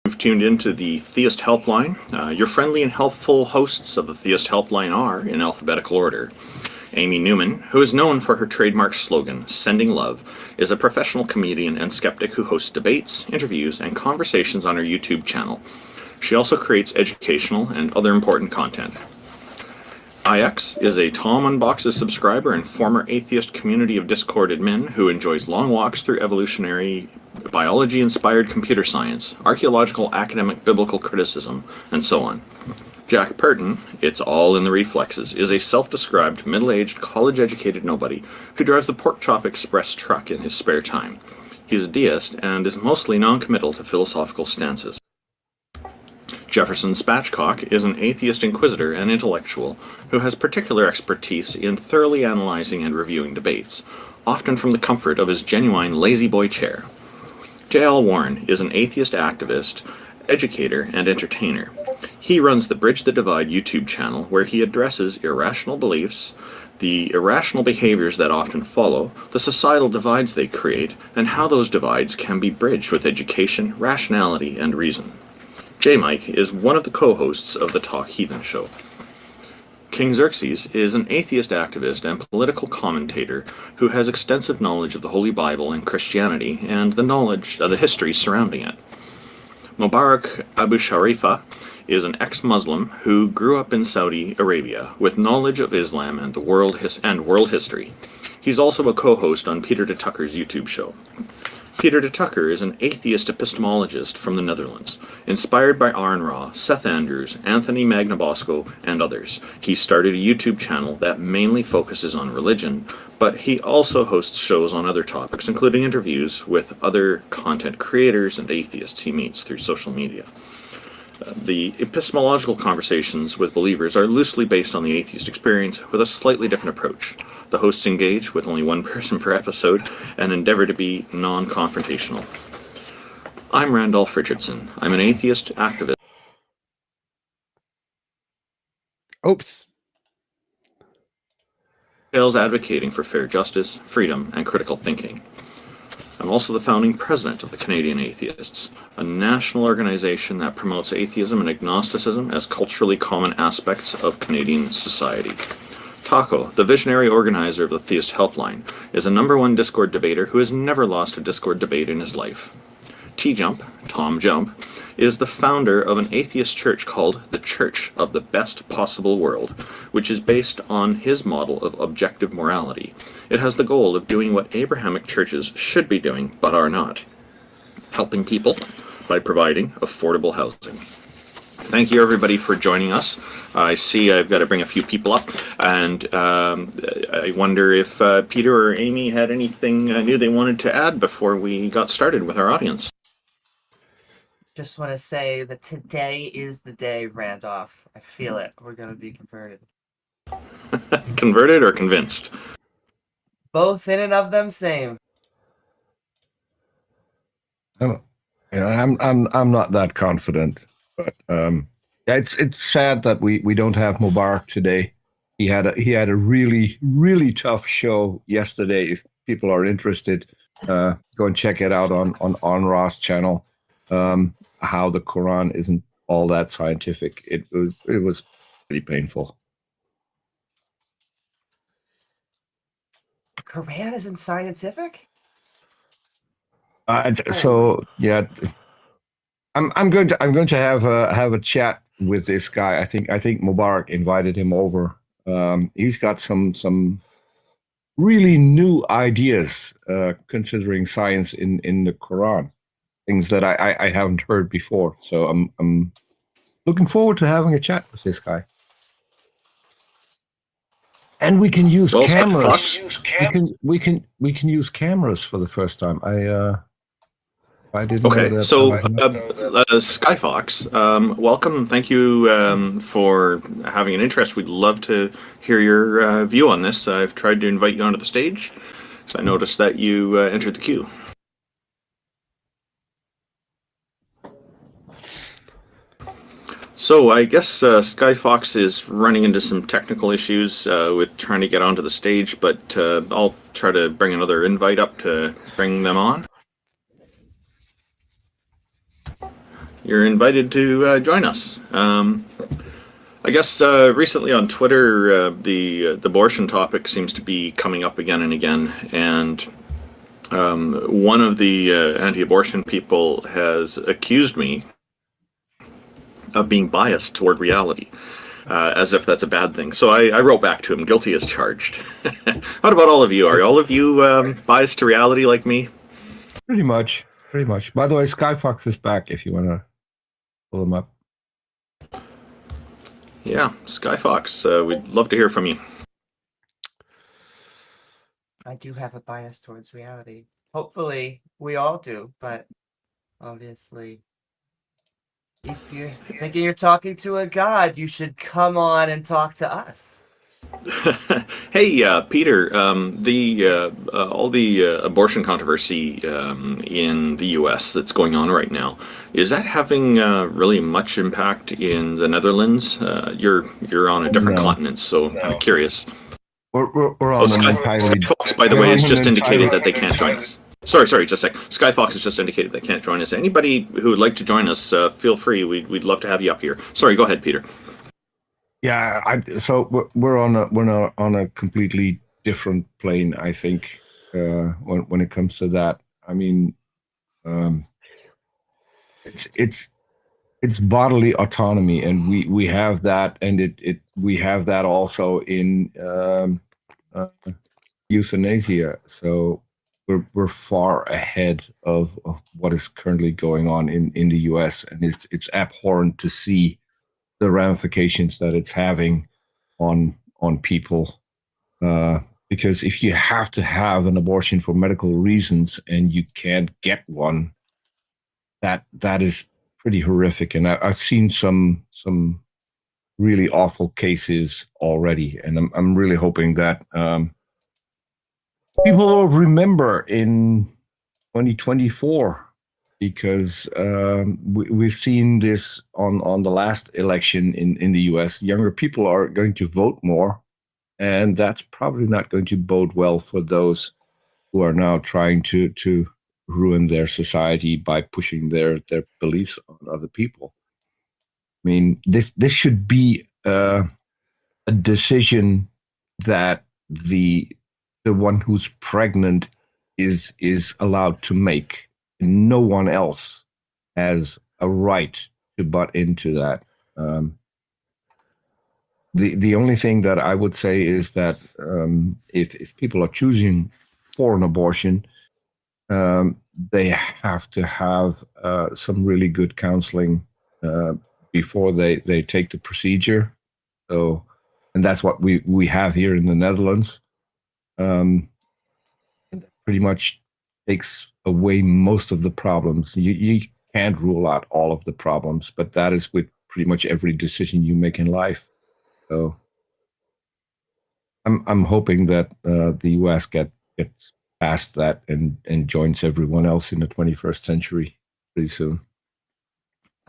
You've tuned into the Theist Helpline. Your friendly and helpful hosts of the Theist Helpline are, in alphabetical order, Amy Newman, who is known for her trademark slogan, Sending Love, is a professional comedian and skeptic who hosts debates, interviews, and conversations on her YouTube channel. She also creates educational and other important content. IX is a Tom Unboxes subscriber and former atheist community of Discord admin who enjoys long walks through evolutionary biology-inspired computer science, archaeological academic biblical criticism, and so on. Jack Purton, it's all in the reflexes, is a self-described middle-aged college-educated nobody who drives the Pork Chop Express truck in his spare time. He is a deist and is mostly non-committal to philosophical stances. Jefferson Spatchcock is an atheist inquisitor and intellectual who has particular expertise in thoroughly analyzing and reviewing debates, often from the comfort of his genuine lazy boy chair. J.L. Warren is an atheist activist, educator, and entertainer. He runs the Bridge the Divide YouTube channel where he addresses irrational beliefs, the irrational behaviors that often follow, the societal divides they create, and how those divides can be bridged with education, rationality, and reason. J-Mike is one of the co-hosts of the Talk Heathen show. King Xerxes is an atheist activist and political commentator who has extensive knowledge of the Holy Bible and Christianity and the knowledge of the history surrounding it. Mubarak Abu Sharifa is an ex-Muslim who grew up in Saudi Arabia with knowledge of Islam and world history. He's also a co-host on Peter de Tucker's YouTube show. Peter de Tucker is an atheist epistemologist from the Netherlands, inspired by Aaron Ra, Seth Andrews, Anthony Magnabosco, and others. He started a YouTube channel that mainly focuses on religion, but he also hosts shows on other topics, including interviews with other content creators and atheists he meets through social media. The epistemological conversations with believers are loosely based on the atheist experience with a slightly different approach. The hosts engage with only one person per episode and endeavor to be non-confrontational. I'm Randolph Richardson. I'm an atheist activist. Oops. Advocating for fair justice, freedom, and critical thinking. I'm also the founding president of the Canadian Atheists, a national organization that promotes atheism and agnosticism as culturally common aspects of Canadian society. Taco, the visionary organizer of the Theist Helpline, is a #1 Discord debater who has never lost a Discord debate in his life. TJump, Tom Jump, is the founder of an atheist church called the Church of the Best Possible World, which is based on his model of objective morality. It has the goal of doing what Abrahamic churches should be doing, but are not: helping people by providing affordable housing. Thank you, everybody, for joining us. I see I've got to bring a few people up, and I wonder if Peter or Amy had anything new they wanted to add before we got started with our audience. Just want to say that today is the day, Randolph. I feel it. We're going to be converted. Converted or convinced? Both in and of them same. I'm not that confident, but it's sad that we don't have Mubarak today. He had a really tough show yesterday. If people are interested, go and check it out on Ross' channel. How the Quran isn't all that scientific. It was pretty painful. Quran isn't scientific? So yeah, I'm going to have a chat with this guy. I think Mubarak invited him over. He's got some really new ideas considering science in the Quran. Things that I haven't heard before. So I'm looking forward to having a chat with this guy. And we can use cameras. We can use cameras for the first time. I didn't know that. So Skyfox, welcome. Thank you for having an interest. We'd love to hear your view on this. I've tried to invite you onto the stage, so I noticed that you entered the queue. So I guess Skyfox is running into some technical issues with trying to get onto the stage, but I'll try to bring another invite up to bring them on. You're invited to join us. I guess recently on Twitter, the abortion topic seems to be coming up again and again, and one of the anti-abortion people has accused me of being biased toward reality, as if that's a bad thing. So I wrote back to him, guilty as charged. What about all of you? Are all of you biased to reality like me? Pretty much. By the way, Skyfox is back if you want to pull him up. Yeah, Skyfox, we'd love to hear from you. I do have a bias towards reality. Hopefully, we all do, but obviously, if you're thinking you're talking to a god, you should come on and talk to us. Hey, Peter, all the abortion controversy in the U.S. that's going on right now, is that having really much impact in the Netherlands? You're on a different continent, so I'm curious. We're on an entirely... Skyfox, by the way, has just indicated that they can't join us. Sorry, just a sec. Skyfox has just indicated they can't join us. Anybody who would like to join us, feel free. We'd love to have you up here. Sorry, go ahead, Peter. Yeah, so we're on a completely different plane, I think, when it comes to that. I mean, it's bodily autonomy, and we have that, and we have that also in euthanasia. So we're far ahead of what is currently going on in the U.S., and it's abhorrent to see the ramifications that it's having on people. Because if you have to have an abortion for medical reasons and you can't get one, that is pretty horrific. And I've seen some really awful cases already, and I'm really hoping that people will remember in 2024, because we've seen this on the last election in the US. Younger people are going to vote more, and that's probably not going to bode well for those who are now trying to ruin their society by pushing their beliefs on other people. I mean, this should be a decision that the one who's pregnant is allowed to make. No one else has a right to butt into that. The only thing that I would say is that if people are choosing for an abortion, they have to have some really good counseling before they take the procedure. So, and that's what we have here in the Netherlands. And that pretty much takes away most of the problems. You can't rule out all of the problems, but that is with pretty much every decision you make in life. So I'm hoping that the US gets past that and joins everyone else in the 21st century pretty soon.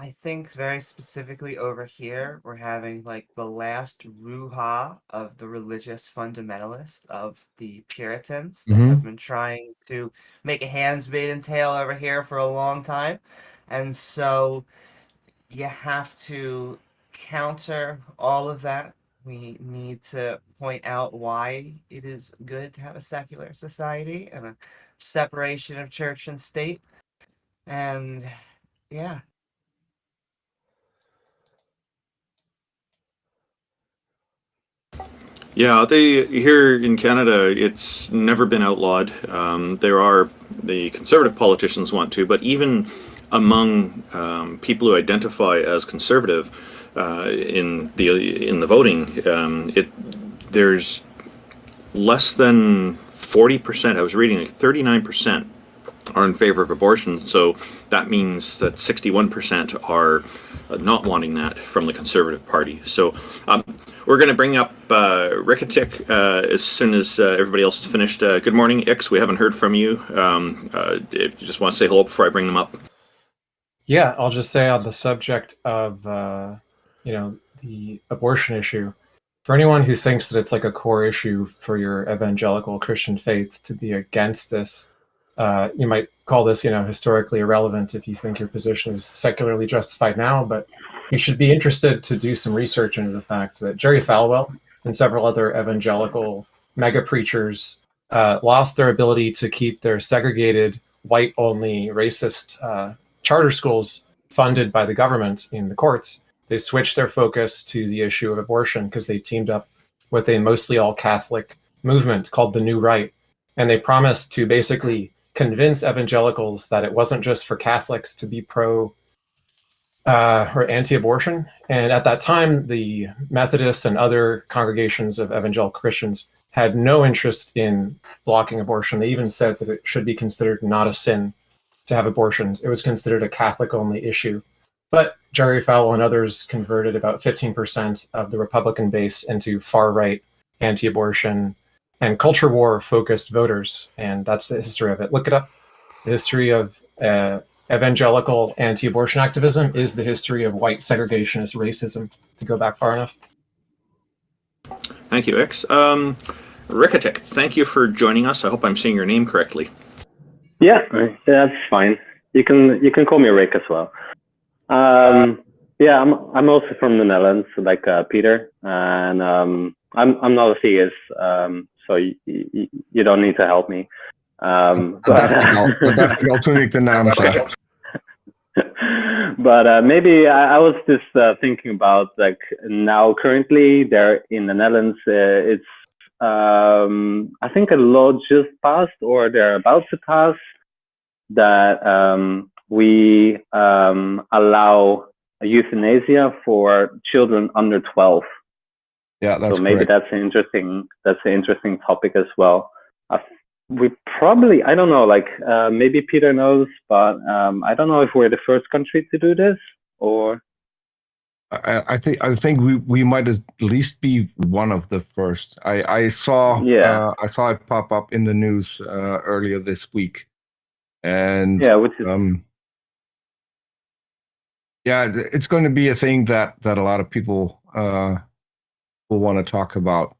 I think very specifically over here, we're having like the last hoo-ha of the religious fundamentalist, of the Puritans that have been trying to make a hands-maiden tale over here for a long time. And so you have to counter all of that. We need to point out why it is good to have a secular society and a separation of church and state. And yeah. Yeah, here in Canada, it's never been outlawed. The conservative politicians want to, but even among people who identify as conservative in the voting, there's less than 40%. I was reading like 39% are in favor of abortion. So that means that 61% are not wanting that from the Conservative Party. So we're going to bring up Ricketic as soon as everybody else is finished. Good morning, Ix. We haven't heard from you. If you just want to say hello before I bring them up. Yeah, I'll just say on the subject of the abortion issue. For anyone who thinks that it's like a core issue for your evangelical Christian faith to be against this, you might call this, historically irrelevant if you think your position is secularly justified now, but you should be interested to do some research into the fact that Jerry Falwell and several other evangelical mega preachers lost their ability to keep their segregated, white-only, racist charter schools funded by the government in the courts. They switched their focus to the issue of abortion because they teamed up with a mostly all Catholic movement called the New Right. And they promised to basically convince evangelicals that it wasn't just for Catholics to be pro or anti-abortion. And at that time, the Methodists and other congregations of evangelical Christians had no interest in blocking abortion. They even said that it should be considered not a sin to have abortions. It was considered a Catholic-only issue. But Jerry Falwell and others converted about 15% of the Republican base into far-right anti-abortion and culture war-focused voters, and that's the history of it. Look it up. The history of evangelical anti-abortion activism is the history of white segregationist racism, to go back far enough. Thank you, X. Rikatik, thank you for joining us. I hope I'm saying your name correctly. Yeah, that's fine. You can call me Rick as well. Yeah, I'm also from the Netherlands, like Peter, and I'm not a theist, so you don't need to help me. But maybe I was just thinking about, like, now currently there in the Netherlands, it's I think a law just passed, or they're about to pass, that we allow euthanasia for children under 12. Yeah, that's so maybe correct. that's an interesting topic as well. We probably, I don't know, like maybe Peter knows, but I don't know if we're the first country to do this, or I think we might at least be one of the first. I saw it pop up in the news earlier this week, and which is it's going to be a thing that a lot of people will want to talk about.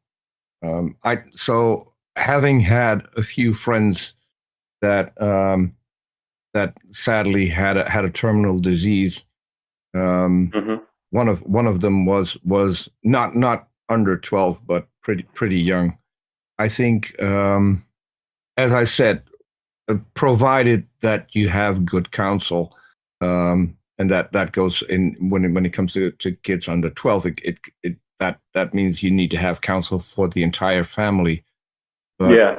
So having had a few friends that that sadly had a terminal disease. One of them was not under 12, but pretty young. I think, as I said, provided that you have good counsel, and that goes in when it comes to kids under 12, that means you need to have counsel for the entire family. But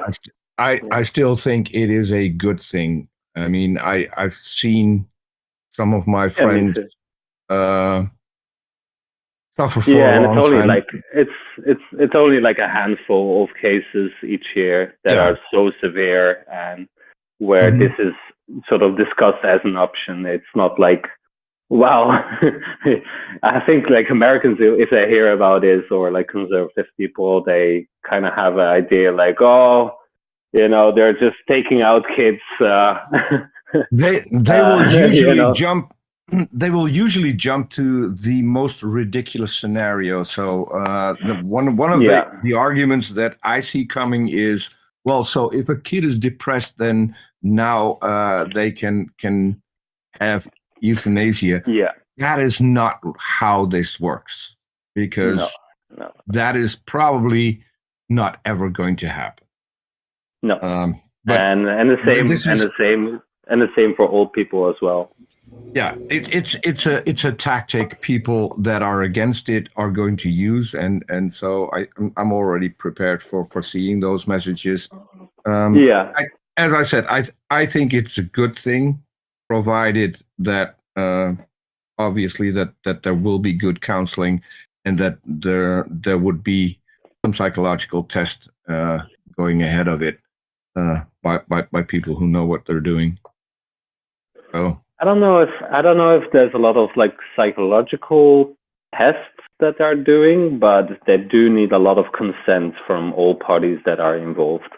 I still think it is a good thing. I mean, I've seen some of my friends suffer for a long it's only time. like it's only like a handful of cases each year that are so severe, and where this is sort of discussed as an option. It's not like, wow. I think like Americans, if they hear about this, or like conservative people, they kind of have an idea like, oh, they're just taking out kids. They will usually jump. They will usually jump to the most ridiculous scenario. So one of the arguments that I see coming is, well, so if a kid is depressed, then now they can have euthanasia. Yeah, that is not how this works, because that is probably not ever going to happen. No, but and the same for old people as well. Yeah, it's a tactic people that are against it are going to use, and so I'm already prepared for seeing those messages. As I said, I think it's a good thing, provided that obviously that there will be good counseling, and that there would be some psychological test going ahead of it by people who know what they're doing. So I don't know if there's a lot of like psychological tests that they're doing, but they do need a lot of consent from all parties that are involved.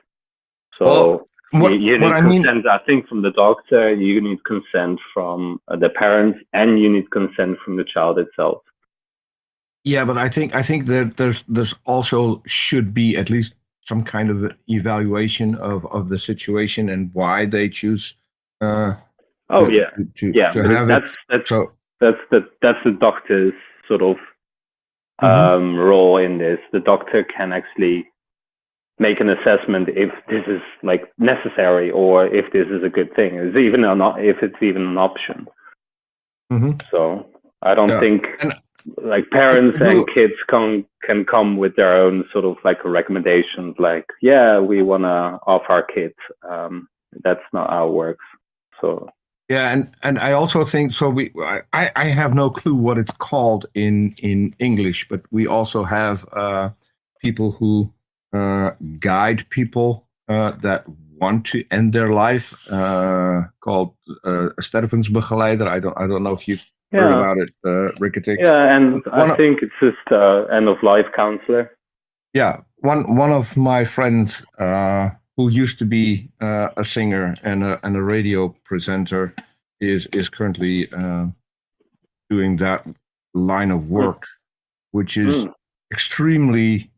So you need consent, I think, from the doctor, you need consent from the parents, and you need consent from the child itself. Yeah, but I think that there's also should be at least some kind of evaluation of the situation and why they choose Oh yeah, yeah. to But have it. So that's the doctor's sort of Mhm. role in this. The doctor can actually make an assessment if this is like necessary or if this is a good thing. If it's even an option. Mhm. So I don't Yeah. think And like parents do- and kids can come with their own sort of like recommendations, like yeah, we want to off our kids. That's not how it works. So yeah, and I also think so. I have no clue what it's called in English, but we also have people who guide people that want to end their life, called stervensbegeleider. I don't know if you've heard yeah, about it, Rickety. yeah, and I One, think it's just end of life counselor. yeah, one of my friends who used to be a singer and a radio presenter is currently doing that line of work, which is extremely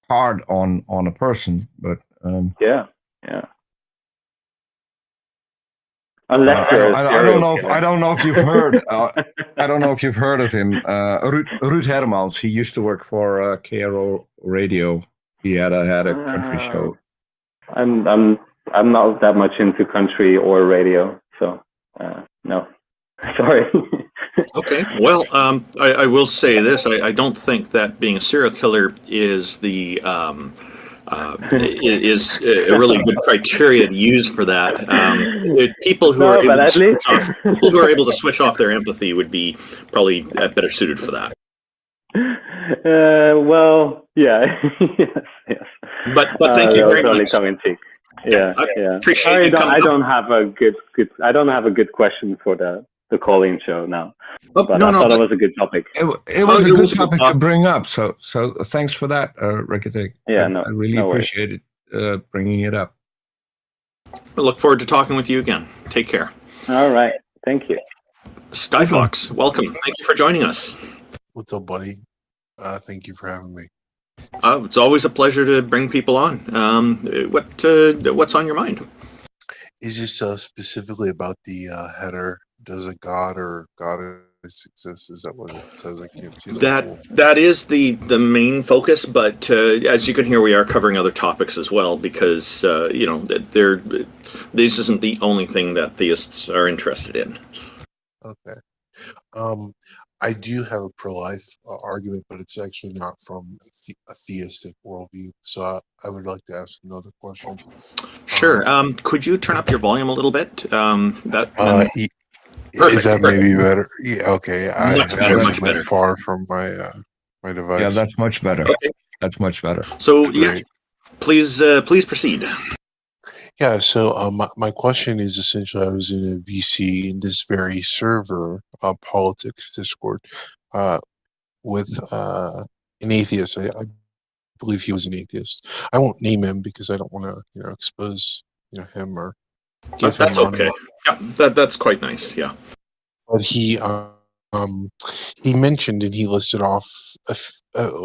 hard on a person. But Yeah, yeah. Unless you're a I don't serial know. killer. I don't know if you've heard. I don't know if you've heard of him. Ruud Hermans. He used to work for KRO Radio. He had a country show. I'm not that much into country or radio, so no. Sorry. Okay. Well, I will say this: I don't think that being a serial killer is is a really good criteria to use for that. People who are No, able but to at least switch off, people who are able to switch off their empathy would be probably better suited for that. well, yeah, yes. But thank you That was very only much. tongue in cheek. Yeah, I yeah. appreciate you coming I up. don't have a I don't have a good question for the call-in show now. Oh, But no, I no, thought it but was a good topic. It was it a was good a good topic to talk. bring up. So thanks for that, Rickety. Yeah, I really no worries. appreciated bringing it up. I look forward to talking with you again. Take care. All right. Thank you. Skyfox, welcome. Thank you for joining us. What's up, buddy? Thank you for having me. It's always a pleasure to bring people on. What's on your mind? Is this specifically about the header? Does a god or goddess exist? Is that what it says? I can't see the whole. That is the main focus, but as you can hear, we are covering other topics as well because this isn't the only thing that theists are interested in. Okay. I do have a pro-life argument, but it's actually not from a theistic worldview. So I would like to ask another question. Sure. Could you turn up your volume a little bit? Is that maybe better? Yeah. Okay. I'm a bit far from my my device. Yeah, that's much better. Okay. That's much better. So Great. please proceed. Yeah, so my question is essentially I was in a VC in this very server, politics Discord, with an atheist. I believe he was an atheist. I won't name him because I don't want to, expose, him or give That's him okay. Yeah, that's quite nice. Yeah. But he mentioned and he listed off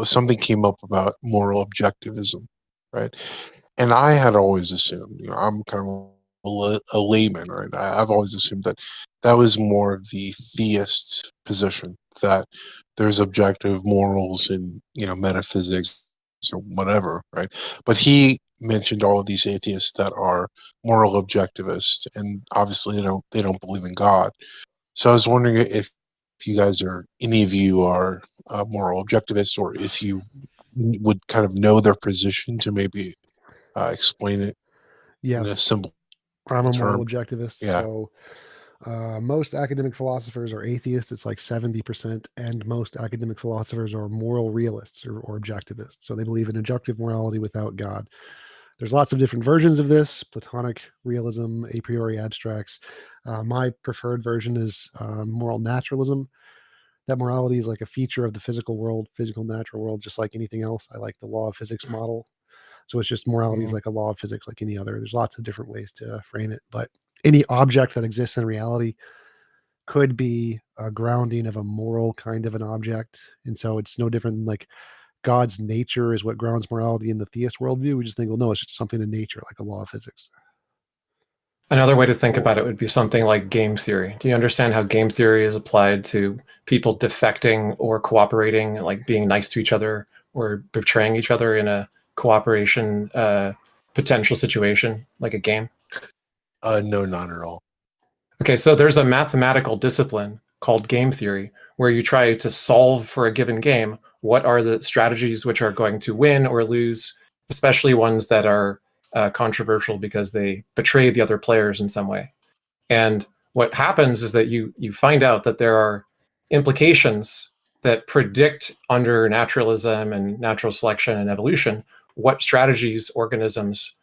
something came up about moral objectivism, right? And I had always assumed, I'm kind of a layman, right? I've always assumed that that was more of the theist position, that there's objective morals and, metaphysics or whatever, right? But he mentioned all of these atheists that are moral objectivists, and obviously they don't believe in God. So I was wondering if you guys any of you are moral objectivists, or if you would kind of know their position to maybe explain it in a Yes, simple I'm a term. moral objectivist. Yeah. So most academic philosophers are atheists. It's like 70%, and most academic philosophers are moral realists or objectivists. So they believe in objective morality without God. There's lots of different versions of this: Platonic realism, a priori abstracts. My preferred version is moral naturalism. That morality is like a feature of the physical world, physical natural world, just like anything else. I like the law of physics model. So it's just morality is like a law of physics, like any other. There's lots of different ways to frame it, but any object that exists in reality could be a grounding of a moral kind of an object. And so it's no different than like God's nature is what grounds morality in the theist worldview. We just think, well, no, it's just something in nature, like a law of physics. Another way to think about it would be something like game theory. Do you understand how game theory is applied to people defecting or cooperating, like being nice to each other or betraying each other in a cooperation potential situation, like a game? No, not at all. Okay, so there's a mathematical discipline called game theory where you try to solve for a given game what are the strategies which are going to win or lose, especially ones that are controversial because they betray the other players in some way. And what happens is that you find out that there are implications that predict under naturalism and natural selection and evolution what strategies organisms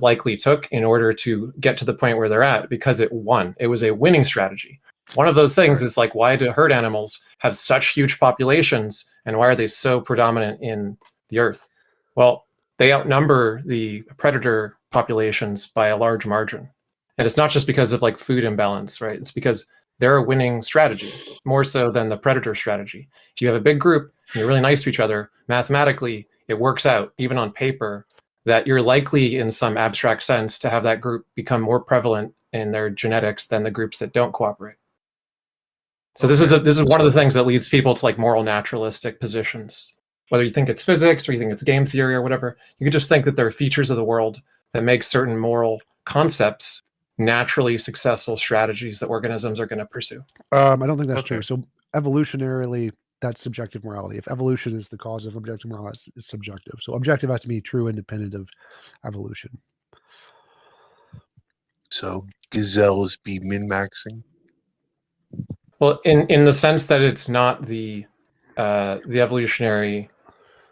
likely took in order to get to the point where they're at because it won. It was a winning strategy. One of those things is like, why do herd animals have such huge populations and why are they so predominant in the earth? Well, they outnumber the predator populations by a large margin. And it's not just because of like food imbalance, right? It's because they're a winning strategy, more so than the predator strategy. If you have a big group and you're really nice to each other, mathematically, it works out, even on paper, that you're likely in some abstract sense to have that group become more prevalent in their genetics than the groups that don't cooperate. So this is one of the things that leads people to like moral naturalistic positions. Whether you think it's physics or you think it's game theory or whatever, you can just think that there are features of the world that make certain moral concepts naturally successful strategies that organisms are going to pursue. I don't think that's true. So evolutionarily, that's subjective morality. If evolution is the cause of objective morality, it's subjective. So objective has to be true independent of evolution. So gazelles be min-maxing? Well, in the sense that it's not the evolutionary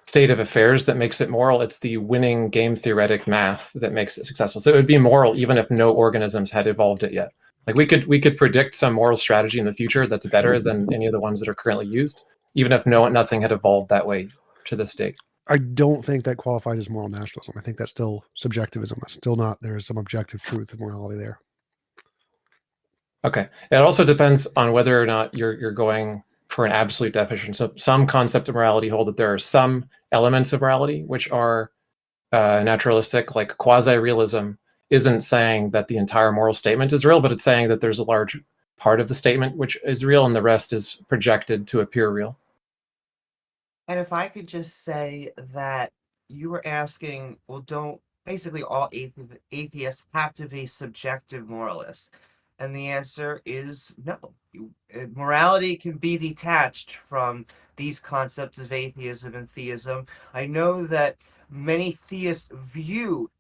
state of affairs that makes it moral, it's the winning game theoretic math that makes it successful. So it would be moral even if no organisms had evolved it yet. Like we could predict some moral strategy in the future that's better than any of the ones that are currently used, even if nothing had evolved that way to this date. I don't think that qualifies as moral naturalism. I think that's still subjectivism. That's still not, there is some objective truth of morality there. Okay. It also depends on whether or not you're going for an absolute definition. So some concepts of morality hold that there are some elements of morality which are naturalistic, like quasi-realism isn't saying that the entire moral statement is real, but it's saying that there's a large part of the statement which is real and the rest is projected to appear real. And if I could just say that you were asking, well, don't basically all atheists have to be subjective moralists? And the answer is no. Morality can be detached from these concepts of atheism and theism. I know that many theists view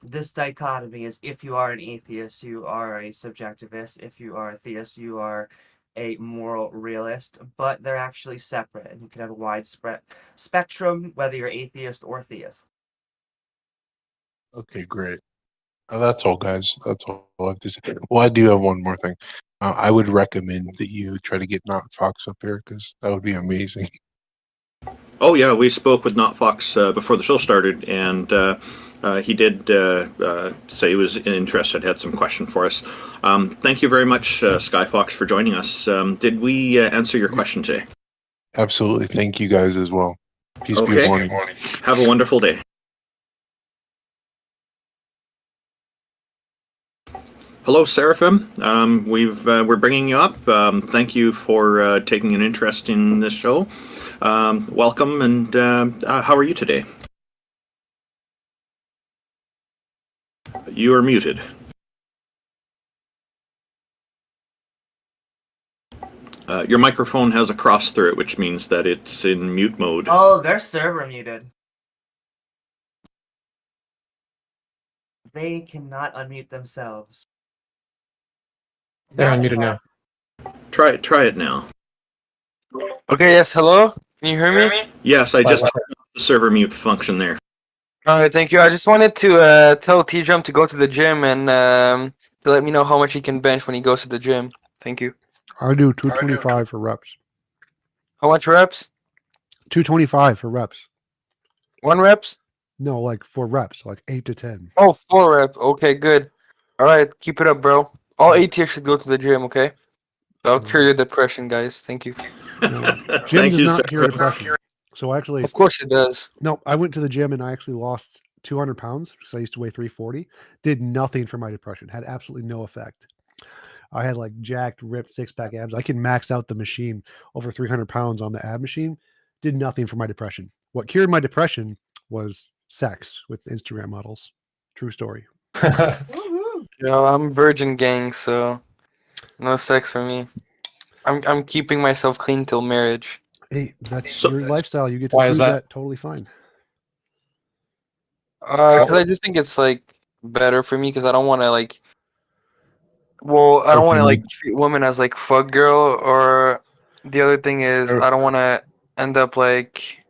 this dichotomy as if you are an atheist, you are a subjectivist. If you are a theist, you are a moral realist, but they're actually separate, and you can have a widespread spectrum, whether you're atheist or theist. Okay, great. That's all, guys. That's all I have to say. Well, I do have one more thing. I would recommend that you try to get Not Fox up here because that would be amazing. Oh yeah, we spoke with Not Fox before the show started, and he did say he was interested, had some question for us. Thank you very much, Skyfox, for joining us. Did we answer your question today? Absolutely. Thank you guys as well. Peace be Okay. morning. Have a wonderful day. Hello, Seraphim. We're bringing you up. Thank you for taking an interest in this show. Welcome, and how are you today? You are muted. Your microphone has a cross through it, which means that it's in mute mode. Oh, their server muted. They cannot unmute themselves. They're Now they unmuted have- now. Try it now. Okay, yes, hello? Can you hear me? Yes, I just Bye. turned off the server mute function there. Alright, thank you. I just wanted to tell TJump to go to the gym and to let me know how much he can bench when he goes to the gym. Thank you. I do 225 for reps. How much reps? 225 for reps. 1 reps? No, like for reps, like 8 to 10. Oh, 4 rep. Okay, good. Alright, keep it up, bro. All atheists should go to the gym, okay? I'll cure your depression, guys. Thank you. No, gym Thank does you, not sir. cure depression. So actually, Of course it does. no, I went to the gym and I actually lost 200 pounds because I used to weigh 340. Did nothing for my depression. Had absolutely no effect. I had like jacked, ripped six-pack abs. I can max out the machine over 300 pounds on the ab machine. Did nothing for my depression. What cured my depression was sex with Instagram models. True story. Woohoo! I'm virgin gang, so no sex for me. I'm keeping myself clean till marriage. Hey, that's So- your lifestyle. You get to Why is choose that? that totally fine. Because I just think it's like better for me because I don't want to like. Well, I don't want to like treat women as like fuck girl, or the other thing is I don't want to end up like,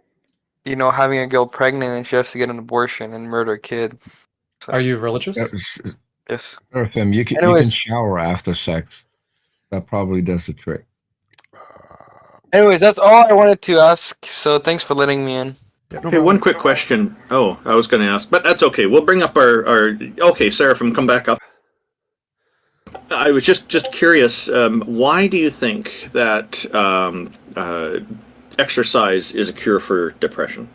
having a girl pregnant and she has to get an abortion and murder a kid. Are you religious? Yes. Seraphim, you can Anyways. shower after sex. That probably does the trick. Anyways, that's all I wanted to ask. So thanks for letting me in. Yeah, no Hey, problem. one quick question. Oh, I was going to ask, but that's okay. We'll bring up our okay, Seraphim, come back up. I was just curious. Why do you think that exercise is a cure for depression?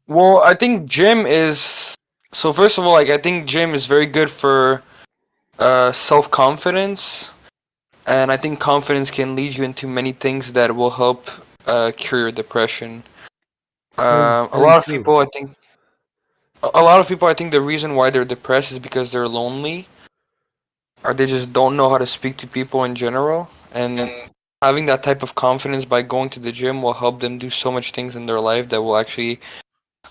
Well, I think gym is. So first of all, like I think gym is very good for self-confidence, and I think confidence can lead you into many things that will help cure your depression. That is A lot of very true. people, I think, a lot of people, I think the reason why they're depressed is because they're lonely, or they just don't know how to speak to people in general. And having that type of confidence by going to the gym will help them do so much things in their life that will actually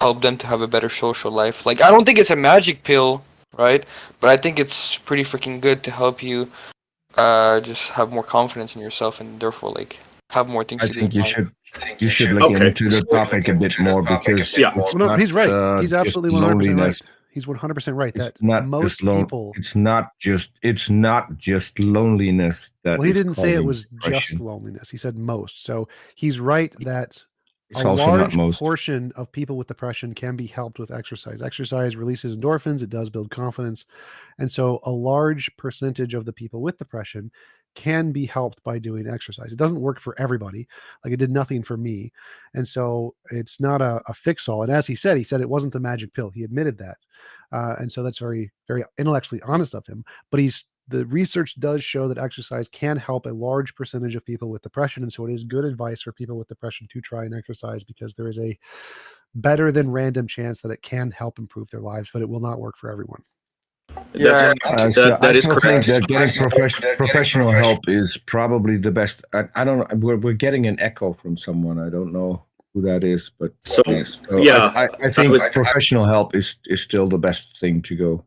help them to have a better social life. Like, I don't think it's a magic pill, right? But I think it's pretty freaking good to help you just have more confidence in yourself and therefore like have more things I to do. think you should look Okay. into the topic a bit more because Yeah. it's Well, no, not, he's right. He's just absolutely 100% loneliness. right. He's 100% right. It's That not most just people. It's not just loneliness that Well, he is didn't say it causing was depression. just loneliness. He said most. So he's right that It's a also not large most. portion of people with depression can be helped with exercise. Exercise releases endorphins. It does build confidence. And so a large percentage of the people with depression can be helped by doing exercise. It doesn't work for everybody. Like it did nothing for me. And so it's not a fix all. And as he said it wasn't the magic pill. He admitted that. And so that's very, very intellectually honest of him. But the research does show that exercise can help a large percentage of people with depression. And so it is good advice for people with depression to try and exercise because there is a better than random chance that it can help improve their lives, but it will not work for everyone. Yeah, That is think correct. that getting professional help is probably the best. I don't know. We're getting an echo from someone. I don't know who that is, but So, so yeah, I think professional help is still the best thing to go.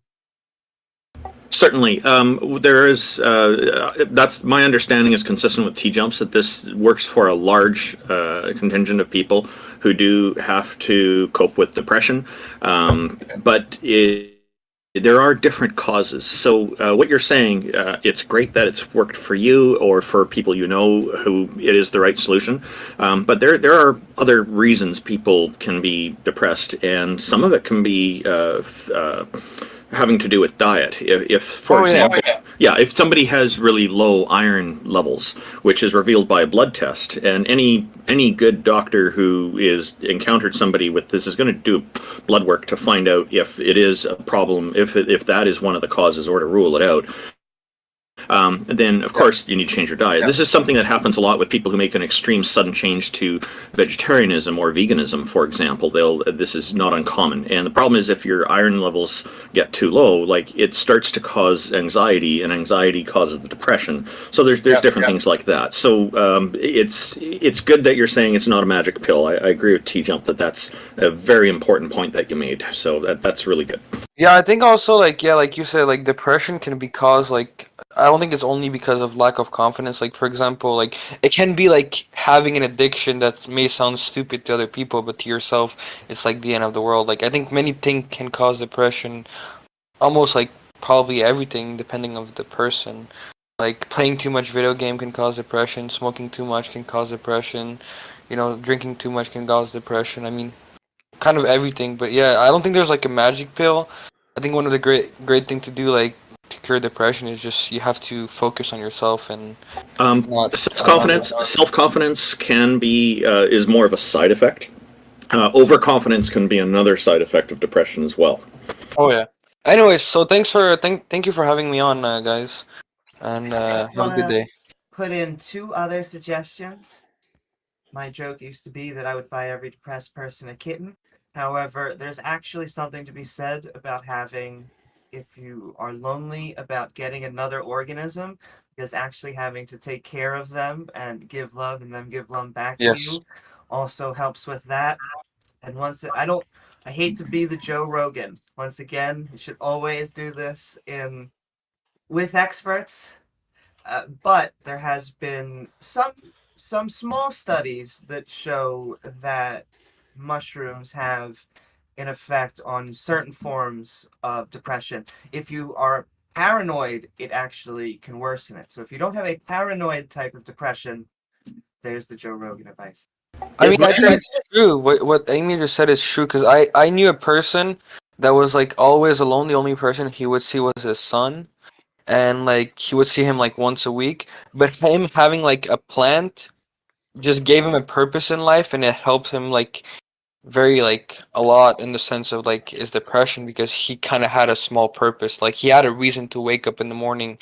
Certainly. There is, that's my understanding is consistent with TJumps that this works for a large contingent of people who do have to cope with depression. But there are different causes. So what you're saying, it's great that it's worked for you or for people you know who it is the right solution. But there are other reasons people can be depressed, and some of it can be having to do with diet. If for example, if somebody has really low iron levels, which is revealed by a blood test, and any good doctor who is encountered somebody with this is going to do blood work to find out if it is a problem, if that is one of the causes, or to rule it out. Then of course you need to change your diet. This is something that happens a lot with people who make an extreme sudden change to vegetarianism or veganism, for example. This is not uncommon, and the problem is if your iron levels get too low, like it starts to cause anxiety, and anxiety causes the depression. So there's different things like that. So it's good that you're saying it's not a magic pill. I agree with TJump that's a very important point that you made. So that's really good. Yeah, I think also like you said, like depression can be caused I don't think it's only because of lack of confidence. Like for example, like it can be like having an addiction that may sound stupid to other people, but to yourself it's like the end of the world. Like I think many things can cause depression, almost like probably everything depending on the person. Like playing too much video game can cause depression, smoking too much can cause depression, drinking too much can cause depression. I mean, kind of everything. But yeah, I don't think there's like a magic pill. I think one of the great thing to do, like to cure depression is just you have to focus on yourself and not Self-confidence can be is more of a side effect. Overconfidence can be another side effect of depression as well. Oh yeah. Anyways, so thank you for having me on, guys, and have a good day. Put in 2 other suggestions. My joke used to be that I would buy every depressed person a kitten. However, there's actually something to be said about having, if you are lonely, about getting another organism, because actually having to take care of them and give love and them give love back to you also helps with that. And I hate to be the Joe Rogan. Once again, you should always do this with experts. But there has been some small studies that show that mushrooms have an effect on certain forms of depression. If you are paranoid, it actually can worsen it. So if you don't have a paranoid type of depression, there's the Joe Rogan advice. I mean, I think it's true. What Amy just said is true, because I knew a person that was like always alone. The only person he would see was his son, and like he would see him like once a week. But him having like a plant just gave him a purpose in life, and it helped him like very like a lot in the sense of like his depression, because he kind of had a small purpose. Like he had a reason to wake up in the morning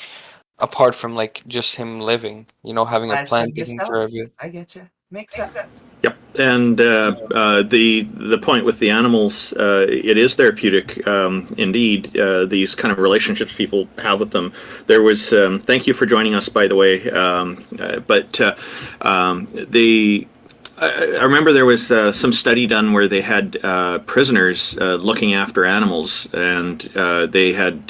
apart from like just him living, having a plant taking care of you. I get you. Makes sense. Yep, and the point with the animals, it is therapeutic. Indeed, these kind of relationships people have with them. There was. Thank you for joining us, by the way. I remember there was some study done where they had prisoners looking after animals, and they had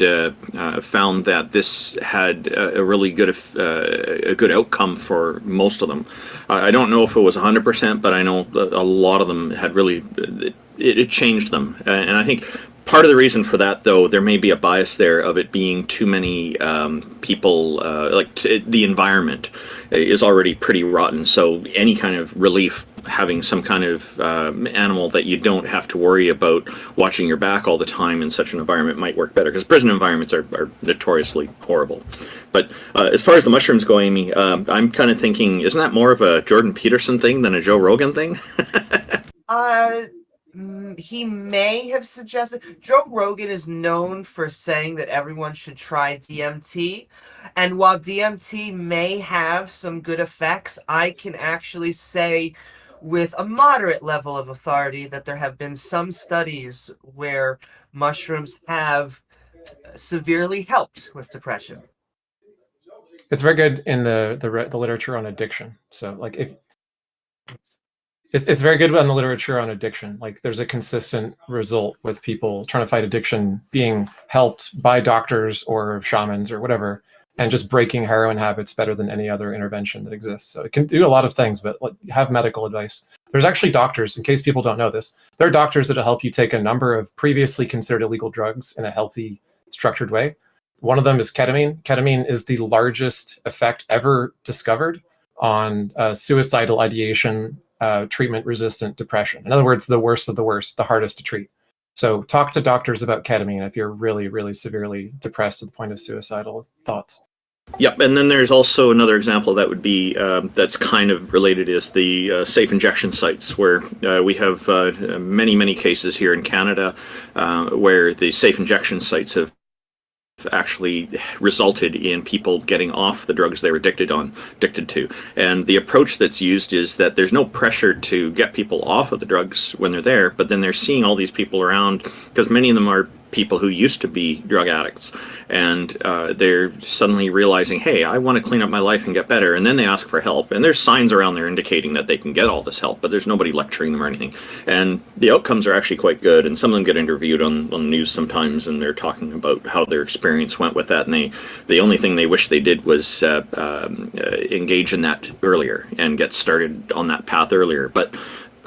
found that this had a really good outcome for most of them. I don't know if it was 100%, but I know a lot of them had really it changed them, and I think. Part of the reason for that, though, there may be a bias there of it being too many people, the environment is already pretty rotten. So any kind of relief, having some kind of animal that you don't have to worry about watching your back all the time in such an environment might work better, because prison environments are notoriously horrible. But as far as the mushrooms go, Amy, I'm kind of thinking, isn't that more of a Jordan Peterson thing than a Joe Rogan thing? He may have suggested. Joe Rogan is known for saying that everyone should try DMT, and while DMT may have some good effects, I can actually say with a moderate level of authority that there have been some studies where mushrooms have severely helped with depression. It's very good in the literature on addiction. So like if it's very good on the literature on addiction. Like there's a consistent result with people trying to fight addiction being helped by doctors or shamans or whatever, and just breaking heroin habits better than any other intervention that exists. So it can do a lot of things, but have medical advice. There's actually doctors, in case people don't know this, there are doctors that'll help you take a number of previously considered illegal drugs in a healthy, structured way. One of them is ketamine. Ketamine is the largest effect ever discovered on suicidal ideation, treatment-resistant depression. In other words, the worst of the worst, the hardest to treat. So talk to doctors about ketamine if you're really, really severely depressed to the point of suicidal thoughts. Yep, and then there's also another example that would be that's kind of related is the safe injection sites, where we have many, many cases here in Canada where the safe injection sites have actually resulted in people getting off the drugs they were addicted to. And the approach that's used is that there's no pressure to get people off of the drugs when they're there, but then they're seeing all these people around, because many of them are people who used to be drug addicts, and they're suddenly realizing, hey, I want to clean up my life and get better, and then they ask for help, and there's signs around there indicating that they can get all this help, but there's nobody lecturing them or anything, and the outcomes are actually quite good, and some of them get interviewed on the news sometimes, and they're talking about how their experience went with that, and the only thing they wish they did was engage in that earlier and get started on that path earlier. But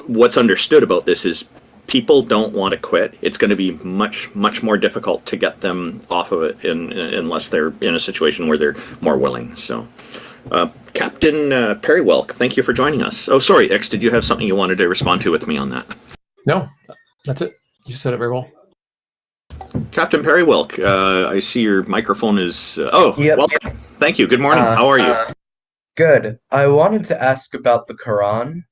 what's understood about this is people don't want to quit. It's going to be much, much more difficult to get them off of it unless they're in a situation where they're more willing. So, Captain Perrywelk, thank you for joining us. Oh, sorry, X, did you have something you wanted to respond to with me on that? No, that's it. You said it very well. Captain Perrywilk, I see your microphone is... Yep. welcome. Thank you. Good morning. How are you? Good. I wanted to ask about the Quran.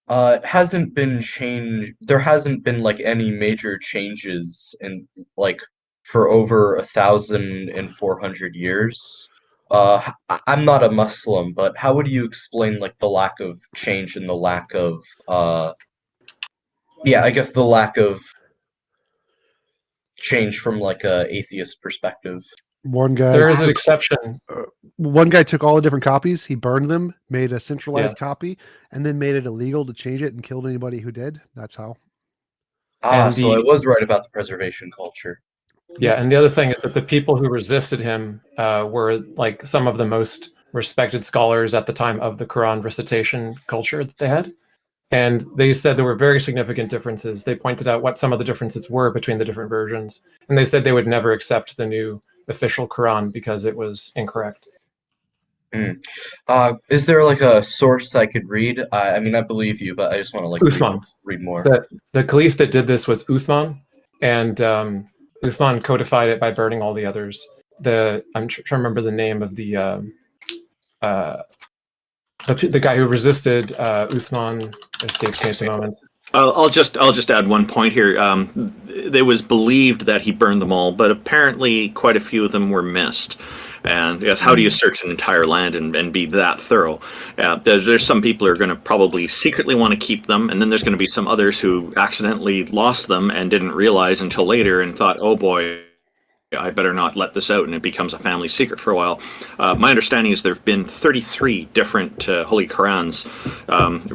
It hasn't been changed. There hasn't been like any major changes in like for over 1,400 years. I'm not a Muslim, but how would you explain like the lack of change and the lack of I guess the lack of change from like a atheist perspective? One guy There is an exception. One guy took all the different copies, he burned them, made a centralized Yes. copy, and then made it illegal to change it and killed anybody who did. That's how. And So I was right about the preservation culture. Yeah, and the other thing is that the people who resisted him were like some of the most respected scholars at the time of the Quran recitation culture that they had. And they said there were very significant differences. They pointed out what some of the differences were between the different versions. And they said they would never accept the new official Quran because it was incorrect. Is there like a source I could read? I mean, I believe you, but I just want to like Uthman. read more. The caliph that did this was Uthman, and Uthman codified it by burning all the others. I'm trying to remember the name of the guy who resisted Uthman escapes me at the moment. I'll just add one point here. It was believed that he burned them all, but apparently quite a few of them were missed. And yes, how do you search an entire land and be that thorough? There's some people who are going to probably secretly want to keep them, and then there's going to be some others who accidentally lost them and didn't realize until later and thought, oh boy, I better not let this out, and it becomes a family secret for a while. My understanding is there have been 33 different Holy Qurans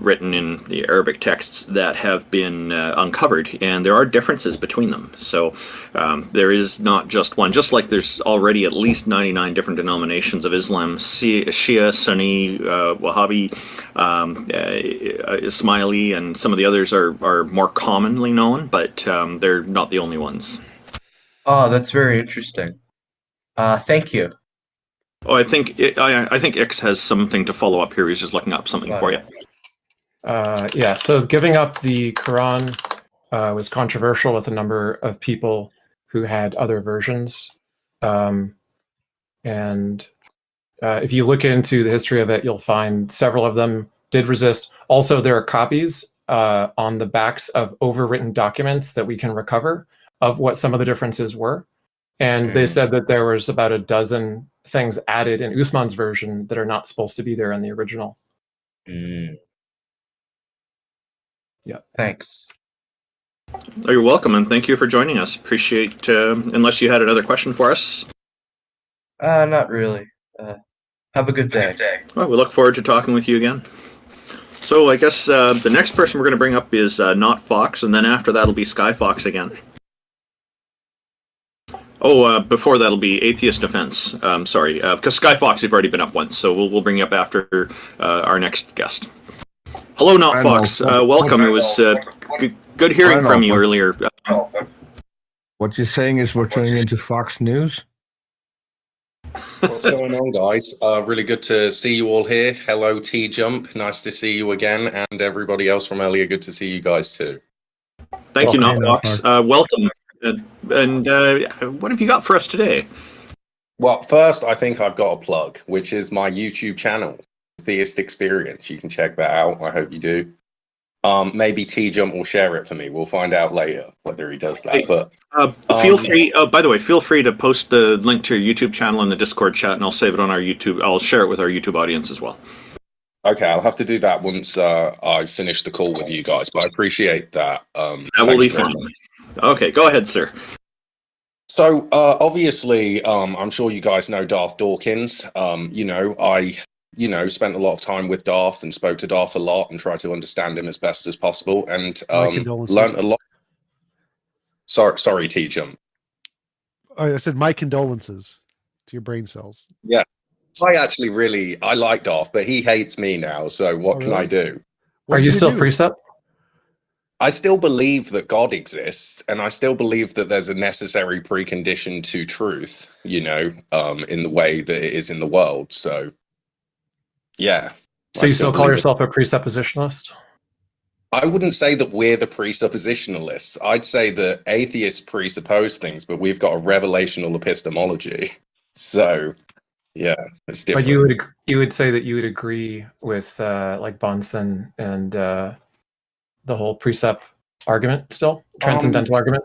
written in the Arabic texts that have been uncovered, and there are differences between them. So there is not just one. Just like there's already at least 99 different denominations of Islam, Shia, Sunni, Wahhabi, Ismaili, and some of the others are more commonly known, but they're not the only ones. Oh, that's very interesting. Thank you. Oh, I think X has something to follow up here. He's just looking up something for you. So giving up the Quran was controversial with a number of people who had other versions. And if you look into the history of it, you'll find several of them did resist. Also, there are copies on the backs of overwritten documents that we can recover of what some of the differences were. And they said that there was about a dozen things added in Uthman's version that are not supposed to be there in the original. Yeah. Thanks. Oh, you're welcome, and thank you for joining us. Appreciate, unless you had another question for us. Not really. Have a good day. Well, we look forward to talking with you again. So I guess the next person we're going to bring up is Not Fox, and then after that will be Sky Fox again. Oh, before that'll be Atheist Defense. Sorry, because Sky Fox, you've already been up once, so we'll bring you up after our next guest. Hello, Not Fox. Welcome. It was good hearing from you earlier. What you're saying is we're turning into Fox News? What's going on, guys? Really good to see you all here. Hello, TJump. Nice to see you again. And everybody else from earlier, good to see you guys too. Thank you, Not Fox. Welcome. And what have you got for us today? Well, first, I think I've got a plug, which is my YouTube channel, Theist Experience. You can check that out. I hope you do. Maybe TJump will share it for me. We'll find out later whether he does that. Hey, but feel free. By the way, feel free to post the link to your YouTube channel in the Discord chat, and I'll save it on our YouTube. I'll share it with our YouTube audience as well. Okay, I'll have to do that once I finish the call with you guys. But I appreciate that. That will be fun. Okay, go ahead, sir. So obviously, I'm sure you guys know Darth Dawkins. I spent a lot of time with Darth and spoke to Darth a lot and tried to understand him as best as possible and learned a lot. Sorry, TJump. I said my condolences to your brain cells. Yeah, I like Darth, but he hates me now. So what can I do? Are you still Precept? I still believe that God exists, and I still believe that there's a necessary precondition to truth, in the way that it is in the world. So, yeah. So you still call yourself a presuppositionalist? I wouldn't say that we're the presuppositionalists. I'd say that atheists presuppose things, but we've got a revelational epistemology. So, yeah, it's But different. you would say that you would agree with like Bunsen and the whole precept argument still, transcendental argument.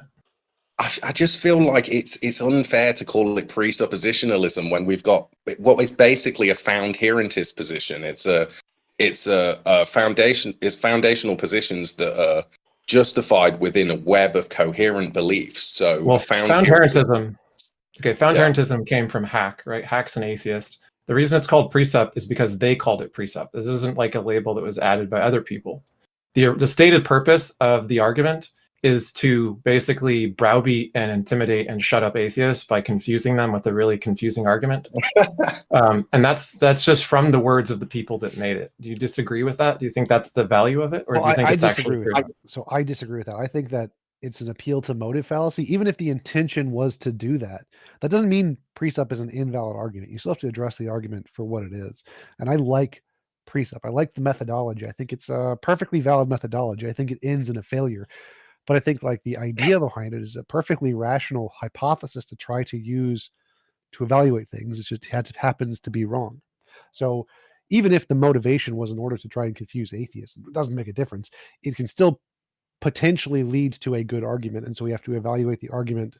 I just feel like it's unfair to call it presuppositionalism when we've got what is basically a found-herentist position. It's a foundation. It's foundational positions that are justified within a web of coherent beliefs. So Well, a found-herentism. Okay, found-herentism came from Hack, right? Hack's an atheist. The reason it's called precept is because they called it precept. This isn't like a label that was added by other people. The stated purpose of the argument is to basically browbeat and intimidate and shut up atheists by confusing them with a really confusing argument. And that's just from the words of the people that made it. Do you disagree with that? Do you think that's the value of it, or do you think it's actually true? So I disagree with that. I think that it's an appeal to motive fallacy. Even if the intention was to do that, that doesn't mean precept is an invalid argument. You still have to address the argument for what it is. And I like precept. I like the methodology. I think it's a perfectly valid methodology. I think it ends in a failure. But I think like the idea behind it is a perfectly rational hypothesis to try to use to evaluate things. It just happens to be wrong. So even if the motivation was in order to try and confuse atheists, it doesn't make a difference. It can still potentially lead to a good argument. And so we have to evaluate the argument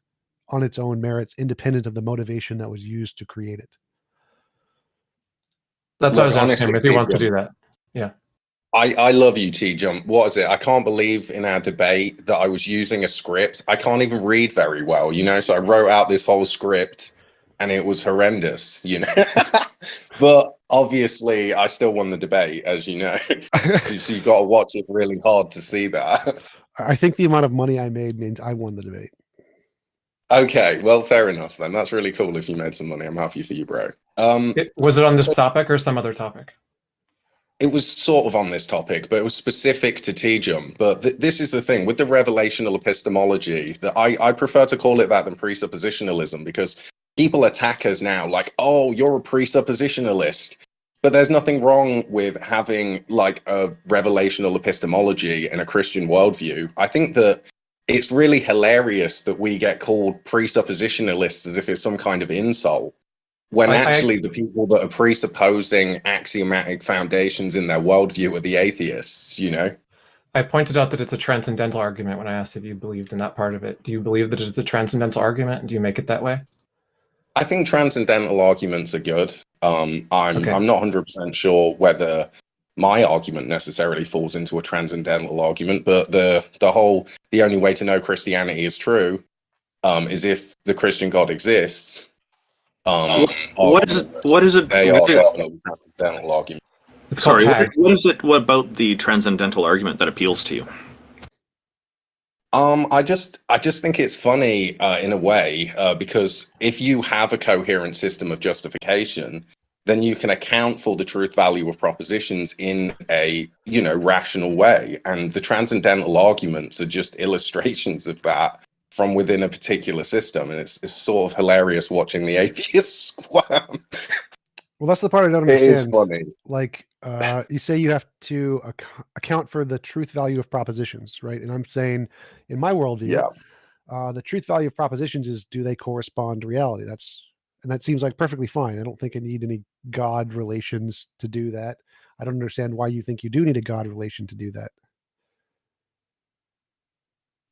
on its own merits, independent of the motivation that was used to create it. That's what I was asking him, if he wants to do that. Yeah. I love you, TJump. What is it? I can't believe in our debate that I was using a script. I can't even read very well, so I wrote out this whole script and it was horrendous, But obviously I still won the debate, as you know. So you've got to watch it really hard to see that. I think the amount of money I made means I won the debate. Okay, well, fair enough then. That's really cool if you made some money. I'm happy for you, bro. Was it on this topic or some other topic? It was sort of on this topic, but it was specific to TJump. But this is the thing with the revelational epistemology, that I prefer to call it that than presuppositionalism, because people attack us now like, oh, you're a presuppositionalist. But there's nothing wrong with having like a revelational epistemology and a Christian worldview. I think that it's really hilarious that we get called presuppositionalists as if it's some kind of insult, when actually the people that are presupposing axiomatic foundations in their worldview are the atheists, I pointed out that it's a transcendental argument when I asked if you believed in that part of it. Do you believe that it's a transcendental argument, and do you make it that way? I think transcendental arguments are good. I'm not 100% sure whether my argument necessarily falls into a transcendental argument, but the only way to know Christianity is true is if the Christian God exists. What is it? They are definitely transcendental arguments. Sorry, what about the transcendental argument that appeals to you? I just think it's funny in a way because if you have a coherent system of justification, then you can account for the truth value of propositions in a rational way, and the transcendental arguments are just illustrations of that from within a particular system, and it's sort of hilarious watching the atheists squirm. Well, that's the part I don't understand. It is funny. Like, you say you have to account for the truth value of propositions, right? And I'm saying, in my worldview, the truth value of propositions is, do they correspond to reality? That seems like perfectly fine. I don't think I need any God relations to do that. I don't understand why you think you do need a God relation to do that.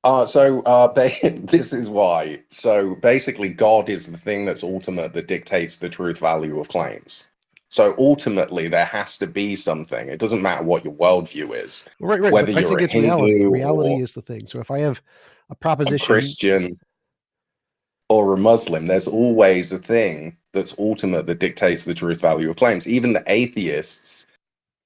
This is why. So basically, God is the thing that's ultimate that dictates the truth value of claims. So ultimately, there has to be something. It doesn't matter what your worldview is. Right. Whether I you're think a it's Hindu reality. Reality or is the thing. So if I have a proposition, a Christian or a Muslim, there's always a thing that's ultimate that dictates the truth value of claims. Even the atheists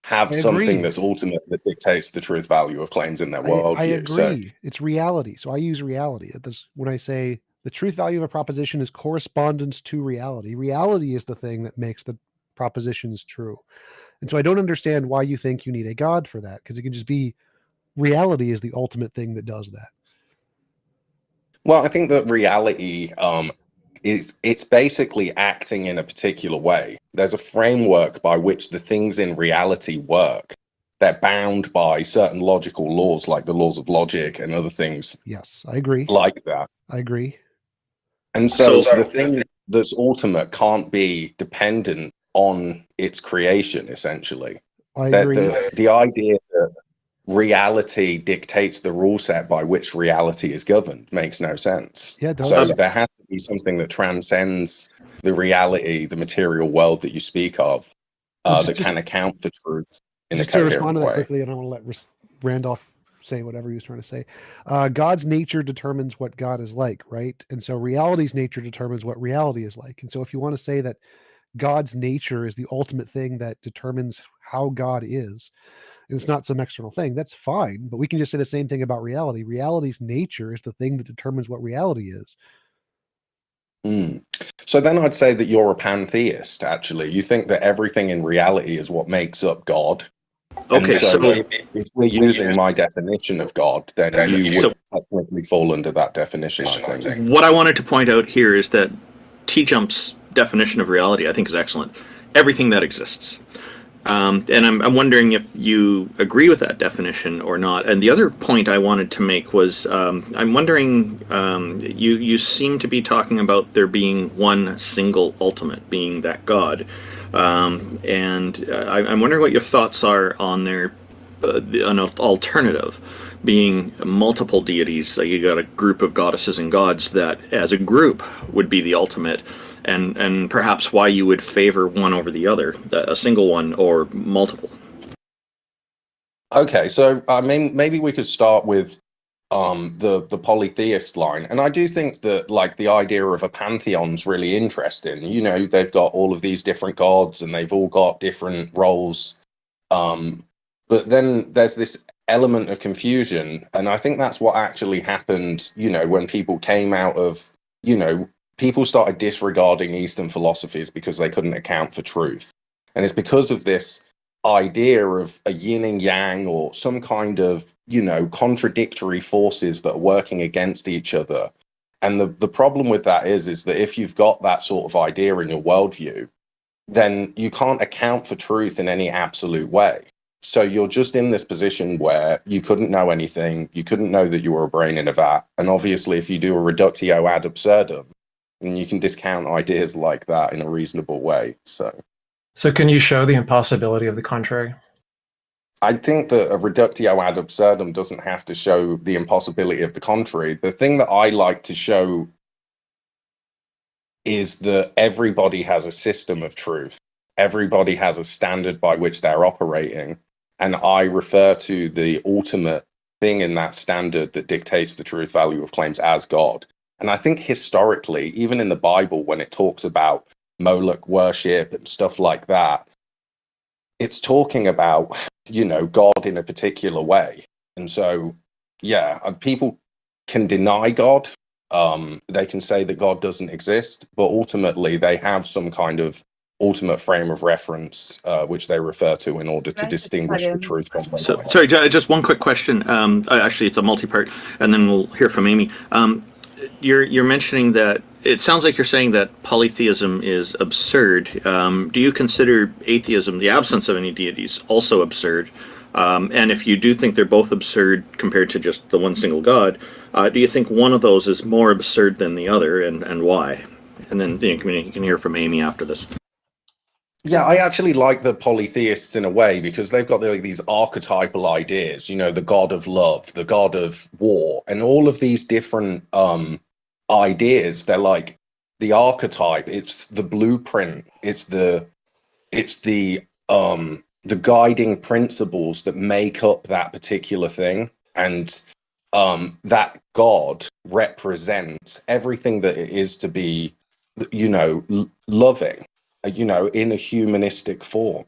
have something that's ultimate that dictates the truth value of claims in their worldview. I agree. It's reality. So I use reality. When I say the truth value of a proposition is correspondence to reality, reality is the thing that makes the propositions true. And so I don't understand why you think you need a God for that, because it can just be reality is the ultimate thing that does that. Well, I think that reality it's basically acting in a particular way. There's a framework by which the things in reality work. they're bound by certain logical laws, like the laws of logic and other things Yes, I agree. like that. I agree. And so the thing that's ultimate can't be dependent on its creation, essentially. I That agree. the idea that reality dictates the rule set by which reality is governed makes no sense. Yeah, it does. So there has to be something that transcends the reality, the material world that you speak of, that can account for truth in a Just to coherent respond to that way. quickly, and I want to let Randolph say whatever he was trying to say. God's nature determines what God is like, right? And so reality's nature determines what reality is like. And so if you want to say that God's nature is the ultimate thing that determines how God is, and it's not some external thing, that's fine. But we can just say the same thing about reality. Reality's nature is the thing that determines what reality is. So then I'd say that you're a pantheist, actually. You think that everything in reality is what makes up God. Okay, And so so if we're using my definition of God, then you would technically fall under that definition, I think. what I wanted to point out here is that TJump's definition of reality, I think, is excellent. Everything that exists. And I'm wondering if you agree with that definition or not. And the other point I wanted to make was I'm wondering, you seem to be talking about there being one single ultimate, being that God. And I'm wondering what your thoughts are on an alternative, being multiple deities. Like you got a group of goddesses and gods that, as a group, would be the ultimate. And perhaps why you would favor one over the other, a single one or multiple. Okay, so I mean, maybe we could start with the polytheist line, and I do think that like the idea of a pantheon's really interesting. You know, they've got all of these different gods, and they've all got different roles. But then there's this element of confusion, and I think that's what actually happened. You know, when people came out of, you know, people started disregarding Eastern philosophies because they couldn't account for truth. And it's because of this idea of a yin and yang, or some kind of, you know, contradictory forces that are working against each other. And the problem with that is that if you've got that sort of idea in your worldview, then you can't account for truth in any absolute way. So you're just in this position where you couldn't know anything, you couldn't know that you were a brain in a vat. And obviously, if you do a reductio ad absurdum, and you can discount ideas like that in a reasonable way. So can you show the impossibility of the contrary? I think that a reductio ad absurdum doesn't have to show the impossibility of the contrary. The thing that I like to show is that everybody has a system of truth. Everybody has a standard by which they're operating. And I refer to the ultimate thing in that standard that dictates the truth value of claims as God. And I think historically, even in the Bible, when it talks about Moloch worship and stuff like that, it's talking about, you know, God in a particular way. And so, yeah, people can deny God. They can say that God doesn't exist, but ultimately they have some kind of ultimate frame of reference, which they refer to in order to distinguish the truth from the lie. Sorry, just one quick question. Actually, it's a multi-part, and then we'll hear from Amy. You're mentioning that it sounds like you're saying that polytheism is absurd. Do you consider atheism, the absence of any deities, also absurd? And if you do think they're both absurd compared to just the one single God, do you think one of those is more absurd than the other, and why? And then you can hear from Amy after this. Yeah, I actually like the polytheists in a way because they've got these archetypal ideas, you know, the god of love, the god of war, and all of these different ideas. They're like the archetype, it's the blueprint, it's the guiding principles that make up that particular thing. And that god represents everything that it is to be, you know, loving, you know, in a humanistic form.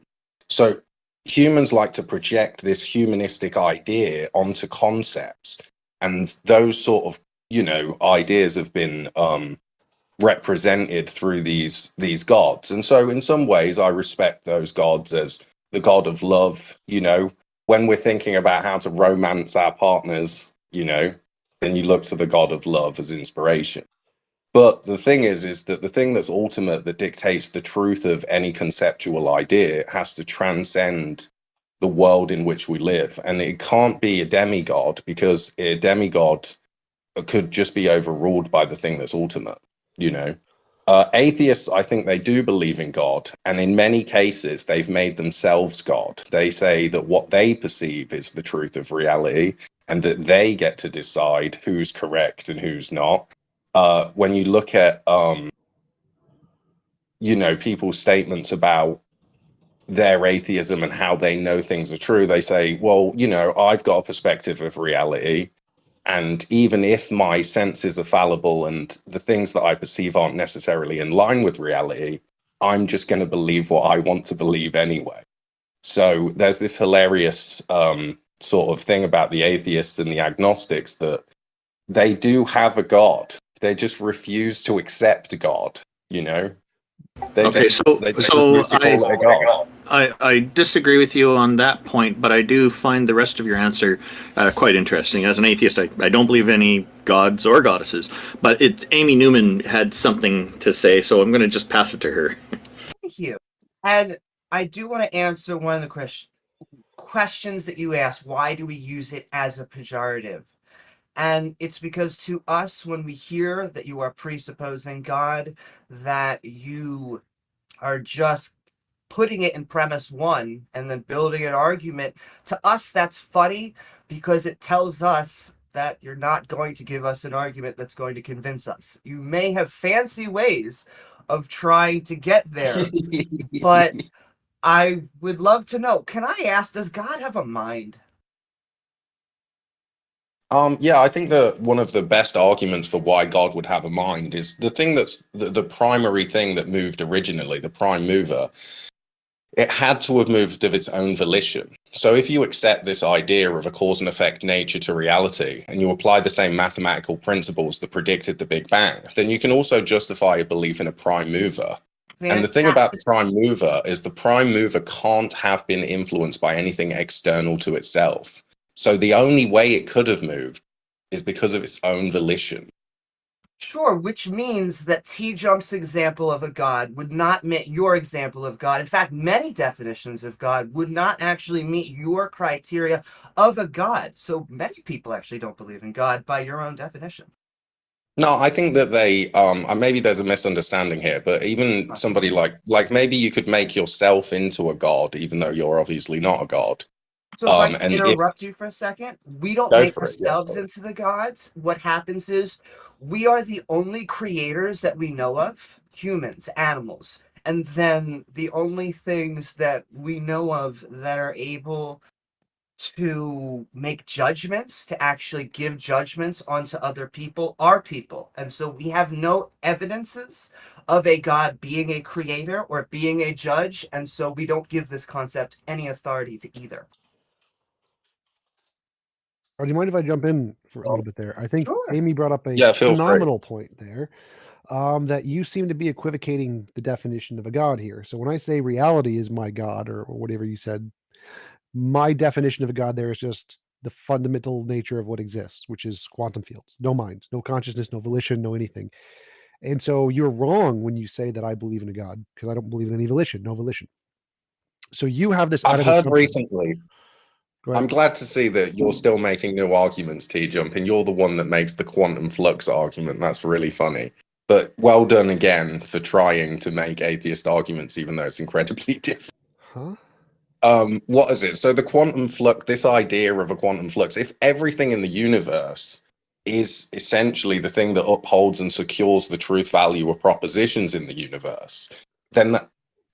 So humans like to project this humanistic idea onto concepts, and those sort of, you know, ideas have been represented through these gods. And so in some ways I respect those gods as the god of love. You know, when we're thinking about how to romance our partners, you know, then you look to the god of love as inspiration. But the thing is that the thing that's ultimate, that dictates the truth of any conceptual idea, has to transcend the world in which we live. And it can't be a demigod, because a demigod could just be overruled by the thing that's ultimate, you know. Atheists, I think they do believe in God, and in many cases they've made themselves God. They say that what they perceive is the truth of reality, and that they get to decide who's correct and who's not. When you look at you know, people's statements about their atheism and how they know things are true, they say, well, you know, I've got a perspective of reality, and even if my senses are fallible and the things that I perceive aren't necessarily in line with reality, I'm just going to believe what I want to believe anyway. So there's this hilarious sort of thing about the atheists and the agnostics, that they do have a God. They just refuse to accept God, you know? They just refuse to call it a God. I disagree with you on that point, but I do find the rest of your answer quite interesting. As an atheist, I don't believe any gods or goddesses, but Amy Newman had something to say, so I'm going to just pass it to her. Thank you. And I do want to answer one of the questions that you asked. Why do we use it as a pejorative? And it's because to us, when we hear that you are presupposing God, that you are just putting it in premise one and then building an argument, to us that's funny, because it tells us that you're not going to give us an argument that's going to convince us. You may have fancy ways of trying to get there, but I would love to know, can I ask, does God have a mind? Yeah, I think that one of the best arguments for why God would have a mind is the thing that's the primary thing that moved originally, the prime mover. It had to have moved of its own volition. So if you accept this idea of a cause and effect nature to reality, and you apply the same mathematical principles that predicted the Big Bang, then you can also justify a belief in a prime mover. And the thing about the prime mover is the prime mover can't have been influenced by anything external to itself. So the only way it could have moved is because of its own volition. Sure, which means that TJump's example of a god would not meet your example of God. In fact, many definitions of God would not actually meet your criteria of a god. So many people actually don't believe in God by your own definition. No, I think that they maybe there's a misunderstanding here, but even somebody like maybe you could make yourself into a god, even though you're obviously not a god. So if I can interrupt you for a second, we don't make ourselves into the gods. What happens is we are the only creators that we know of, humans, animals. And then the only things that we know of that are able to make judgments, to actually give judgments onto other people, are people. And so we have no evidences of a god being a creator or being a judge. And so we don't give this concept any authority to either. Or do you mind if I jump in for a little bit there? I think Sure. Amy brought up a phenomenal point there, that you seem to be equivocating the definition of a god here. So when I say reality is my god, or whatever you said, my definition of a god there is just the fundamental nature of what exists, which is quantum fields. No mind, no consciousness, no volition, no anything. And so you're wrong when you say that I believe in a god, because I don't believe in any volition, no volition. So you have this. I've heard recently. I'm glad to see that you're still making new arguments, TJump, and you're the one that makes the quantum flux argument. That's really funny. But well done again for trying to make atheist arguments, even though it's incredibly difficult. Huh? What is it? So the quantum flux, this idea of a quantum flux, if everything in the universe is essentially the thing that upholds and secures the truth value of propositions in the universe, then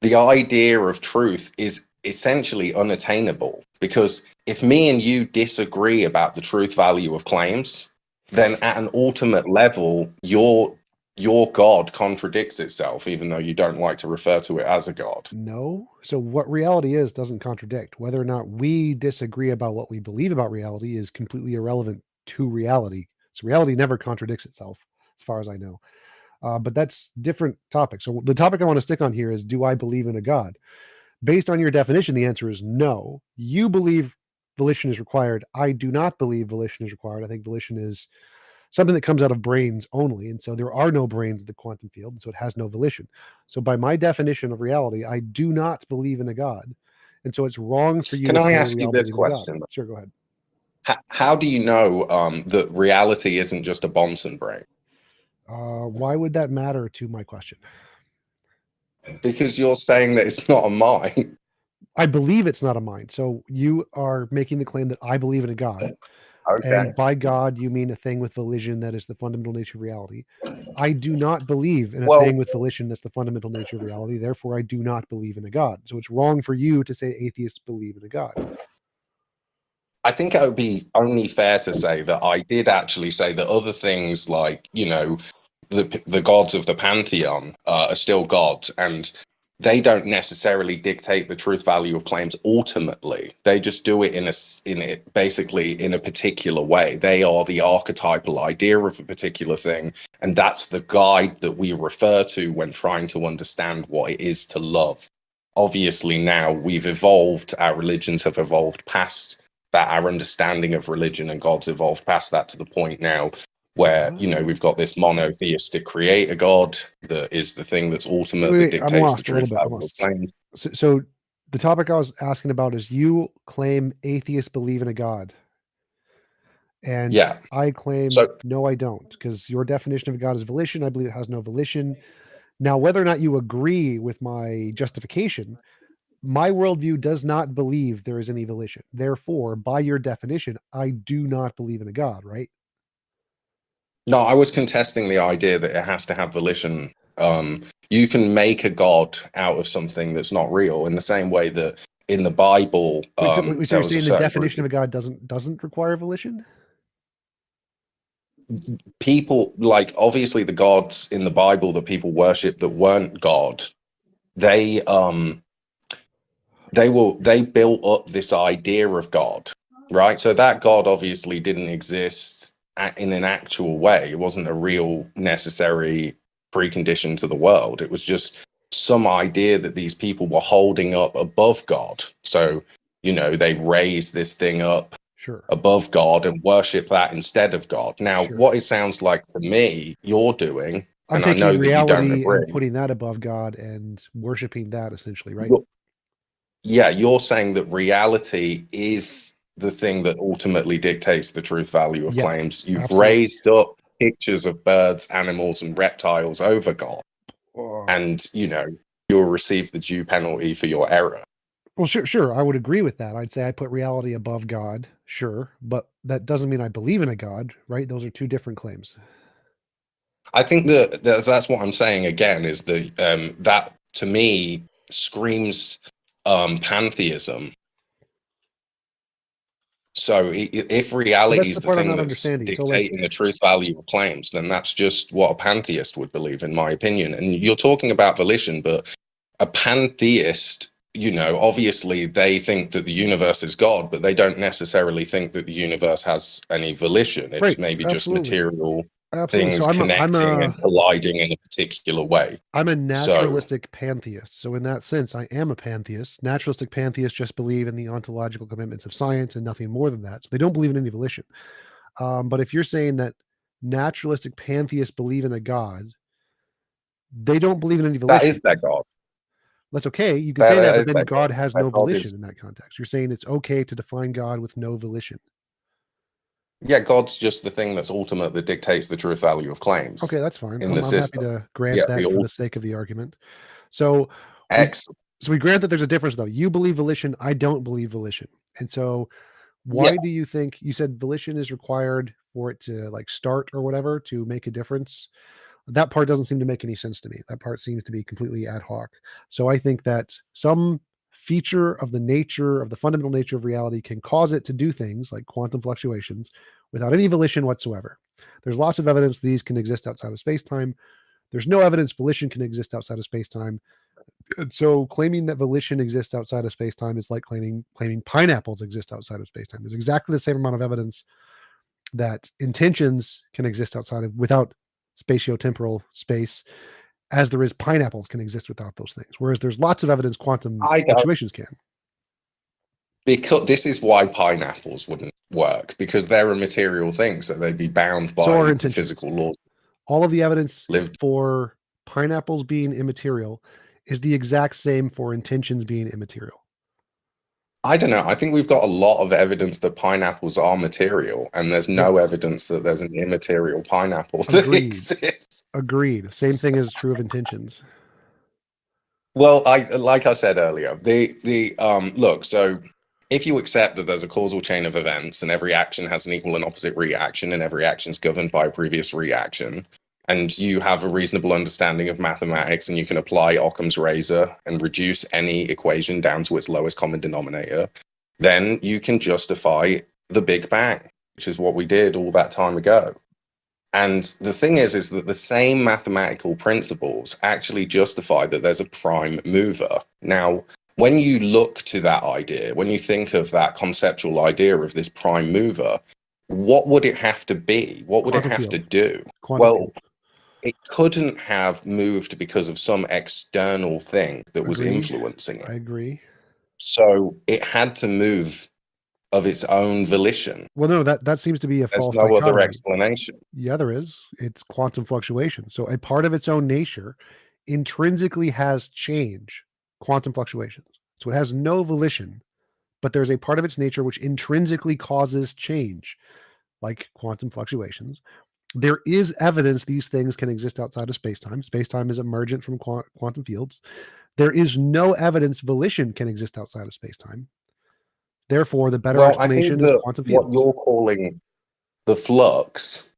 the idea of truth is essentially unattainable, because if me and you disagree about the truth value of claims, then at an ultimate level, your God contradicts itself, even though you don't like to refer to it as a God. No. So what reality is doesn't contradict. Whether or not we disagree about what we believe about reality is completely irrelevant to reality. So reality never contradicts itself, as far as I know. But that's different topic. So the topic I want to stick on here is, do I believe in a God? Based on your definition, the answer is no. You believe volition is required. I do not believe volition is required. I think volition is something that comes out of brains only. And so there are no brains in the quantum field, and so it has no volition. So by my definition of reality, I do not believe in a God. And so it's wrong for you Can to I say ask we you all this believe in God. question? Sure, go ahead. How do you know that reality isn't just a Bunsen brain? Why would that matter to my question? Because you're saying that it's not a mind. I believe it's not a mind. So you are making the claim that I believe in a God. Okay. And by God, you mean a thing with volition that is the fundamental nature of reality. I do not believe in a Well, thing with volition that's the fundamental nature of reality. Therefore, I do not believe in a God. So it's wrong for you to say atheists believe in a God. I think it would be only fair to say that I did actually say that other things like, you know, the gods of the pantheon are still gods, and they don't necessarily dictate the truth value of claims ultimately. They just do it basically in a particular way. They are the archetypal idea of a particular thing, and that's the guide that we refer to when trying to understand what it is to love. Obviously, now we've evolved, our religions have evolved past that, our understanding of religion and God's evolved past that to the point now where, you know, we've got this monotheistic creator God that is the thing that's ultimate, that Wait, I'm dictates the lost a little truth bit. I'm value of lost. claims. So the topic I was asking about is you claim atheists believe in a God. And Yeah. I claim, So no, I don't, because your definition of God is volition. I believe it has no volition. Now, whether or not you agree with my justification, my worldview does not believe there is any volition. Therefore, by your definition, I do not believe in a God, right? no, I was contesting the idea that it has to have volition. You can make a God out of something that's not real, in the same way that in the Bible, So there you're was a saying the certain definition of group a God doesn't require volition? of people, like obviously the gods in the Bible that people worship that weren't God, they built up this idea of God, right? So that God obviously didn't exist in an actual way. It wasn't a real necessary precondition to the world. It was just some idea that these people were holding up above God. So, you know, they raised this thing up Sure. above God and worship that instead of God. Now, Sure. what it sounds like to me you're doing, I'm and I know taking that you don't reality and agree, putting that above God and worshiping that essentially, right? you're saying that reality is the thing that ultimately dictates the truth value of Yes, claims. You've absolutely. raised up pictures of birds, animals, and reptiles over God, and you know you'll receive the due penalty for your error. Well, sure. I would agree with that. I'd say I put reality above God, sure, but that doesn't mean I believe in a God, right? Those are two different claims. I think that's what I'm saying again, is that to me screams pantheism. So if reality That's is the the part I'm thing not that's understanding. So, like, dictating the truth value of claims, then that's just what a pantheist would believe, in my opinion. And you're talking about volition, but a pantheist, you know, obviously they think that the universe is God, but they don't necessarily think that the universe has any volition. It's right, maybe just absolutely. material Absolutely. things So connecting and colliding in a particular way. I'm a So naturalistic pantheist. So in that sense, I am a pantheist. Naturalistic pantheists just believe in the ontological commitments of science and nothing more than that. So they don't believe in any volition. But if you're saying that naturalistic pantheists believe in a God, they don't believe in any that volition. is their God. That's okay. You can say that, but is then their God God. has Their no God volition is, in that context. You're saying it's okay to define God with no volition. yeah, God's just the thing that's ultimate, that dictates the truth value of claims Okay, that's fine. in I'm the happy system. to grant Yeah, that for the sake of the argument. So excellent. we grant that there's a difference, though. You believe volition. I don't believe volition. And so Yeah, why do you think you said volition is required for it to like start or whatever to make a difference? That part doesn't seem to make any sense to me. That part seems to be completely ad hoc. So I think that some feature of the nature of the fundamental nature of reality can cause it to do things like quantum fluctuations without any volition whatsoever. There's lots of evidence these can exist outside of space-time. There's no evidence volition can exist outside of space-time. And so claiming that volition exists outside of space-time is like claiming pineapples exist outside of space-time. There's exactly the same amount of evidence that intentions can exist without spatiotemporal space as there is pineapples can exist without those things. Whereas there's lots of evidence quantum I don't, fluctuations can. because this is why pineapples wouldn't work, because they're a material thing, so they'd be bound So by are the intentions. physical laws. All of the evidence Lived. for pineapples being immaterial is the exact same for intentions being immaterial. I don't know. I think we've got a lot of evidence that pineapples are material, and there's no Yes. evidence that there's an immaterial pineapple that Agreed. exists. Agreed. Same thing is true of intentions. Well, like I said earlier, the look, so if you accept that there's a causal chain of events and every action has an equal and opposite reaction and every action is governed by a previous reaction, and you have a reasonable understanding of mathematics and you can apply Occam's razor and reduce any equation down to its lowest common denominator, then you can justify the Big Bang, which is what we did all that time ago. And the thing is that the same mathematical principles actually justify that there's a prime mover. Now, when you look to that idea, when you think of that conceptual idea of this prime mover, what would it have to be? What would it have to do? Well, it couldn't have moved because of some external thing that was influencing it. I agree. So it had to move of its own volition. Well, no, that seems to be a There's false no other dichotomy. explanation. Yeah, there is. It's quantum fluctuation. So a part of its own nature intrinsically has change, quantum fluctuations. So it has no volition, but there's a part of its nature which intrinsically causes change, like quantum fluctuations. There is evidence these things can exist outside of space-time. Space-time is emergent from quantum fields. There is no evidence volition can exist outside of space-time. Therefore, the better explanation is quantum fields. What you're calling the flux.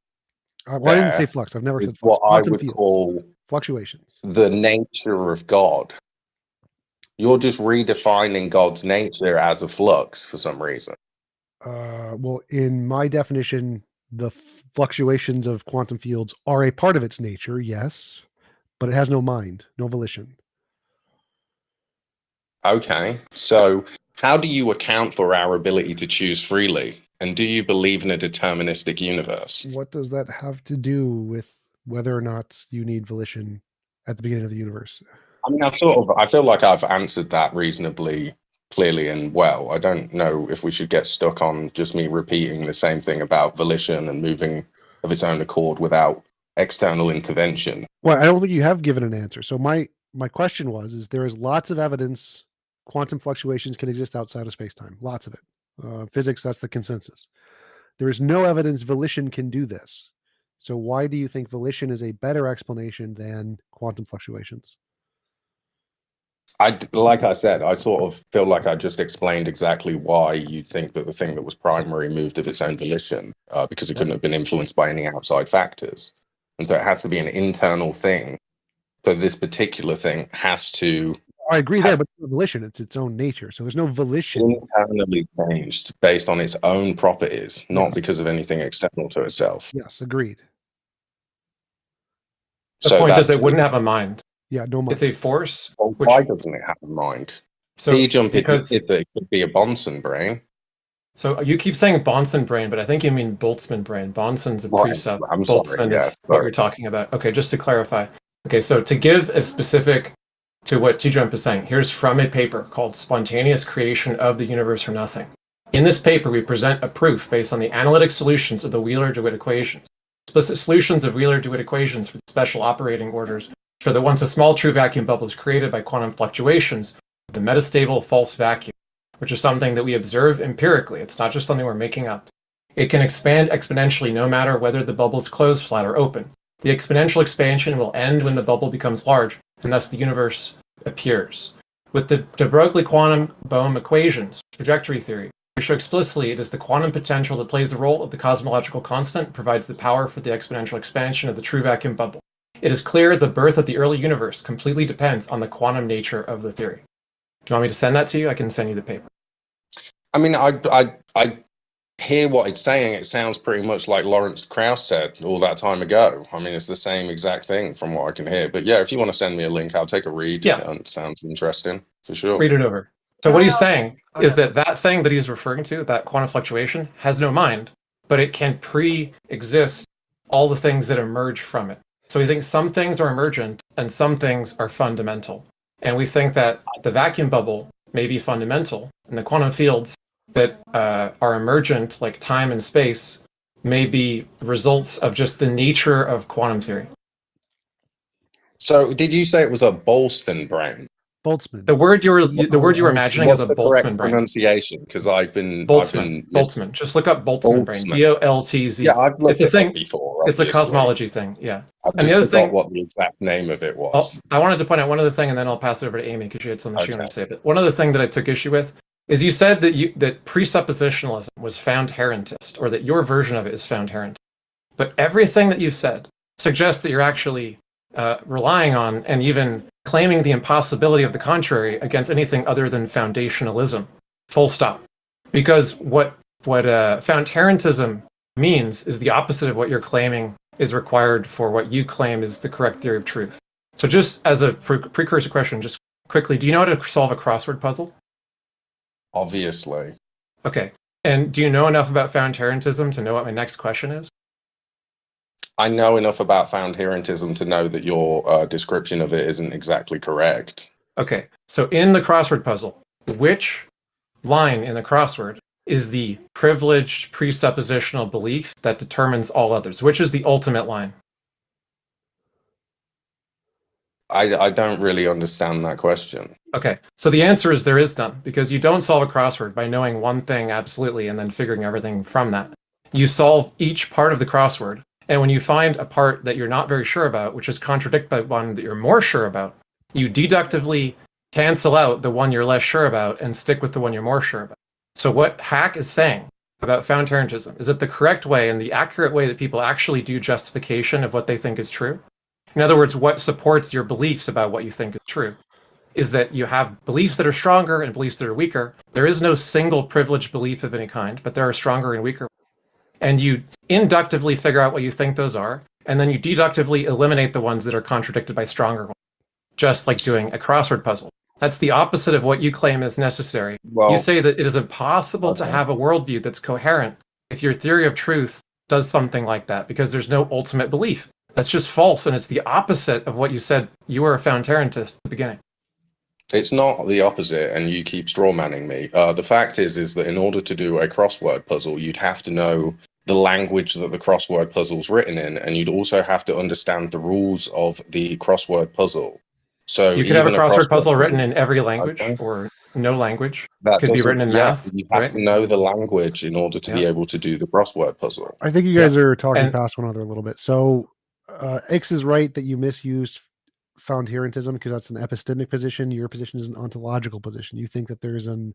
Well, I didn't say flux. I've never said flux. What I would call fluctuations. The nature of God. You're just redefining God's nature as a flux for some reason. Well, in my definition, the fluctuations of quantum fields are a part of its nature, yes, but it has no mind, no volition. Okay, so how do you account for our ability to choose freely? And do you believe in a deterministic universe? What does that have to do with whether or not you need volition at the beginning of the universe? I mean, I feel like I've answered that reasonably clearly and well. I don't know if we should get stuck on just me repeating the same thing about volition and moving of its own accord without external intervention. Well, I don't think you have given an answer. So my question is there is lots of evidence quantum fluctuations can exist outside of space-time. Lots of it. Physics, that's the consensus. There is no evidence volition can do this. So why do you think volition is a better explanation than quantum fluctuations? Like I said, I sort of feel like I just explained exactly why you think that the thing that was primary moved of its own volition, because it couldn't have been influenced by any outside factors. And so it had to be an internal thing. So this particular thing has to... I agree there, but volition, it's its own nature. So there's no volition. Internally changed based on its own properties, not because of anything external to itself. Yes, agreed. The point is it wouldn't have a mind. Yeah, no mind. It's a force. Well, why doesn't it have a mind? So TJump because it could be a Bunsen brain. So you keep saying Bunsen brain, but I think you mean Boltzmann brain. Bunsen's a precept. I'm Boltzmann sorry, yeah, is what you're talking about. Okay, just to clarify. Okay, so to give a specific to what TJump is saying, here's from a paper called Spontaneous Creation of the Universe from Nothing. In this paper, we present a proof based on the analytic solutions of the Wheeler-DeWitt equations. Explicit solutions of Wheeler-DeWitt equations for special operating orders for the once a small true vacuum bubble is created by quantum fluctuations of the metastable false vacuum, which is something that we observe empirically. It's not just something we're making up. It can expand exponentially no matter whether the bubble is closed, flat, or open. The exponential expansion will end when the bubble becomes large, and thus the universe appears. With the de Broglie quantum Bohm equations, trajectory theory, we show explicitly it is the quantum potential that plays the role of the cosmological constant, provides the power for the exponential expansion of the true vacuum bubble. It is clear the birth of the early universe completely depends on the quantum nature of the theory. Do you want me to send that to you? I can send you the paper. I mean, I hear what it's saying. It sounds pretty much like Lawrence Krauss said all that time ago. I mean, it's the same exact thing from what I can hear. But yeah, if you want to send me a link, I'll take a read. Yeah. It sounds interesting, for sure. Read it over. So what he's saying is that thing that he's referring to, that quantum fluctuation, has no mind, but it can pre-exist all the things that emerge from it. So we think some things are emergent and some things are fundamental. And we think that the vacuum bubble may be fundamental, and the quantum fields that are emergent, like time and space, may be results of just the nature of quantum theory. So did you say it was a Boltzmann brain? Boltzmann. The word you were imagining is What's a the correct Boltzmann brain. pronunciation? Because I've been Boltzmann. Just look up Boltzmann brain. Boltzmann. Boltz. Yeah, I've looked It's a it thing. up before. It's a Obviously, cosmology thing. Yeah. I've And the just other forgot thing, what the exact name of it oh, was. I wanted to point out one other thing, and then I'll pass it over to Amy because she had something she Okay. wanted to say. But one other thing that I took issue with is you said that presuppositionalism was found herentist, or that your version of it is found herentist. But everything that you've said suggests that you're actually relying on and even claiming the impossibility of the contrary against anything other than foundationalism. Full stop. Because what found herentism means is the opposite of what you're claiming is required for what you claim is the correct theory of truth. So just as a precursor question, just quickly, do you know how to solve a crossword puzzle? Obviously. Okay. And do you know enough about found herentism to know what my next question is? I know enough about found herentism to know that your description of it isn't exactly correct. Okay. So in the crossword puzzle, which line in the crossword is the privileged presuppositional belief that determines all others? Which is the ultimate line? I don't really understand that question. Okay, so the answer is there is none, because you don't solve a crossword by knowing one thing absolutely and then figuring everything from that. You solve each part of the crossword, and when you find a part that you're not very sure about, which is contradicted by one that you're more sure about, you deductively cancel out the one you're less sure about and stick with the one you're more sure about. So what Hack is saying about found herentism is that the correct way and the accurate way that people actually do justification of what they think is true, in other words, what supports your beliefs about what you think is true, is that you have beliefs that are stronger and beliefs that are weaker. There is no single privileged belief of any kind, but there are stronger and weaker. And you inductively figure out what you think those are, and then you deductively eliminate the ones that are contradicted by stronger ones, just like doing a crossword puzzle. That's the opposite of what you claim is necessary. Well, you say that it is impossible to have a worldview that's coherent if your theory of truth does something like that, because there's no ultimate belief. That's just false, and it's the opposite of what you said you were a found herentist at the beginning. It's not the opposite, and you keep strawmanning me. The fact is that in order to do a crossword puzzle, you'd have to know the language that the crossword puzzle's written in, and you'd also have to understand the rules of the crossword puzzle. So you could have a even crossword puzzle written in every language, okay, or no language. that Could be written in yeah, math, you have right? to know the language in order to be able to do the crossword puzzle. I think you guys are talking And- past one another a little bit. So X is right that you misused found herentism because that's an epistemic position. Your position is an ontological position. You think that there's an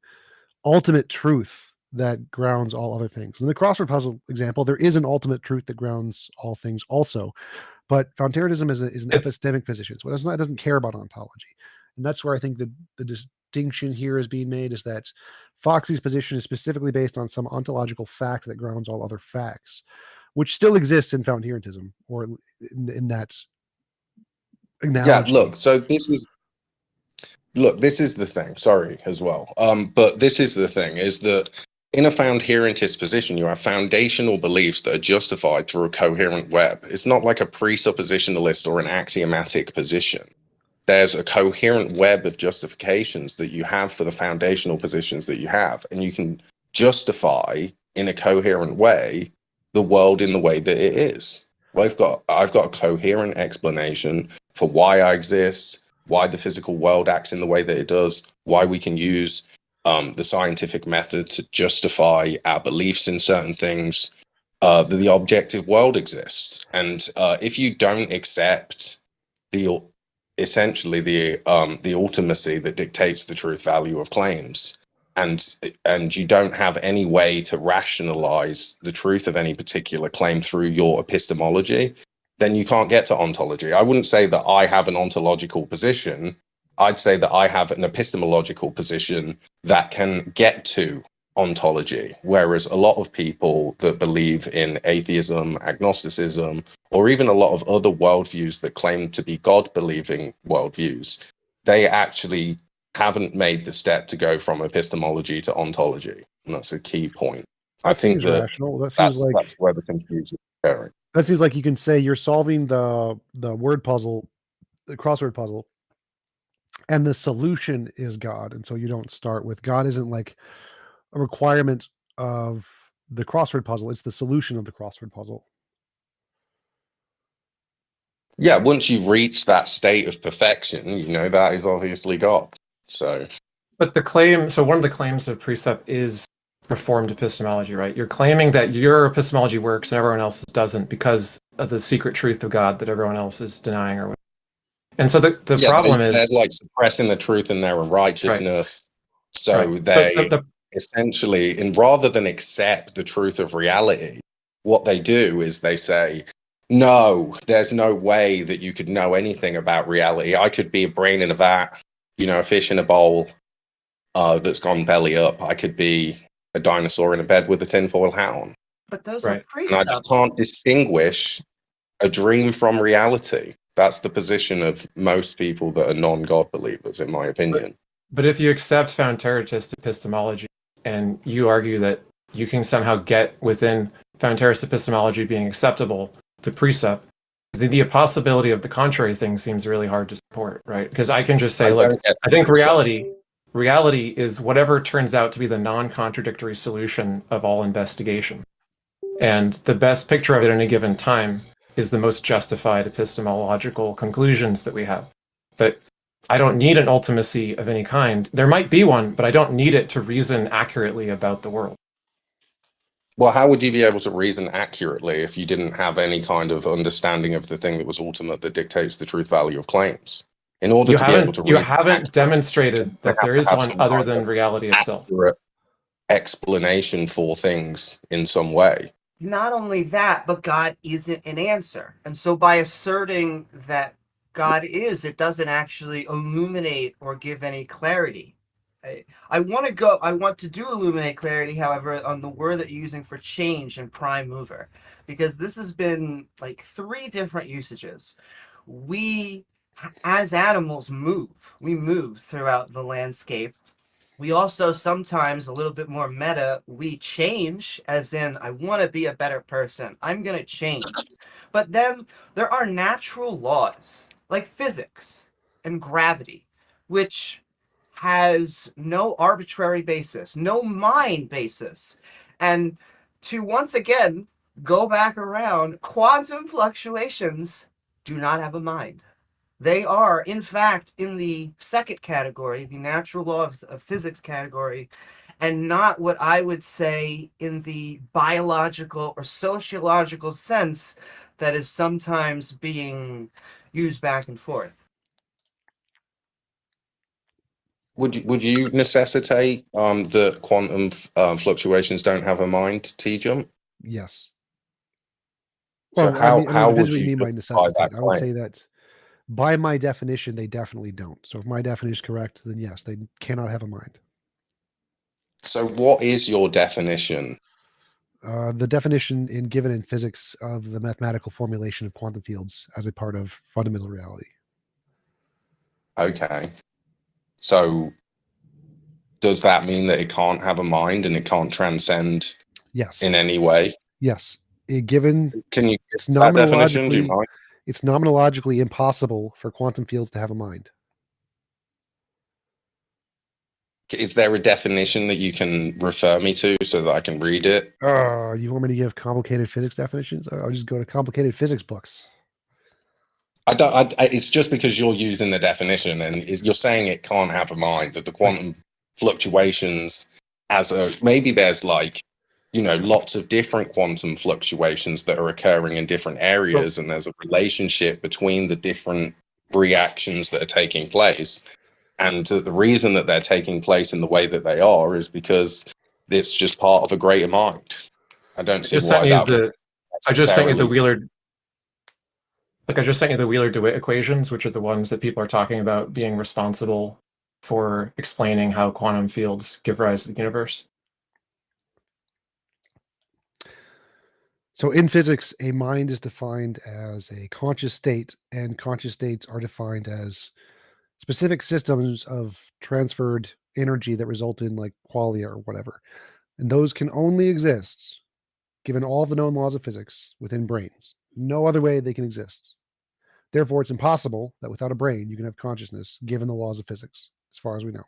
ultimate truth that grounds all other things. In the crossword puzzle example, there is an ultimate truth that grounds all things also. But found herentism is an epistemic position. So it doesn't care about ontology. And that's where I think the distinction here is being made, is that Foxy's position is specifically based on some ontological fact that grounds all other facts, which still exists in found herentism, or in that analogy. Yeah, this is the thing. Sorry as well. But this is the thing, is that in a found herentist position, you have foundational beliefs that are justified through a coherent web. It's not like a presuppositionalist or an axiomatic position. There's a coherent web of justifications that you have for the foundational positions that you have, and you can justify in a coherent way the world in the way that it is. I've got a coherent explanation for why I exist, why the physical world acts in the way that it does, why we can use the scientific method to justify our beliefs in certain things, that the objective world exists. And if you don't accept essentially the ultimacy that dictates the truth value of claims, and you don't have any way to rationalize the truth of any particular claim through your epistemology, then you can't get to ontology. I wouldn't say that I have an ontological position. I'd say that I have an epistemological position that can get to ontology, whereas a lot of people that believe in atheism, agnosticism, or even a lot of other worldviews that claim to be God-believing worldviews, they actually haven't made the step to go from epistemology to ontology, and that's a key point. I think that rational. That seems like that's where the confusion is occurring. that seems like you can say you're solving the word puzzle, the crossword puzzle, and the solution is God, and so you don't start with God. Isn't like a requirement of the crossword puzzle. It's the solution of the crossword puzzle. Yeah, once you reach that state of perfection, that is obviously God. So, But the claim, so one of the claims of precept is reformed epistemology, right? You're claiming that your epistemology works and everyone else's doesn't because of the secret truth of God that everyone else is denying or whatever. And so the yeah, problem they're is like suppressing the truth in their righteousness. So right. they The essentially, and rather than accept the truth of reality, what they do is they say, no, there's no way that you could know anything about reality. I could be a brain in a vat, you know, a fish in a bowl that's gone belly up. I could be a dinosaur in a bed with a tinfoil hat on. But those are right. And I just precepts. can't distinguish a dream from reality. That's the position of most people that are non-God believers, in my opinion. But if you accept found terratist epistemology and you argue that you can somehow get within found terratist epistemology being acceptable to precept, the possibility of the contrary thing seems really hard to support, right? Because I can just say, look, I think reality is whatever turns out to be the non-contradictory solution of all investigation. And the best picture of it at any given time is the most justified epistemological conclusions that we have. That I don't need an ultimacy of any kind. There might be one, but I don't need it to reason accurately about the world. Well, how would you be able to reason accurately if you didn't have any kind of understanding of the thing that was ultimate that dictates the truth value of claims? In order to be able to You reason haven't demonstrated that there is one other than reality itself. Explanation for things in some way. Not only that, but God isn't an answer. And so by asserting that God is, it doesn't actually illuminate or give any clarity. I want to do illuminate clarity, however, on the word that you're using for change and prime mover, because this has been like 3 different usages. We, as animals, we move throughout the landscape. We also sometimes, a little bit more meta, we change, as in, I want to be a better person. I'm going to change. But then there are natural laws, like physics and gravity, which has no arbitrary basis, no mind basis. And to once again go back around, quantum fluctuations do not have a mind. They are, in fact, in the second category, the natural laws of physics category, and not what I would say in the biological or sociological sense that is sometimes being used back and forth. Would you necessitate that quantum fluctuations don't have a mind, TJump? Yes. So Well, how depends would what you mean by justify necessitate. that I would claim? say that by my definition, they definitely don't. So if my definition is correct, then yes, they cannot have a mind. So what is your definition? The definition given in physics of the mathematical formulation of quantum fields as a part of fundamental reality. Okay. So does that mean that it can't have a mind and it can't transcend Yes. in any way? Yes. Given Can you it's give that definition? Do you mind? it's nomenologically impossible for quantum fields to have a mind. Is there a definition that you can refer me to so that I can read it? You want me to give complicated physics definitions? I'll just go to complicated physics books. I don't. It's just because you're using the definition and you're saying it can't have a mind, that the quantum fluctuations maybe there's like, you know, lots of different quantum fluctuations that are occurring in different areas, and there's a relationship between the different reactions that are taking place. And the reason that they're taking place in the way that they are is because it's just part of a greater mind. I don't see why that. I just sent you the Wheeler. Like I just sent you the Wheeler-DeWitt equations, which are the ones that people are talking about being responsible for explaining how quantum fields give rise to the universe. So in physics, a mind is defined as a conscious state, and conscious states are defined as specific systems of transferred energy that result in like qualia or whatever. And those can only exist given all the known laws of physics within brains. No other way they can exist. Therefore, it's impossible that without a brain you can have consciousness given the laws of physics, as far as we know.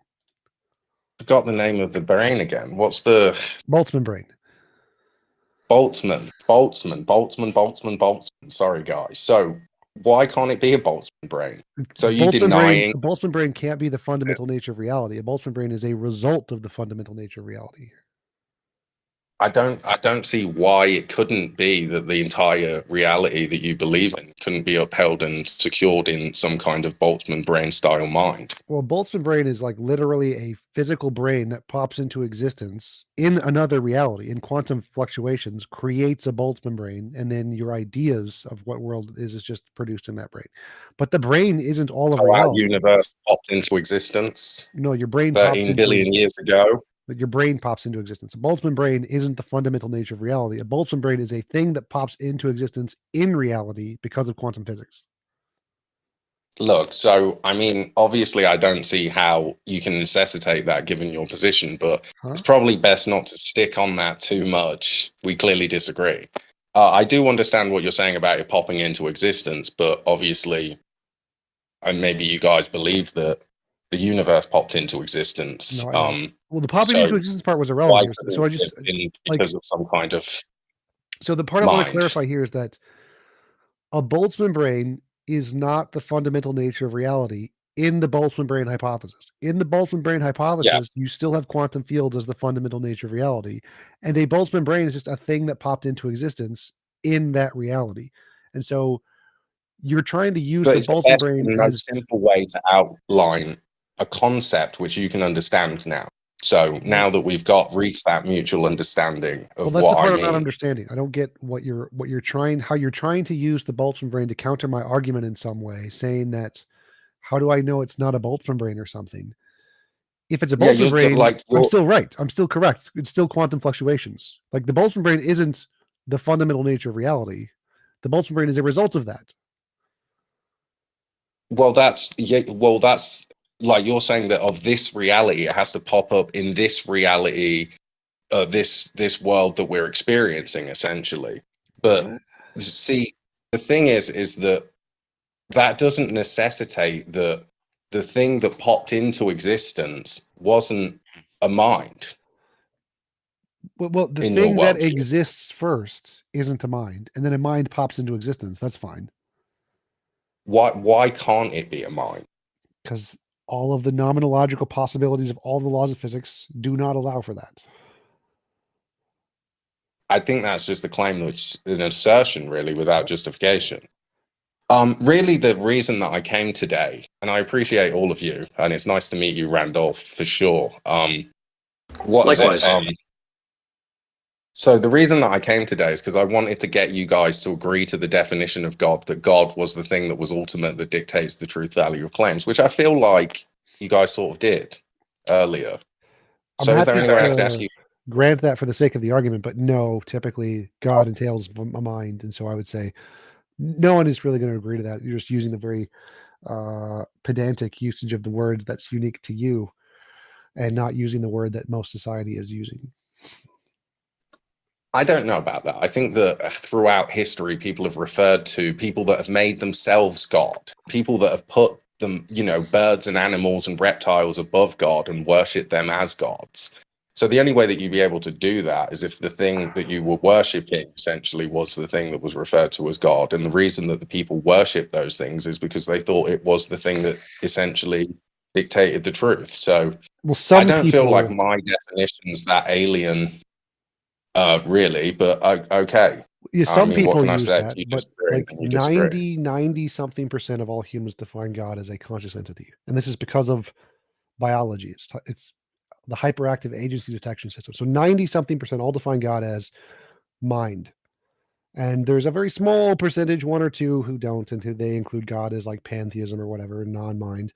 Forgot the name of the brain again. What's the Boltzmann brain? Boltzmann. Sorry, guys. So Why can't it be a Boltzmann brain? So you A Boltzmann brain can't be the fundamental nature of reality. A Boltzmann brain is a result of the fundamental nature of reality. I don't see why it couldn't be that the entire reality that you believe in couldn't be upheld and secured in some kind of Boltzmann brain style mind. Well, a Boltzmann brain is like literally a physical brain that pops into existence in another reality, in quantum fluctuations, creates a Boltzmann brain, and then your ideas of what world is just produced in that brain. But the brain isn't all of So our reality. universe popped into existence No, your brain 13 billion years ago. But your brain pops into existence. A Boltzmann brain isn't the fundamental nature of reality. A Boltzmann brain is a thing that pops into existence in reality because of quantum physics. Look, so I mean, obviously, I don't see how you can necessitate that given your position, but it's probably best not to stick on that too much. We clearly disagree. I do understand what you're saying about it popping into existence, but obviously, and maybe you guys believe that the universe popped into existence. No, well, the popping into existence part was irrelevant here. So I just because of some kind of. So the part I want to clarify here is that a Boltzmann brain is not the fundamental nature of reality in the Boltzmann brain hypothesis. In the Boltzmann brain hypothesis, you still have quantum fields as the fundamental nature of reality. And a Boltzmann brain is just a thing that popped into existence in that reality. And so you're trying to use the Boltzmann brain as a simple way to outline a concept which you can understand now. So now that we've reached that mutual understanding of that's what the part I I'm not mean. understanding. I don't get how you're trying to use the Boltzmann brain to counter my argument in some way, saying that how do I know it's not a Boltzmann brain or something? If it's a Boltzmann brain, I'm still right. I'm still correct. It's still quantum fluctuations. Like the Boltzmann brain isn't the fundamental nature of reality. The Boltzmann brain is a result of that. Well, that's like you're saying that of this reality, it has to pop up in this reality, this world that we're experiencing, essentially. But see, the thing is that doesn't necessitate that the thing that popped into existence wasn't a mind. Well, the thing that exists first isn't a mind, and then a mind pops into existence. That's fine. Why can't it be a mind? Because all of the nomenological possibilities of all the laws of physics do not allow for that. I think that's just a claim that's an assertion, really, without justification. Really, the reason that I came today, and I appreciate all of you, and it's nice to meet you, Randolph, for sure. Likewise. So the reason that I came today is because I wanted to get you guys to agree to the definition of God, that God was the thing that was ultimate, that dictates the truth value of claims, which I feel like you guys sort of did earlier. So is there any way I could ask you? Grant that for the sake of the argument, but no, typically God entails a mind. And so I would say no one is really going to agree to that. You're just using the very pedantic usage of the words that's unique to you and not using the word that most society is using. I don't know about that. I think that throughout history, people have referred to people that have made themselves God, people that have put them, birds and animals and reptiles above God and worship them as gods. So the only way that you'd be able to do that is if the thing that you were worshipping essentially was the thing that was referred to as God. And the reason that the people worship those things is because they thought it was the thing that essentially dictated the truth. So I don't feel like my definition's that alien, really, but okay. Yeah, some people use that, but like 90 something % of all humans define God as a conscious entity. And this is because of biology. It's the hyperactive agency detection system. So 90 something % all define God as mind. And there's a very small percentage, 1 or 2, who don't, and who they include God as like pantheism or whatever, non-mind.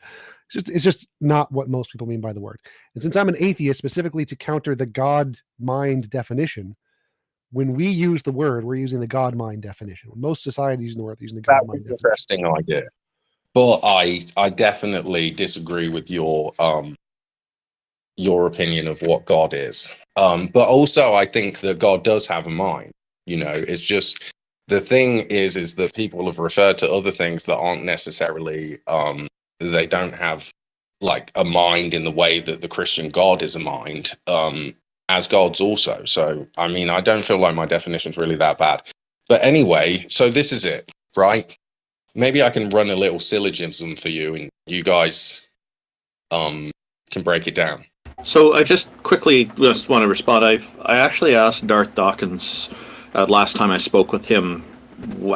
It's just not what most people mean by the word. And since I'm an atheist, specifically to counter the God-mind definition, when we use the word, we're using the God-mind definition. When most societies using the word, they're using the God-mind definition. Interesting idea. But I definitely disagree with your opinion of what God is. But also I think that God does have a mind. It's just the thing is that people have referred to other things that aren't necessarily they don't have like a mind in the way that the Christian God is a mind, as gods also. So I mean, I don't feel like my definition is really that bad. But anyway, so this is it, right? maybe I can run a little syllogism for you, and you guys can break it down. So I just quickly just want to respond. I actually asked Darth Dawkins last time I spoke with him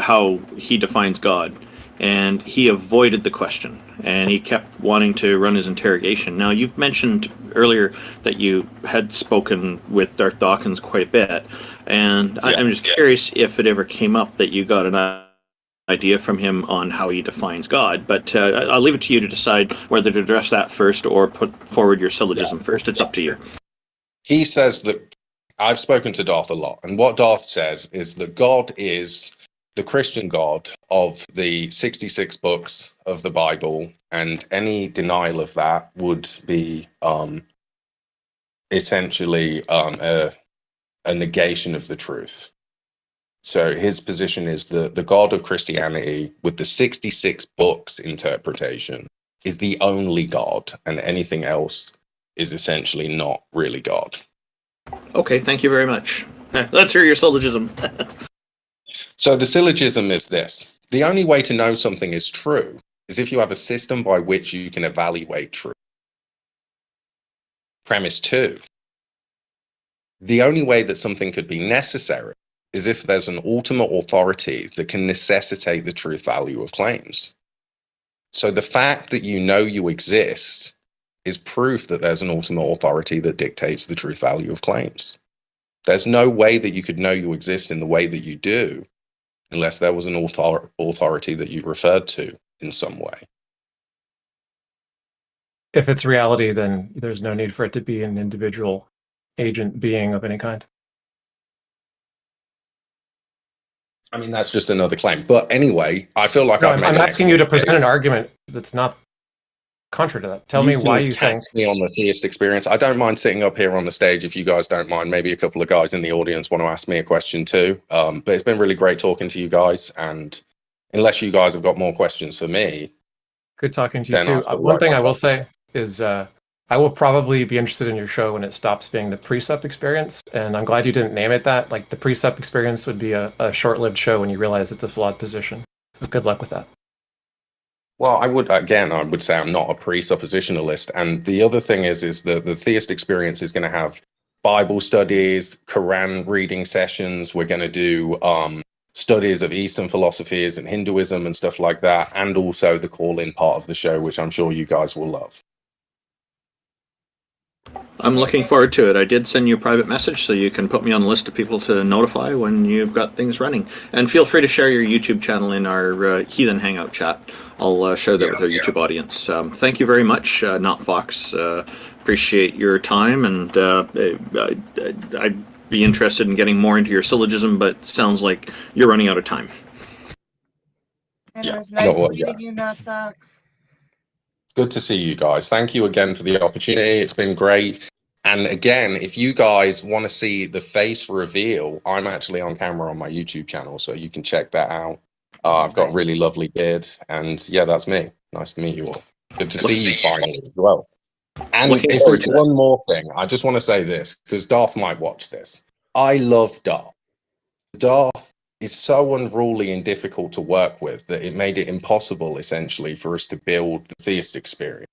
how he defines God, and he avoided the question, and he kept wanting to run his interrogation. Now, you've mentioned earlier that you had spoken with Darth Dawkins quite a bit, and I'm just curious if it ever came up that you got an idea from him on how he defines God, but I'll leave it to you to decide whether to address that first or put forward your syllogism first. It's up to you. He says that I've spoken to Darth a lot, and what Darth says is that God is the Christian God of the 66 books of the Bible, and any denial of that would be essentially a negation of the truth. So his position is that the God of Christianity, with the 66 books interpretation, is the only God, and anything else is essentially not really God. Okay, thank you very much. Let's hear your syllogism. So the syllogism is this: the only way to know something is true is if you have a system by which you can evaluate truth. Premise 2: the only way that something could be necessary is if there's an ultimate authority that can necessitate the truth value of claims. So the fact that you know you exist is proof that there's an ultimate authority that dictates the truth value of claims. There's no way that you could know you exist in the way that you do unless there was an authority that you referred to in some way. If it's reality, then there's no need for it to be an individual agent being of any kind. I mean, that's just another claim. But anyway, I feel like I'm asking you to present an argument that's not contrary to that. Tell me why you think. Me on the theist experience. I don't mind sitting up here on the stage if you guys don't mind. Maybe a couple of guys in the audience want to ask me a question too. But it's been really great talking to you guys. And unless you guys have got more questions for me, good talking to you too. One thing I will say is I will probably be interested in your show when it stops being the precept experience. And I'm glad you didn't name it that. Like the precept experience would be a short-lived show when you realize it's a flawed position. So good luck with that. Well, I would say I'm not a presuppositionalist. And the other thing is that the theist experience is going to have Bible studies, Quran reading sessions. We're going to do studies of Eastern philosophies and Hinduism and stuff like that. And also the call-in part of the show, which I'm sure you guys will love. I'm looking forward to it. I did send you a private message so you can put me on the list of people to notify when you've got things running. And feel free to share your YouTube channel in our Heathen Hangout chat. I'll share that with our YouTube audience. Thank you very much, Not Fox. Appreciate your time, and I'd be interested in getting more into your syllogism, but sounds like you're running out of time. And it was nice meeting you, Not Fox. Good to see you guys. Thank you again for the opportunity. It's been great. And again, if you guys want to see the face reveal, I'm actually on camera on my YouTube channel, so you can check that out. I've got a really lovely beard, and yeah, that's me. Nice to meet you all. Good to see you finally as well. And if there's one more thing, I just want to say this, because Darth might watch this. I love Darth. Darth is so unruly and difficult to work with that it made it impossible, essentially, for us to build the theist experience.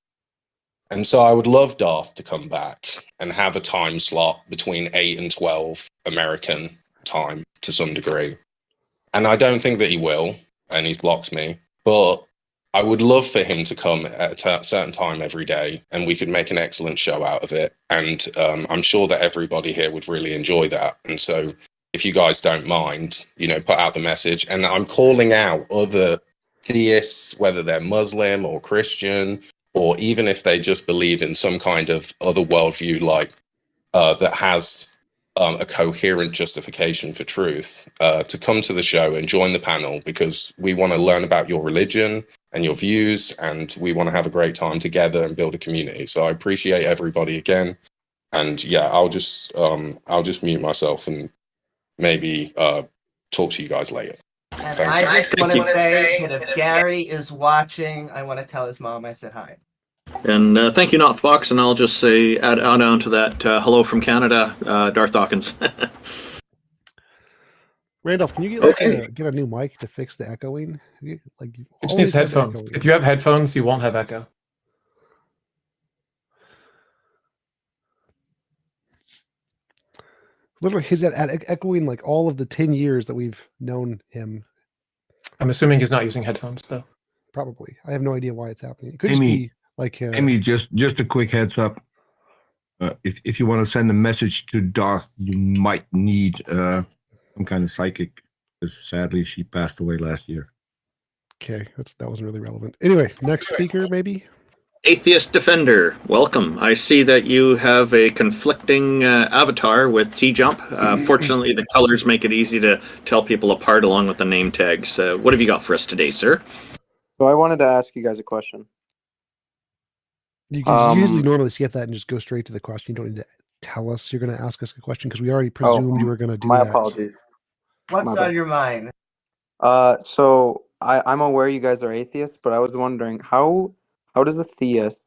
And so I would love Darth to come back and have a time slot between 8 and 12 American time to some degree. And I don't think that he will, and he's blocked me, but I would love for him to come at a certain time every day, and we could make an excellent show out of it. And I'm sure that everybody here would really enjoy that. And so if you guys don't mind, put out the message. And I'm calling out other theists, whether they're Muslim or Christian, or even if they just believe in some kind of other worldview, like that has a coherent justification for truth, to come to the show and join the panel, because we want to learn about your religion and your views, and we want to have a great time together and build a community. So I appreciate everybody again. And yeah, I'll just mute myself and maybe talk to you guys later. And I just want to say that if Gary is watching, I want to tell his mom I said hi. And thank you, Not Fox, and I'll just say, add on to that, hello from Canada, Darth Dawkins. Randolph, can you get get a new mic to fix the echoing? You It just always needs have the headphones. echoing. If you have headphones, you won't have echo. Literally, he's echoing like all of the 10 years that we've known him. I'm assuming he's not using headphones, though. Probably. I have no idea why it's happening. It could Amy, just be like... Amy, just a quick heads up. If you want to send a message to Darth, you might need some kind of psychic, because sadly she passed away last year. Okay, that wasn't really relevant. Anyway, next speaker, maybe? Atheist Defender, welcome. I see that you have a conflicting avatar with TJump. Fortunately, the colors make it easy to tell people apart along with the name tags. What have you got for us today, sir? So I wanted to ask you guys a question. You can usually normally skip that and just go straight to the question. You don't need to tell us you're going to ask us a question because we already presumed you were going to do my that. apologies. What's on your mind? So I'm aware you guys are atheists, but I was wondering how does a theist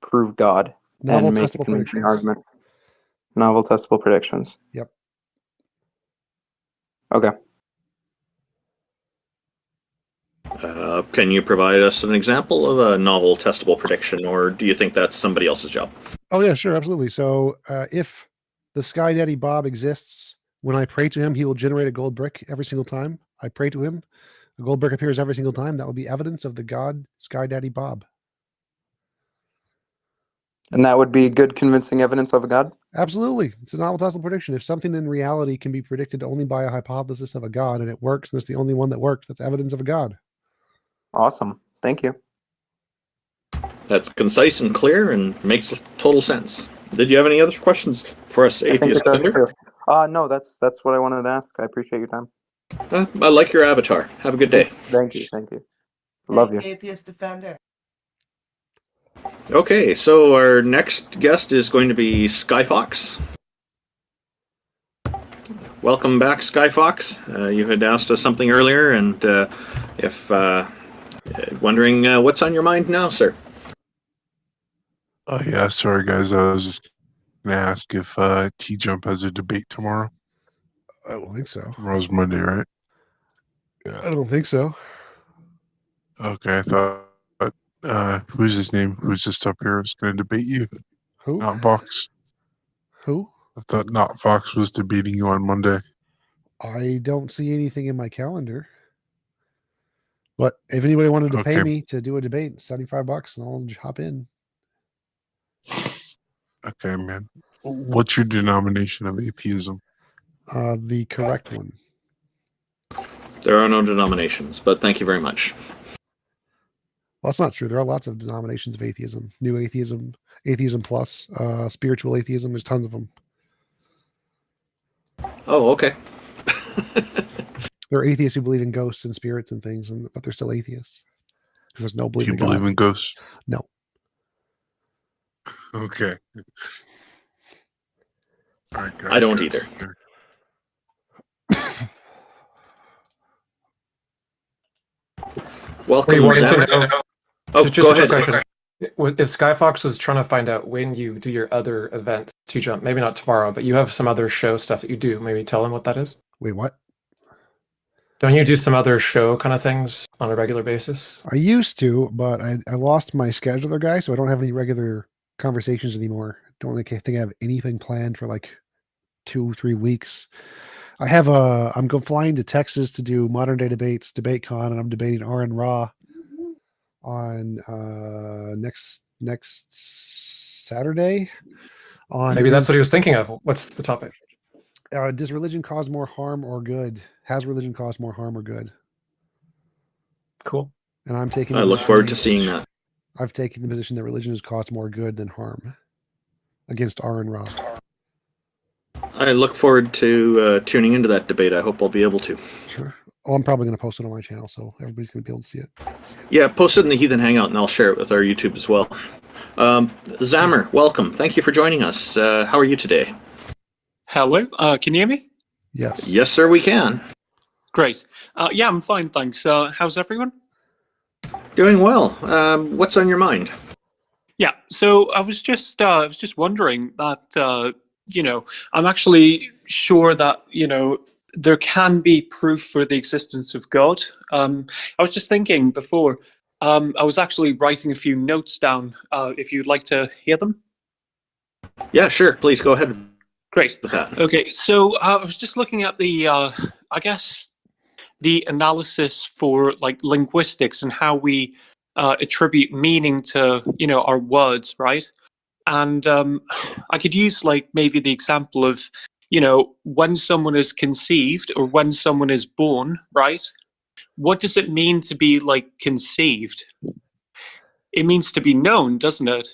prove God Novel and make a testable convincing predictions. argument? Novel testable predictions. Yep. Okay. Can you provide us an example of a novel testable prediction, or do you think that's somebody else's job? Oh, yeah, sure, absolutely. So if the Sky Daddy Bob exists, when I pray to him, he will generate a gold brick every single time I pray to him. A gold brick appears every single time. That would be evidence of the God Sky Daddy Bob. And that would be good convincing evidence of a God? Absolutely. It's a novel testable prediction. If something in reality can be predicted only by a hypothesis of a God and it works, and it's the only one that works, that's evidence of a God. Awesome. Thank you. That's concise and clear and makes total sense. Did you have any other questions for us, Atheist Defender? No, that's what I wanted to ask. I appreciate your time. I like your avatar. Have a good day. Thank you. Love you. Atheist Defender. Okay, so our next guest is going to be Skyfox. Welcome back, Skyfox. You had asked us something earlier, and if wondering what's on your mind now, sir. Oh yeah, sorry guys. I was just gonna ask if TJump has a debate tomorrow. I don't think so. Tomorrow's Monday, right? I don't think so. Okay, I thought who's his name? Who's just up here is gonna debate you? Who? Not Fox. Who? I thought Not Fox was debating you on Monday. I don't see anything in my calendar. But if anybody wanted to pay me to do a debate, $75 and I'll just hop in. Okay, man. What's your denomination of atheism? The correct one. There are no denominations, but thank you very much. Well, that's not true. There are lots of denominations of atheism. New atheism, atheism plus, spiritual atheism. There's tons of them. Oh, okay. There are atheists who believe in ghosts and spirits and things, but they're still atheists. Because there's no belief Do you in God. believe in ghosts? No. Okay. All right, guys. I don't either. Welcome, We wanted Zach. to know. Oh, just go a quick ahead. question. If Skyfox was trying to find out when you do your other events, TJump, maybe not tomorrow, but you have some other show stuff that you do. Maybe tell him what that is. Wait, what? Don't you do some other show kind of things on a regular basis? I used to, but I lost my scheduler guy, so I don't have any regular conversations anymore. Don't think I have anything planned for like 2-3 weeks. I have I'm flying to Texas to do Modern Day Debates, DebateCon, and I'm debating Aaron Ra on next Saturday. Maybe that's what he was thinking of. What's the topic? Does religion cause more harm or good? Has religion caused more harm or good? Cool. And I'm taking. I look forward to seeing that. I've taken the position that religion has caused more good than harm against Aaron Ra. I look forward to tuning into that debate. I hope I'll be able to. Sure. Well, I'm probably going to post it on my channel, so everybody's going to be able to see it. Yeah, post it in the Heathen Hangout, and I'll share it with our YouTube as well. Zammer, welcome. Thank you for joining us. How are you today? Hello, can you hear me? Yes. Yes, sir, we can. Great. Yeah, I'm fine, thanks. How's everyone? Doing well. What's on your mind? Yeah, so I was just wondering that, I'm actually sure that, there can be proof for the existence of God. I was just thinking before, I was actually writing a few notes down, if you'd like to hear them. Yeah, sure. Please go ahead. Great. With that. Okay, so I was just looking at the, I guess, the analysis for like linguistics and how we attribute meaning to, our words, right? And I could use like maybe the example of, when someone is conceived or when someone is born, right? What does it mean to be like conceived? It means to be known, doesn't it?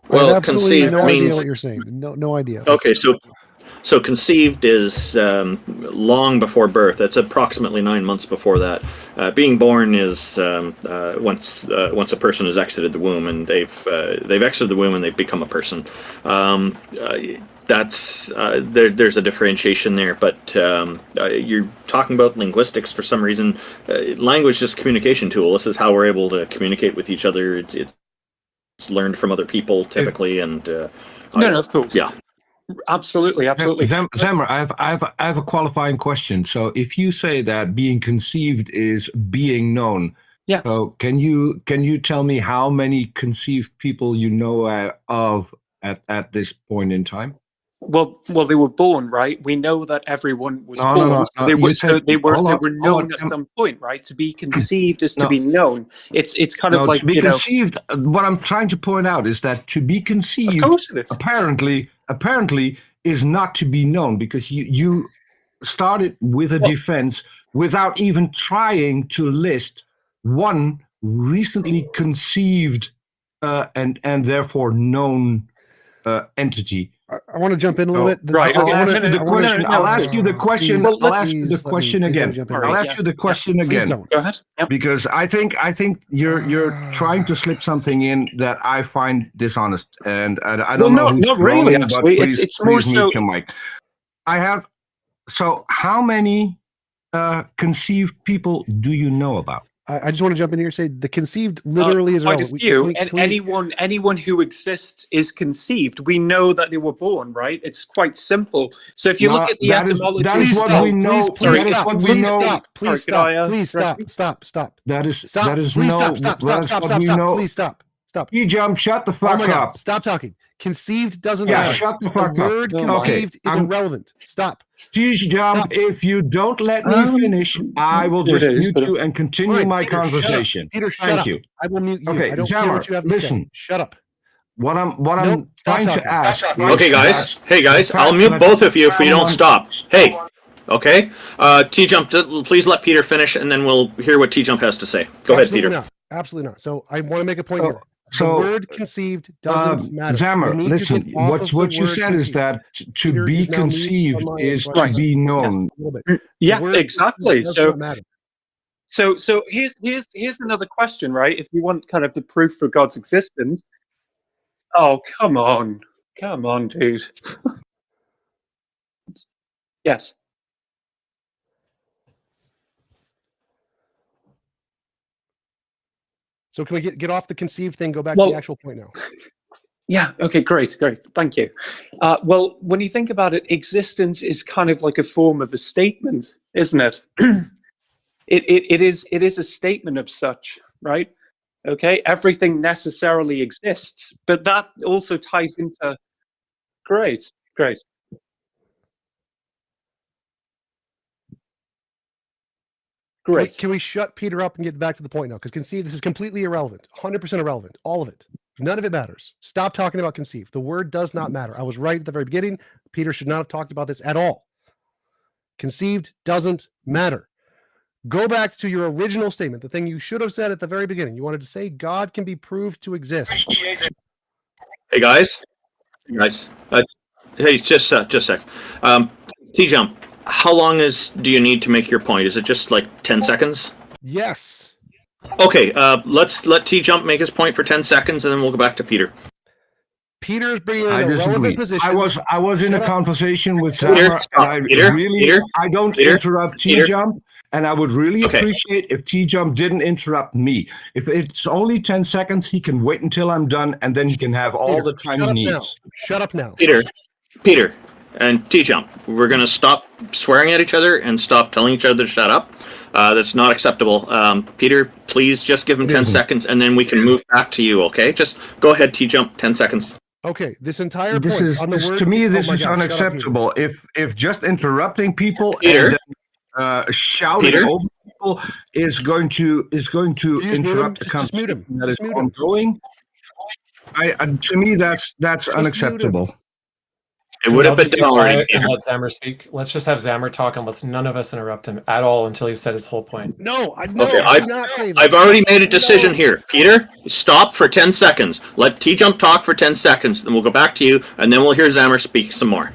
I have absolutely conceived no idea means- what you're saying. No idea. Okay, so conceived is long before birth. That's approximately 9 months before that. Being born is once a person has exited the womb and they've exited the womb and they've become a person. That's there's a differentiation there, but you're talking about linguistics for some reason. Language is a communication tool. This is how we're able to communicate with each other. It's learned from other people typically, and No, of course. Yeah. Absolutely. Zammer, I have a qualifying question. So if you say that being conceived is being known, yeah. So can you tell me how many conceived people you know of at this point in time? Well, they were born, right? We know that everyone was born. No. They were Hold on. known at some point, right? To be conceived is to be known. It's kind of like to be conceived. What I'm trying to point out is that to be conceived, of course it is. apparently is not to be known, because you started with a defense without even trying to list one recently conceived and therefore known entity. I want to jump in a little bit. Right. I'll ask you the question. I'll ask you the question again. I'll ask you the question again. Go ahead. Yep. Because I think you're trying to slip something in that I find dishonest, and I don't know. Not really. Wrong, actually, please, it's more so. Mute your mic. I have. So, how many conceived people do you know about? I just want to jump in here and say the conceived literally is quite a relevant. few, and anyone who exists is conceived. We know that they were born, right? It's quite simple. So if you look at the etymology, that is what we know. Please stop. Please stop. That is Stop. that is Please no. stop. Please stop. TJump, shut the fuck up. God. Stop talking. Conceived doesn't matter. Shut the fuck up. The word conceived is irrelevant. Stop. TJump, if you don't let me finish, I will just mute you and continue my conversation. Peter, shut up. Thank you. I will mute you. Okay, I don't care what you have to say. Shut up. What I'm trying to ask. Okay, guys. Hey, guys. I'll mute both of you if we don't stop. Hey. Okay. TJump, please let Peter finish, and then we'll hear what TJump has to say. Go ahead, Peter. Absolutely not. So I want to make a point here. The So, word conceived doesn't matter. Zammer, listen, what you said is that to be conceived is to be known. Yeah, exactly. So here's another question, right? If you want kind of the proof for God's existence. Oh, come on, dude. Yes. So can we get off the conceived thing, go back to the actual point now? Yeah, okay, great. Thank you. Well, when you think about it, existence is kind of like a form of a statement, isn't it? It is a statement of such, right? Okay, everything necessarily exists, but that also ties into... Great. Great. Can we shut Peter up and get back to the point now? Because conceive, this is completely irrelevant, 100% irrelevant, all of it. None of it matters. Stop talking about conceive. The word does not matter. I was right at the very beginning. Peter should not have talked about this at all. Conceived doesn't matter. Go back to your original statement, the thing you should have said at the very beginning. You wanted to say God can be proved to exist. Hey, guys. Hey, just a sec. TJump. How long do you need to make your point? Is it just like 10 seconds? Yes. Okay, let's let TJump make his point for 10 seconds, and then we'll go back to Peter. Peter's bringing in a relevant position. I was in a conversation with Peter, Sarah, and Peter, I don't interrupt TJump, and I would really appreciate if TJump didn't interrupt me. If it's only 10 seconds, he can wait until I'm done, and then he can have all the time he needs. Shut up now. Peter, And TJump, we're going to stop swearing at each other and stop telling each other to shut up. That's not acceptable. Peter, please just give him 10 seconds, and then we can move back to you, okay? Just go ahead, TJump, 10 seconds. Okay, this entire This point is on the word. to me. Oh This my is God, shut up, unacceptable. If just interrupting people Peter? and then shouting Peter? over people is going to Peter? You just mute him. interrupt the Just mute him. conversation that is Just mute him. ongoing. To me, that's Just mute him. unacceptable. It would have I'll been just be done already, quiet and Peter. let Zammer speak. Let's just have Zammer talk and let's none of us interrupt him at all until he's said his whole point. No, I Okay, do not say that. I've already made a decision No. here. Peter, stop for 10 seconds. Let TJump talk for 10 seconds, then we'll go back to you, and then we'll hear Zammer speak some more.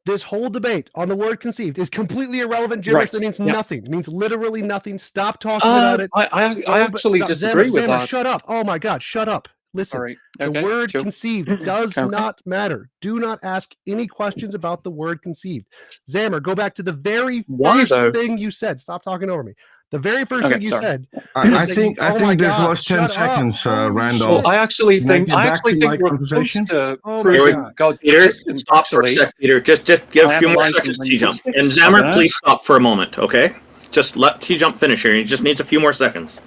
This whole debate on the word conceived is completely irrelevant gibberish. Right, That means yeah. nothing. It means literally nothing. Stop talking about it. I actually Stop. disagree with Zammer, that. shut up. Oh my God, shut up. Listen, All right. the Okay. word Sure. conceived does Okay. not matter. Do not ask any questions about the word conceived. Zammer, go back to the very Why, first though? thing you said. Stop talking over me. The very first Okay, thing you sorry. said. I that think you- oh my this God, was 10 shut up. seconds, Holy Randall. shit. Well, I actually Can I think get back to my we're conversation? close to Oh my proving God. God's Peter, existence. stop for a Actually, sec, Peter. Just give I a few more analyzed seconds, in TJump. And linguistics. I Zammer, dunno. please stop for a moment, okay? Just let TJump finish here. He just needs a few more seconds.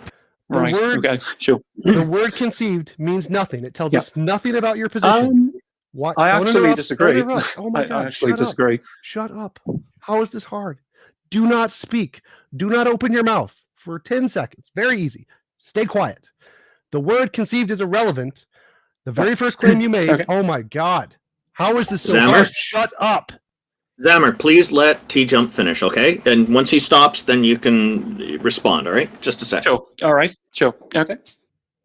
The Right. word, Okay. Sure. the word conceived means nothing. It tells Yeah. us nothing about your position. What? I Don't actually interrupt. disagree. Don't interrupt. Oh my I God, actually shut up. disagree. Shut up. How is this hard? Do not speak. Do not open your mouth for 10 seconds. Very easy. Stay quiet. The word conceived is irrelevant. The very first claim you made. Okay. Oh my God. How is this so Zammer? hard? Shut up. Zammer, please let TJump finish, okay? And once he stops, then you can respond, all right? Just a second. Sure. All right. Sure. Okay.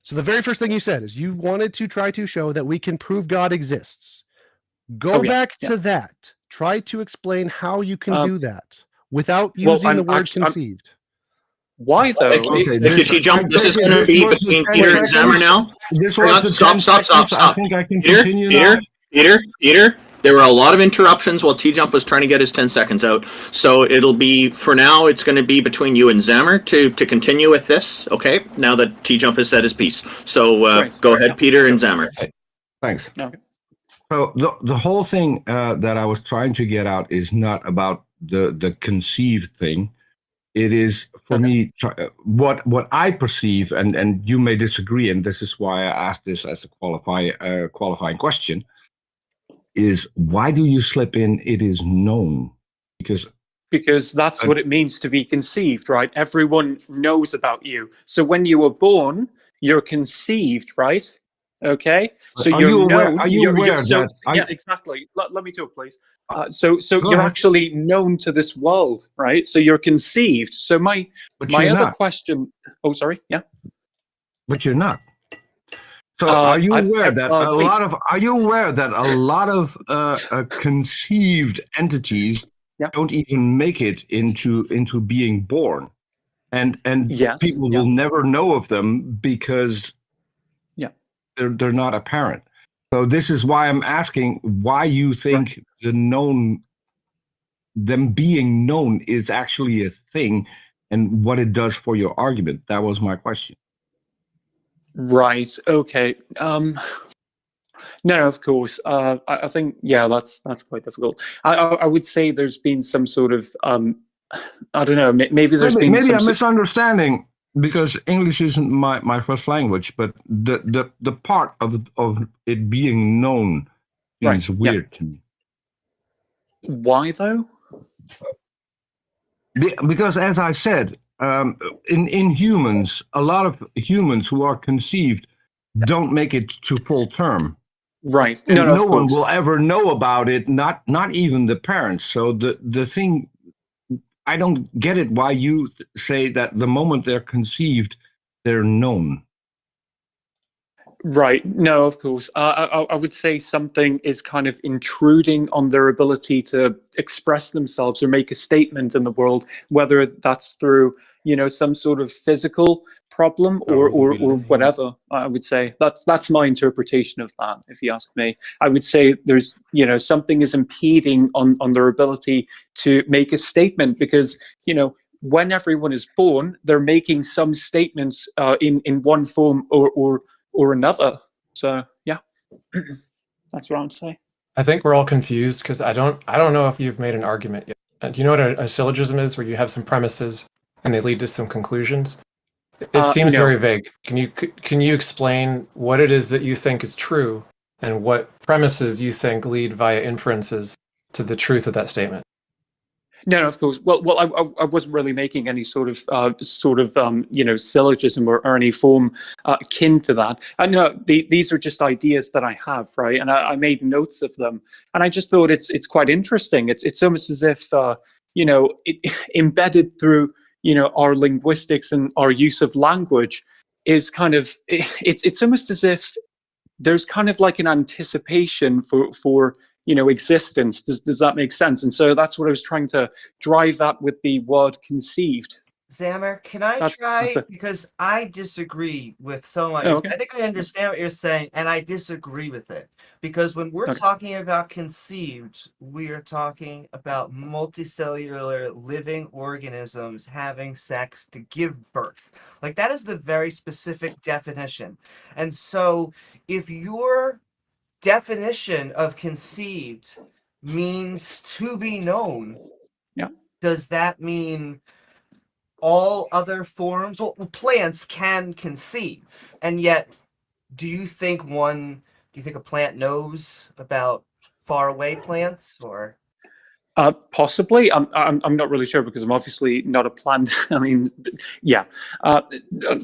So the very first thing you said is you wanted to try to show that we can prove God exists. Go Oh, yeah, back yeah. to that. Try to explain how you can do that without well, using the I'm word actually- I'm- conceived. Why though? Thank you, this- TJump. This is I going to think be this was the between 10 Peter and Zammer seconds. now. This was the 10 Stop. seconds. I Stop. think I can Peter, continue Peter, now. Peter. There were a lot of interruptions while TJump was trying to get his 10 seconds out. So it'll be, for now, it's going to be between you and Zammer to continue with this, okay? Now that TJump has said his piece. So Right. go ahead, Yeah. Peter and Zammer. Thanks. Okay. So the whole thing that I was trying to get out is not about the conceived thing. It is for me what I perceive, and you may disagree, and this is why I asked this as a qualifying question. Is why do you slip in it is known? Because that's what it means to be conceived, right? Everyone knows about you. So when you were born, you're conceived, right? Okay. So Are you're you aware- known. are you aware that yeah, exactly. Let me talk, please. So you're ahead. actually known to this world, right? So you're conceived. So my you're other not. question. Oh, sorry. Yeah. But you're not. So are you aware wait. that a lot of conceived entities don't even make it into being born, and Yes, people will never know of them because they're not apparent. So this is why I'm asking why you think them being known is actually a thing, and what it does for your argument. That was my question. Right. Okay. No, of course. I think that's quite difficult. I would say there's been some sort of I don't know. Maybe there's been maybe some I'm misunderstanding because English isn't my first language, but the part of it being known seems weird to me. Why though? Because as I said, in humans, a lot of humans who are conceived don't make it to full term. Right. And No, no of one course. will ever know about it, not even the parents. So the thing, I don't get it why you say that the moment they're conceived, they're known. Right. No, of course. I would say something is kind of intruding on their ability to express themselves or make a statement in the world, whether that's through, some sort of physical problem or whatever. I would say that's my interpretation of that. If you ask me, I would say there's, something is impeding on their ability to make a statement because, when everyone is born, they're making some statements in one form or another. So yeah, that's what I would say. I think we're all confused because I don't know if you've made an argument yet. Do you know what a syllogism is, where you have some premises and they lead to some conclusions? It seems No. very vague. Can you explain what it is that you think is true and what premises you think lead via inferences to the truth of that statement? No, of course. Well, I wasn't really making any sort of syllogism or any form akin to that. I know these are just ideas that I have, right? And I made notes of them, and I just thought it's quite interesting. It's almost as if embedded through our linguistics and our use of language is kind of it's almost as if there's kind of like an anticipation for existence. Does that make sense? And so that's what I was trying to drive at with the word conceived. Zammer, can I try? Because I disagree with some of okay. I think I understand what you're saying, and I disagree with it. Because when we're talking about conceived, we are talking about multicellular living organisms having sex to give birth. Like, that is the very specific definition. And so if your definition of conceived means to be known, does that mean all other forms? Well, plants can conceive, and yet, do you think a plant knows about faraway plants, or? Possibly. I'm not really sure because I'm obviously not a plant. I mean, yeah.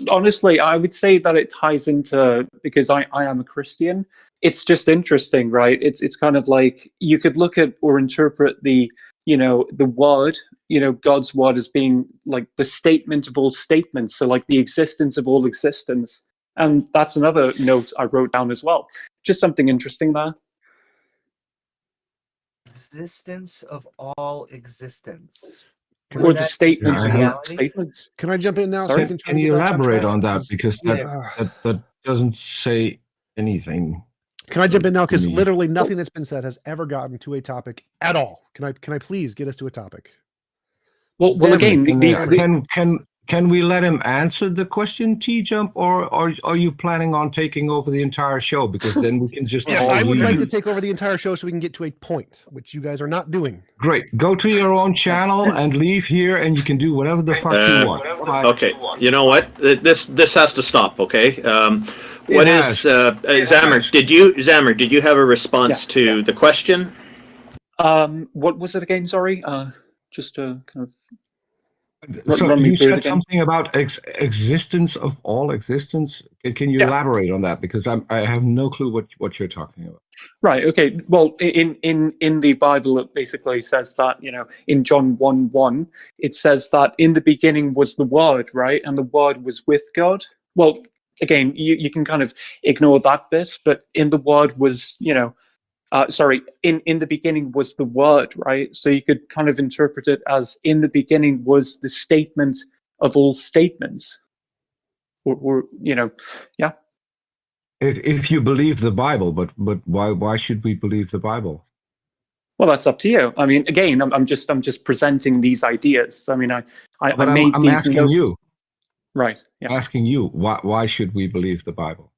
Honestly, I would say that it ties into, because I am a Christian. It's just interesting, right? It's kind of like you could look at or interpret the word, God's word, as being like the statement of all statements. So like the existence of all existence. And that's another note I wrote down as well. Just something interesting there. Existence of all existence. Or the statement of all statements. Can I jump in now? Sorry? Can you elaborate on that? Because that doesn't say anything. Can I jump in now? Because literally nothing that's been said has ever gotten to a topic at all. Can I please get us to a topic? Well, again, can we let him answer the question, TJump, or are you planning on taking over the entire show? Because then we can just yes, I would like to take over the entire show so we can get to a point, which you guys are not doing. Great. Go to your own channel and leave here, and you can do whatever the fuck you want. Okay. You know what? This has to stop. Okay. What is Zammer? Did you have a response to the question? What was it again? Sorry. Just to kind of. So you said something about existence of all existence. Can you elaborate on that? Because I have no clue what you're talking about. Right. Okay. Well, in the Bible, it basically says that, in John 1:1, it says that in the beginning was the Word, right? And the Word was with God. Well, again, you can kind of ignore that bit, but in the Word was, in the beginning was the Word, right? So you could kind of interpret it as in the beginning was the statement of all statements. Or yeah. If you believe the Bible, but why should we believe the Bible? Well, that's up to you. I mean, again, I'm just presenting these ideas. I mean, I made I'm these asking notes. you. Right. Yeah. Asking you why should we believe the Bible?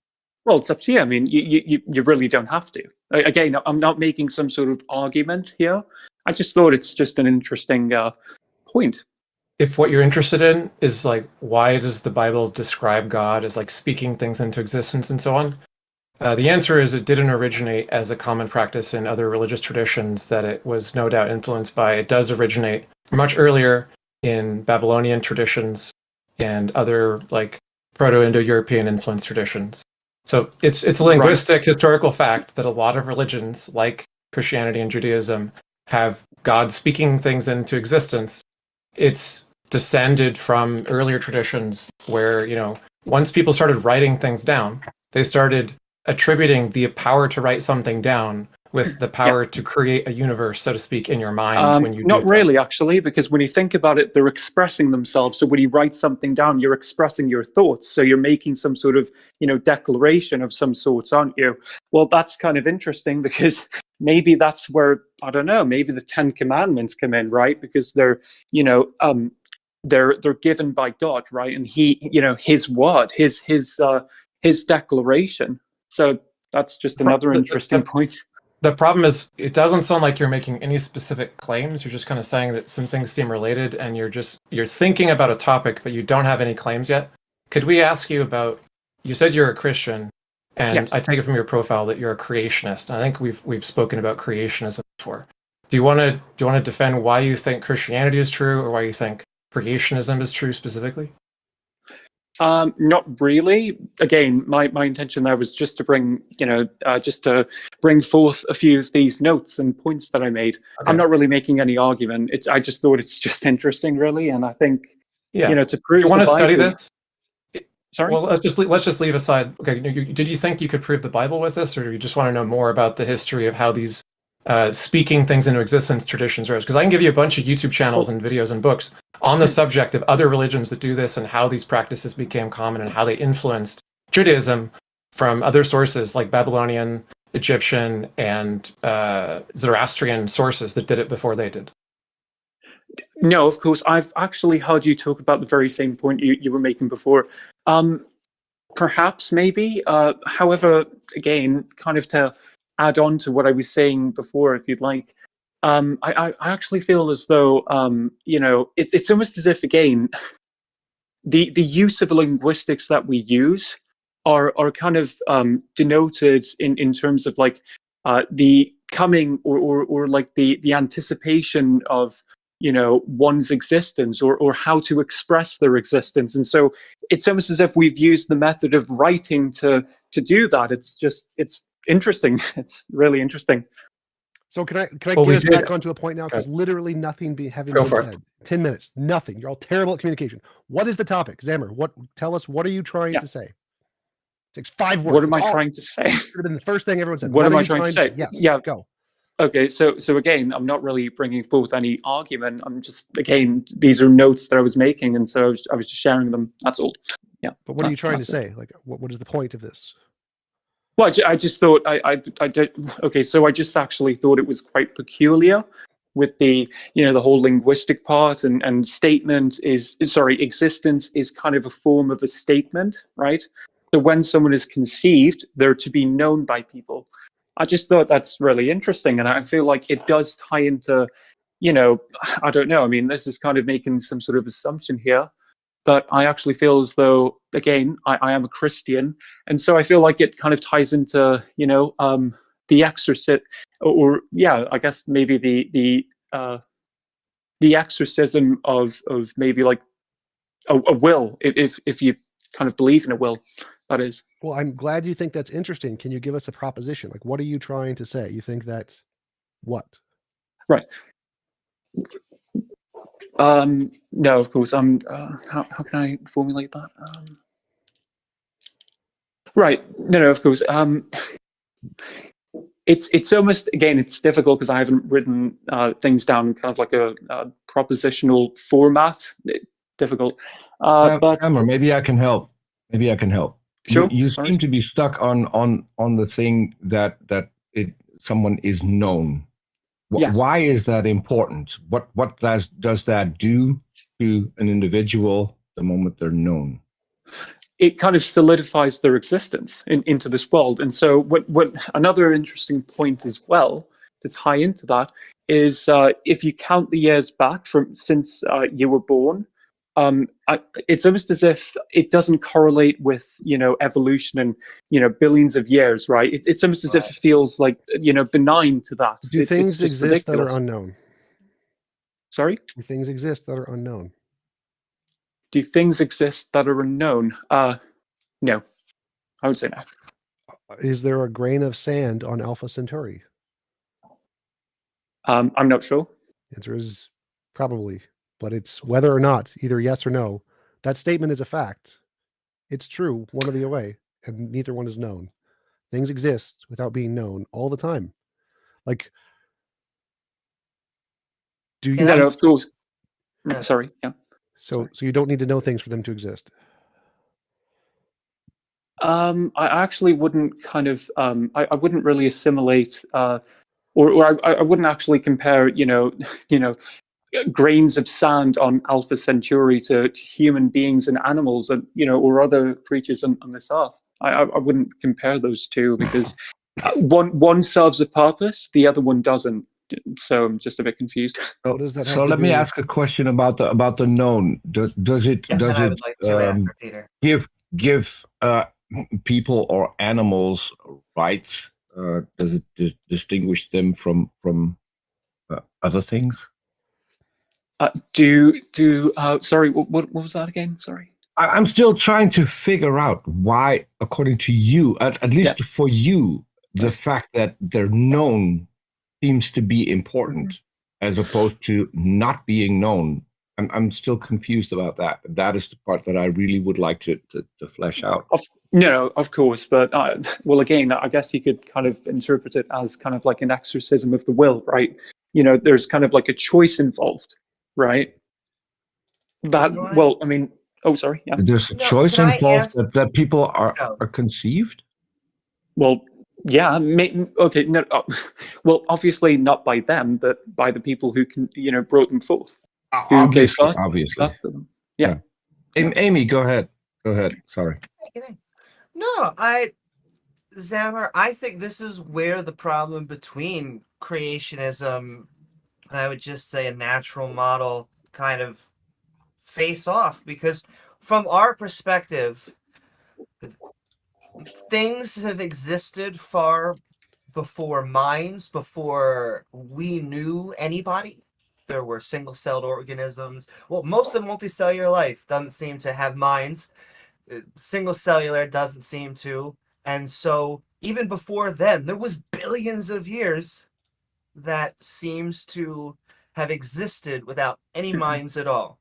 Well, it's up to you. I mean, you really don't have to. Again, I'm not making some sort of argument here. I just thought it's just an interesting point. If what you're interested in is like, why does the Bible describe God as like speaking things into existence and so on? The answer is it didn't originate as a common practice in other religious traditions that it was no doubt influenced by. It does originate much earlier in Babylonian traditions and other like Proto-Indo-European influenced traditions. So it's a linguistic historical fact that a lot of religions, like Christianity and Judaism, have God speaking things into existence. It's descended from earlier traditions where, once people started writing things down, they started attributing the power to write something down with the power to create a universe, so to speak, in your mind when you not really, actually, because when you think about it, they're expressing themselves. So when you write something down, you're expressing your thoughts. So you're making some sort of, declaration of some sorts, aren't you? Well, that's kind of interesting because maybe that's where, I don't know, maybe the 10 Commandments come in, right? Because they're, they're given by God, right? And he, his word, his declaration. So that's just another interesting point. The problem is, it doesn't sound like you're making any specific claims. You're just kind of saying that some things seem related, and you're thinking about a topic, but you don't have any claims yet. Could we ask you about? You said you're a Christian, and Yes. I take it from your profile that you're a creationist. I think we've spoken about creationism before. Do you want to defend why you think Christianity is true, or why you think creationism is true specifically? Not really. Again, my intention there was just to bring, just to bring forth a few of these notes and points that I made. Okay. I'm not really making any argument. I just thought it's just interesting, really, and I think, to prove. You want to the study Bible- this? Sorry. Well, let's just leave aside. Okay, did you think you could prove the Bible with this, or do you just want to know more about the history of how these speaking things into existence traditions are? Because I can give you a bunch of YouTube channels and videos and books on the subject of other religions that do this and how these practices became common and how they influenced Judaism from other sources like Babylonian, Egyptian, and Zoroastrian sources that did it before they did. No, of course. I've actually heard you talk about the very same point you were making before. Perhaps, maybe. However, again, kind of to add on to what I was saying before, if you'd like, I actually feel as though, it's almost as if, again, the use of linguistics that we use are kind of denoted in terms of like the coming or like the anticipation of one's existence or how to express their existence. And so it's almost as if we've used the method of writing to do that. It's interesting. It's really interesting. So can I Well, get us did- back onto a point now? Because Okay. literally nothing having Go been for it. said. 10 minutes, nothing. You're all terrible at communication. What is the topic, Zammer? Tell us. What are you trying Yeah. to say? Takes 5 words. What am I That's all- trying to say? Should have been the first thing everyone said. What am are I you trying to say? Yes. Yeah. Go. Okay, so again, I'm not really bringing forth any argument. I'm just, again, these are notes that I was making, and so I was just sharing them. That's all. Yeah. But what are you trying to that's it. say? Like, what is the point of this? Well, I just thought I did. Okay, so I just actually thought it was quite peculiar with the the whole linguistic part and statement existence is kind of a form of a statement, right? So when someone is conceived, they're to be known by people. I just thought that's really interesting, and I feel like it does tie into, I don't know. I mean, this is kind of making some sort of assumption here, but I actually feel as though, again, I am a Christian, and so I feel like it kind of ties into, the exorcism, or yeah, I guess maybe the exorcism of maybe like a will, if you kind of believe in a will, that is. Well, I'm glad you think that's interesting. Can you give us a proposition? Like, what are you trying to say? You think that's what? Right. No, of course. How can I formulate that? Right. No, of course. It's almost, again, it's difficult because I haven't written things down kind of like a propositional format. Difficult. But Hammer, maybe I can help. Sure. You Sorry. seem to be stuck on the thing that someone is known. Yes. Why is that important? What does that do to an individual the moment they're known? It kind of solidifies their existence into this world. And so what another interesting point as well to tie into that is if you count the years back from since you were born, it's almost as if it doesn't correlate with evolution and billions of years, right? It's almost as if it feels like benign to that. Do things it's just exist that ridiculous. are unknown? Sorry? Do things exist that are unknown? Do things exist that are unknown? No, I would say no. Is there a grain of sand on Alpha Centauri? I'm not sure. Answer is probably, but it's whether or not, either yes or no. That statement is a fact. It's true one or the other way, and neither one is known. Things exist without being known all the time. Like, do you? No, of course. Sorry. Yeah. So you don't need to know things for them to exist. I actually wouldn't kind of I wouldn't really assimilate or I wouldn't actually compare grains of sand on Alpha Centauri to human beings and animals and or other creatures on this earth. I wouldn't compare those two because One serves a purpose, the other one doesn't. So I'm just a bit confused. What does that have So to let me do- ask a question about the known. Does it Yes, does and I it would like to after Peter. give people or animals rights? Does it distinguish them from other things? Sorry, what was that again? Sorry. I'm still trying to figure out why, according to you, at least for you, the fact that they're known seems to be important as opposed to not being known. I'm still confused about that. That is the part that I really would like to flesh out. No, of course, but well, again, I guess you could kind of interpret it as kind of like an exorcism of the will, right? You know, there's kind of like a choice involved, right? That well, I mean, oh, sorry, yeah. There's a No, choice can I involved answer- that people are No. conceived. Well, yeah, okay, no, well, obviously not by them, but by the people who can, you know, brought them forth, who gave Obviously. birth to them. Yeah. Amy, go ahead. Sorry. No, Zammer, I think this is where the problem between creationism, I would just say a natural model, kind of face off, because from our perspective, things have existed far before minds, before we knew anybody. There were single-celled organisms. Well, most of multicellular life doesn't seem to have minds. Single cellular doesn't seem to. And so even before then, there was billions of years that seems to have existed without any minds at all.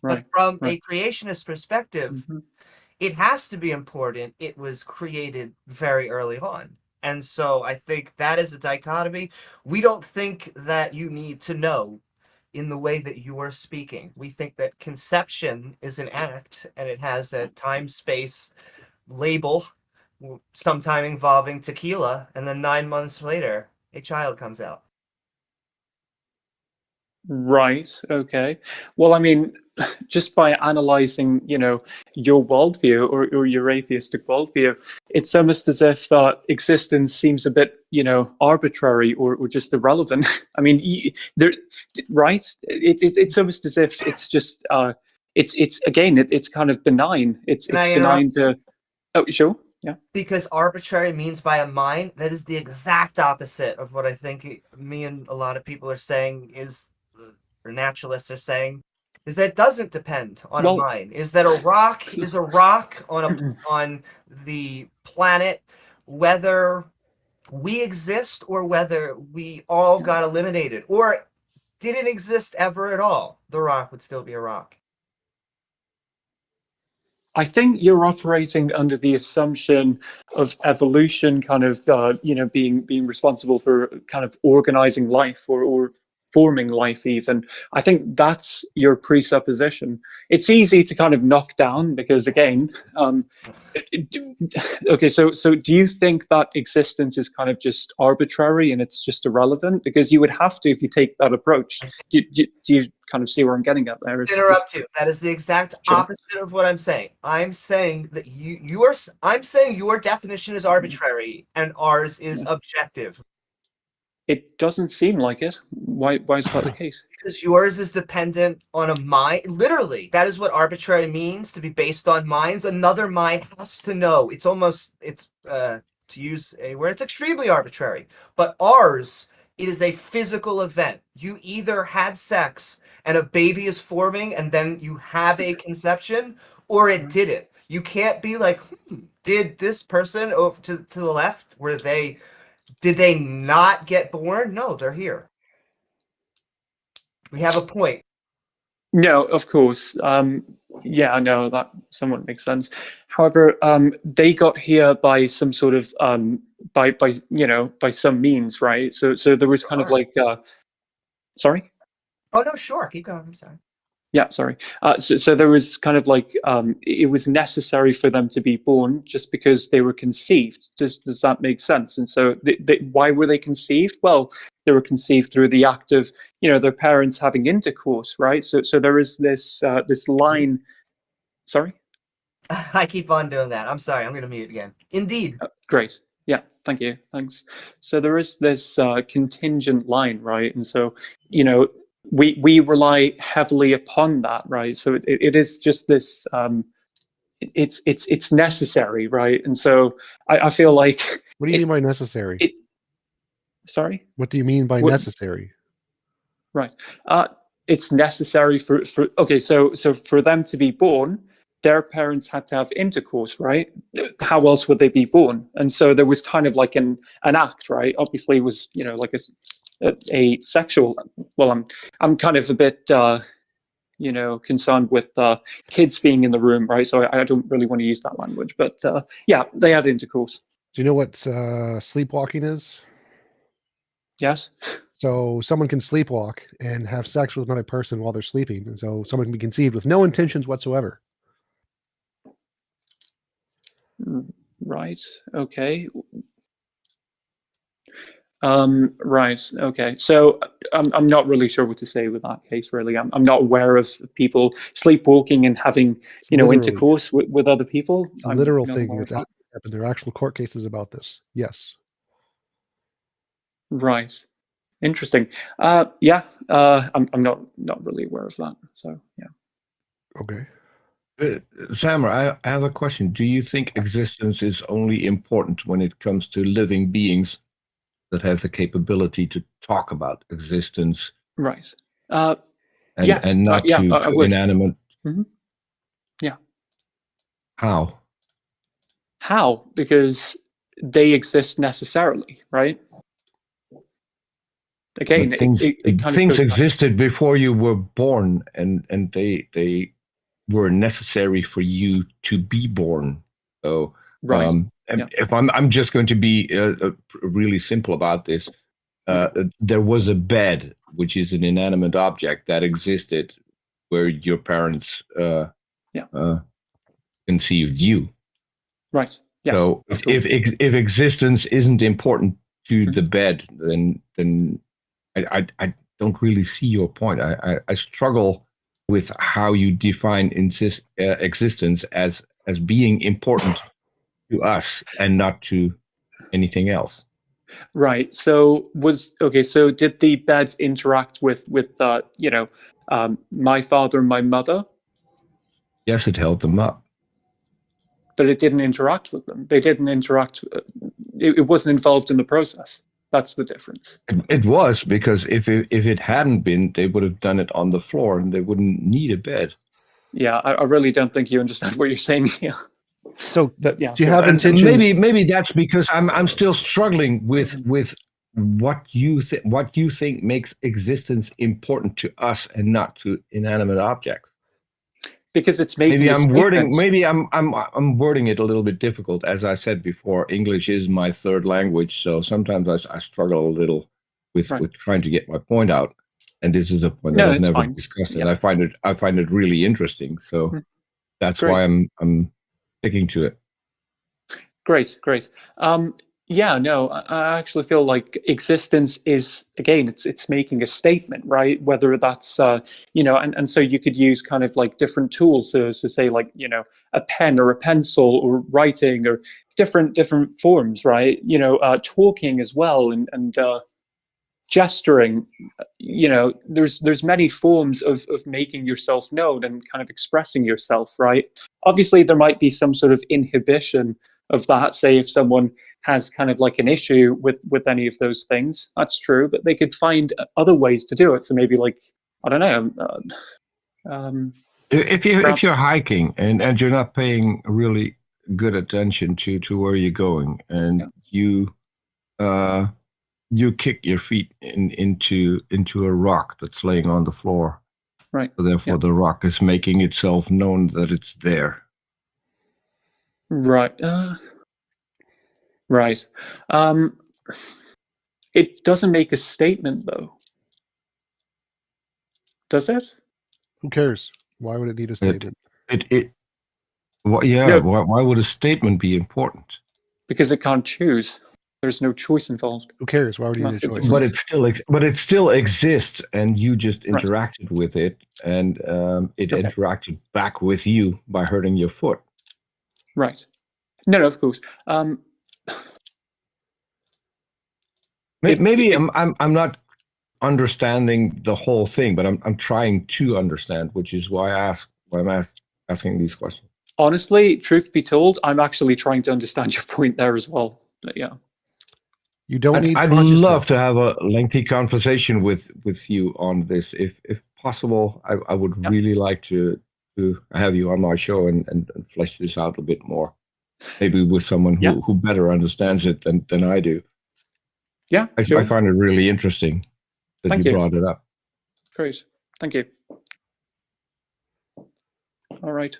Right. But from right. a creationist perspective, it has to be important. It was created very early on. And so I think that is a dichotomy. We don't think that you need to know in the way that you are speaking. We think that conception is an act and it has a time-space label, sometime involving tequila, and then 9 months later, a child comes out. Right. Okay. Well, I mean, just by analyzing, you know, your worldview or your atheistic worldview, it's almost as if existence seems a bit, you know, arbitrary or just irrelevant. I mean, right? It's almost as if it's just it's again it's kind of benign. It's benign to. Oh, sure. Yeah. Because arbitrary means by a mind, that is the exact opposite of what I think me and a lot of people are saying is, or naturalists are saying, is that it doesn't depend on a mind. Is that a rock is a rock on the planet, whether we exist or whether we all got eliminated or didn't exist ever at all, the rock would still be a rock. I think you're operating under the assumption of evolution kind of, you know, being responsible for kind of organizing life or forming life even. I think that's your presupposition. It's easy to kind of knock down because, again, okay, so do you think that existence is kind of just arbitrary and it's just irrelevant? Because you would have to if you take that approach. Do you kind of see where I'm getting at there? Interrupt you. That is the exact opposite of what I'm saying. I'm saying that I'm saying your definition is arbitrary and ours is objective. It doesn't seem like it. Why is that the case? Because yours is dependent on a mind. Literally, that is what arbitrary means, to be based on minds. Another mind has to know. It's to use a word, it's extremely arbitrary. But ours, it is a physical event. You either had sex and a baby is forming and then you have a conception, or it didn't. You can't be like, did this person over to the left, did they not get born? No, they're here. We have a point. No, of course. Yeah, I know that somewhat makes sense. However, they got here by some sort of by you know, by some means, right? So there was kind of like sorry? Oh no, sure. Keep going. I'm sorry. Yeah, sorry. So there was kind of like it was necessary for them to be born just because they were conceived. Does that make sense? And so why were they conceived? Well, they were conceived through the act of, you know, their parents having intercourse, right? So there is this this line. Sorry. I keep on doing that. I'm sorry. I'm going to mute again. Indeed. Great. Yeah, thank you. Thanks. So there is this contingent line, right? And so, you know, we rely heavily upon that, right? So it is just this. It's necessary, right? And so I feel like. What do you mean by necessary? Sorry. What do you mean by necessary? Right. It's necessary for okay. So for them to be born, their parents had to have intercourse, right? How else would they be born? And so there was kind of like an act, right? Obviously, it was, you know, like a sexual. Well, I'm kind of a bit you know, concerned with kids being in the room, right? So I don't really want to use that language, but yeah, they had intercourse. Do you know what sleepwalking is? Yes. So someone can sleepwalk and have sex with another person while they're sleeping, and so someone can be conceived with no intentions whatsoever. Right. Okay. Right. Okay. So I'm not really sure what to say with that case. Really, I'm not aware of people sleepwalking and having, you know, Literally. intercourse with other people. It's a literal not thing aware of that's that. happened. There are actual court cases about this. Yes. Right. Interesting. Yeah. I'm not really aware of that. So yeah. Okay. Samar, I have a question. Do you think existence is only important when it comes to living beings that have the capability to talk about existence? Right. Yes. And not yeah, to inanimate? Mm-hmm. Yeah. How? How? Because they exist necessarily, right? Again, things existed before you were born, and they were necessary for you to be born. So, right. If I'm just going to be really simple about this, there was a bed, which is an inanimate object that existed where your parents conceived you. Right. Yes. So if existence isn't important to the bed, then I don't really see your point. I struggle with how you define existence as being important to us and not to anything else. Right. So so did the beds interact with you know, my father and my mother? Yes, it held them up. But it didn't interact with them. They didn't interact. It wasn't involved in the process. That's the difference. It was, because if it hadn't been, they would have done it on the floor and they wouldn't need a bed. Yeah, I really don't think you understand what you're saying here. So, but yeah, do you have intentions? Maybe that's because I'm still struggling with what you think makes existence important to us and not to inanimate objects. Because it's making maybe I'm wording it a little bit difficult. As I said before, English is my third language, so sometimes I struggle a little with trying to get my point out. And this is a point that I've never discussed, and I find it really interesting. So that's why I'm sticking to it. Great. Yeah, no, I actually feel like existence is, again, it's making a statement, right? Whether that's, you know, and so you could use kind of like different tools to say, like, you know, a pen or a pencil or writing or different forms, right? You know, talking as well and gesturing. You know, there's many forms of making yourself known and kind of expressing yourself, right? Obviously, there might be some sort of inhibition of that. Say if someone has kind of like an issue with any of those things, that's true, but they could find other ways to do it. So maybe, like, I don't know, if you're hiking and you're not paying really good attention to where you're going, and you kick your feet into a rock that's laying on the floor, right? So therefore the rock is making itself known that it's there. Right. Right. It doesn't make a statement, though. Does it? Who cares? Why would it need a statement? Why would a statement be important? Because it can't choose. There's no choice involved. Who cares? Why would you need a choice? But it still exists, and you just interacted with it, and it interacted back with you by hurting your foot. Right. No, of course. Maybe I'm not understanding the whole thing, but I'm trying to understand, which is why I'm asking these questions. Honestly, truth be told, I'm actually trying to understand your point there as well. But yeah. You don't need I'd consciousness. love to have a lengthy conversation with you on this, if possible. I would really like to have you on my show and flesh this out a bit more. Maybe with someone who better understands it than I do. Yeah, sure. I find it really interesting that Thank you you. brought it up. Great. Thank you. All right.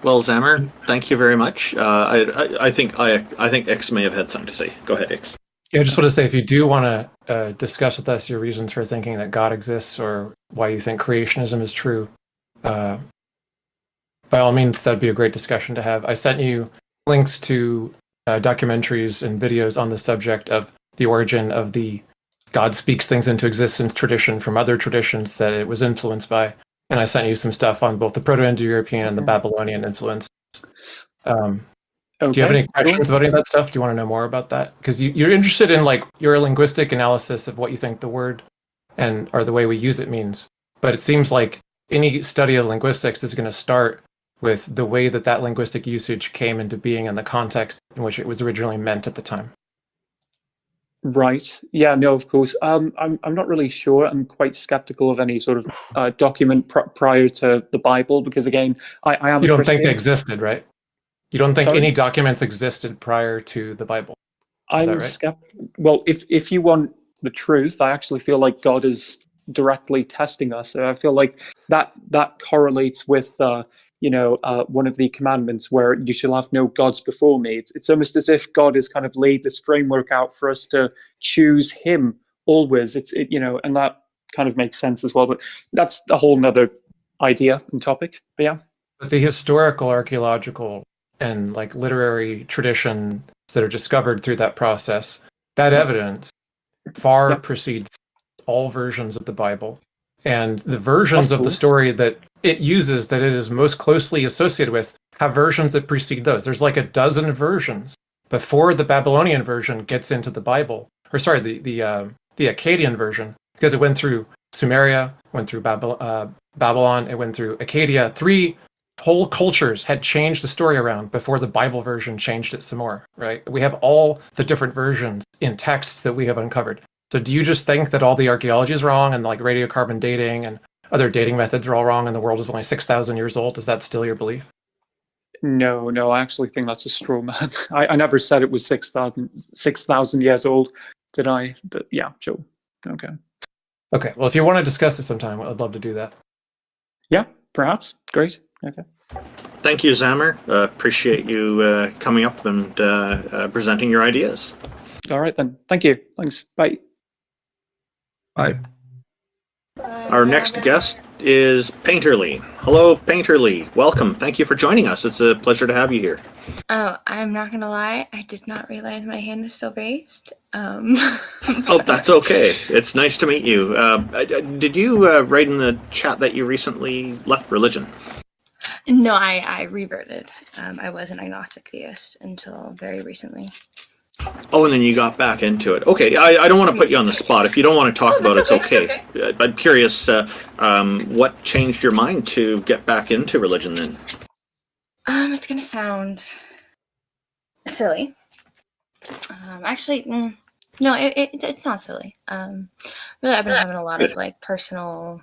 Well, Zammer, thank you very much. I think X may have had something to say. Go ahead, X. Yeah, I just want to say, if you do want to discuss with us your reasons for thinking that God exists or why you think creationism is true, by all means, that'd be a great discussion to have. I sent you links to documentaries and videos on the subject of the origin of the God speaks things into existence tradition from other traditions that it was influenced by. And I sent you some stuff on both the Proto-Indo-European and the Babylonian influence. Do you have any questions about any of that stuff? Do you want to know more about that? Because you're interested in like your linguistic analysis of what you think the word or the way we use it means. But it seems like any study of linguistics is going to start with the way that linguistic usage came into being and the context in which it was originally meant at the time. Right. Yeah, no, of course. I'm not really sure. I'm quite skeptical of any sort of document prior to the Bible, because again, I am. You don't Christian. think they existed, right? You don't think Sorry? any documents existed prior to the Bible? Is that right? Well, if you want the truth, I actually feel like God is directly testing us. I feel like that correlates with one of the commandments where you shall have no gods before me. It's almost as if God has kind of laid this framework out for us to choose Him always. And that kind of makes sense as well. But that's a whole nother idea and topic. But yeah. But the historical, archaeological, and like literary traditions that are discovered through that process, that evidence far precedes all versions of the Bible. And the versions of the story that it uses, that it is most closely associated with, have versions that precede those. There's like a dozen versions before the Babylonian version gets into the Bible. Or sorry, the Akkadian version, because it went through Sumeria, went through Babylon, it went through Acadia. 3 whole cultures had changed the story around before the Bible version changed it some more, right? We have all the different versions in texts that we have uncovered. So do you just think that all the archaeology is wrong and like radiocarbon dating and other dating methods are all wrong and the world is only 6,000 years old? Is that still your belief? No, I actually think that's a straw man. I never said it was 6,000 years old, did I? But yeah, sure. Okay. Okay, well, if you want to discuss it sometime, I'd love to do that. Yeah, perhaps. Great. Okay. Thank you, Zammer. Appreciate you coming up and presenting your ideas. All right, then. Thank you. Thanks. Bye. Bye. Our next guest is Painterly. Hello, Painterly. Welcome. Thank you for joining us. It's a pleasure to have you here. Oh, I'm not gonna lie. I did not realize my hand was still raised. Oh, that's okay. It's nice to meet you. Did you write in the chat that you recently left religion? No, I reverted. I was an agnostic theist until very recently. Oh, and then you got back into it. Okay, I don't want to put you on the spot. If you don't want to talk about it, it's okay. I'm curious, what changed your mind to get back into religion then? It's gonna sound silly. Actually, no, it's not silly. Really, I've been having a lot of like personal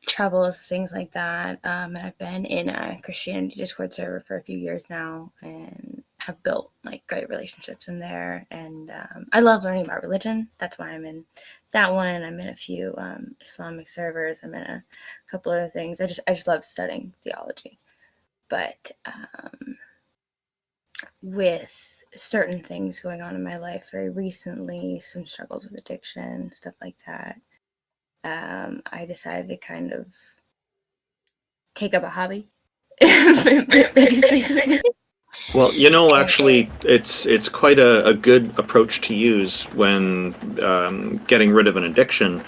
troubles, things like that. And I've been in a Christianity Discord server for a few years now and have built like great relationships in there. And I love learning about religion. That's why I'm in that one. I'm in a few Islamic servers. I'm in a couple other things. I just love studying theology. But with certain things going on in my life very recently, some struggles with addiction, stuff like that, I decided to kind of take up a hobby. Basically. Well, you know, actually, it's quite a good approach to use when getting rid of an addiction,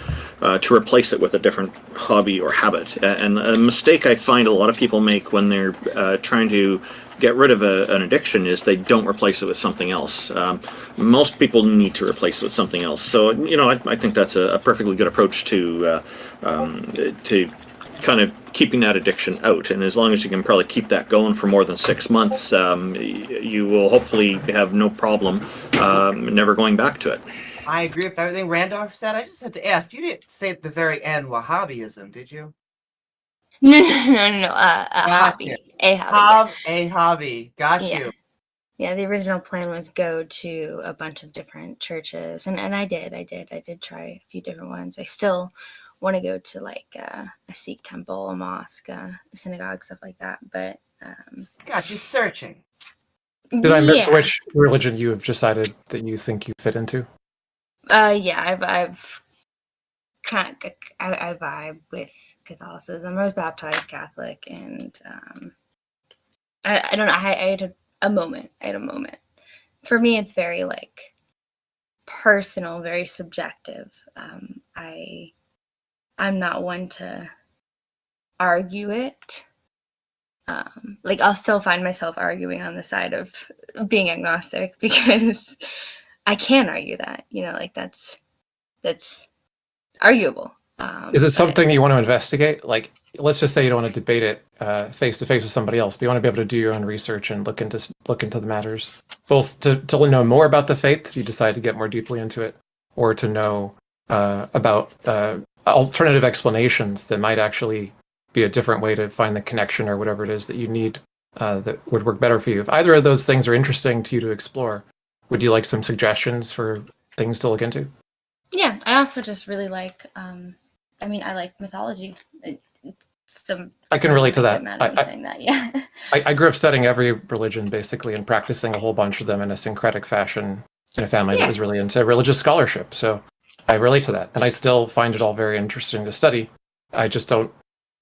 to replace it with a different hobby or habit. And a mistake I find a lot of people make when they're trying to get rid of an addiction is they don't replace it with something else. Most people need to replace it with something else. So, I think that's a perfectly good approach to kind of keeping that addiction out. And as long as you can probably keep that going for more than 6 months, you will hopefully have no problem never going back to it. I agree with everything Randolph said. I just had to ask, you didn't say at the very end Wahhabism, did you? No. A hobby. A hobby. A hobby. Got you. Yeah, the original plan was go to a bunch of different churches, and I did try a few different ones. I still want to go to like a Sikh temple, a mosque, a synagogue, stuff like that. But got you searching. Did I miss which religion you have decided that you think you fit into? Yeah, I've kind of, I vibe with Catholicism. I was baptized Catholic, and I don't know. I had a moment. For me, it's very like personal, very subjective. I'm not one to argue it. Like I'll still find myself arguing on the side of being agnostic because I can't argue that. Like that's arguable. Is it something you want to investigate? Like, let's just say you don't want to debate it face to face with somebody else, but you want to be able to do your own research and look into the matters, both to know more about the faith, if you decide to get more deeply into it, or to know about alternative explanations that might actually be a different way to find the connection or whatever it is that you need that would work better for you. If either of those things are interesting to you to explore, would you like some suggestions for things to look into? Yeah, I also just really like. I like mythology. I can relate to that. Saying that, yeah. I grew up studying every religion basically and practicing a whole bunch of them in a syncretic fashion in a family that was really into religious scholarship. So I relate to that, and I still find it all very interesting to study. I just don't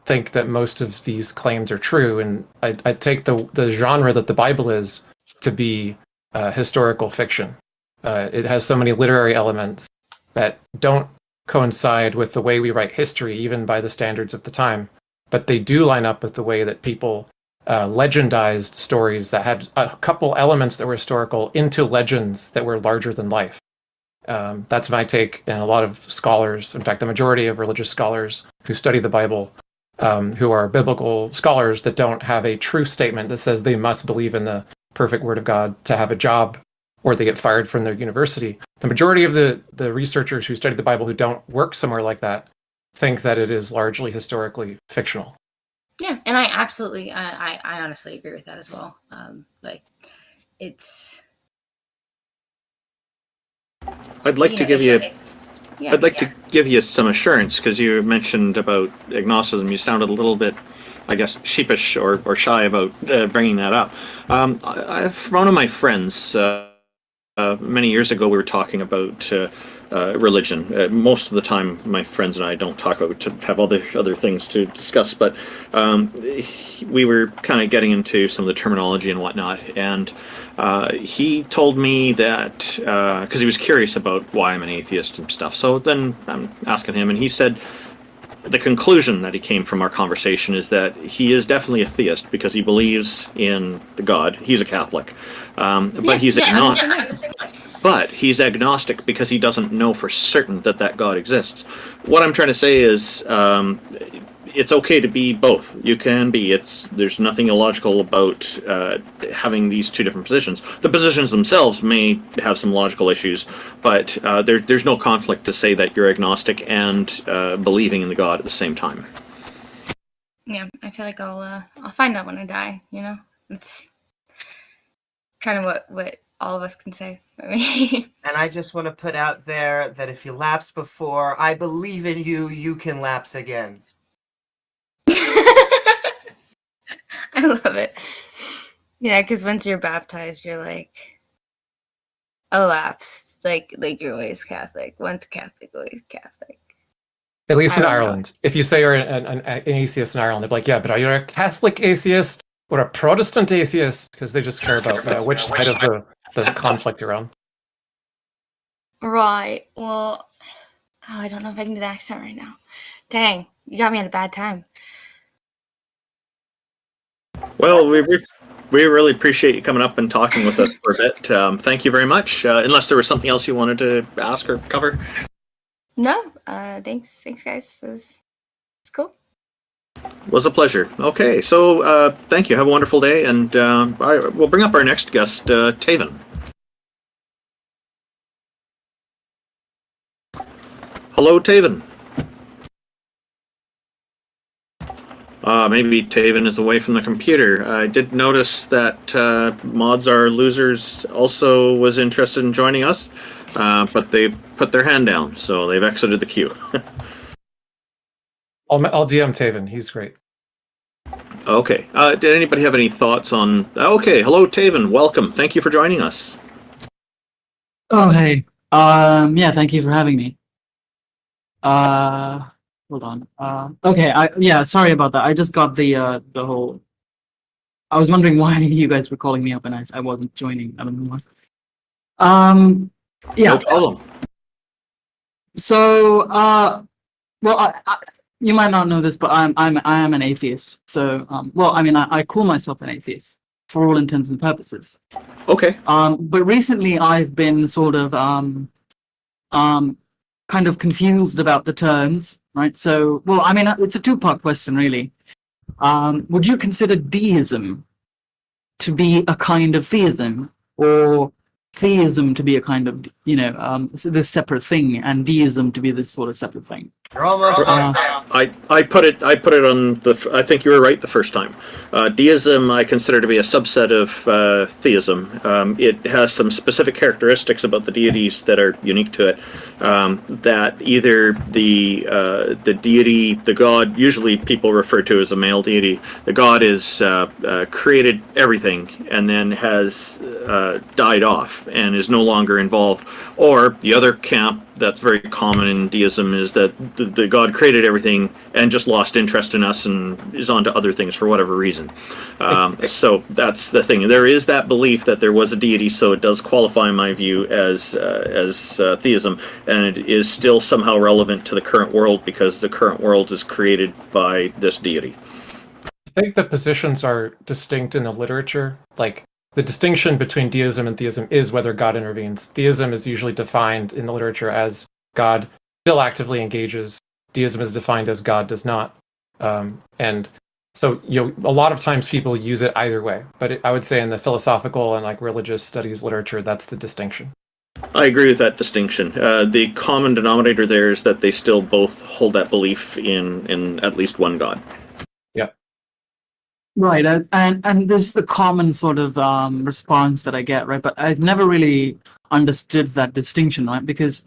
think that most of these claims are true, and I take the genre that the Bible is to be historical fiction. It has so many literary elements that don't coincide with the way we write history, even by the standards of the time, but they do line up with the way that people legendized stories that had a couple elements that were historical into legends that were larger than life. That's my take, and a lot of scholars, in fact, the majority of religious scholars who study the Bible, who are biblical scholars that don't have a true statement that says they must believe in the perfect word of God to have a job, or they get fired from their university. The majority of the researchers who study the Bible who don't work somewhere like that think that it is largely historically fictional. Yeah, and I absolutely, I honestly agree with that as well. I'd like to give you. I'd like to give you some assurance because you mentioned about agnosticism. You sounded a little bit, I guess, sheepish or shy about bringing that up. One of my friends. Many years ago, we were talking about religion. Most of the time, my friends and I don't talk about to have other things to discuss, but we were kind of getting into some of the terminology and whatnot. And he told me that because he was curious about why I'm an atheist and stuff. So then I'm asking him, and he said the conclusion that he came from our conversation is that he is definitely a theist because he believes in the God. He's a Catholic, but he's agnostic. But he's agnostic because he doesn't know for certain that God exists. What I'm trying to say is, it's okay to be both. You can be. There's nothing illogical about having these two different positions. The positions themselves may have some logical issues, but there's no conflict to say that you're agnostic and believing in the God at the same time. Yeah, I feel like I'll find out when I die. It's kind of what all of us can say. And I just want to put out there that if you lapsed before, I believe in you. You can lapse again. I love it. Yeah, because once you're baptized, you're like elapsed. Like you're always Catholic. Once Catholic, always Catholic. At least in Ireland. If you say you're an atheist in Ireland, they're like, yeah, but are you a Catholic atheist or a Protestant atheist? Because they just care about which side of the conflict you're on. Right. Well, I don't know if I can do the accent right now. Dang, you got me at a bad time. Well, we really appreciate you coming up and talking with us for a bit. Thank you very much. Unless there was something else you wanted to ask or cover. No, thanks guys. It's cool. Was a pleasure. Okay, so thank you. Have a wonderful day, and we'll bring up our next guest, Taven. Hello, Taven. Maybe Taven is away from the computer. I did notice that Mods Are Losers also was interested in joining us, but they've put their hand down, so they've exited the queue. I'll DM Taven. He's great. Okay. Did anybody have any thoughts on... Okay, hello, Taven. Welcome. Thank you for joining us. Oh, hey. Yeah, thank you for having me. Hold on. Okay, yeah, sorry about that. I just got the whole... I was wondering why you guys were calling me up and I wasn't joining. I don't know why. Yeah. No problem. So, well, you might not know this, but I am an atheist. So, well, I mean, I call myself an atheist for all intents and purposes. Okay. But recently I've been sort of kind of confused about the terms, right? So, well, I mean, it's a two-part question, really. Would you consider deism to be a kind of theism, or theism to be a kind of, this separate thing, and deism to be this sort of separate thing? You're almost I put it on the... I think you were right the first time. Deism I consider to be a subset of theism. It has some specific characteristics about the deities that are unique to it. That either the deity, the god, usually people refer to as a male deity, the god is created everything and then has died off and is no longer involved. Or the other camp that's very common in deism is that the god created everything and just lost interest in us and is on to other things for whatever reason. So that's the thing. There is that belief that there was a deity, so it does qualify, in my view, as theism, and it is still somehow relevant to the current world because the current world is created by this deity. I think the positions are distinct in the literature. Like, the distinction between deism and theism is whether God intervenes. Theism is usually defined in the literature as God still actively engages. Deism is defined as God does not. And so, a lot of times people use it either way. But I would say in the philosophical and religious studies literature, that's the distinction. I agree with that distinction. The common denominator there is that they still both hold that belief in at least one God. Yeah. Right, and this is the common sort of response that I get, right? But I've never really understood that distinction, right? Because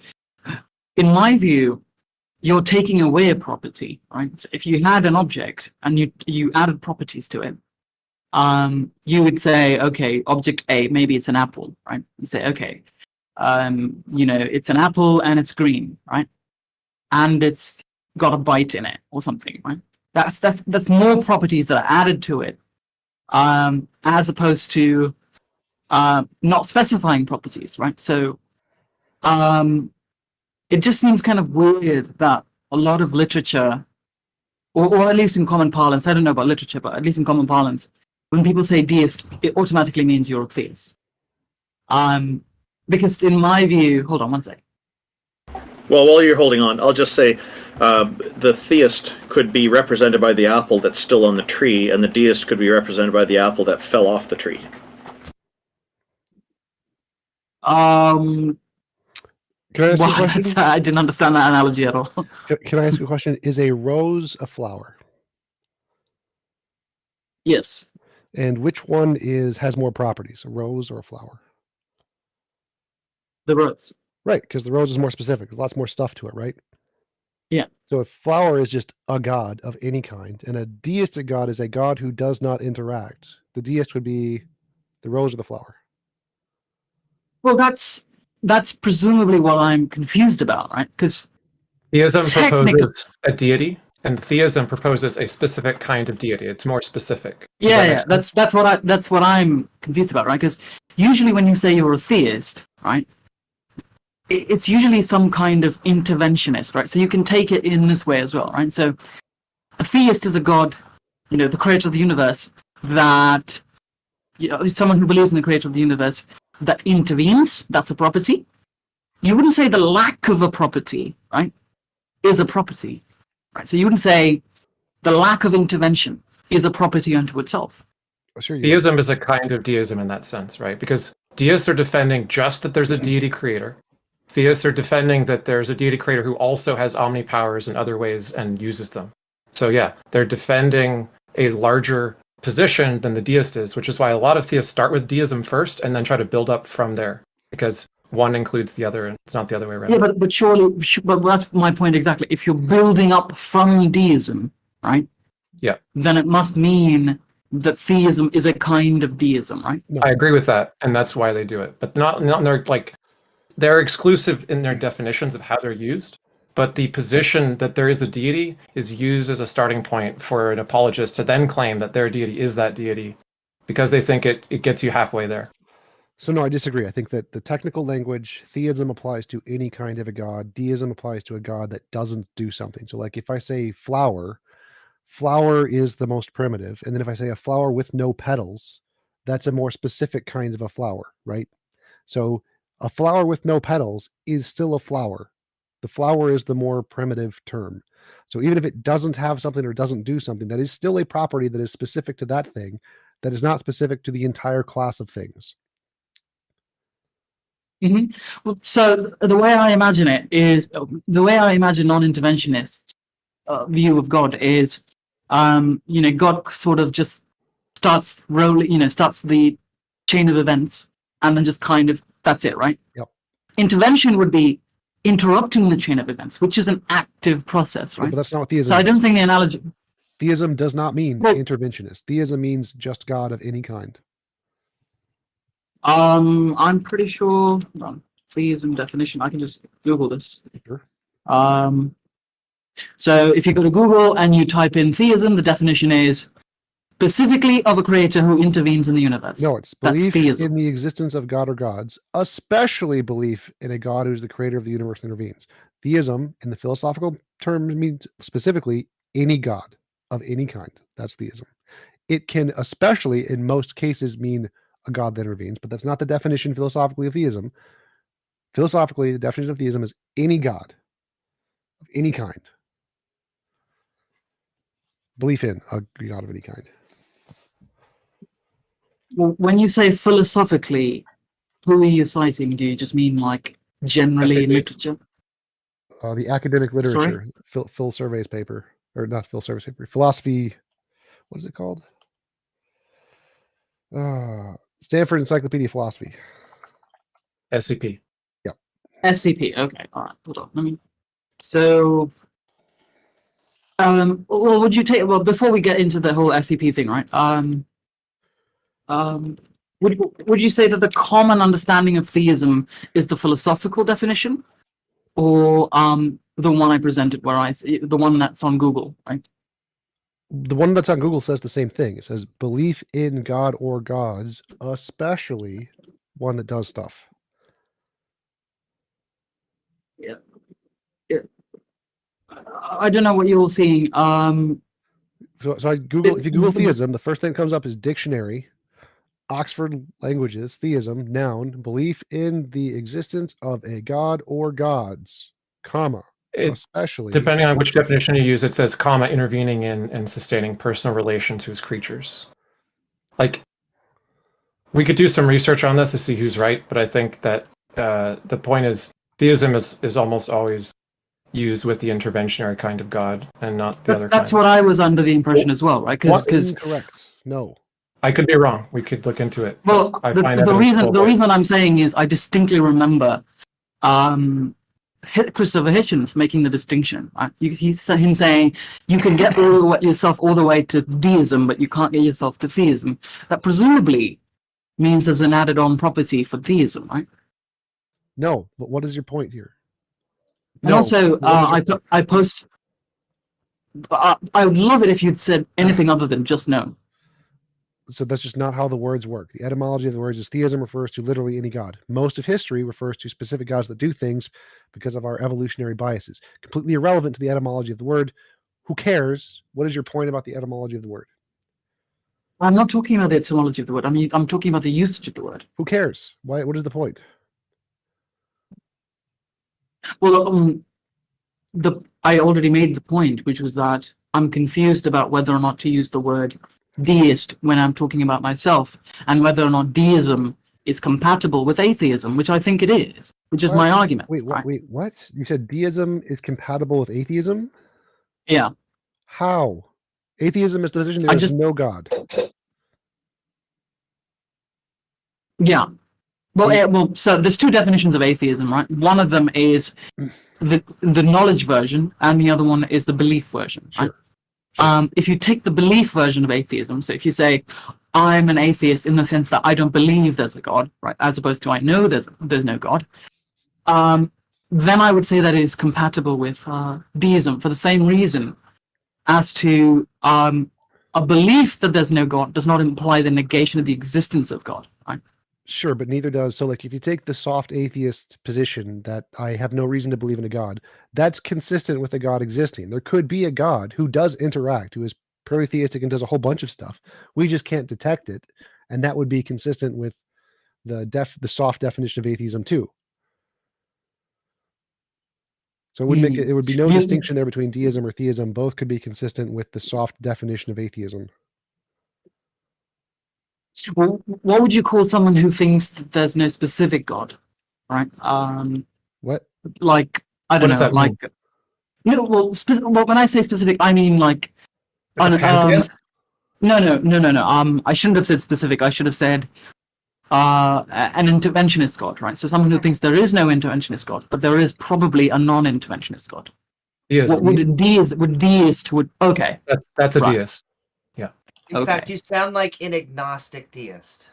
in my view, you're taking away a property, right? So if you had an object and you added properties to it, you would say, okay, object A, maybe it's an apple, right? You say, okay, it's an apple and it's green, right? And it's got a bite in it or something, right? That's more properties that are added to it, as opposed to not specifying properties, right? So it just seems kind of weird that a lot of literature, or at least in common parlance, I don't know about literature, but at least in common parlance, when people say deist, it automatically means you're a theist. Because in my view, hold on one sec. Well, while you're holding on, I'll just say the theist could be represented by the apple that's still on the tree, and the deist could be represented by the apple that fell off the tree. Can I ask you a Wow, question? I didn't understand that analogy at all. Can I ask you a question? Is a rose a flower? Yes. And which one has more properties, a rose or a flower? The rose. Right, because the rose is more specific. There's lots more stuff to it, right? Yeah. So a flower is just a god of any kind, and a deistic god is a god who does not interact. The deist would be the rose or the flower. Well, that's presumably what I'm confused about, right? Because Deism proposes a deity, and theism proposes a specific kind of deity. It's more specific. Yeah, that's what I'm confused about, right? Because usually when you say you're a theist, right, it's usually some kind of interventionist, right? So you can take it in this way as well, right? So a theist is a god, the creator of the universe, that someone who believes in the creator of the universe that intervenes, that's a property. You wouldn't say the lack of a property, right, is a property, right? So you wouldn't say the lack of intervention is a property unto itself. Sure, Theism is a kind of deism in that sense, right? Because deists are defending just that there's a deity creator. Theists are defending that there's a deity creator who also has omnipowers in other ways and uses them. So yeah, they're defending a larger position than the deist is, which is why a lot of theists start with deism first and then try to build up from there, because one includes the other and it's not the other way around. Yeah, but surely, but that's my point exactly. If you're building up from deism, right? Yeah. Then it must mean that theism is a kind of deism, right? No. I agree with that, and that's why they do it. But not they're exclusive in their definitions of how they're used. But the position that there is a deity is used as a starting point for an apologist to then claim that their deity is that deity, because they think it gets you halfway there. So no, I disagree. I think that the technical language, theism applies to any kind of a god. Deism applies to a god that doesn't do something. So like if I say flower, flower is the most primitive. And then if I say a flower with no petals, that's a more specific kind of a flower, right? So a flower with no petals is still a flower. The flower is the more primitive term. So even if it doesn't have something or doesn't do something, that is still a property that is specific to that thing, that is not specific to the entire class of things. Mm-hmm. Well, so the way I imagine it is, the way I imagine non-interventionist view of God is, God sort of just starts rolling, starts the chain of events, and then just kind of, that's it, right? Yep. Intervention would be interrupting the chain of events, which is an active process, right? But that's not what theism So I don't is. think the analogy. Theism does not mean interventionist. Theism means just God of any kind. I'm pretty sure. Hold on. Theism definition. I can just Google this. Sure. So if you go to Google and you type in theism, the definition is specifically of a creator who intervenes in the universe. No, it's That's belief theism. in the existence of God or gods, especially belief in a God who's the creator of the universe and intervenes. Theism, in the philosophical terms, means specifically any God of any kind. That's theism. It can especially, in most cases, mean a God that intervenes, but that's not the definition philosophically of theism. Philosophically, the definition of theism is any God of any kind. Belief in a God of any kind. Well, when you say philosophically, who are you citing? Do you just mean like generally in literature? The academic literature, Phil Survey's paper, or not Phil Survey's paper, philosophy. What is it called? Stanford Encyclopedia of Philosophy. SCP. Yep. SCP. Okay. All right. Hold on. Let me. So, well, would you take? Well, before we get into the whole SCP thing, right? Would you say that the common understanding of theism is the philosophical definition, or the one I presented, the one that's on Google, right? The one that's on Google says the same thing. It says belief in God or gods, especially one that does stuff. Yeah. I don't know what you're seeing. So I Google. If you Google theism, the first thing that comes up is dictionary, Oxford Languages, theism, noun, belief in the existence of a god or gods, comma, especially. Depending on which definition you use, it says comma intervening in and sustaining personal relations to his creatures. Like, we could do some research on this to see who's right, but I think that the point is theism is almost always used with the interventionary kind of God and not the other kind. That's what I was under the impression as well, right? Because incorrect. No. I could be wrong. We could look into it. Well, the reason I'm saying is I distinctly remember Christopher Hitchens making the distinction. Right? He's him saying you can get yourself all the way to deism, but you can't get yourself to theism. That presumably means there's an added-on property for theism, right? No, but what is your point here? And also, I would love it if you'd said anything other than just no. So that's just not how the words work. The etymology of the words is theism refers to literally any god. Most of history refers to specific gods that do things because of our evolutionary biases. Completely irrelevant to the etymology of the word. Who cares? What is your point about the etymology of the word? I'm not talking about the etymology of the word. I mean, I'm talking about the usage of the word. Who cares? Why? What is the point? Well, I already made the point, which was that I'm confused about whether or not to use the word deist when I'm talking about myself, and whether or not deism is compatible with atheism, which I think it is, which is my argument. Wait, right? wait, what? You said deism is compatible with atheism? Yeah. How? Atheism is the position there is no God. Yeah. Well, so there's two definitions of atheism, right? One of them is the knowledge version, and the other one is the belief version. Right? If you take the belief version of atheism, so if you say, I'm an atheist in the sense that I don't believe there's a God, right, as opposed to I know there's no God, then I would say that it is compatible with deism for the same reason as to a belief that there's no God does not imply the negation of the existence of God, right? Sure, but neither does. So, like, if you take the soft atheist position that I have no reason to believe in a God, that's consistent with a God existing. There could be a God who does interact, who is purely theistic and does a whole bunch of stuff. We just can't detect it, and that would be consistent with the soft definition of atheism too. So it would make it would be no distinction there between deism or theism. Both could be consistent with the soft definition of atheism. Well, what would you call someone who thinks that there's no specific God, right? What? Like, I What don't does know, that like, mean? well, when I say specific, I mean like, Like a pantheist? no. I shouldn't have said specific. I should have said an interventionist God, right? So someone who thinks there is no interventionist God, but there is probably a non-interventionist God. Deism. What would deist okay. That's a deist. Yeah. In fact, you sound like an agnostic deist.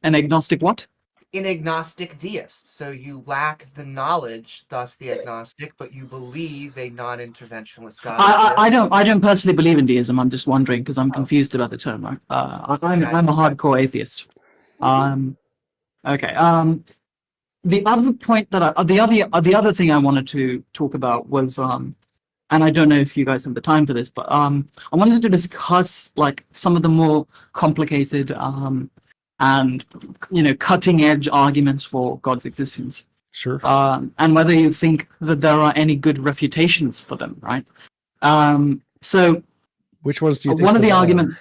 An agnostic what? An agnostic deist. So you lack the knowledge, thus the agnostic, but you believe a non-interventionist God exists. I don't personally believe in deism. I'm just wondering because I'm confused about the term. Right? I'm a hardcore atheist. Okay. The other point that the other thing I wanted to talk about was and I don't know if you guys have the time for this, but I wanted to discuss like some of the more complicated and cutting edge arguments for God's existence. Sure. And whether you think that there are any good refutations for them, right? So which ones do you think? One of the arguments.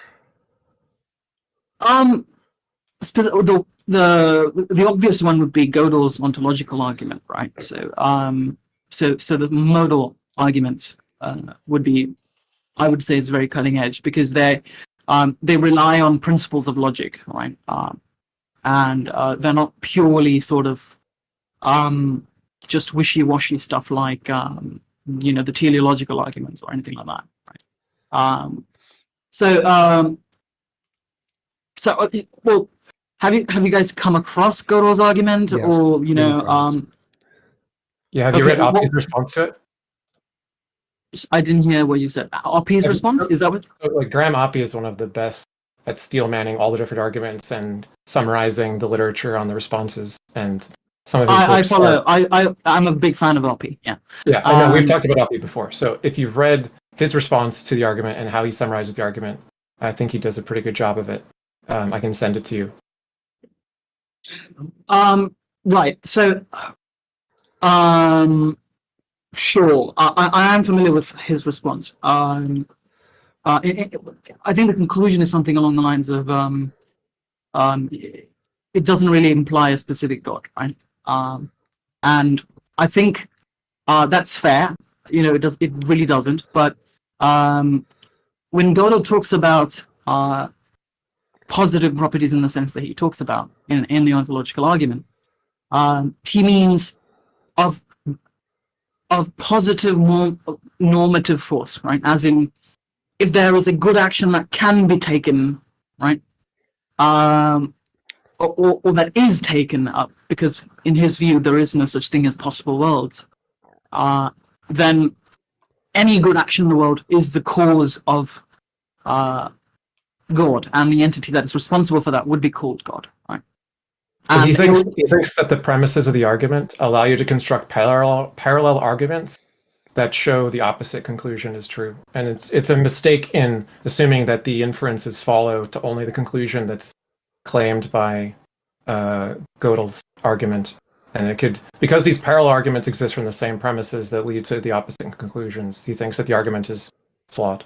The obvious one would be Gödel's ontological argument, right? So so the modal arguments would be, I would say, is very cutting edge because they rely on principles of logic, right? And they're not purely sort of just wishy-washy stuff like the teleological arguments or anything like that, right? Well, have you guys come across Gödel's argument, yes, or yeah, have you read Oppie's response to it? I didn't hear what you said. Oppie's response? Is that what? Like Graham Oppie is one of the best at steel manning all the different arguments and summarizing the literature on the responses, and some of his books I'm a big fan of Oppie. Yeah. Yeah, I know we've talked about Oppie before. So if you've read his response to the argument and how he summarizes the argument, I think he does a pretty good job of it. I can send it to you. Right. So, sure. I am familiar with his response. I think the conclusion is something along the lines of it doesn't really imply a specific God, right? And I think that's fair. It really doesn't. But when Gödel talks about positive properties in the sense that he talks about in the ontological argument, he means of positive normative force, right? As in, if there is a good action that can be taken, right, or that is taken up, because in his view there is no such thing as possible worlds, then any good action in the world is the cause of God, and the entity that is responsible for that would be called God, right? And he thinks that the premises of the argument allow you to construct parallel arguments that show the opposite conclusion is true. And it's a mistake in assuming that the inferences follow to only the conclusion that's claimed by Gödel's argument. And it could, because these parallel arguments exist from the same premises that lead to the opposite conclusions, he thinks that the argument is flawed.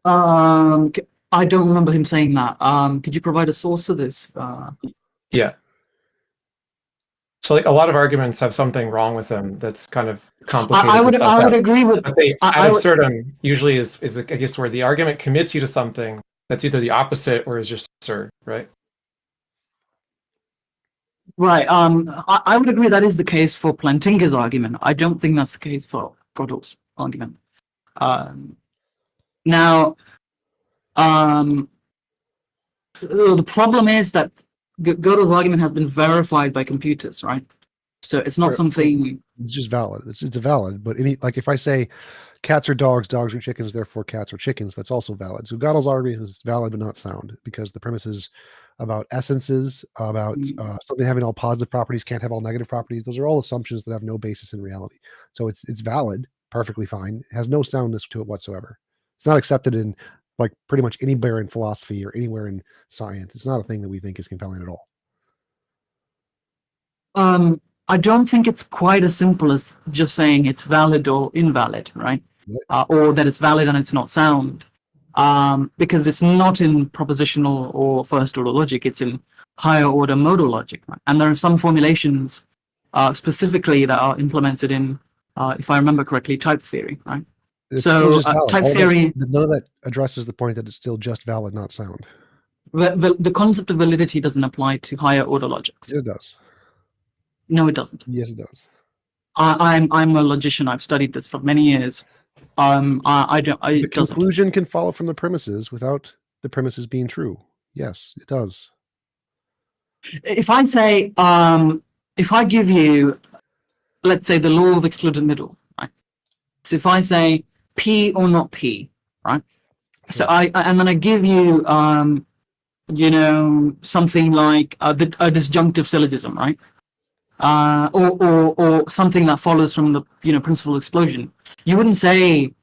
I don't remember him saying that. Could you provide a source for this? Yeah. So like, a lot of arguments have something wrong with them that's kind of complicated. I would agree with. But they ad absurdum usually is I guess where the argument commits you to something that's either the opposite or is just absurd, right? Right. I would agree that is the case for Plantinga's argument. I don't think that's the case for Gödel's argument. Now, the problem is that Gödel's argument has been verified by computers, right? So it's not something. It's just valid. It's valid. But if I say cats are dogs, dogs are chickens, therefore cats are chickens, that's also valid. So Gödel's argument is valid but not sound because the premise is about essences, about something having all positive properties can't have all negative properties. Those are all assumptions that have no basis in reality. So it's valid, perfectly fine. It has no soundness to it whatsoever. It's not accepted in like pretty much anywhere in philosophy or anywhere in science. It's not a thing that we think is compelling at all. I don't think it's quite as simple as just saying it's valid or invalid, right? Or that it's valid and it's not sound. Because it's not in propositional or first order logic, it's in higher order modal logic. Right? And there are some formulations specifically that are implemented in, if I remember correctly, type theory, right? It's so type theory. None of that addresses the point that it's still just valid, not sound. The concept of validity doesn't apply to higher order logics. It does. No, it doesn't. Yes, it does. I'm a logician. I've studied this for many years. The conclusion can follow from the premises without the premises being true. Yes, it does. If I say, if I give you, let's say, the law of excluded middle, right? So if I say P or not P, right? So and then I give you, something like a disjunctive syllogism, right? Or something that follows from the principal explosion. You wouldn't say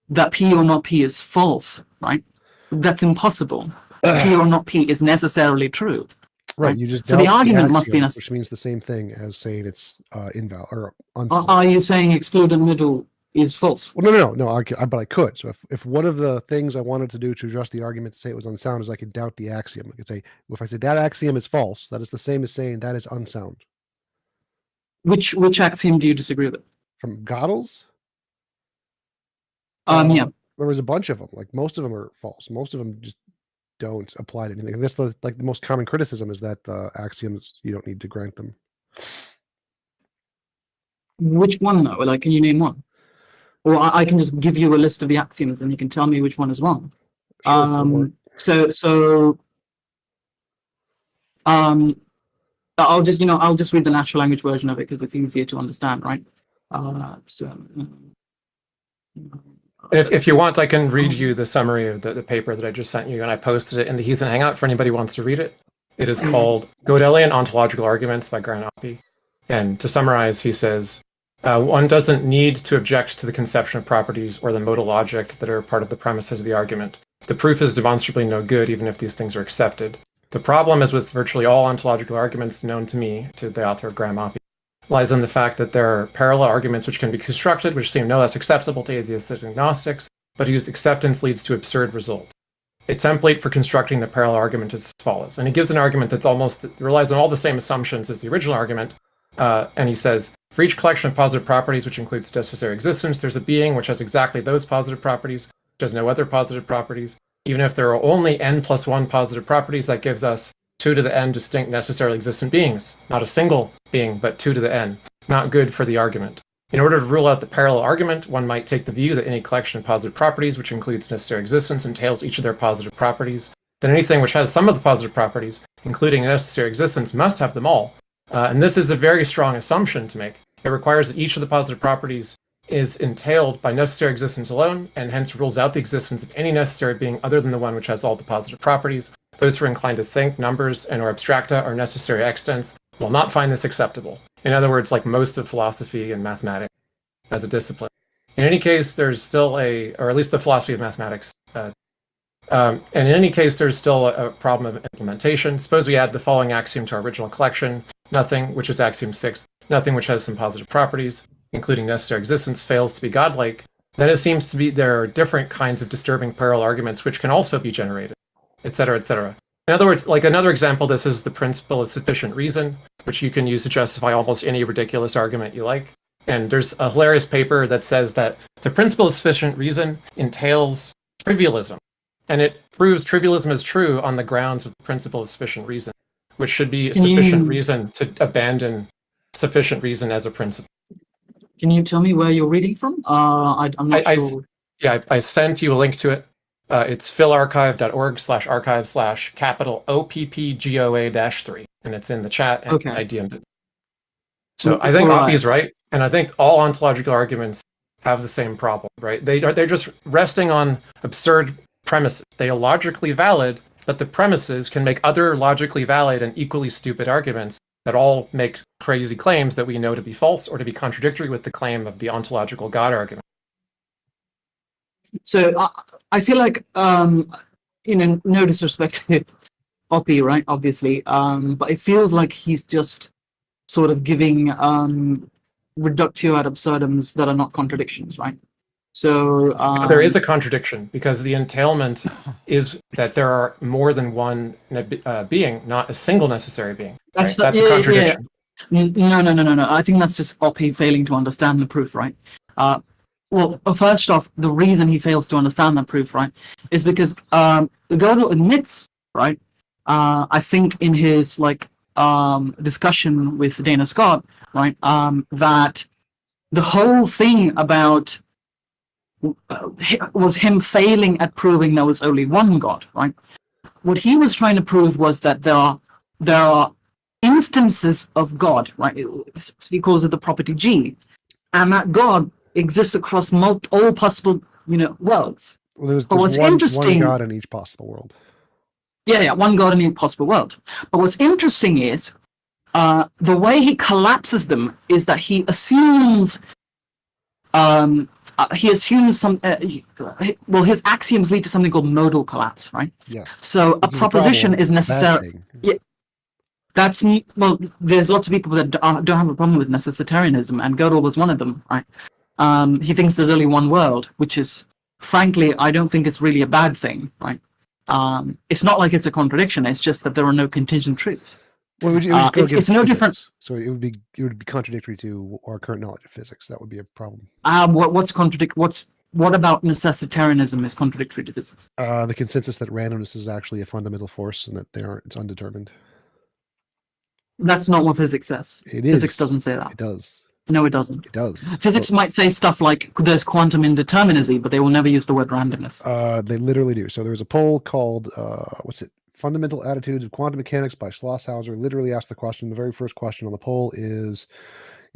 that P or not P is false, right? That's impossible. P or not P is necessarily true. Right. You just so the argument must be which means the same thing as saying it's invalid or unsound. Are you saying excluded middle is false? Well, no. But I could. So if one of the things I wanted to do to address the argument to say it was unsound is I could doubt the axiom. I could say if I say that axiom is false, that is the same as saying that is unsound. Which axiom do you disagree with? From Gödel's? Yeah. There was a bunch of them. Like most of them are false. Most of them just don't apply to anything. And that's the most common criticism is that the axioms you don't need to grant them. Which one though? Like, can you name one? Or I can just give you a list of the axioms and you can tell me which one is wrong. Sure, I'll just read the natural language version of it because it's easier to understand, right? If you want, I can read you the summary of the paper that I just sent you, and I posted it in the Heathen Hangout for anybody who wants to read it. It is called Gödelian Ontological Arguments by Grant Oppy. And to summarize, he says, one doesn't need to object to the conception of properties or the modal logic that are part of the premises of the argument. The proof is demonstrably no good, even if these things are accepted. The problem, as with virtually all ontological arguments known to me, to the author Graham Oppy, lies in the fact that there are parallel arguments which can be constructed, which seem no less acceptable to atheistic agnostics, but whose acceptance leads to absurd results. A template for constructing the parallel argument is as follows. And he gives an argument that relies on all the same assumptions as the original argument. And he says, for each collection of positive properties, which includes necessary existence, there's a being which has exactly those positive properties, which has no other positive properties. Even if there are only n plus 1 positive properties, that gives us 2 to the n distinct necessarily existent beings. Not a single being, but 2 to the n. Not good for the argument. In order to rule out the parallel argument, one might take the view that any collection of positive properties, which includes necessary existence, entails each of their positive properties. Then anything which has some of the positive properties, including necessary existence, must have them all. And this is a very strong assumption to make. It requires that each of the positive properties is entailed by necessary existence alone, and hence rules out the existence of any necessary being other than the one which has all the positive properties. Those who are inclined to think numbers and or abstracta are necessary extents will not find this acceptable. In other words, like most of philosophy and mathematics as a discipline. In any case, there's still or at least the philosophy of mathematics. And in any case, there's still a problem of implementation. Suppose we add the following axiom to our original collection: nothing, which is axiom 6, nothing which has some positive properties, including necessary existence, fails to be godlike. Then it seems to be there are different kinds of disturbing parallel arguments which can also be generated, etc., etc. In other words, like another example, this is the principle of sufficient reason, which you can use to justify almost any ridiculous argument you like. And there's a hilarious paper that says that the principle of sufficient reason entails trivialism. And it proves trivialism is true on the grounds of the principle of sufficient reason, which should be sufficient reason to abandon sufficient reason as a principle. Can you tell me where you're reading from? I'm not sure. I sent you a link to it. It's philarchive.org/archive/capital OPPGOA-3, and it's in the chat, and I DM'd it. So I think Oppie's right, and I think all ontological arguments have the same problem, right? They're just resting on absurd premises. They are logically valid, but the premises can make other logically valid and equally stupid arguments that all make crazy claims that we know to be false or to be contradictory with the claim of the ontological God argument. So I feel like, no disrespect to Oppie, right? Obviously, but it feels like he's just sort of giving reductio ad absurdums that are not contradictions, right? So there is a contradiction, because the entailment is that there are more than one being, not a single necessary being. That's a contradiction. No. I think that's just Oppie failing to understand the proof, right? Well, first off, the reason he fails to understand that proof, right, is because Gödel admits, right, I think in his discussion with Dana Scott, right, that the whole thing about was him failing at proving there was only one God, right? What he was trying to prove was that there are instances of God, right? He calls it the property G, and that God exists across all possible, worlds. Well, there's what's one God in each possible world. Yeah, one God in each possible world. But what's interesting is the way he collapses them is that he assumes his axioms lead to something called modal collapse, right? Yes. So a proposition is necessary. Yeah, there's lots of people that don't have a problem with necessitarianism, and Gödel was one of them, right? He thinks there's only one world, which is, frankly, I don't think it's really a bad thing, right? It's not like it's a contradiction. It's just that there are no contingent truths. Well, it's no different. So it would be contradictory to our current knowledge of physics. That would be a problem. What about necessitarianism is contradictory to physics? The consensus that randomness is actually a fundamental force and that it's undetermined. That's not what physics says. It is. Physics doesn't say that. It does. No, it doesn't. It does. Physics might say stuff like there's quantum indeterminacy, but they will never use the word randomness. They literally do. So there's a poll called Fundamental Attitudes of Quantum Mechanics by Schlosshauser. Literally asked the question. The very first question on the poll is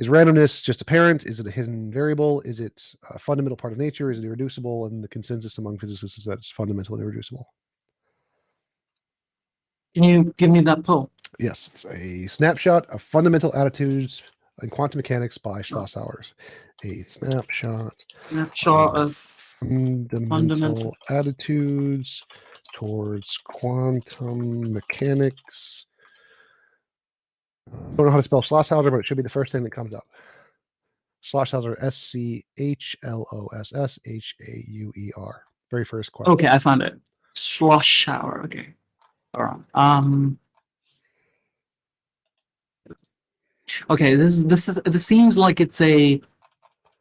randomness just apparent? Is it a hidden variable? Is it a fundamental part of nature? Is it irreducible? And the consensus among physicists is that it's fundamental and irreducible. Can you give me that poll? Yes, it's a snapshot of fundamental attitudes in quantum mechanics by Schlosshauser. A snapshot of fundamental attitudes towards quantum mechanics. I don't know how to spell Schlosshauser, but it should be the first thing that comes up. Schlosshauser, Schlossshauer. Very first question. Okay, I found it. Schlosshauer. Okay. All right. Okay, this seems like it's a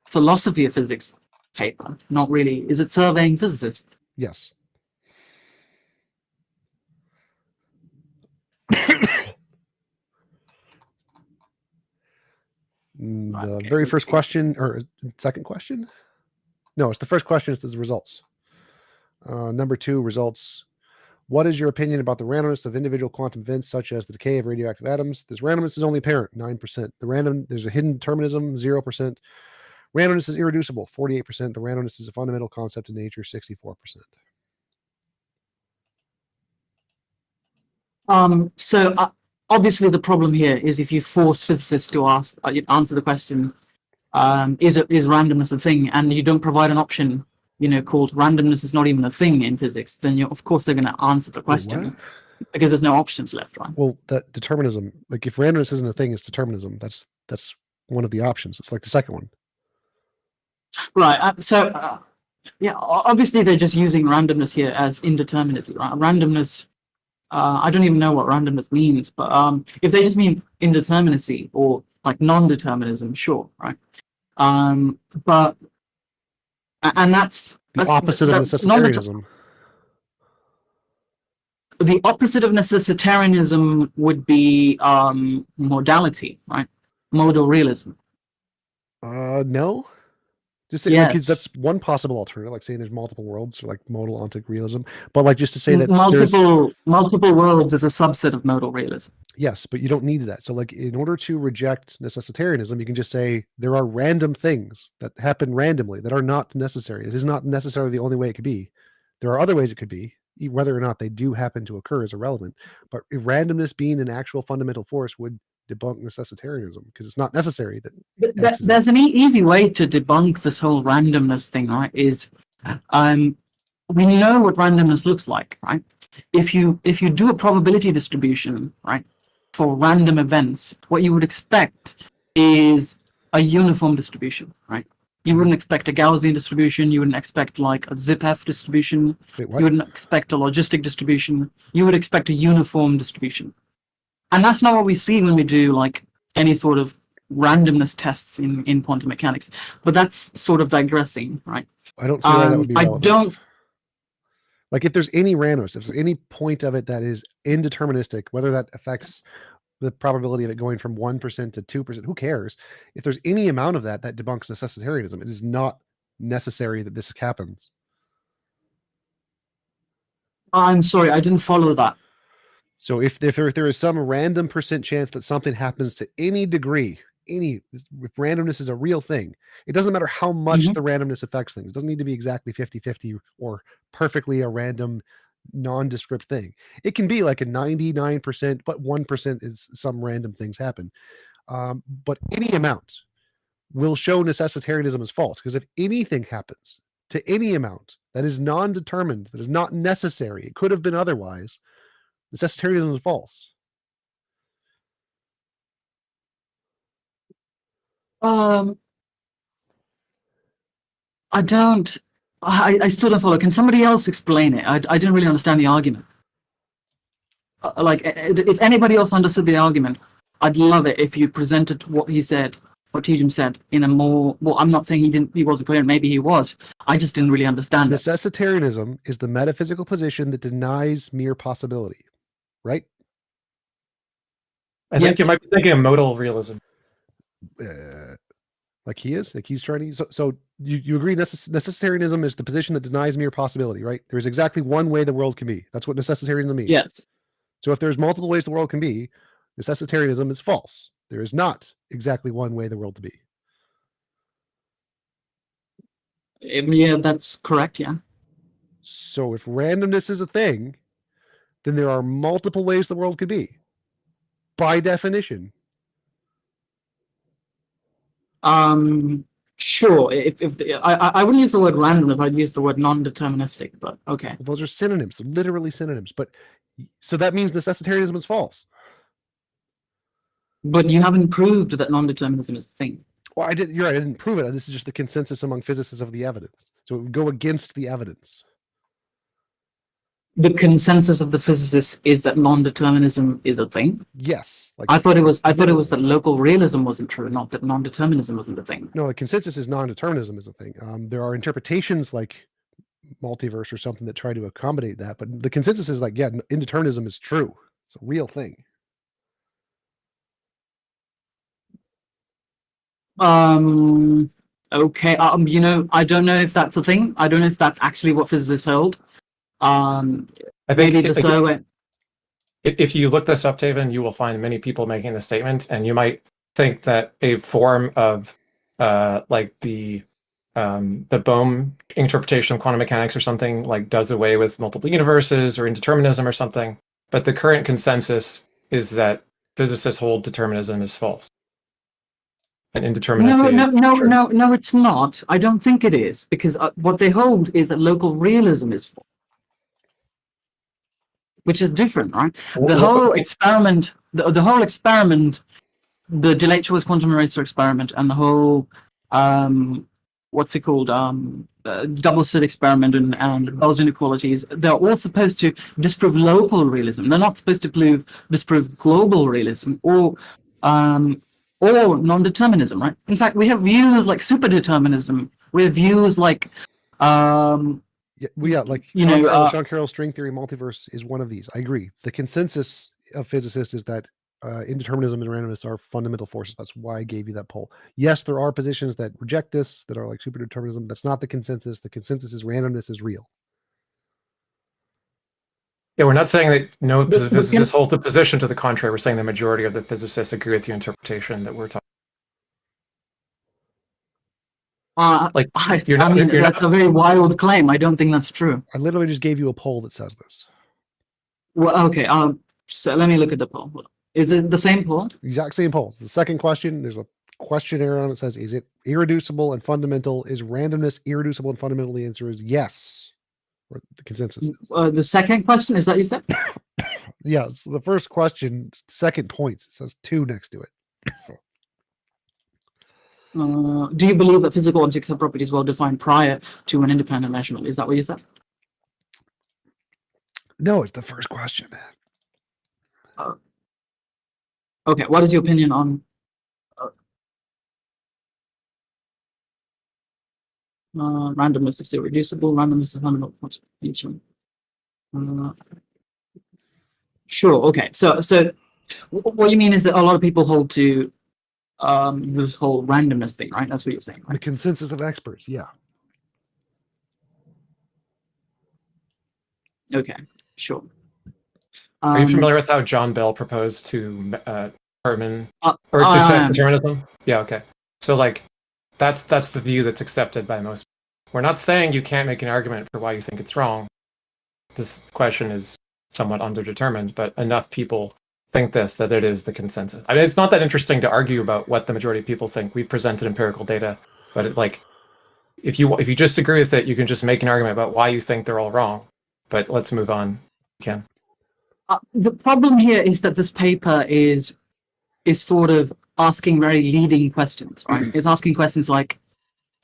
philosophy of physics paper. Not really. Is it surveying physicists? Yes. The very first question, or second question? No, it's the first question. Is the results. Number 2, results. What is your opinion about the randomness of individual quantum events, such as the decay of radioactive atoms? This randomness is only apparent, 9%. There's a hidden determinism, 0%. Randomness is irreducible, 48%. The randomness is a fundamental concept in nature, 64%. So obviously the problem here is if you force physicists to answer the question, is randomness a thing, and you don't provide an option, called randomness is not even a thing in physics, then of course they're going to answer the question because there's no options left, right? Well, that determinism, like if randomness isn't a thing, it's determinism. That's one of the options. It's like the second one. Right. Yeah, obviously they're just using randomness here as indeterminacy, right? Randomness, I don't even know what randomness means, but if they just mean indeterminacy or like non-determinism, sure, right? But and that's the opposite of necessitarianism. The opposite of necessitarianism would be modality, right? Modal realism. No. Just say, like, that's one possible alternative, like saying there's multiple worlds, or like modal ontic realism. But like just to say that multiple worlds is a subset of modal realism. Yes, but you don't need that. So like in order to reject necessitarianism, you can just say there are random things that happen randomly that are not necessary. It is not necessarily the only way it could be. There are other ways it could be. Whether or not they do happen to occur is irrelevant. But if randomness being an actual fundamental force would debunk necessitarianism because it's not necessary that there's an easy way to debunk this whole randomness thing, right? Is we know what randomness looks like, right? If you do a probability distribution, right, for random events, what you would expect is a uniform distribution, right? You wouldn't expect a Gaussian distribution. You wouldn't expect like a ZipF distribution. Wait, what? You wouldn't expect a logistic distribution. You would expect a uniform distribution. And that's not what we see when we do like any sort of randomness tests in quantum mechanics. But that's sort of digressing, right? I don't see why that would be relevant. I don't. Like if there's any randomness, if there's any point of it that is indeterministic, whether that affects the probability of it going from 1% to 2%, who cares? If there's any amount of that debunks necessitarianism. It is not necessary that this happens. I'm sorry, I didn't follow that. So if there is some random percent chance that something happens to any degree, if randomness is a real thing, it doesn't matter how much the randomness affects things. It doesn't need to be exactly 50-50 or perfectly a random nondescript thing. It can be like a 99%, but 1% is some random things happen. But any amount will show necessitarianism is false, because if anything happens to any amount that is non-determined, that is not necessary, it could have been otherwise, necessitarianism is false. I still don't follow. Can somebody else explain it? I didn't really understand the argument. If anybody else understood the argument, I'd love it if you presented what he said, what TJump said, in a more, well, I'm not saying he wasn't clear, maybe he was. I just didn't really understand it. Necessitarianism is the metaphysical position that denies mere possibility, right? I think you might be thinking of modal realism. Like he is? Like he's trying to... So you agree necessitarianism is the position that denies mere possibility, right? There is exactly one way the world can be. That's what necessitarianism means. Yes. So if there's multiple ways the world can be, necessitarianism is false. There is not exactly one way the world to be. Yeah, that's correct, yeah. So if randomness is a thing, then there are multiple ways the world could be. By definition. Sure. I wouldn't use the word random if I'd use the word non-deterministic, but okay. Well, those are synonyms, literally synonyms. But so that means necessitarianism is false. But you haven't proved that non-determinism is a thing. Well, you're right, I didn't prove it. This is just the consensus among physicists of the evidence. So it would go against the evidence. The consensus of the physicists is that non-determinism is a thing. Yes. I thought it was that local realism wasn't true, not that non-determinism wasn't a thing. No, the consensus is non-determinism is a thing. There are interpretations like multiverse or something that try to accommodate that, but the consensus is like, yeah, indeterminism is true. It's a real thing. Okay. I don't know if that's a thing. I don't know if that's actually what physicists hold. I think if you look this up, Taven, you will find many people making this statement, and you might think that a form of like the Bohm interpretation of quantum mechanics or something like does away with multiple universes or indeterminism or something. But the current consensus is that physicists hold determinism is false. And indeterminacy No, it's not. I don't think it is, because what they hold is that local realism is false, which is different, right? The whole experiment, the whole experiment, the delayed choice quantum eraser experiment, and the whole what's it called, double slit experiment and Bell's inequalities, they're all supposed to disprove local realism. They're not supposed to disprove global realism or non-determinism, right? In fact, we have views like superdeterminism. We have views like Sean Carroll's string theory multiverse is one of these. I agree. The consensus of physicists is that indeterminism and randomness are fundamental forces. That's why I gave you that poll. Yes, there are positions that reject this, that are like superdeterminism. That's not the consensus. The consensus is randomness is real. Yeah, we're not saying that no physicists hold the position to the contrary. We're saying the majority of the physicists agree with the interpretation that we're talking. That's a very wild claim. I don't think that's true. I literally just gave you a poll that says this. Well, okay. So let me look at the poll. Is it the same poll? Exact same poll. The second question, there's a questionnaire on it that says, is it irreducible and fundamental? Is randomness irreducible and fundamental? The answer is yes. Or the consensus is. The second question, is that you said? Yeah, so the first question, second points, it says 2 next to it. Do you believe that physical objects have properties well defined prior to an independent measurement? Is that what you said? No, it's the first question. Okay, what is your opinion on randomness is irreducible, randomness is fundamental function? Sure, okay. So what you mean is that a lot of people hold to this whole randomness thing, right? That's what you're saying, right? The consensus of experts, yeah. Okay, sure. Are you familiar with how John Bell proposed to determine determinism? Yeah, okay. So like that's the view that's accepted by most. We're not saying you can't make an argument for why you think it's wrong. This question is somewhat underdetermined, but enough people think that it is the consensus. I mean, it's not that interesting to argue about what the majority of people think. We've presented empirical data, but it's like if you just agree with it, you can just make an argument about why you think they're all wrong. But let's move on. You can. The problem here is that this paper is sort of asking very leading questions, right? It's asking questions like,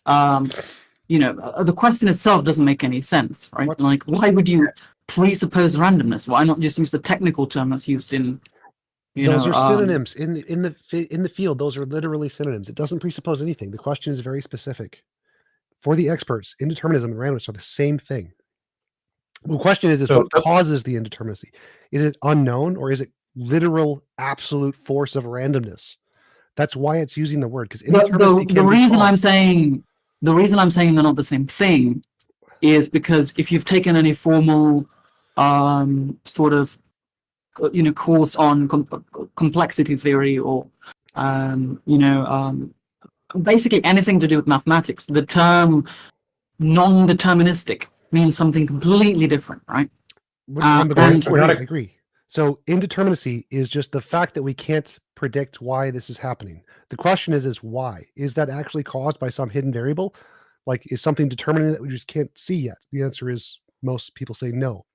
the question itself doesn't make any sense, right? What? Like, why would you presuppose randomness? Why not just use the technical term that's used in, those are synonyms in the field. Those are literally synonyms. It doesn't presuppose anything. The question is very specific. For the experts, indeterminism and randomness are the same thing. The question is what causes the indeterminacy? Is it unknown, or is it literal absolute force of randomness? That's why it's using the word, because indeterminacy the reason I'm saying they're not the same thing is because if you've taken any formal sort of course on complexity theory or basically anything to do with mathematics, the term non-deterministic means something completely different, right? I agree. So indeterminacy is just the fact that we can't predict why this is happening. The question is why? Is that actually caused by some hidden variable? Like, is something determining that we just can't see yet? The answer is most people say no.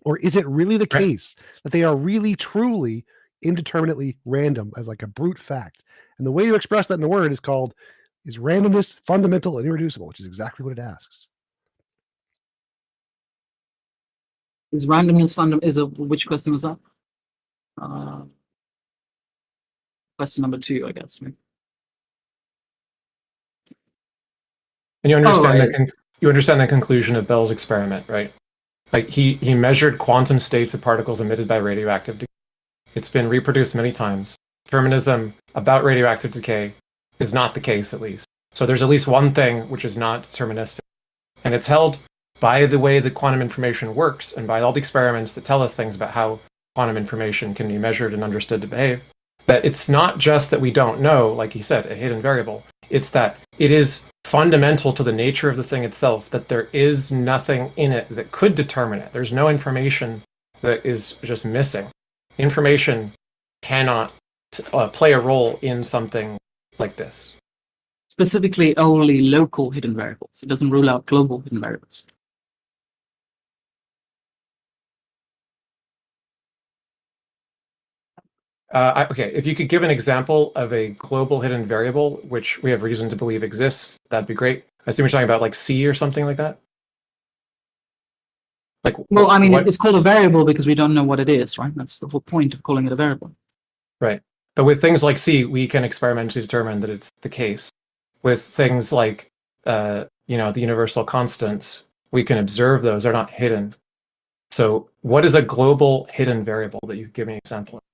Or is it really the case that they are really, truly, indeterminately random as like a brute fact? And the way you express that in the word is randomness fundamental and irreducible, which is exactly what it asks. Is randomness fundamental? Which question was that? Question number 2, I guess. And you understand the conclusion of Bell's experiment, right? Like he measured quantum states of particles emitted by radioactive decay. It's been reproduced many times. Determinism about radioactive decay is not the case, at least. So there's at least one thing which is not deterministic. And it's held by the way that quantum information works and by all the experiments that tell us things about how quantum information can be measured and understood to behave, that it's not just that we don't know, like you said, a hidden variable. It's that it is fundamental to the nature of the thing itself that there is nothing in it that could determine it. There's no information that is just missing. Information cannot play a role in something like this? Specifically, only local hidden variables. It doesn't rule out global hidden variables. Okay, if you could give an example of a global hidden variable, which we have reason to believe exists, that'd be great. I assume you're talking about like C or something like that? Like, well, I mean, what? it's called a variable because we don't know what it is, right? That's the whole point of calling it a variable. Right. But with things like C, we can experimentally determine that it's the case. With things like, the universal constants, we can observe those. They're not hidden. So what is a global hidden variable that you give me an example of?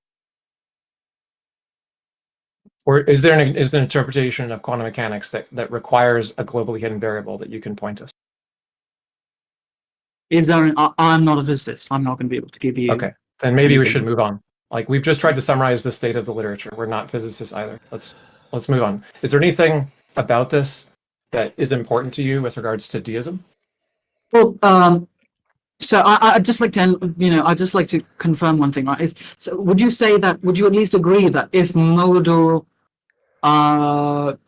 Or is there an interpretation of quantum mechanics that requires a globally hidden variable that you can point us? Is there? I'm not a physicist. I'm not going to be able to give you. Okay, then maybe we anything. should move on. Like, we've just tried to summarize the state of the literature. We're not physicists either. Let's move on. Is there anything about this that is important to you with regards to deism? Well, so I'd just like to, I'd just like to confirm one thing. Right? So would you at least agree that if modal,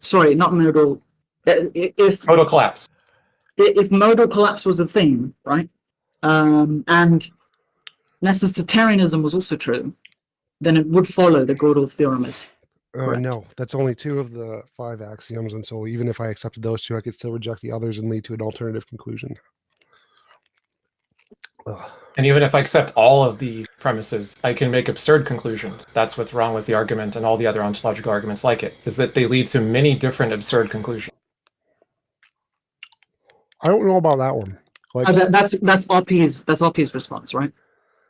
sorry, not modal, if modal collapse, if modal collapse was a thing, right, and necessitarianism was also true, then it would follow that Gödel's theorem is correct. No, that's only 2 of the 5 axioms, and so even if I accepted those 2, I could still reject the others and lead to an alternative conclusion. Ugh. And even if I accept all of the premises, I can make absurd conclusions. That's what's wrong with the argument and all the other ontological arguments like it, is that they lead to many different absurd conclusions. I don't know about that one. Like, That's RP's response, right?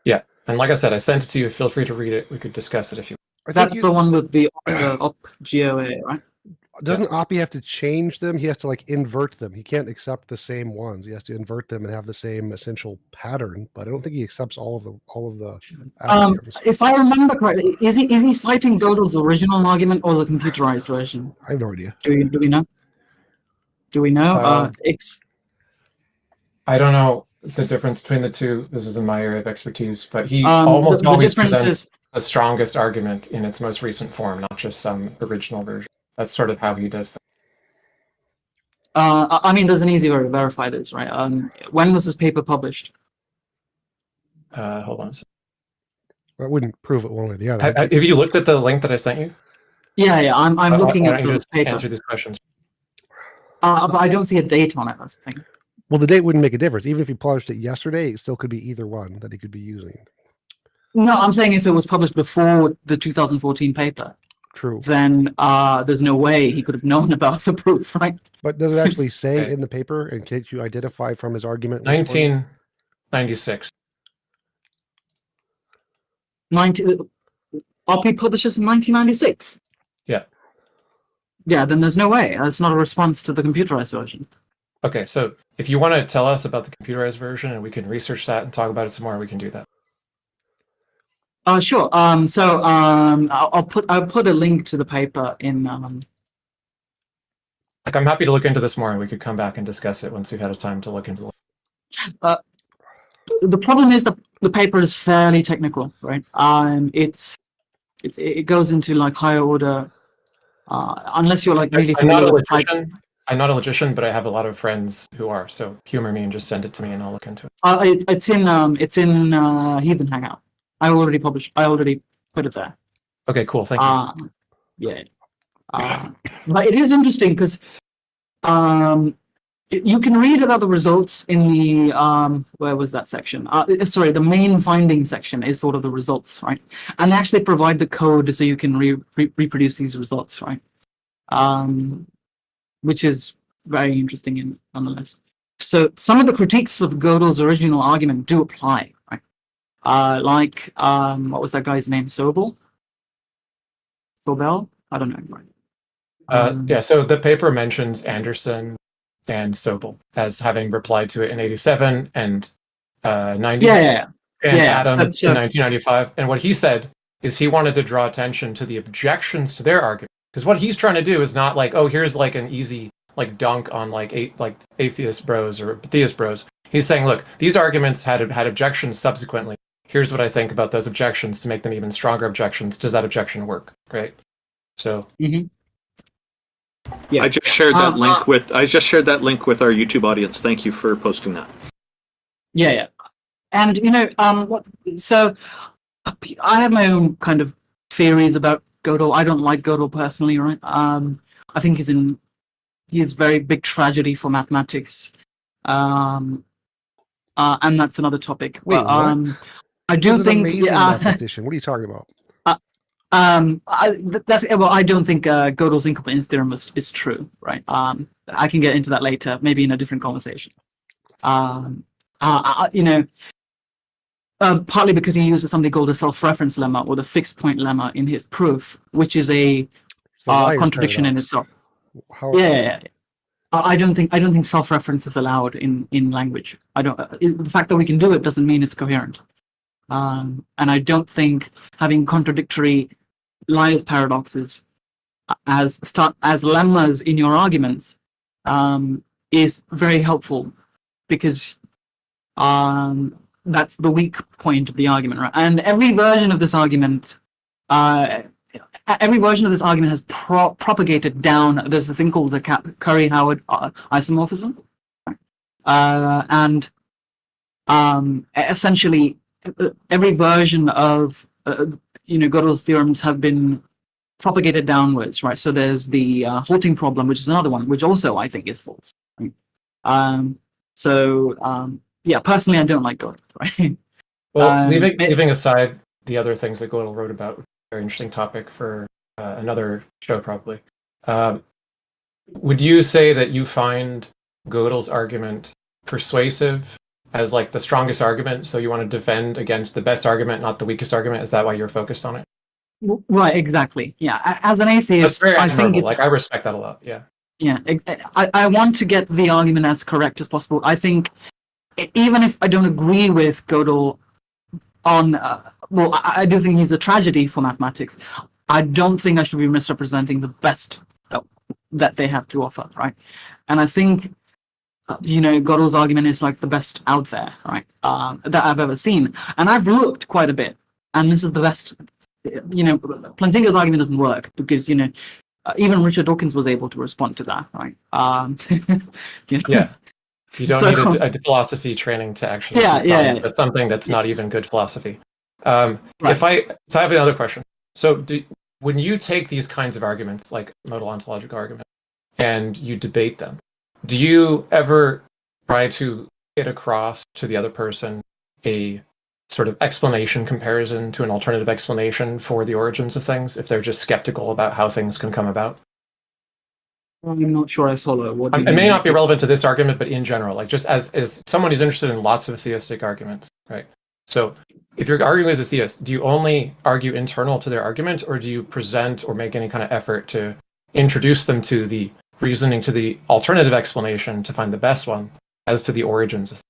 Yeah, and like I said, I sent it to you. Feel free to read it. We could discuss it if you want. That's the one with the op GOA, right? Doesn't Oppie have to change them? He has to like invert them. He can't accept the same ones. He has to invert them and have the same essential pattern. But I don't think he accepts all of the axioms. If I remember correctly, is he citing Gödel's original argument or the computerized version? I have no idea. Do we know? Do we know? I don't know the difference between the two. This is in my area of expertise, but he the always difference presents is the strongest argument in its most recent form, not just some original version. That's sort of how he does that. I mean, there's an easy way to verify this, right? When was this paper published? Hold on a second. I wouldn't prove it one way or the other. Have you looked at the link that I sent you? Yeah, I'm looking at the paper. Answer these questions. But I don't see a date on it. That's the thing. Well, the date wouldn't make a difference. Even if he published it yesterday, it still could be either one that he could be using. No, I'm saying if it was published before the 2014 paper. True. Then there's no way he could have known about the proof, right? But does it actually say in the paper, and can't you identify from his argument? 1996. RP publishes in 1996. Yeah. Yeah, then there's no way. That's not a response to the computerized version. Okay, so if you want to tell us about the computerized version and we can research that and talk about it some more, we can do that. Sure. I'll put a link to the paper in. Like, I'm happy to look into this more, and we could come back and discuss it once we've had a time to look into it. The problem is that the paper is fairly technical, right? It goes into like higher order. Unless you're like really familiar with I'm not a logician, but I have a lot of friends who are. So humor me and just send it to me, and I'll look into it. It's in Heathen Hangout. I already put it there. Okay, cool. Thank you. Yeah. But it is interesting because you can read about the results in the where was that section? Sorry, the main finding section is sort of the results, right? And they actually provide the code so you can reproduce these results, right? Which is very interesting nonetheless. So some of the critiques of Gödel's original argument do apply, right? What was that guy's name? Sobel? I don't know. Right? Yeah, so the paper mentions Anderson and Sobel as having replied to it in 87 and 90. Yeah. And Adam in 1995. And what he said is he wanted to draw attention to the objections to their argument. Because what he's trying to do is not like, oh, here's like an easy like dunk on like atheist bros or theist bros. He's saying, look, these arguments had objections subsequently. here's what I think about those objections to make them even stronger objections. Does that objection work? Right. So. Mm-hmm. Yeah. I just shared that link with our YouTube audience. Thank you for posting that. Yeah. And so I have my own kind of theories about Gödel. I don't like Gödel personally, right? I think he's very big tragedy for mathematics. And that's another topic. Wait, but, what? I do He's an think amazing mathematician. What are you talking about? I don't think Gödel's incompetence theorem is true, right? I can get into that later, maybe in a different conversation. Partly because he uses something called a self-reference lemma or the fixed point lemma in his proof, which is a contradiction in itself. Yeah. I don't think self-reference is allowed in language. The fact that we can do it doesn't mean it's coherent. And I don't think having contradictory liars paradoxes as lemmas in your arguments is very helpful, because that's the weak point of the argument, right? And every version of this argument has propagated down. There's a thing called the Curry-Howard isomorphism, and essentially every version of Gödel's theorems have been propagated downwards, right? So there's the halting problem, which is another one, which also I think is false. Right? Personally, I don't like Gödel, right? Well, leaving aside the other things that Gödel wrote about, very interesting topic for another show, probably. Would you say that you find Gödel's argument persuasive as like the strongest argument, so you want to defend against the best argument, not the weakest argument? Is that why you're focused on it? Right, exactly. Yeah, as an atheist, very I think I respect that a lot. Yeah. Yeah, I want to get the argument as correct as possible. I think even if I don't agree with Gödel on, I do think he's a tragedy for mathematics. I don't think I should be misrepresenting the best that they have to offer, right? And I think Gödel's argument is like the best out there, right? That I've ever seen, and I've looked quite a bit, and this is the best. Plantinga's argument doesn't work because even Richard Dawkins was able to respond to that, right? Yeah, you don't need a philosophy training to actually. That's something that's not even good philosophy. Right. I have another question. So, when you take these kinds of arguments, like modal ontological arguments, and you debate them, do you ever try to get across to the other person a sort of explanation comparison to an alternative explanation for the origins of things, if they're just skeptical about how things can come about? I'm not sure I follow. It may not be relevant to this argument, but in general, like just as someone who's interested in lots of theistic arguments, right? So if you're arguing with a theist, do you only argue internal to their argument, or do you present or make any kind of effort to introduce them to the reasoning, to the alternative explanation to find the best one as to the origins of things?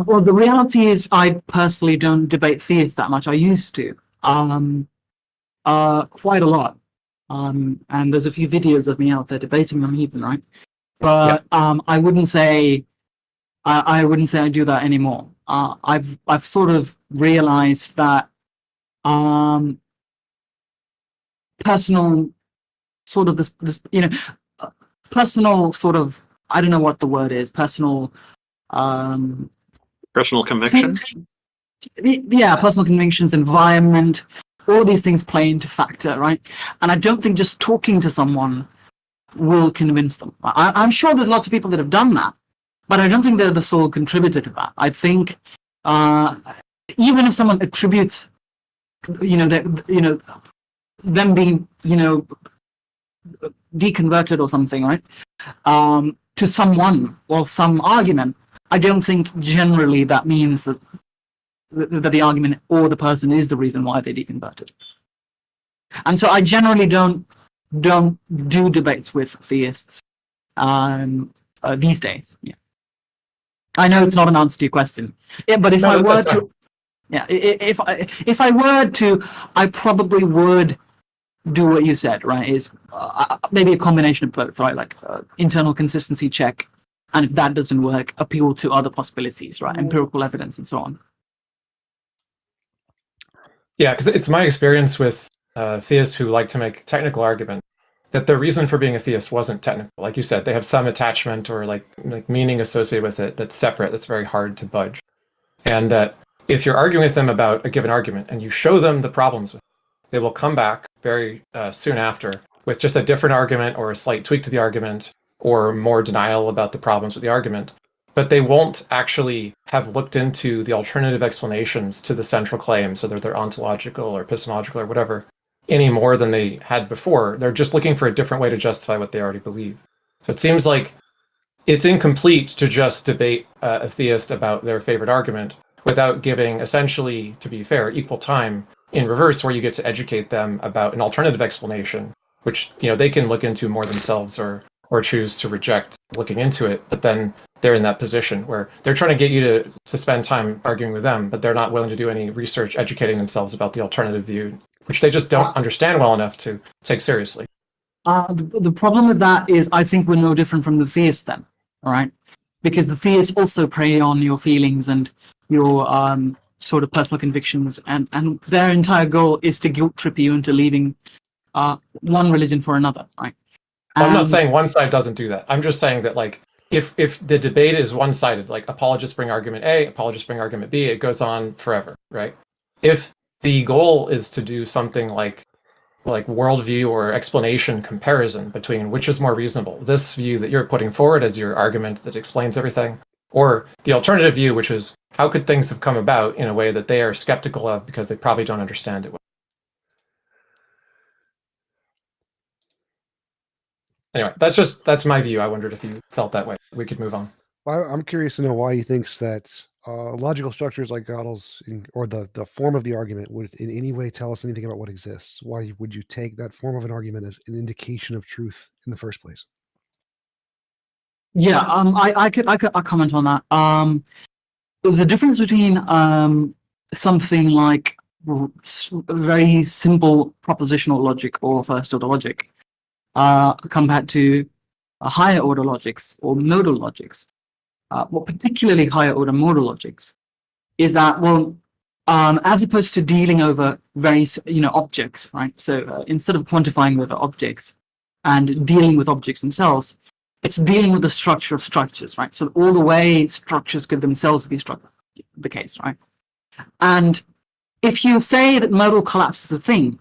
Well, the reality is I personally don't debate theists that much. I used to, quite a lot. And there's a few videos of me out there debating them even, right? But I wouldn't say I do that anymore. I've sort of realized that personal sort of this personal sort of, I don't know what the word is, personal conviction. Yeah, personal convictions, environment, all these things play into factor, right? And I don't think just talking to someone will convince them. I'm sure there's lots of people that have done that, but I don't think they're the sole contributor to that. I think even if someone attributes, them being, deconverted or something, right, to someone or some argument, I don't think generally that means that the argument or the person is the reason why they deconverted. And so I generally don't do debates with theists these days. Yeah, I know it's not an answer to your question. Yeah, but if I were to, if I were to, I probably would do what you said, right? Is maybe a combination of both, right? Like internal consistency check And if that doesn't work, appeal to other possibilities, right? Empirical evidence and so on. Yeah, because it's my experience with theists who like to make technical arguments that their reason for being a theist wasn't technical. Like you said, they have some attachment or like meaning associated with it that's separate, that's very hard to budge. And that if you're arguing with them about a given argument and you show them the problems with it, they will come back very soon after with just a different argument or a slight tweak to the argument or more denial about the problems with the argument. But they won't actually have looked into the alternative explanations to the central claims, whether they're ontological or epistemological or whatever, any more than they had before. They're just looking for a different way to justify what they already believe. So it seems like it's incomplete to just debate a theist about their favorite argument without giving, essentially, to be fair, equal time in reverse, where you get to educate them about an alternative explanation, which they can look into more themselves or choose to reject looking into it. But then they're in that position where they're trying to get you to spend time arguing with them, but they're not willing to do any research educating themselves about the alternative view, which they just don't understand well enough to take seriously. The problem with that is I think we're no different from the theists then, all right? Because the theists also prey on your feelings and your sort of personal convictions, and their entire goal is to guilt trip you into leaving one religion for another, right? I'm not saying one side doesn't do that. I'm just saying that, like, if the debate is one-sided, like apologists bring argument A, apologists bring argument B, it goes on forever, right? If the goal is to do something like worldview or explanation comparison between which is more reasonable, this view that you're putting forward as your argument that explains everything, or the alternative view, which is how could things have come about in a way that they are skeptical of because they probably don't understand it well. Anyway, that's my view. I wondered if you felt that way. We could move on. Well, I'm curious to know why he thinks that logical structures like Gödel's, or the form of the argument, would in any way tell us anything about what exists. Why would you take that form of an argument as an indication of truth in the first place? Yeah, I could comment on that. The difference between something like very simple propositional logic or first order logic compared to higher order logics or modal logics, well, particularly higher order modal logics, is that, well, as opposed to dealing over very objects, right? So instead of quantifying over objects and dealing with objects themselves, it's dealing with the structure of structures, right? So all the way structures could themselves be the case, right? And if you say that modal collapse is a thing,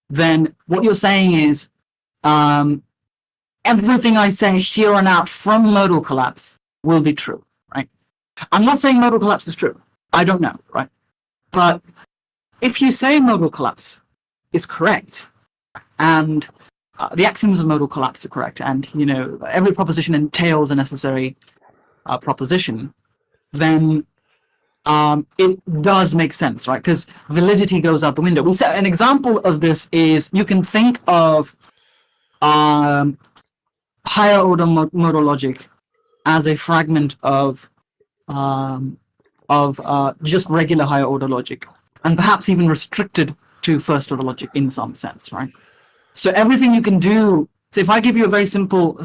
then what you're saying is everything I say here on out from modal collapse will be true, right? I'm not saying modal collapse is true. I don't know, right? But if you say modal collapse is correct, and the axioms of modal collapse are correct, and every proposition entails a necessary proposition, then it does make sense, right? Because validity goes out the window. We said an example of this is you can think of higher order modal logic as a fragment of just regular higher order logic, and perhaps even restricted to first order logic in some sense, right? So everything you can do. So if I give you a very simple,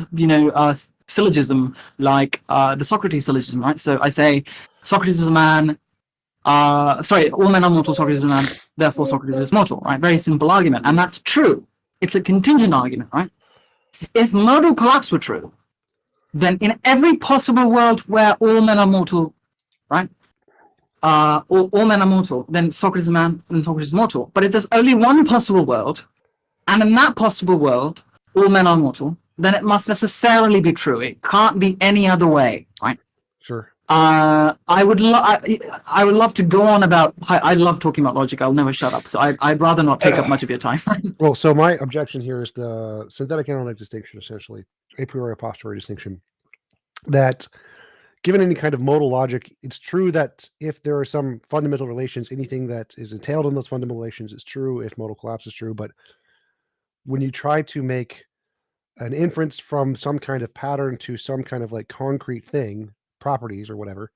syllogism like the Socrates syllogism, right? So I say Socrates is a man. All men are mortal. Socrates is a man. Therefore, Socrates is mortal, right? Very simple argument, and that's true. It's a contingent argument, right? If modal collapse were true, then in every possible world where all men are mortal, right? All men are mortal, then Socrates is a man, then Socrates is mortal. But if there's only one possible world, and in that possible world, all men are mortal, then it must necessarily be true. It can't be any other way, right? Sure. I would love to go on about. I love talking about logic. I'll never shut up. So I'd rather not take up much of your time. Well, so my objection here is the synthetic analytic distinction, essentially a priori a posteriori distinction. That given any kind of modal logic, it's true that if there are some fundamental relations, anything that is entailed in those fundamental relations is true. If modal collapse is true, but when you try to make an inference from some kind of pattern to some kind of like concrete thing, properties or whatever,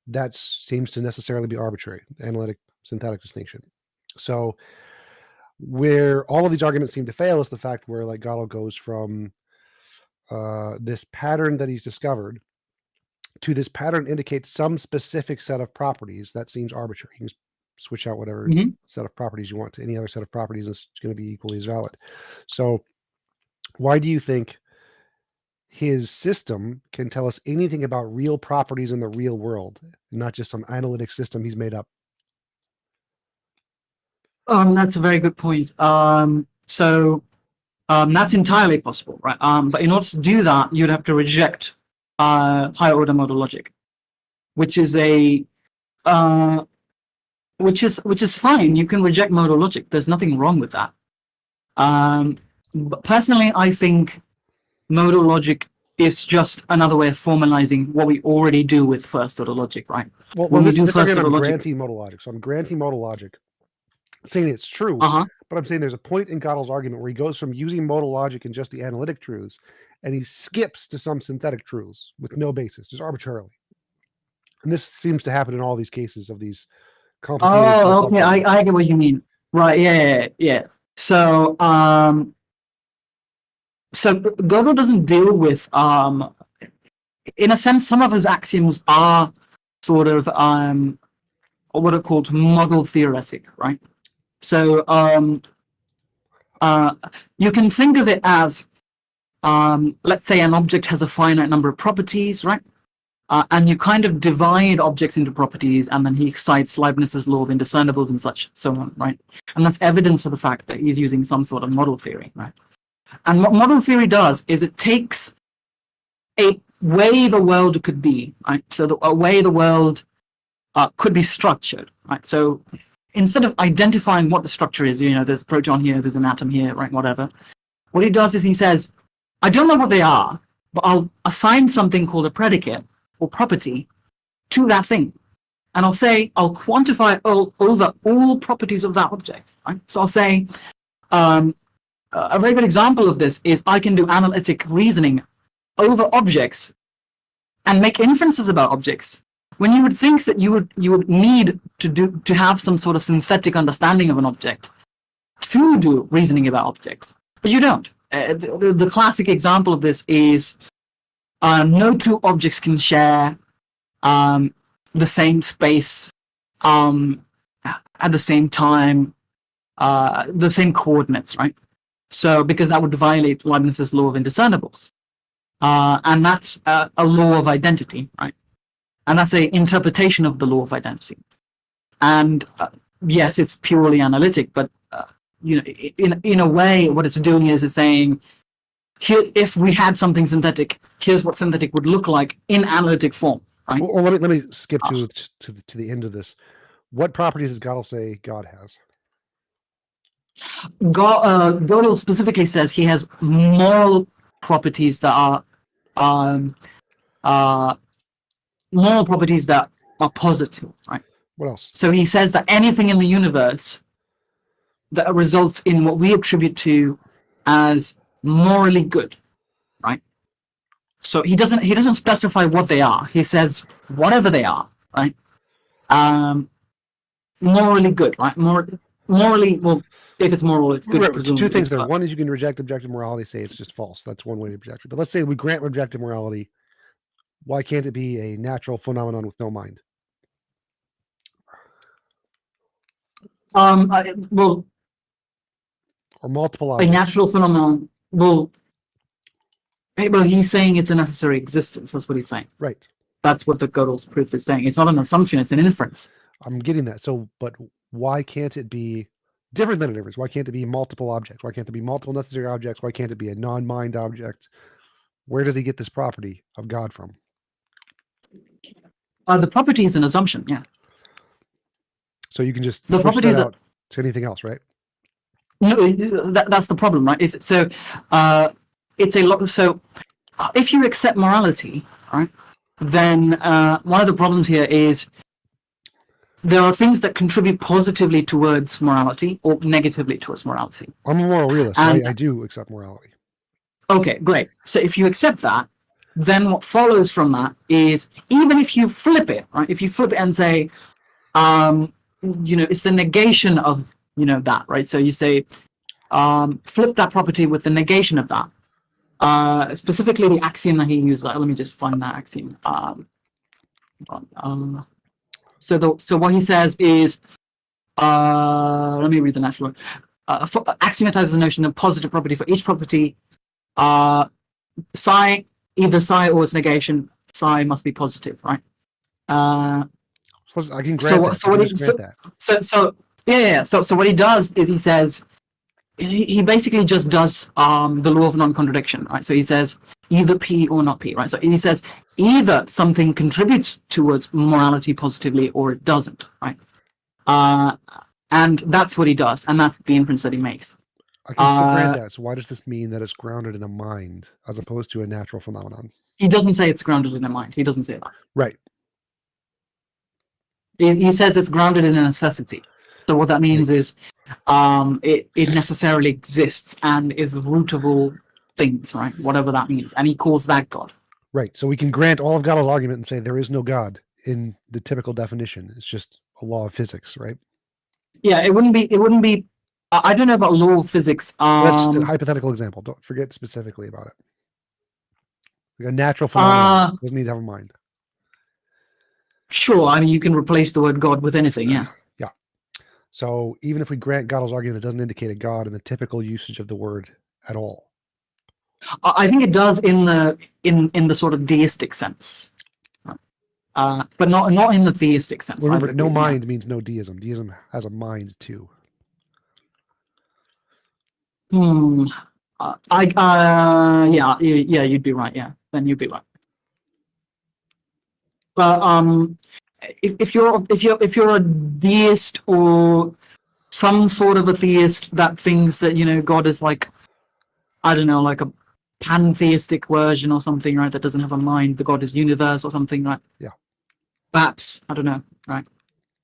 that seems to necessarily be arbitrary, analytic synthetic distinction. So where all of these arguments seem to fail is the fact where like Gödel goes from this pattern that he's discovered to this pattern indicates some specific set of properties that seems arbitrary. You can switch out whatever set of properties you want to any other set of properties, and it's going to be equally as valid. So why do you think his system can tell us anything about real properties in the real world, not just some analytic system he's made up? That's a very good point. That's entirely possible, right? But in order to do that, you'd have to reject higher order model logic, which is which is fine. You can reject modal logic. There's nothing wrong with that. But personally, I think modal logic is just another way of formalizing what we already do with first order logic, right? Well, When we do this first again, order I'm logic, granting modal logic. So I'm granting modal logic, saying it's true, but I'm saying there's a point in Gödel's argument where he goes from using modal logic and just the analytic truths, and he skips to some synthetic truths with no basis, just arbitrarily. And this seems to happen in all these cases of these complicated. Oh, okay, I get what you mean. Right, yeah. So, Gödel doesn't deal with, in a sense, some of his axioms are sort of what are called model theoretic, right? So, you can think of it as, let's say an object has a finite number of properties, right? And you kind of divide objects into properties, and then he cites Leibniz's law of indiscernibles and such, so on, right? And that's evidence for the fact that he's using some sort of model theory, right? And what model theory does is it takes a way the world could be, right? So a way the world could be structured, right? So instead of identifying what the structure is, there's a proton here, there's an atom here, right? Whatever. What he does is he says, I don't know what they are, but I'll assign something called a predicate or property to that thing. And I'll quantify over all properties of that object, right? So I'll say, a very good example of this is I can do analytic reasoning over objects and make inferences about objects when you would think that you would need to have some sort of synthetic understanding of an object to do reasoning about objects, but you don't. The classic example of this is no two objects can share the same space at the same time, the same coordinates, right? So because that would violate Leibniz's law of indiscernibles, and that's a law of identity, right? And that's an interpretation of the law of identity. And yes, it's purely analytic, but in a way, what it's doing is it's saying, here, if we had something synthetic, here's what synthetic would look like in analytic form, right? Well, let me skip to the end of this. What properties does Gödel say God has? Gödel specifically says he has moral properties that are moral properties that are positive, right? What else? So he says that anything in the universe that results in what we attribute to as morally good, right? So he doesn't specify what they are. He says whatever they are, right? Morally good, right? Morally, well, if it's moral, it's good. Right, two things there. One is you can reject objective morality, say it's just false. That's one way to reject it. But let's say we grant objective morality. Why can't it be a natural phenomenon with no mind? Well, or multiple objects. A natural phenomenon. Well, he's saying it's a necessary existence. That's what he's saying. Right. That's what the Gödel's proof is saying. It's not an assumption. It's an inference. I'm getting that. So, but why can't it be different than an inference? Why can't it be multiple objects? Why can't there be multiple necessary objects? Why can't it be a non-mind object? Where does he get this property of God from? The property is an assumption, yeah. So you can just the property is out to anything else, right? No, that's the problem, right? It's a lot. So if you accept morality, right, then one of the problems here is there are things that contribute positively towards morality or negatively towards morality. I'm a moral realist. I do accept morality. Okay, great. So if you accept that, then what follows from that is, even if you flip it, right? If you flip it and say, it's the negation of, that, right? So you say, flip that property with the negation of that. Specifically the axiom that he used. Let me just find that axiom. So what he says is, let me read the natural. Axiomatizes the notion of positive property for each property. Psi, either psi or its negation, psi must be positive, right? I can grant that. So what he does is he says he basically just does the law of non-contradiction, right? So he says either P or not P, right? So he says either something contributes towards morality positively or it doesn't, right? And that's what he does, and that's the inference that he makes. I can still grant that. So why does this mean that it's grounded in a mind as opposed to a natural phenomenon? He doesn't say it's grounded in a mind. He doesn't say that. Right. He says it's grounded in a necessity. So what that means is it necessarily exists and is the root of all things, right? Whatever that means. And he calls that God. Right. So we can grant all of God's argument and say there is no God in the typical definition. It's just a law of physics, right? Yeah, it wouldn't be I don't know about law of physics. That's just a hypothetical example. Don't forget specifically about it. Like a natural phenomenon doesn't need to have a mind. Sure, I mean you can replace the word God with anything, yeah. Yeah. So even if we grant God's argument, it doesn't indicate a God in the typical usage of the word at all. I think it does in the sort of deistic sense, but not in the theistic sense. Remember, no mind means no deism. Deism has a mind too. Yeah, you'd be right. Yeah, then you'd be right. But if you're a deist or some sort of a theist that thinks that God is like, I don't know, like a pantheistic version or something, right? That doesn't have a mind. The God is universe or something, right? Yeah. Perhaps, I don't know, right?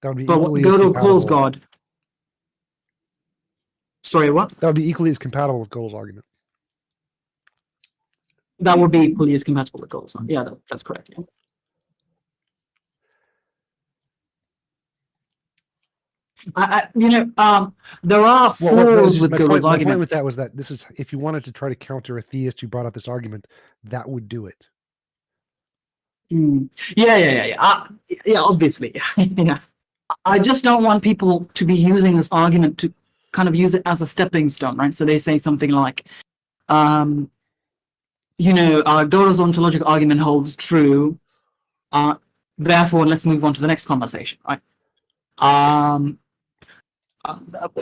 That would be but equally Gödel as calls compatible. God. Sorry, what? That would be equally as compatible with Gödel's argument. That would be equally as compatible with Gödel's. Yeah, that's correct. Yeah. There are flaws with Gödel's argument. My point with that was that this is, if you wanted to try to counter a theist who brought up this argument, that would do it. Yeah, obviously. Yeah. I just don't want people to be using this argument to kind of use it as a stepping stone, right? So they say something like, Gödel's ontological argument holds true, therefore let's move on to the next conversation, right?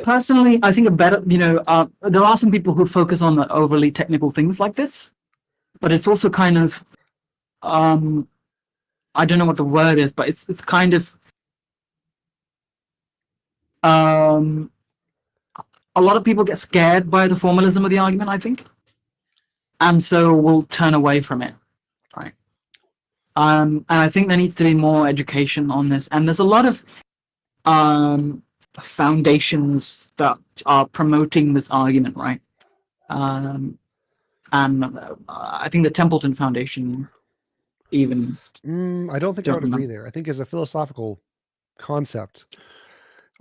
Personally, I think there are some people who focus on the overly technical things like this, but it's also kind of, I don't know what the word is, but it's kind of, a lot of people get scared by the formalism of the argument, I think, and so will turn away from it, right? And I think there needs to be more education on this, and there's a lot of foundations that are promoting this argument, right? And I think the Templeton Foundation even. I don't think I would agree there. I think as a philosophical concept,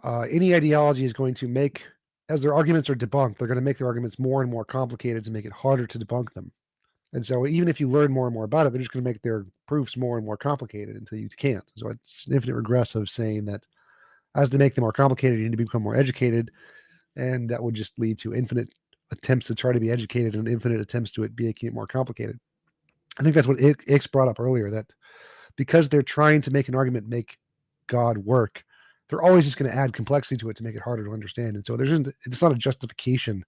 any ideology is going to make, as their arguments are debunked, they're going to make their arguments more and more complicated to make it harder to debunk them. And so even if you learn more and more about it, they're just going to make their proofs more and more complicated until you can't. So it's an infinite regress of saying that as they make them more complicated, you need to become more educated. And that would just lead to infinite attempts to try to be educated and infinite attempts to making it more complicated. I think that's what Ix brought up earlier, that because they're trying to make an argument make God work, they're always just going to add complexity to it to make it harder to understand. And so it's not a justification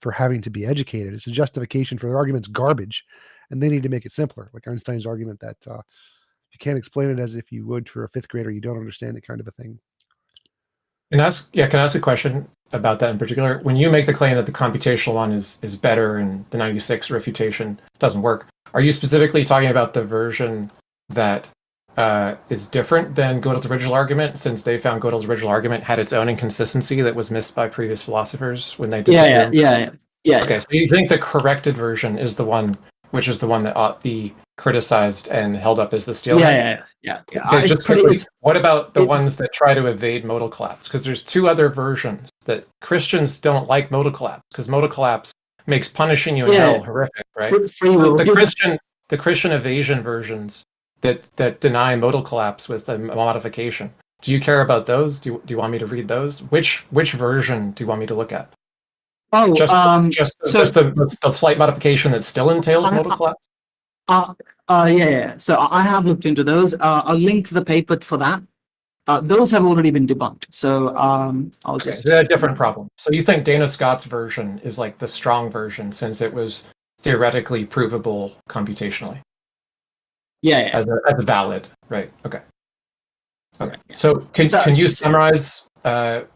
for having to be educated. It's a justification for their argument's garbage, and they need to make it simpler. Like Einstein's argument that you can't explain it as if you would for a fifth grader, you don't understand it, kind of a thing. Can I ask a question about that in particular? When you make the claim that the computational one is better and the 96 refutation doesn't work, are you specifically talking about the version that is different than Gödel's original argument, since they found Gödel's original argument had its own inconsistency that was missed by previous philosophers when they did Yeah. Okay, so you think the corrected version is the one which is the one that ought be criticized and held up as the steelhead? Yeah. Okay, just quickly, what about the ones that try to evade modal collapse? Because there's two other versions that Christians don't like modal collapse, because modal collapse makes punishing you in Yeah. hell horrific, right? Free will. The Christian evasion versions that deny modal collapse with a modification. Do you care about those? Do you want me to read those? Which version do you want me to look at? Oh, Just so the slight modification that still entails modal collapse? yeah. So I have looked into those. I'll link the paper for that. Those have already been debunked. So I'll Okay, just. so that's a different problem. So you think Dana Scott's version is like the strong version since it was theoretically provable computationally? Yeah. As a valid, right? Okay. So can you summarize,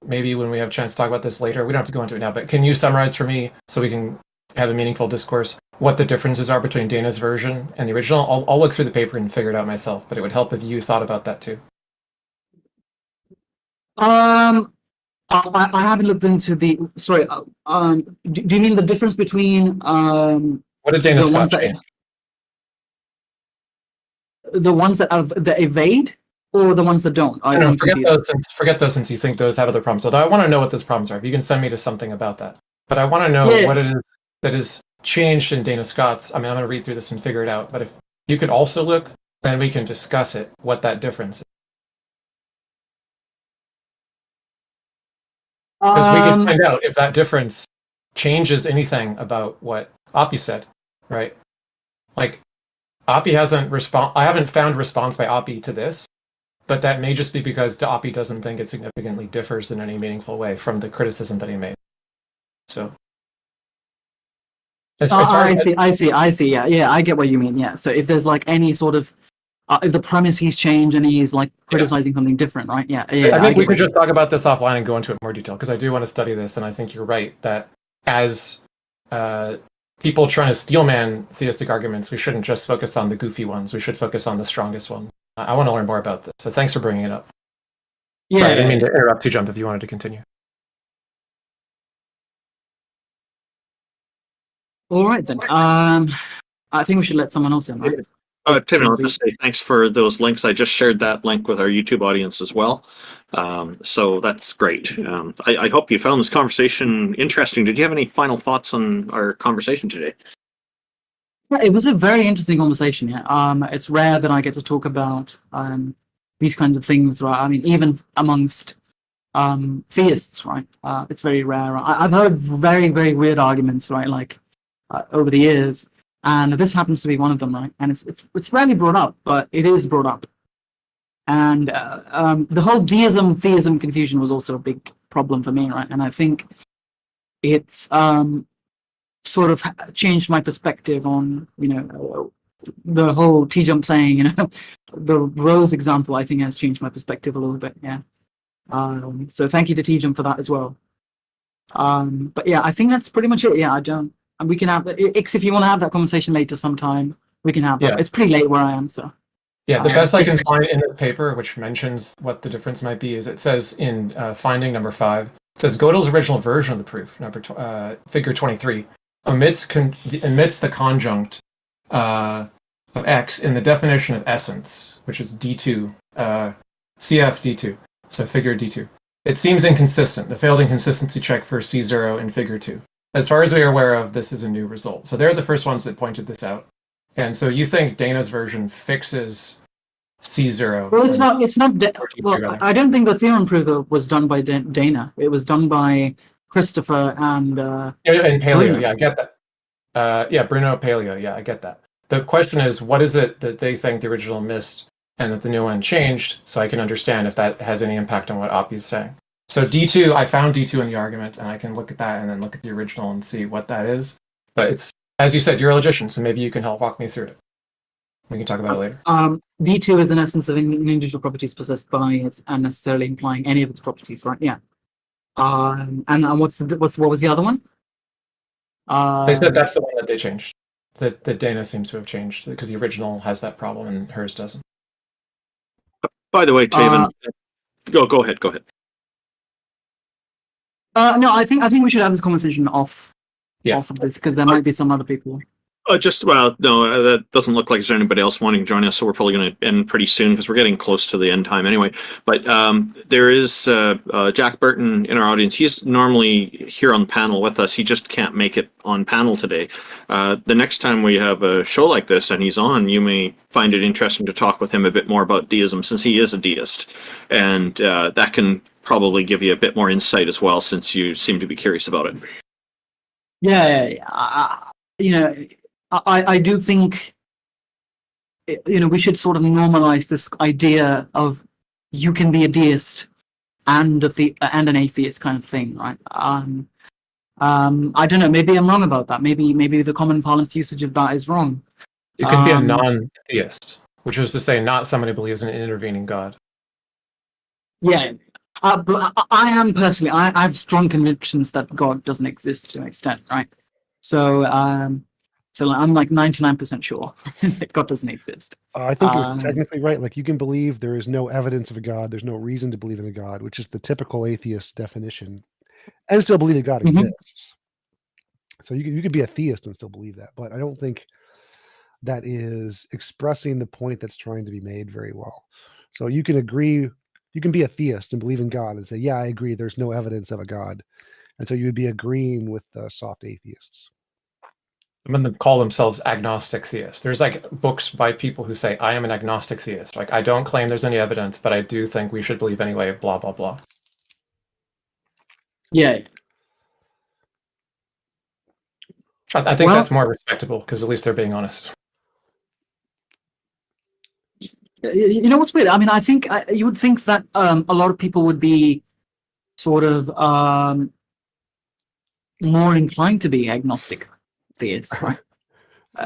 maybe when we have a chance to talk about this later, we don't have to go into it now, but can you summarize for me so we can have a meaningful discourse what the differences are between Dana's version and the original? I'll look through the paper and figure it out myself, but it would help if you thought about that too. I haven't looked into the. Sorry. Do you mean the difference between what did Dana Scott change? The ones that evade, or the ones that don't? No, forget those since you think those have other problems. Although I want to know what those problems are. If you can send me to something about that. But I want to know what it is that is changed in Dana Scott's. I mean, I'm going to read through this and figure it out. But if you could also look, then we can discuss it, what that difference is. Because we can find out if that difference changes anything about what Oppie said, right? Like, Oppie hasn't I haven't found response by Oppie to this, but that may just be because Oppie doesn't think it significantly differs in any meaningful way from the criticism that he made. So, I see. Yeah, I get what you mean. Yeah. So if there's like any sort of, if the premise he's changed and he's like criticizing something different, right? Yeah. I think we could just talk about this offline and go into it in more detail because I do want to study this, and I think you're right that as people trying to steelman theistic arguments, we shouldn't just focus on the goofy ones. We should focus on the strongest one. I want to learn more about this. So thanks for bringing it up. Yeah. Sorry, I didn't mean to interrupt TJump if you wanted to continue. All right then. I think we should let someone else in, right? Tim, I'll just say thanks for those links. I just shared that link with our YouTube audience as well. So that's great. I hope you found this conversation interesting. Did you have any final thoughts on our conversation today? Yeah, it was a very interesting conversation. Yeah. It's rare that I get to talk about these kinds of things, right? I mean, even amongst theists, right? It's very rare. I've heard very, very weird arguments, right? Like over the years. And this happens to be one of them, right? And it's rarely brought up, but it is brought up. And the whole deism-theism confusion was also a big problem for me, right? And I think it's sort of changed my perspective on, the whole TJump saying, the Rose example, I think has changed my perspective a little bit, yeah. So thank you to TJump for that as well. But yeah, I think that's pretty much it. Yeah, and we can have Ix, if you want to have that conversation later sometime, we can have that. Yeah. It's pretty late where I am, so. Yeah, the best I can find in this paper, which mentions what the difference might be, is it says in finding number 5, it says Gödel's original version of the proof, figure 23, omits the conjunct of X in the definition of essence, which is D2, CF D2, so figure D2. It seems inconsistent, the failed inconsistency check for C0 in figure 2. As far as we are aware of, this is a new result. So they're the first ones that pointed this out. And so you think Dana's version fixes C0? Well, it's not. I don't think the theorem prover was done by Dana. It was done by Christopher and Paleo. Bruno. Yeah, I get that. Bruno Paleo. Yeah, I get that. The question is, what is it that they think the original missed and that the new one changed? So I can understand if that has any impact on what Oppie is saying. So D2, I found D2 in the argument, and I can look at that and then look at the original and see what that is. But it's, as you said, you're a logician, so maybe you can help walk me through it. We can talk about it later. D2 is an essence of individual properties possessed by it, and necessarily implying any of its properties, right? Yeah. And what was the other one? They said that's the one that they changed. That Dana seems to have changed because the original has that problem and hers doesn't. By the way, Taven, go ahead. No, I think we should have this conversation off of this because there might be some other people. That doesn't look like there's anybody else wanting to join us, so we're probably going to end pretty soon because we're getting close to the end time anyway. But there is Jack Burton in our audience. He's normally here on the panel with us. He just can't make it on panel today. The next time we have a show like this and he's on, you may find it interesting to talk with him a bit more about deism, since he is a deist. And that can probably give you a bit more insight as well, since you seem to be curious about it. I do think, we should sort of normalize this idea of you can be a deist and and an atheist kind of thing, right? I don't know. Maybe I'm wrong about that. Maybe the common parlance usage of that is wrong. You could be a non-theist, which was to say not somebody who believes in an intervening God. Yeah. But I am personally, I have strong convictions that God doesn't exist to an extent, right? So I'm like 99% sure that God doesn't exist. I think you're technically right. Like, you can believe there is no evidence of a God. There's no reason to believe in a God, which is the typical atheist definition, and still believe that God exists. So you could be a theist and still believe that, but I don't think that is expressing the point that's trying to be made very well. So you can agree, you can be a theist and believe in God and say, yeah, I agree, there's no evidence of a God. And so you would be agreeing with the soft atheists. Some of them call themselves agnostic theists. There's like books by people who say, I am an agnostic theist. Like, I don't claim there's any evidence, but I do think we should believe anyway, blah, blah, blah. Yeah. I think that's more respectable, because at least they're being honest. You know what's weird? I mean, I think you would think that a lot of people would be sort of more inclined to be agnostic theists, right?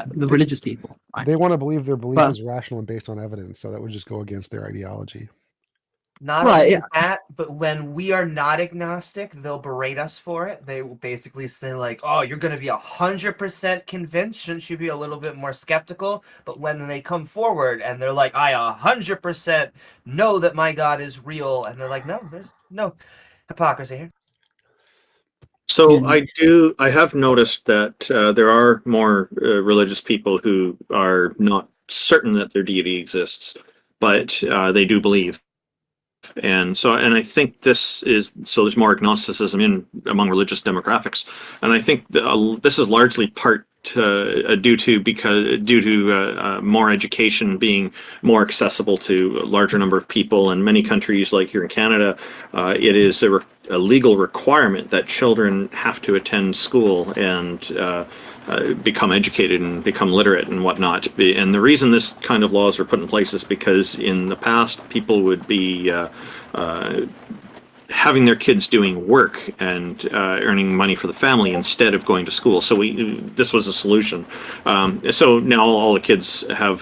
The religious people. Right? They want to believe their belief is rational and based on evidence, so that would just go against their ideology. Not only that, but when we are not agnostic, they'll berate us for it. They will basically say, like, oh, you're going to be 100% convinced. Shouldn't you be a little bit more skeptical? But when they come forward and they're like, I 100% know that my God is real. And they're like, no, there's no hypocrisy here. So I have noticed that there are more religious people who are not certain that their deity exists, but they do believe. And I think this is, so there's more agnosticism among religious demographics, and I think this is largely part due to more education being more accessible to a larger number of people. In many countries, like here in Canada, it is a legal requirement that children have to attend school and become educated and become literate and whatnot. And the reason this kind of laws are put in place is because in the past, people would be having their kids doing work and earning money for the family instead of going to school. So this was a solution. So now all the kids have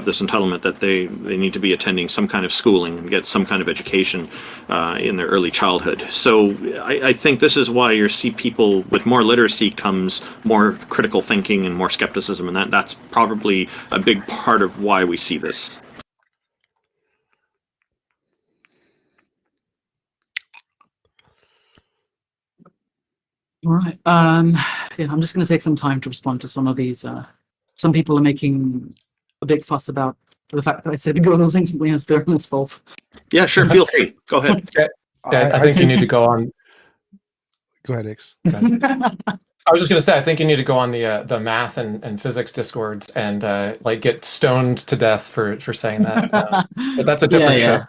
this entitlement that they need to be attending some kind of schooling and get some kind of education in their early childhood. So I think this is why you see people with more literacy comes more critical thinking and more skepticism, and that's probably a big part of why we see this. All right. I'm just going to take some time to respond to some of these. Some people are making a big fuss about the fact that I said God was incoherent false. Yeah, sure. Feel free. Go ahead. I think you need to go on. Go ahead, Ix. I was just going to say, I think you need to go on the math and physics discords and like get stoned to death for saying that. But that's a different show.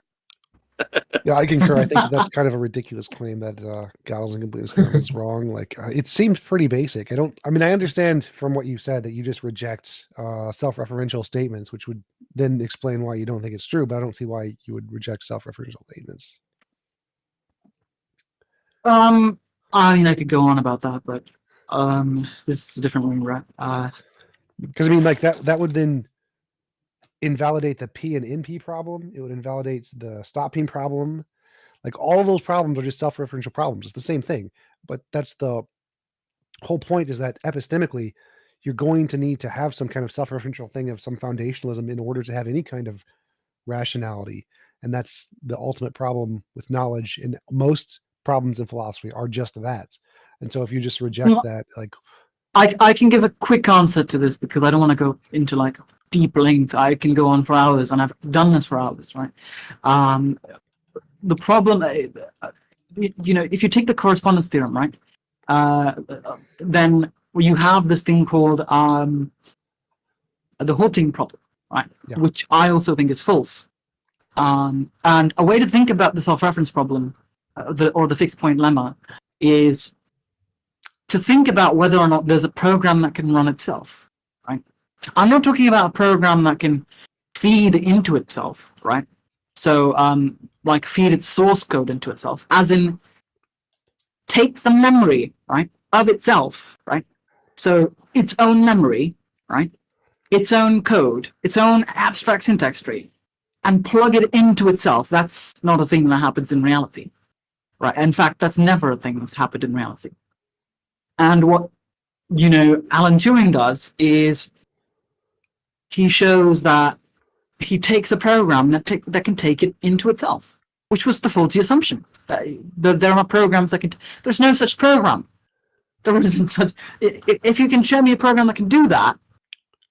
Yeah, I concur. I think that's kind of a ridiculous claim that God is incompleteness theorem is wrong. Like, it seems pretty basic. I understand from what you said that you just reject self-referential statements, which would then explain why you don't think it's true, but I don't see why you would reject self-referential statements. I could go on about that, but this is a different one, right? Because like that would then invalidate the P and NP problem. It would invalidate the stop P problem. Like, all of those problems are just self-referential problems. It's the same thing, but that's the whole point, is that epistemically you're going to need to have some kind of self-referential thing of some foundationalism in order to have any kind of rationality. And that's the ultimate problem with knowledge, and most problems in philosophy are just that. And so if you just reject that, like, I can give a quick answer to this because I don't want to go into like deep length. I can go on for hours, and I've done this for hours, right? The problem, if you take the correspondence theorem, right, then you have this thing called the halting problem, right, which I also think is false. And a way to think about the self-reference problem, or the fixed point lemma, is to think about whether or not there's a program that can run itself, right? I'm not talking about a program that can feed into itself, right? So, like feed its source code into itself, as in take the memory, right, of itself, right? So its own memory, right? Its own code, its own abstract syntax tree, and plug it into itself. That's not a thing that happens in reality, right? In fact, that's never a thing that's happened in reality. And what, Alan Turing does is he shows that he takes a program that can take it into itself, which was the faulty assumption. There are programs that can. There's no such program. There isn't such. If you can show me a program that can do that,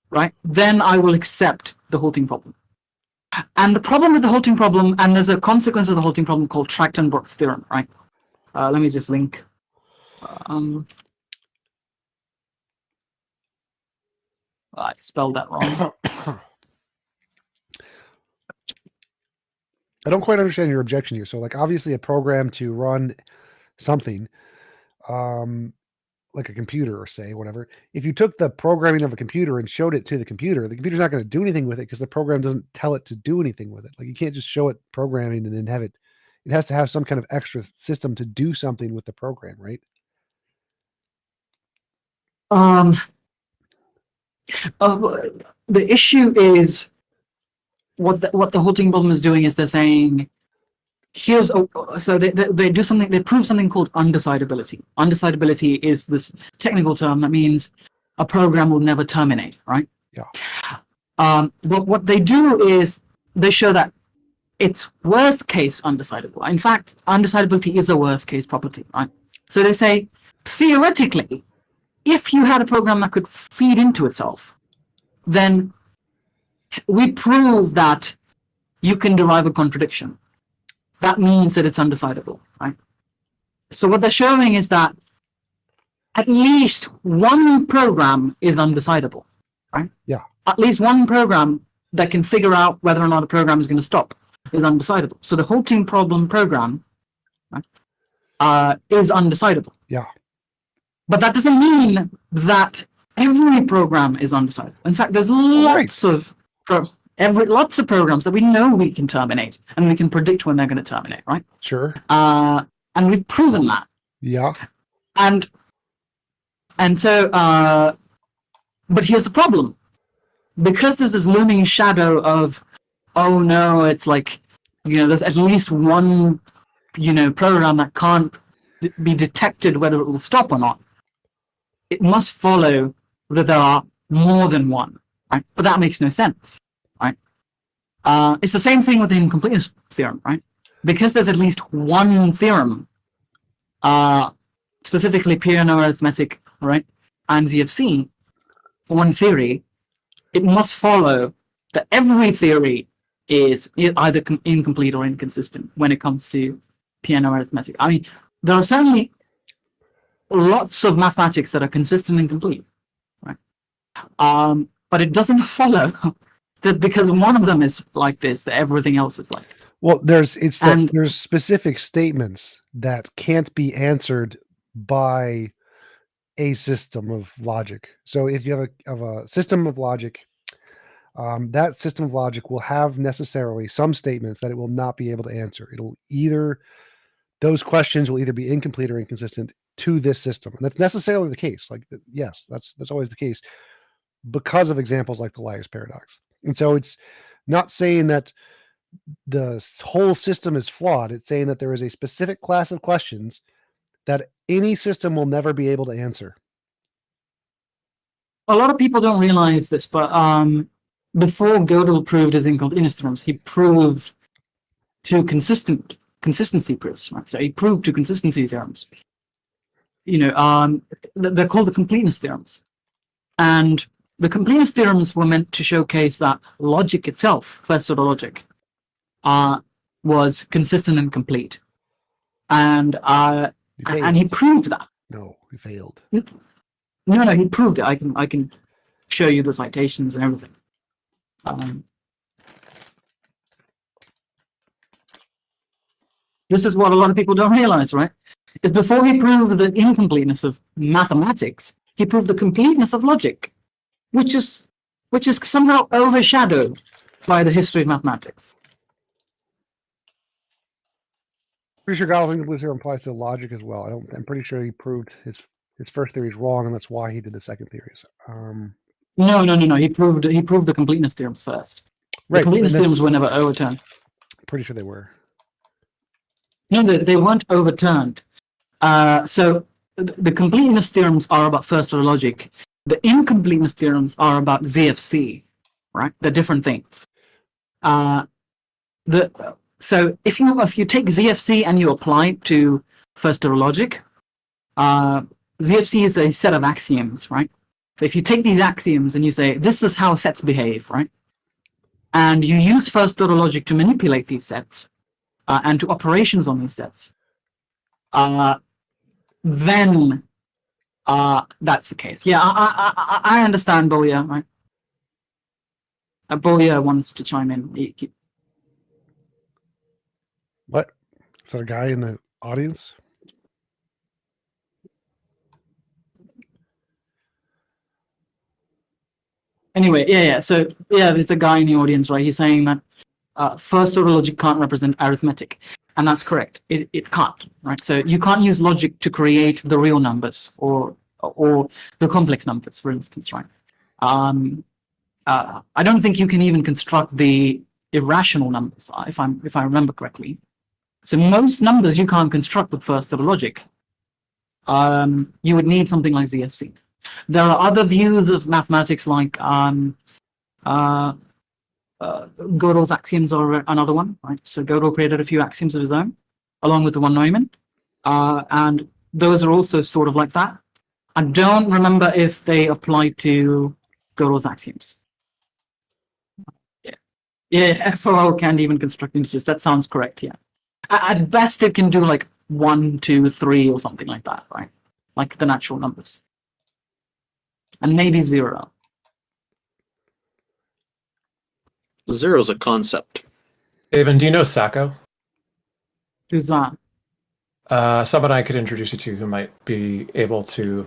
right, then I will accept the halting problem. And the problem with the halting problem, and there's a consequence of the halting problem called Trachtenberg's theorem, right? Let me just link. I spelled that wrong. I don't quite understand your objection here. So, like, obviously, a program to run something, like a computer, or say whatever. If you took the programming of a computer and showed it to the computer's not going to do anything with it because the program doesn't tell it to do anything with it. Like, you can't just show it programming and then have it. It has to have some kind of extra system to do something with the program, right? The issue is what the halting problem is doing is they're saying so they do something, they prove something called undecidability. Undecidability is this technical term that means a program will never terminate, right? Yeah. But what they do is they show that it's worst case undecidable. In fact, undecidability is a worst case property, right? So they say theoretically, if you had a program that could feed into itself, then we prove that you can derive a contradiction. That means that it's undecidable, right? So what they're showing is that at least one program is undecidable, right? Yeah. At least one program that can figure out whether or not a program is going to stop is undecidable. So the halting problem program, right, is undecidable. Yeah. But that doesn't mean that every program is undecidable. In fact, there's lots of programs that we know we can terminate, and we can predict when they're going to terminate, right? Sure. And we've proven that. Yeah. And so, but here's the problem. Because there's this looming shadow of, oh no, it's like, there's at least one, program that can't be detected whether it will stop or not. It must follow that there are more than one, right? But that makes no sense, right? It's the same thing with the incompleteness theorem, right? Because there's at least one theorem, specifically Peano arithmetic, right, and ZFC, one theory, it must follow that every theory is either incomplete or inconsistent when it comes to Peano arithmetic. I mean, there are certainly lots of mathematics that are consistent and complete, right? But it doesn't follow that because one of them is like this, that everything else is like this. Well, there's specific statements that can't be answered by a system of logic. So if you have a system of logic, that system of logic will have necessarily some statements that it will not be able to answer. Those questions will either be incomplete or inconsistent to this system. And that's necessarily the case. Like, yes, that's always the case because of examples like the liar's paradox. And so it's not saying that the whole system is flawed. It's saying that there is a specific class of questions that any system will never be able to answer. A lot of people don't realize this, but before Gödel proved his incompleteness theorems, he proved two consistency proofs, right? So he proved two consistency theorems. they're called the completeness theorems. And the completeness theorems were meant to showcase that logic itself, first order logic, was consistent and complete. And he proved that. No, he failed. No, he proved it. I can show you the citations and everything. This is what a lot of people don't realize, right? Is before he proved the incompleteness of mathematics, he proved the completeness of logic, which is somehow overshadowed by the history of mathematics. Pretty sure Gödel's incomplete theorem applies to logic as well. I'm pretty sure he proved his first theory is wrong, and that's why he did the second theory. No. He proved the completeness theorems first. Right, The completeness theorems were never overturned. Pretty sure they were. No, they weren't overturned. So the completeness theorems are about first order logic. The incompleteness theorems are about ZFC, right? They're different things. So if you take ZFC and you apply it to first order logic, ZFC is a set of axioms, right? So if you take these axioms and you say, this is how sets behave, right? And you use first order logic to manipulate these sets and to operations on these sets, then that's the case. Yeah, I understand Bolia, right? Bolia wants to chime in. What? Is that a guy in the audience? Anyway, yeah. So there's a guy in the audience, right? He's saying that first order logic can't represent arithmetic, and that's correct. It can't, right? So you can't use logic to create the real numbers or the complex numbers, for instance, right? I don't think you can even construct the irrational numbers, if I remember correctly. So most numbers you can't construct with first order logic. You would need something like ZFC. There are other views of mathematics like Gödel's axioms are another one, right? So Gödel created a few axioms of his own, along with the von Neumann, and those are also sort of like that. I don't remember if they apply to Gödel's axioms. Yeah, FOL can't even construct integers. That sounds correct. Yeah, at best it can do like 1, 2, 3 or something like that, right? Like the natural numbers. And maybe 0. 0 is a concept. David, do you know Sacco? Who's that? Someone I could introduce you to who might be able to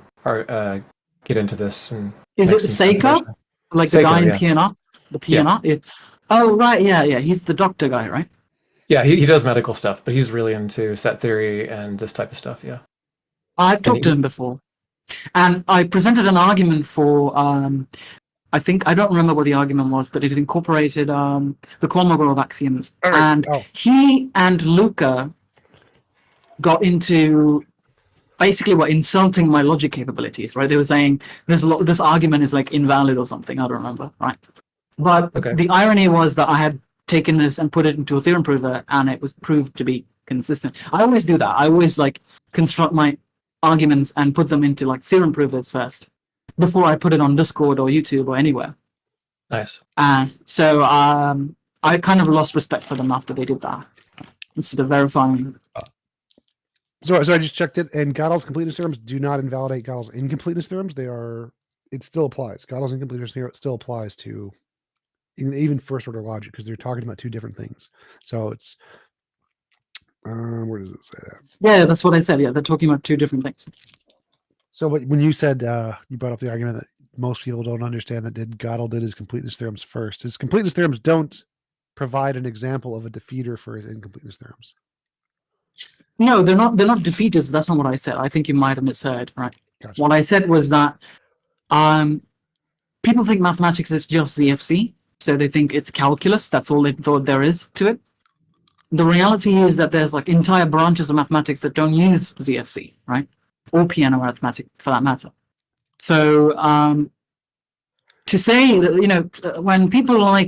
get into this. And is it Seiko? Like the guy in yeah. PNR? The PNR? Yeah. Oh, right. Yeah. He's the doctor guy, right? Yeah, he does medical stuff, but he's really into set theory and this type of stuff, yeah. I've talked to him before. And I presented an argument for, I don't remember what the argument was, but it incorporated the Kolmogorov axioms. And he and Luca got into basically insulting my logic capabilities, right? They were saying this argument is like invalid or something. I don't remember, right? But the irony was that I had taken this and put it into a theorem prover, and it was proved to be consistent. I always do that. I always construct my arguments and put them into theorem provers first before I put it on Discord or YouTube or anywhere. Nice. And so I kind of lost respect for them after they did that instead of verifying. So I just checked it, and Gödel's completeness theorems do not invalidate Gödel's incompleteness theorems. It still applies. Gödel's incompleteness theorem still applies to even first order logic because they're talking about two different things. So it's where does it say that? Yeah, that's what I said. Yeah, they're talking about two different things. So when you said you brought up the argument that most people don't understand that Gödel did his completeness theorems first. His completeness theorems don't provide an example of a defeater for his incompleteness theorems. No, they're not defeaters. That's not what I said. I think you might have misheard, right? Gotcha. What I said was that people think mathematics is just ZFC, so they think it's calculus. That's all they thought there is to it. The reality is that there's entire branches of mathematics that don't use ZFC, right? Or piano arithmetic, for that matter. So to say that, when people I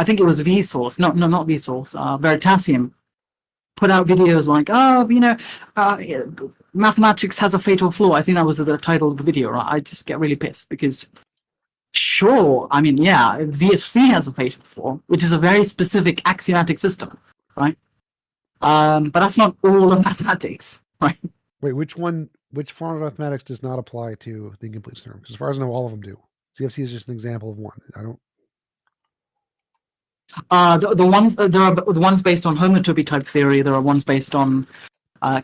think it was Vsauce, not Vsauce, Veritasium, put out videos like, oh, mathematics has a fatal flaw. I think that was the title of the video, right? I just get really pissed because, sure, I mean, yeah, ZFC has a fatal flaw, which is a very specific axiomatic system, right? But that's not all of mathematics, right? Wait, which form of mathematics does not apply to the incompleteness theorem? Because as far as I know, all of them do. CFC is just an example of one. I don't. The ones there are the ones based on homotopy type theory. There are ones based on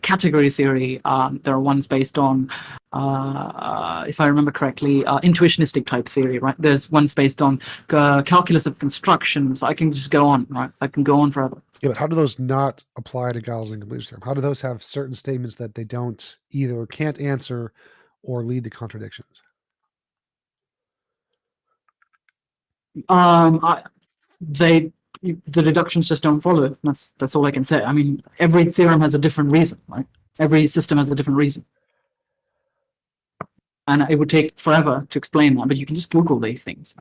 category theory. There are ones based on, if I remember correctly, intuitionistic type theory. Right? There's ones based on calculus of constructions. I can just go on. Right? I can go on forever. Yeah, but how do those not apply to Gödel's incompleteness theorem? How do those have certain statements that they don't either can't answer or lead to contradictions? The deductions just don't follow. That's all I can say. I mean, every theorem has a different reason, right? Every system has a different reason, and it would take forever to explain that. But you can just Google these things.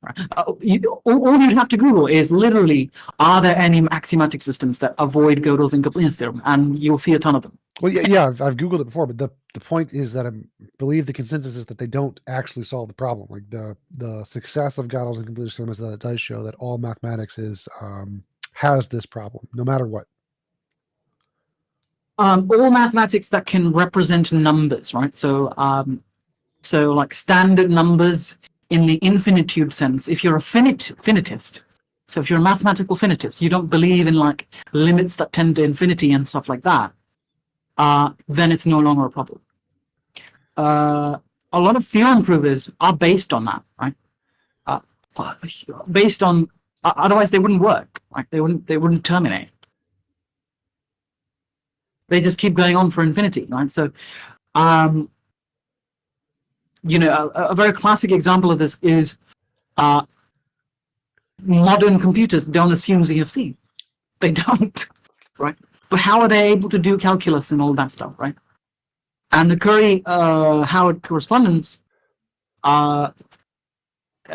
Right? All you'd have to Google is literally, are there any axiomatic systems that avoid Gödel's incompleteness theorem? And you'll see a ton of them. Well, yeah, I've Googled it before, but the point is that I believe the consensus is that they don't actually solve the problem. Like the success of Gödel's incompleteness theorem is that it does show that all mathematics has this problem, no matter what. All mathematics that can represent numbers, right? So like standard numbers in the infinitude sense. If you're a finitist, so if you're a mathematical finitist, you don't believe in like limits that tend to infinity and stuff like that, then it's no longer a problem. A lot of theorem provers are based on that, right? Based on, otherwise they wouldn't work. Like they wouldn't terminate. They just keep going on for infinity, right? So, a very classic example of this is modern computers don't assume ZFC. They don't, right? But how are they able to do calculus and all that stuff, right? And the Curry-Howard correspondence,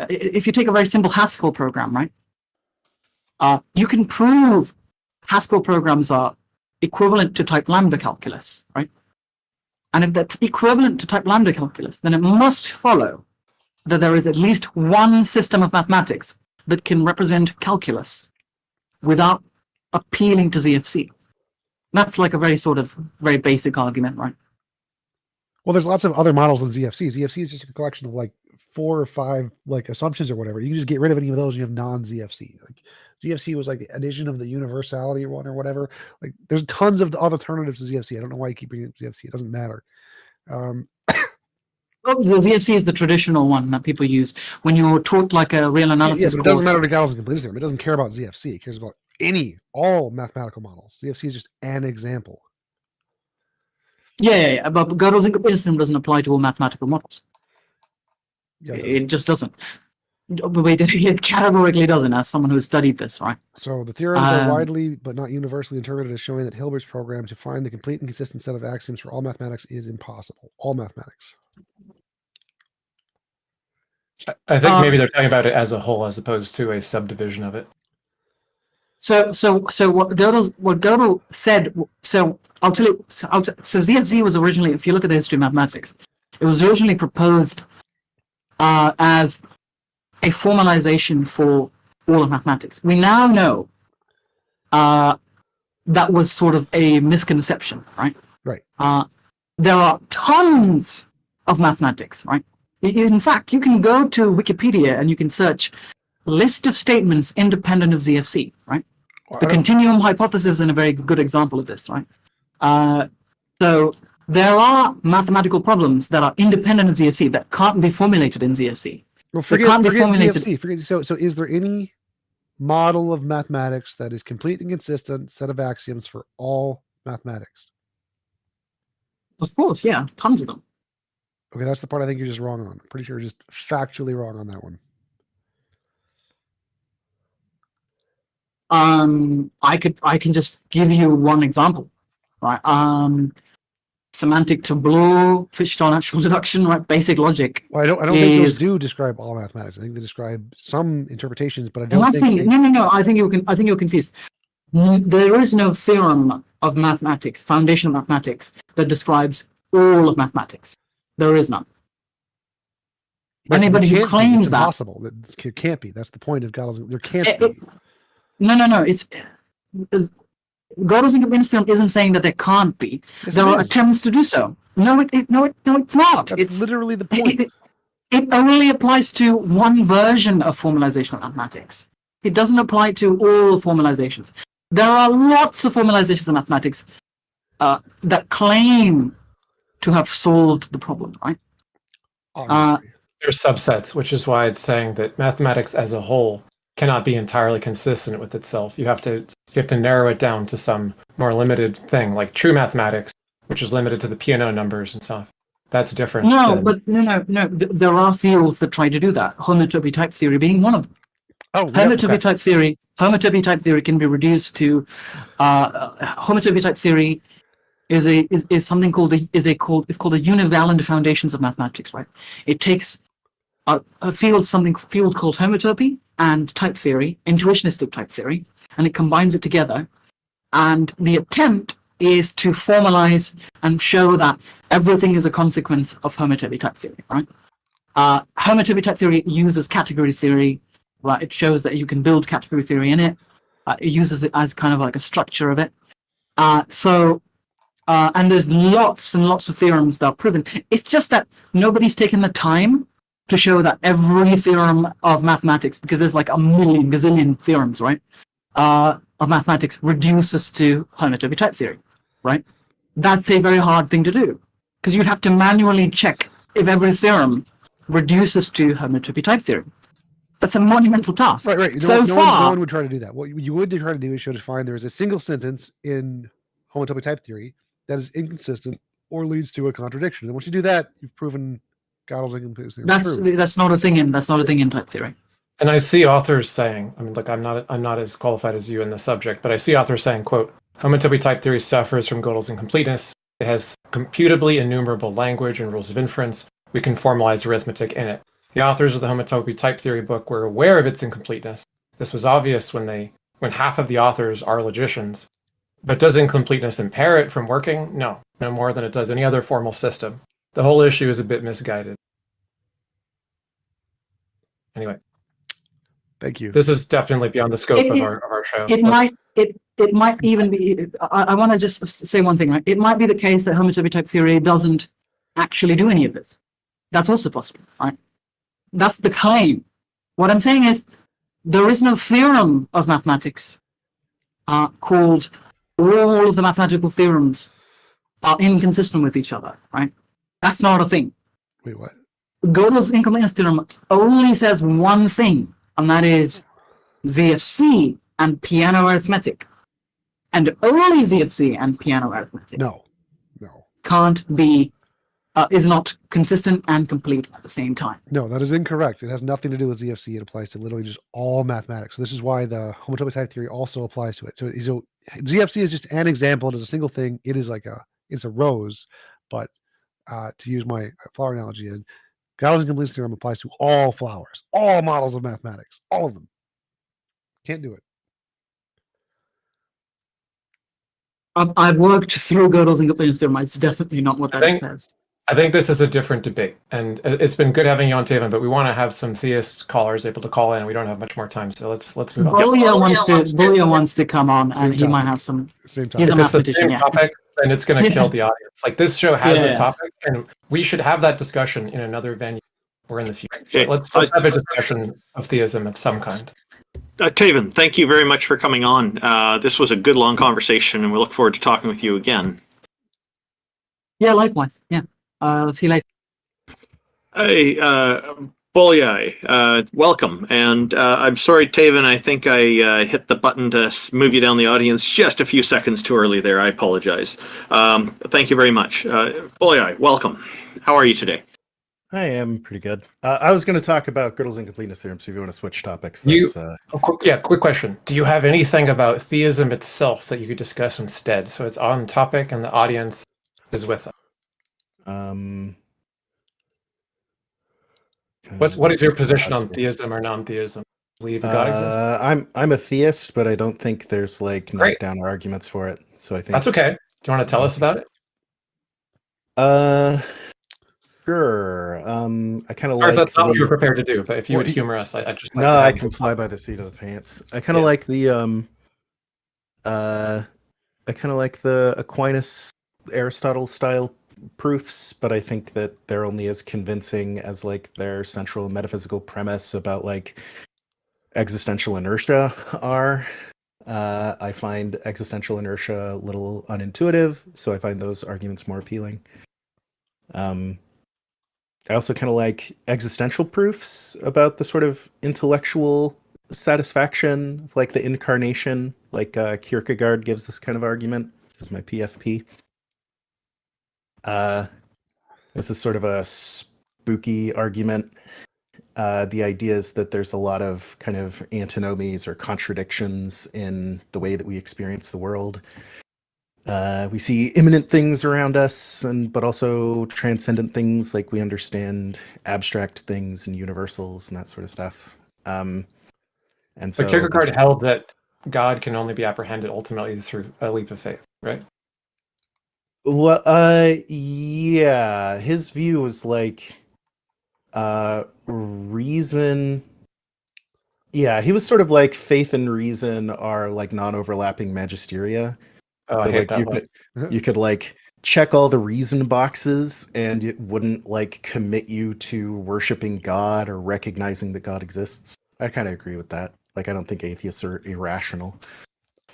if you take a very simple Haskell program, right? You can prove Haskell programs are equivalent to type lambda calculus, right? And if that's equivalent to type lambda calculus, then it must follow that there is at least one system of mathematics that can represent calculus without appealing to ZFC. That's like a very basic argument, right? Well, there's lots of other models than ZFC. ZFC is just a collection of like 4 or 5 like assumptions or whatever. You can just get rid of any of those and you have non-ZFC. Like ZFC was like the addition of the universality or whatever. Like there's tons of the other alternatives to ZFC. I don't know why you keep bringing up ZFC. It doesn't matter. Well, the ZFC is the traditional one that people use when you're taught like a real analysis. Yeah, but it doesn't matter to Gödel's incompleteness theorem. It doesn't care about ZFC. It cares about all mathematical models. ZFC is just an example. Yeah. But Gödel's incompleteness theorem doesn't apply to all mathematical models. Yeah, it just doesn't. It categorically doesn't, as someone who has studied this, right? So the theorems are widely but not universally interpreted as showing that Hilbert's program to find the complete and consistent set of axioms for all mathematics is impossible. All mathematics. I think maybe they're talking about it as a whole as opposed to a subdivision of it. So what Gödel said. So I'll tell you. So ZFZ was originally, if you look at the history of mathematics, it was originally proposed as a formalization for all of mathematics. We now know that was sort of a misconception, right? Right. There are tons of mathematics, right? In fact, you can go to Wikipedia and you can search list of statements independent of ZFC, right? The continuum hypothesis is a very good example of this, right? So there are mathematical problems that are independent of ZFC that can't be formulated in ZFC. Well, forget ZFC. So is there any model of mathematics that is complete and consistent set of axioms for all mathematics? Of course, yeah, tons of them. Okay, that's the part I think you're just wrong on. I'm pretty sure you're just factually wrong on that one. I can just give you one example, right? Semantic tableau, Fish-style natural deduction, right? Basic logic. Well, I don't think those do describe all mathematics. I think they describe some interpretations, but I don't think. No. I think you're confused. There is no theorem of mathematics, foundational mathematics, that describes all of mathematics. There is none. Right, Anybody who it's claims that impossible. It can't be. That's the point of Gödel's. There can't be. no. It's Gödel's incompleteness theorem isn't saying that there can't be. Yes, There it are is. attempts to do so. No, it's not. That's It's literally the point. It only applies to one version of formalizational mathematics. It doesn't apply to all formalizations. There are lots of formalizations in mathematics that claim to have solved the problem, right? They're subsets, which is why it's saying that mathematics as a whole cannot be entirely consistent with itself. You have to narrow it down to some more limited thing, like true mathematics, which is limited to the P&O numbers and stuff. That's different. No. There are fields that try to do that. Homotopy type theory being one of them. Homotopy type theory can be reduced to homotopy type theory is something called it's called a univalent foundations of mathematics, right? It takes a field called homotopy and type theory, intuitionistic type theory, and it combines it together. And the attempt is to formalize and show that everything is a consequence of homotopy type theory, right? Homotopy type theory uses category theory, right? It shows that you can build category theory in it. It uses it as kind of like a structure of it. And there's lots and lots of theorems that are proven. It's just that nobody's taken the time to show that every theorem of mathematics, because there's like a million gazillion theorems, right? Of mathematics reduces to homotopy type theory, right? That's a very hard thing to do, because you'd have to manually check if every theorem reduces to homotopy type theory. That's a monumental task. Right. No one would try to do that. What you would try to do is show to find there is a single sentence in homotopy type theory that is inconsistent or leads to a contradiction. And once you do that, you've proven Gödel's incompleteness theorem is true. That's not a thing in type theory. And I see authors saying, I mean, look, I'm not as qualified as you in the subject, but I see authors saying, quote, homotopy type theory suffers from Gödel's incompleteness. It has computably enumerable language and rules of inference. We can formalize arithmetic in it. The authors of the homotopy type theory book were aware of its incompleteness. This was obvious when half of the authors are logicians. But does incompleteness impair it from working? No more than it does any other formal system. The whole issue is a bit misguided. Anyway. Thank you. This is definitely beyond the scope of our show. It might even be. I want to just say one thing, right? It might be the case that homotopy type theory doesn't actually do any of this. That's also possible, right? That's the claim. What I'm saying is, there is no theorem of mathematics called all of the mathematical theorems are inconsistent with each other, right? That's not a thing. Wait, what? Gödel's incompleteness theorem only says one thing, and that is ZFC and piano arithmetic. And only ZFC and piano arithmetic. No. Can't be, is not consistent and complete at the same time. No, that is incorrect. It has nothing to do with ZFC. It applies to literally just all mathematics. So this is why the homotopy type theory also applies to it. So ZFC is just an example. It is a single thing. It is it's a rose, but to use my flower analogy, Gödel's incompleteness theorem applies to all flowers, all models of mathematics, all of them. Can't do it. I've worked through Gödel's incompleteness theorem. It's definitely not what that says. I think this is a different debate, and it's been good having you on, Taven, but we want to have some theist callers able to call in. We don't have much more time, so let's move on. Bullia wants to come on, and he might have some. Same topic. He's a If it's the mathematician, same yeah. topic, then it's going to kill the audience. Like, this show has Yeah. a topic, and we should have that discussion in another venue or in the future. Okay. Let's have a discussion of theism of some kind. Taven, thank you very much for coming on. This was a good long conversation, and we look forward to talking with you again. Yeah, likewise. Yeah. See you later. Hey, Bolyai, welcome. And I'm sorry, Taven, I think I hit the button to move you down the audience just a few seconds too early there. I apologize. Thank you very much. Bolyai, welcome. How are you today? I am pretty good. I was going to talk about Gödel's incompleteness theorem, so if you want to switch topics, Quick question. Do you have anything about theism itself that you could discuss instead? So it's on topic and the audience is with us. What is your position on theism or non-theism? Believe a God exists? I'm a theist, but I don't think there's like Great. knockdown arguments for it. So I think That's okay. Do you want to tell us about it? Sure. I kind of Sorry if like that's not what you were the. prepared to do, but if you Well, would humor us, I'd just like No, to I have can more fly fun. by the seat of the pants. I kind of like the Aquinas Aristotle style proofs, but I think that they're only as convincing as like their central metaphysical premise about like existential inertia are. I find existential inertia a little unintuitive, so I find those arguments more appealing. I also kind of like existential proofs about the sort of intellectual satisfaction of like the incarnation, like Kierkegaard gives this kind of argument, which is my PFP. This is sort of a spooky argument. The idea is that there's a lot of kind of antinomies or contradictions in the way that we experience the world. We see imminent things around us, but also transcendent things, like we understand abstract things and universals and that sort of stuff. And so But Kierkegaard held that God can only be apprehended ultimately through a leap of faith, right? Well, yeah, his view was like reason. Yeah, he was sort of like faith and reason are like non-overlapping magisteria. Oh, I But hate like that you could like check all the reason boxes and it wouldn't like commit you to worshiping God or recognizing that God exists. I kind of agree with that. Like I don't think atheists are irrational.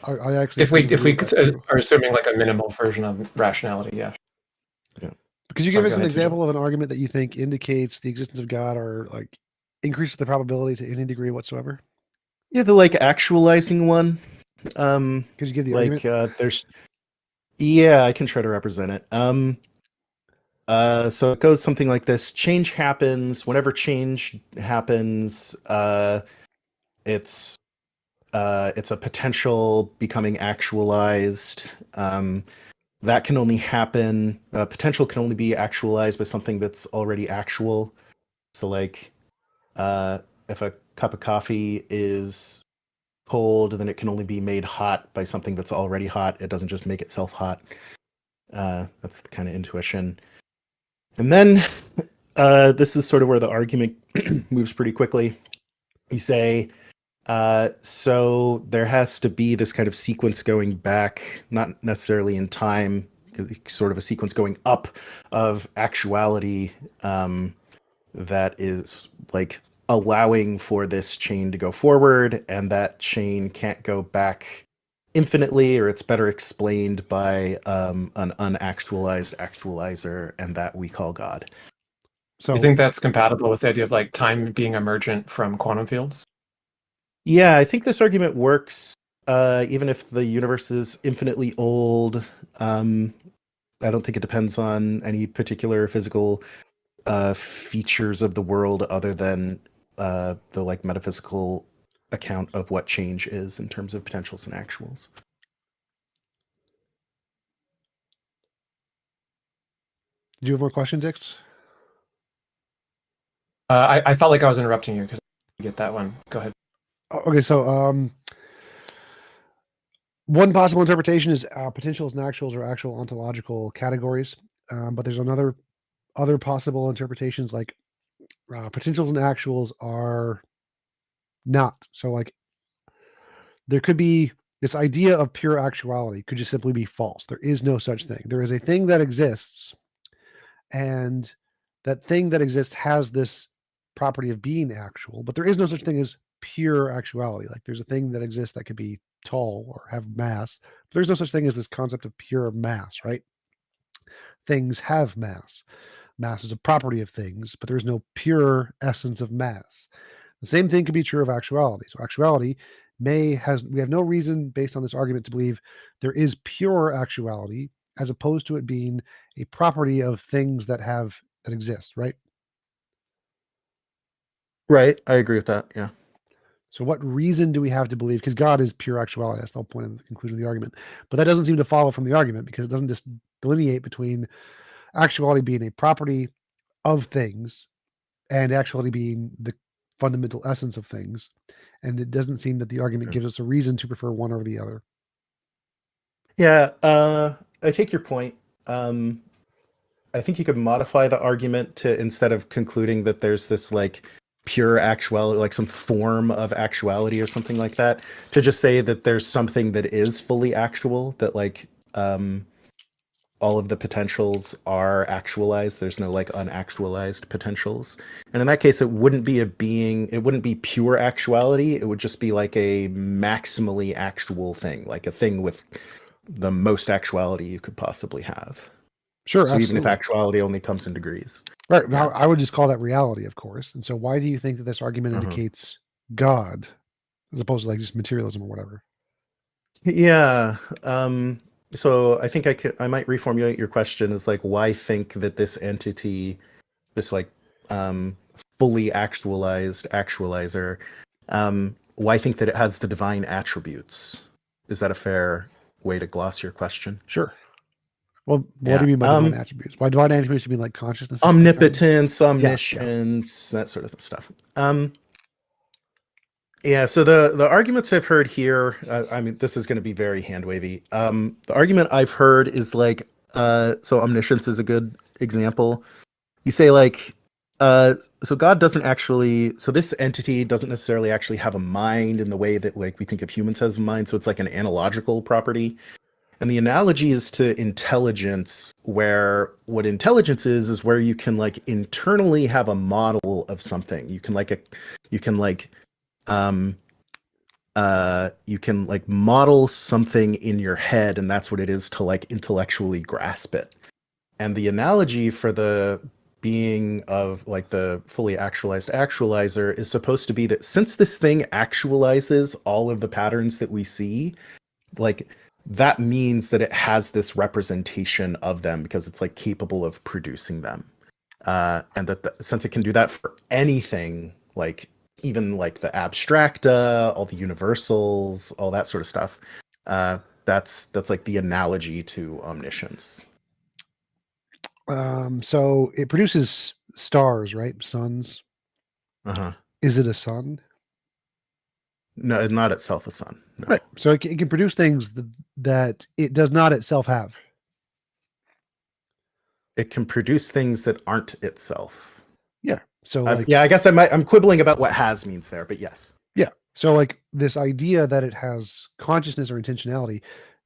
I actually If we tend to agree with that too. are assuming like a minimal version of rationality, yeah. Could you Sorry, give us go an ahead, TJ. example of an argument that you think indicates the existence of God or like increases the probability to any degree whatsoever? Yeah, the like actualizing one. Could you give the like argument? yeah, I can try to represent it. So it goes something like this: change happens. Whenever change happens, it's a potential becoming actualized. That can only happen. Potential can only be actualized by something that's already actual. So, like, if a cup of coffee is cold, then it can only be made hot by something that's already hot. It doesn't just make itself hot. That's the kind of intuition. And then this is sort of where the argument moves pretty quickly. You say, so there has to be this kind of sequence going back, not necessarily in time, sort of a sequence going up of actuality that is like allowing for this chain to go forward, and that chain can't go back infinitely, or it's better explained by an unactualized actualizer, and that we call God. So you think that's compatible with the idea of like time being emergent from quantum fields? Yeah, I think this argument works even if the universe is infinitely old. I don't think it depends on any particular physical features of the world other than the like metaphysical account of what change is in terms of potentials and actuals. Do you have more questions, Dix? I felt like I was interrupting you because I get that one. Go ahead. Okay, so one possible interpretation is potentials and actuals are actual ontological categories, but there's other possible interpretations like potentials and actuals are not. So like there could be this idea of pure actuality could just simply be false. There is no such thing. There is a thing that exists, and that thing that exists has this property of being actual, but there is no such thing as pure actuality. Like there's a thing that exists that could be tall or have mass, but there's no such thing as this concept of pure mass, right? Things have mass. Mass is a property of things, but there's no pure essence of mass. The same thing could be true of actuality. So actuality we have no reason based on this argument to believe there is pure actuality as opposed to it being a property of things that exist, right? Right, I agree with that. Yeah. So what reason do we have to believe? Because God is pure actuality. That's the whole point of the conclusion of the argument. But that doesn't seem to follow from the argument because it doesn't just delineate between actuality being a property of things and actuality being the fundamental essence of things, and it doesn't seem that the argument gives us a reason to prefer one over the other. Yeah, I take your point. I think you could modify the argument to, instead of concluding that there's this like pure actuality, like some form of actuality or something like that, to just say that there's something that is fully actual, that like all of the potentials are actualized. There's no like unactualized potentials. And in that case, it wouldn't be it wouldn't be pure actuality. It would just be like a maximally actual thing, like a thing with the most actuality you could possibly have. Sure, So absolutely. even if actuality only comes in degrees. Right. Yeah. I would just call that reality, of course. And so why do you think that this argument indicates God as opposed to like just materialism or whatever? Yeah. So I think I might reformulate your question as like, why think that this entity, this like fully actualized actualizer, why think that it has the divine attributes? Is that a fair way to gloss your question? Sure. Well, what Yeah. do you mean by divine attributes? By divine attributes, you mean like consciousness? Omnipotence, Yeah, omniscience, that sort of stuff. Yeah, so the arguments I've heard here, I mean, this is going to be very hand wavy. The argument I've heard is like, so omniscience is a good example. You say like, so God doesn't actually, so this entity doesn't necessarily actually have a mind in the way that like we think of humans as a mind. So it's like an analogical property. And the analogy is to intelligence, where what intelligence is where you can like internally have a model of something. You can model something in your head, and that's what it is to like intellectually grasp it. And the analogy for the being of like the fully actualized actualizer is supposed to be that since this thing actualizes all of the patterns that we see, like that means that it has this representation of them because it's like capable of producing them. And that since it can do that for anything, like even like the abstracta, all the universals, all that sort of stuff, that's like the analogy to omniscience. So it produces stars, right? Suns. Uh-huh. Is it a sun? No, not itself a sun. No. Right. So it can produce things that it does not itself have. It can produce things that aren't itself. Yeah. So like, yeah, I guess I'm quibbling about what has means there, but yes. Yeah. So like this idea that it has consciousness or intentionality,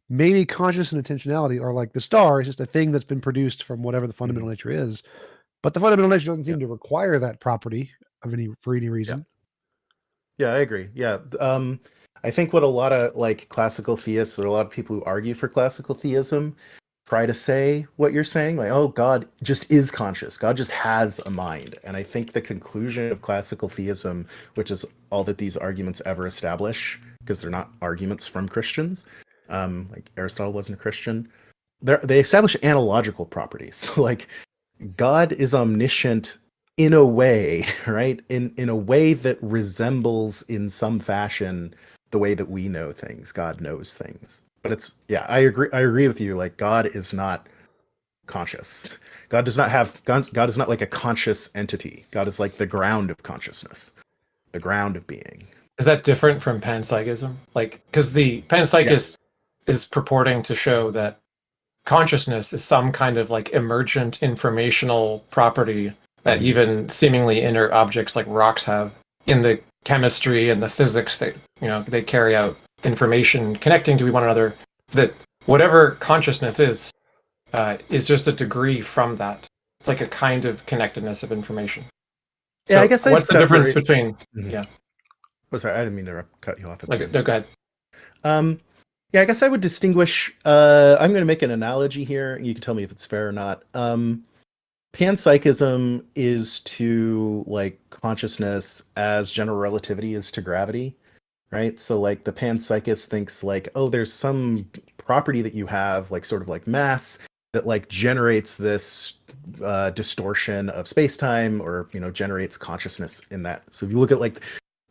maybe conscious and intentionality are like the star is just a thing that's been produced from whatever the fundamental nature is, but the fundamental nature doesn't seem to require that property for any reason. Yeah, I agree. Yeah. I think what a lot of like classical theists or a lot of people who argue for classical theism try to say what you're saying, like, oh, God just is conscious. God just has a mind. And I think the conclusion of classical theism, which is all that these arguments ever establish, because they're not arguments from Christians, like Aristotle wasn't a Christian, they establish analogical properties. Like God is omniscient in a way, right? In a way that resembles in some fashion the way that we know things. God knows things. But it's, yeah, I agree with you. Like God is not conscious. God is not like a conscious entity. God is like the ground of consciousness, the ground of being. Is that different from panpsychism? Like, because the panpsychist is purporting to show that consciousness is some kind of like emergent informational property that even seemingly inert objects like rocks have in the chemistry and the physics that, you know, they carry out information connecting to one another, that whatever consciousness is just a degree from that. It's like a kind of connectedness of information. Yeah, So I guess what's the difference between Yeah. Oh, sorry, I didn't mean to cut you off. Like, no, go ahead. Yeah, I guess I would distinguish. I'm going to make an analogy here. You can tell me if it's fair or not. Panpsychism is to like consciousness as general relativity is to gravity, right? So like the panpsychist thinks like, oh, there's some property that you have, like sort of like mass, that like generates this distortion of space-time, or generates consciousness in that. So if you look at like,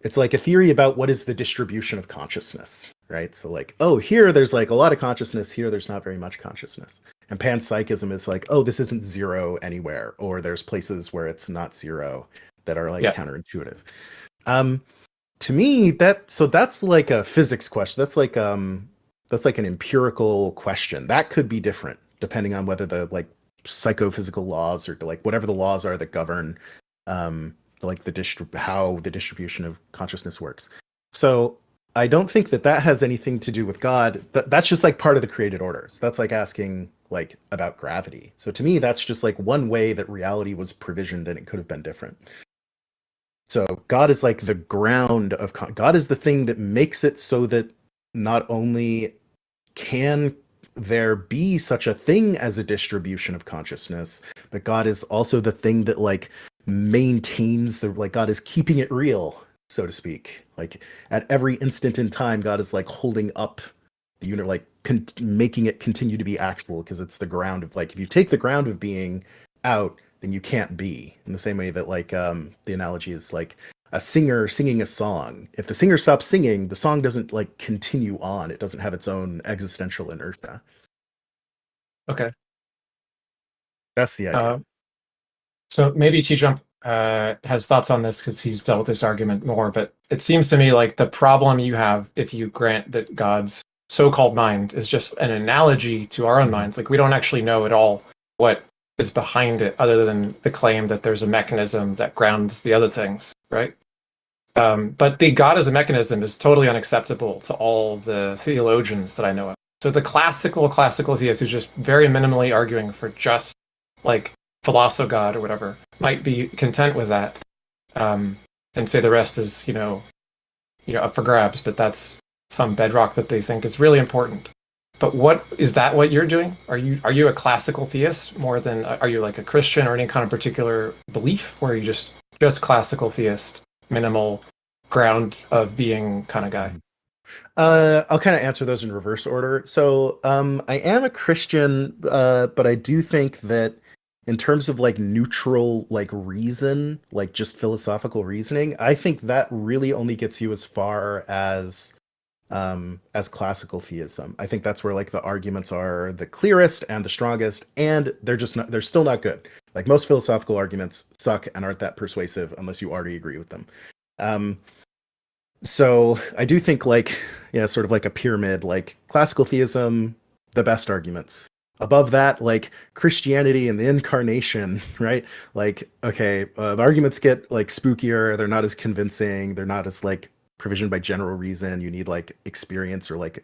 it's like a theory about what is the distribution of consciousness, right? So like, oh, here there's like a lot of consciousness, here there's not very much consciousness. And panpsychism is like, oh, this isn't zero anywhere, or there's places where it's not zero that are like counterintuitive. To me, that's like a physics question. That's like an empirical question. That could be different depending on whether the like psychophysical laws or like whatever the laws are that govern like how the distribution of consciousness works. So I don't think that has anything to do with God. That's just like part of the created orders. That's like asking like about gravity. So to me, that's just like one way that reality was provisioned, and it could have been different. So God is like the ground of God is the thing that makes it so that not only can there be such a thing as a distribution of consciousness, but God is also the thing that like maintains like God is keeping it real, so to speak. Like at every instant in time, God is like holding up the unit, like making it continue to be actual, because it's the ground of like, if you take the ground of being out, then you can't be. In the same way that like the analogy is like a singer singing a song. If the singer stops singing, the song doesn't like continue on. It doesn't have its own existential inertia. Okay. That's the idea. So maybe TJump has thoughts on this because he's dealt with this argument more, but it seems to me like the problem you have if you grant that God's so-called mind is just an analogy to our own minds. Like we don't actually know at all what is behind it other than the claim that there's a mechanism that grounds the other things, right? But the God as a mechanism is totally unacceptable to all the theologians that I know of. So the classical theist who's just very minimally arguing for just like God or whatever might be content with that, and say the rest is up for grabs. But that's some bedrock that they think is really important. But what is that? What you're doing? Are you a classical theist more than are you like a Christian or any kind of particular belief, or are you just classical theist, minimal ground of being kind of guy? I'll kind of answer those in reverse order. So I am a Christian, but I do think that in terms of like neutral like reason, like just philosophical reasoning, I think that really only gets you as far as classical theism. I think that's where like the arguments are the clearest and the strongest, and they're still not good. Like most philosophical arguments suck and aren't that persuasive unless you already agree with them. So I do think like, yeah, sort of like a pyramid, like classical theism, the best arguments. Above that, like Christianity and the incarnation, right? Like, okay, the arguments get like spookier. They're not as convincing. They're not as like provisioned by general reason. You need like experience, or like you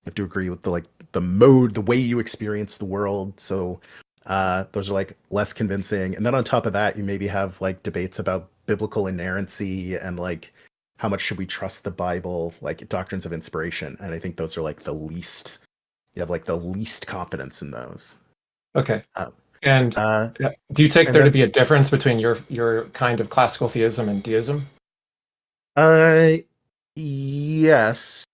have to agree with the way you experience the world. So those are like less convincing. And then on top of that, you maybe have like debates about biblical inerrancy and like how much should we trust the Bible, like doctrines of inspiration. And I think those are like you have like the least confidence in those. Okay. And do you take there to be a difference between your kind of classical theism and deism? Yes.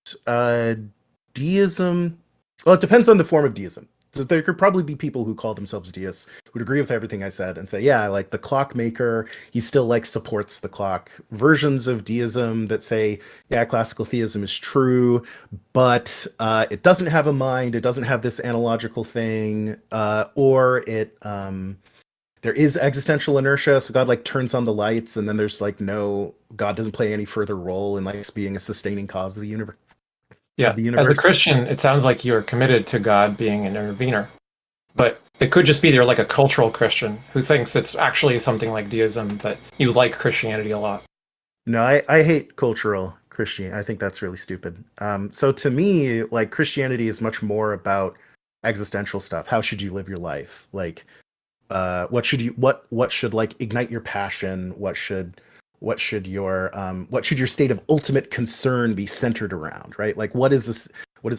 Deism, well, it depends on the form of deism. So there could probably be people who call themselves deists who'd agree with everything I said and say, yeah, like the clockmaker, he still like supports the clock. Versions of deism that say, yeah, classical theism is true, but it doesn't have a mind, it doesn't have this analogical thing, or there is existential inertia, so God like turns on the lights, and then there's like God doesn't play any further role in like being a sustaining cause of the universe. Yeah, as a Christian, it sounds like you're committed to God being an intervener, but it could just be you're like a cultural Christian who thinks it's actually something like deism, but you like Christianity a lot. No, I hate cultural Christianity. I think that's really stupid. So to me, like Christianity is much more about existential stuff. How should you live your life? Like, what should like ignite your passion? What should your state of ultimate concern be centered around, right? Like what is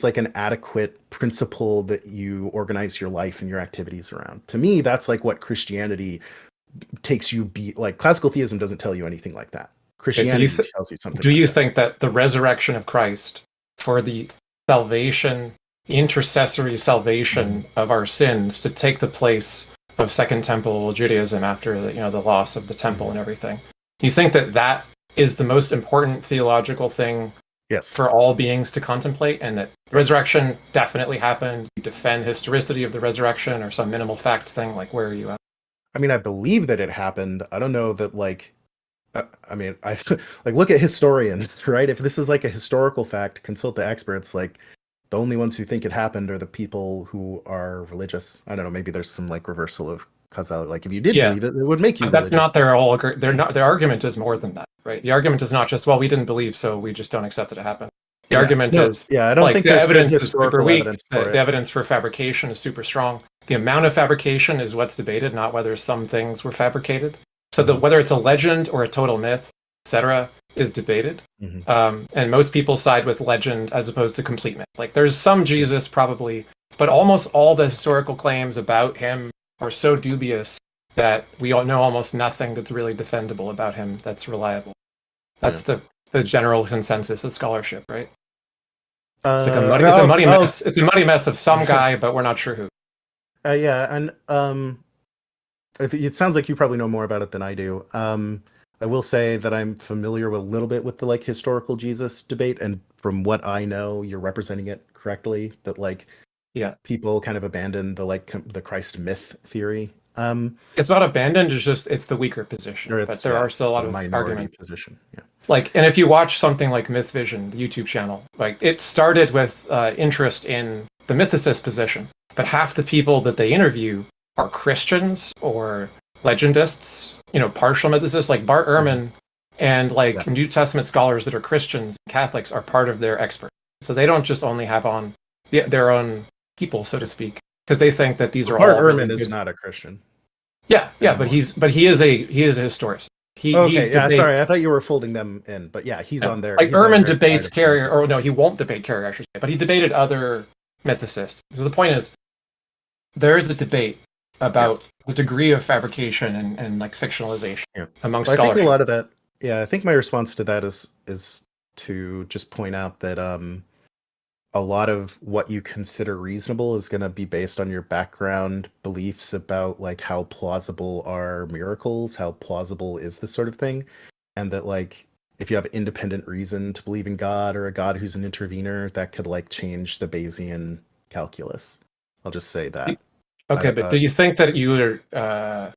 like an adequate principle that you organize your life and your activities around? To me, that's like what Christianity takes you like classical theism doesn't tell you anything like that. Christianity tells you something. Do you think that the resurrection of Christ for the salvation, intercessory salvation of our sins to take the place of Second Temple Judaism after the loss of the temple and everything, you think that is the most important theological thing for all beings to contemplate, and that the resurrection definitely happened? You defend historicity of the resurrection or some minimal fact thing? Like, where are you at? I mean, I believe that it happened. I don't know that like I mean, I like look at historians, right? If this is like a historical fact, consult the experts. Like the only ones who think it happened are the people who are religious. I don't know. Maybe there's some like reversal of causality. Like if you did Yeah, believe it, it would make you but that's religious. not their whole. They're not. Their argument is more than that, right? The argument is not just, well, we didn't believe, so we just don't accept that it happened. The Yeah. argument No, is, yeah, I don't like, think the there's good evidence is super historical weak. evidence The, for the it. evidence for fabrication is super strong. The amount of fabrication is what's debated, not whether some things were fabricated. So that whether it's a legend or a total myth, etc., is debated. And most people side with legend as opposed to complete myth. Like there's some Jesus probably, but almost all the historical claims about him are so dubious that we all know almost nothing that's really defendable about him that's reliable. That's the general consensus of scholarship, right? It's like a muddy, it's a muddy mess. It's a muddy mess of some guy, but we're not sure who. Yeah, and it sounds like you probably know more about it than I do. I will say that I'm familiar with a little bit with the like historical Jesus debate, and from what I know, you're representing it correctly. That like, people kind of abandon the like the Christ myth theory. It's not abandoned. It's just it's the weaker position. But there are still a lot of minority arguments. position. Yeah. Like, and if you watch something like Myth Vision, the YouTube channel, like it started with interest in the mythicist position, but half the people that they interview are Christians or legendists, partial mythicists, like Bart Ehrman, and like New Testament scholars that are Christians, Catholics are part of their expert. So they don't just only have on their own people, so to speak, because they think that these are Bart all Ehrman really is good. not a Christian. Yeah, but he is a historian. He yeah, debates, sorry, I thought you were folding them in, but yeah, he's on there. Like he's on Ehrman their debates side of Carrier, or no, he won't debate Carrier, I should say, but he debated other mythicists. So the point is, there is a debate about the degree of fabrication and like fictionalization among Well, I scholarship. think a lot of that. Yeah, I think my response to that is to just point out that a lot of what you consider reasonable is going to be based on your background beliefs about like how plausible are miracles, how plausible is this sort of thing, and that like if you have independent reason to believe in God or a God who's an intervener, that could like change the Bayesian calculus. I'll just say that. Okay, but do you think that you were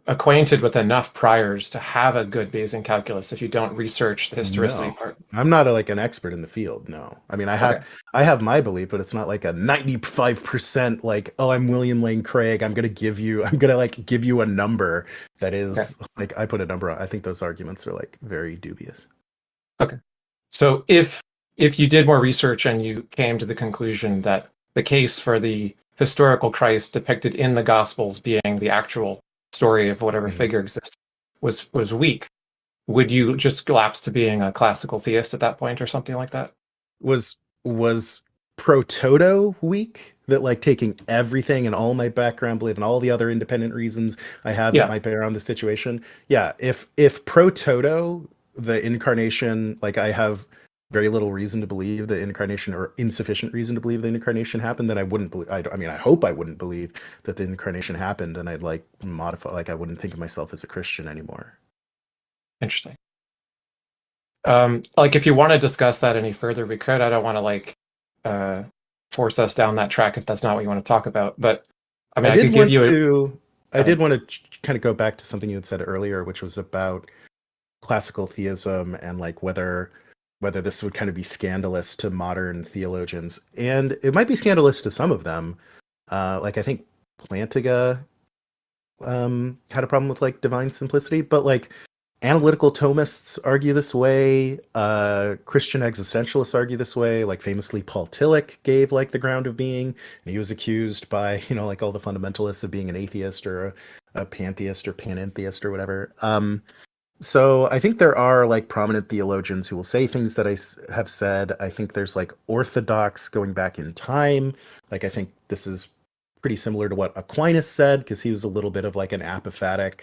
acquainted with enough priors to have a good Bayesian calculus if you don't research the historicity No, part? I'm not like an expert in the field. No, I mean I have my belief, but it's not like a 95% like, oh, I'm William Lane Craig. I'm gonna give you a number that is like I put a number on. I think those arguments are like very dubious. Okay, so if you did more research and you came to the conclusion that the case for the historical Christ depicted in the Gospels being the actual story of whatever figure existed was weak, would you just lapse to being a classical theist at that point or something like that? Was Prototo weak? That like taking everything and all my background belief and all the other independent reasons I have that might bear on the situation. Yeah, if Prototo, the incarnation, like I have very little reason to believe the incarnation or insufficient reason to believe the incarnation happened, then I wouldn't believe. I mean, I hope I wouldn't believe that the incarnation happened, and I'd like modify. Like I wouldn't think of myself as a Christian anymore. Interesting. Like if you want to discuss that any further, we could. I don't want to like force us down that track if that's not what you want to talk about. But I mean, I could give you. I did want to kind of go back to something you had said earlier, which was about classical theism and like whether this would kind of be scandalous to modern theologians, and it might be scandalous to some of them. Like I think Plantinga had a problem with like divine simplicity, but like analytical Thomists argue this way. Christian existentialists argue this way. Like famously, Paul Tillich gave like the ground of being, and he was accused by like all the fundamentalists of being an atheist or a pantheist or panentheist or whatever. So I think there are like prominent theologians who will say things that I have said. I think there's like orthodox going back in time. Like I think this is pretty similar to what Aquinas said, because he was a little bit of like an apophatic,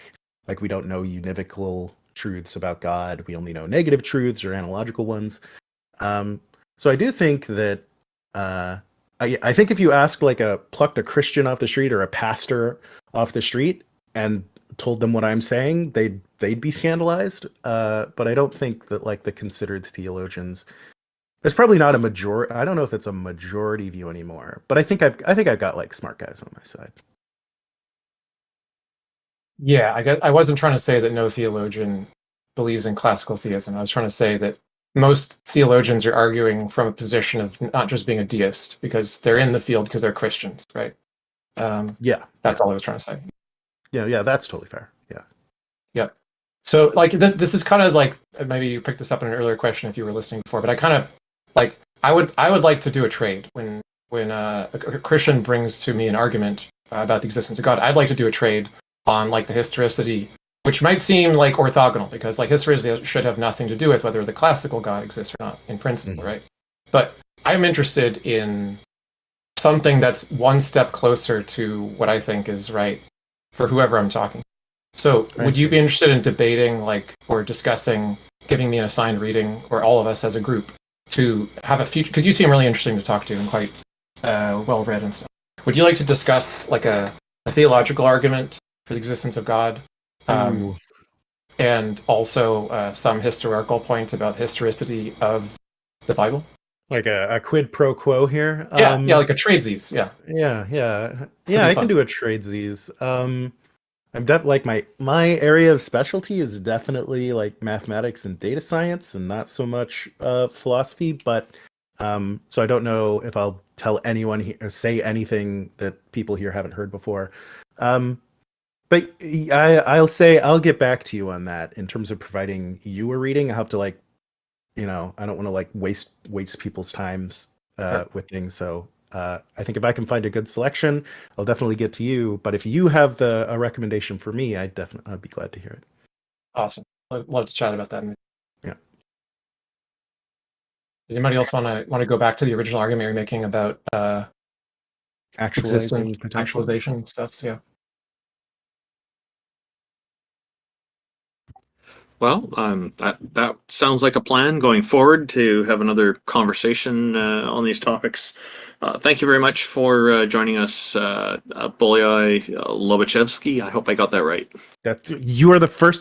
like we don't know univocal truths about God. We only know negative truths or analogical ones. So I do think that I think if you ask like plucked a Christian off the street or a pastor off the street and told them what I'm saying, they'd be scandalized. But I don't think that like the considered theologians. It's probably not a majority. I don't know if it's a majority view anymore. But I think I've got like smart guys on my side. Yeah, I wasn't trying to say that no theologian believes in classical theism. I was trying to say that most theologians are arguing from a position of not just being a deist, because they're in the field because they're Christians, right? Yeah. That's all I was trying to say. Yeah, that's totally fair. Yeah. Yep. So like this is kind of like, maybe you picked this up in an earlier question if you were listening before, but I kind of like I would like to do a trade when a Christian brings to me an argument about the existence of God. I'd like to do a trade on like the historicity, which might seem like orthogonal, because like historicity should have nothing to do with whether the classical God exists or not in principle, right? But I'm interested in something that's one step closer to what I think is right for whoever I'm talking. So would you be interested in debating, like, or discussing, giving me an assigned reading, or all of us as a group, to have a future, because you seem really interesting to talk to and quite well read and stuff. Would you like to discuss like a theological argument for the existence of God, and also some historical point about the historicity of the Bible? Like a quid pro quo here. Yeah, like a tradesies. Yeah. I can do a tradesies. I'm like my area of specialty is definitely like mathematics and data science, and not so much philosophy. But so I don't know if I'll tell anyone here, or say anything that people here haven't heard before. But I'll say I'll get back to you on that in terms of providing you a reading. I have to like, I don't want to like waste people's times with things. So I think if I can find a good selection, I'll definitely get to you. But if you have a recommendation for me, I'd be glad to hear it. Awesome. I'd love to chat about that. Yeah. Does anybody else want to go back to the original argument you're making about actualizing existence, actualization stuff? So, yeah. Well, that sounds like a plan going forward to have another conversation on these topics. Thank you very much for joining us, Bolyai Lobachevsky. I hope I got that right. You are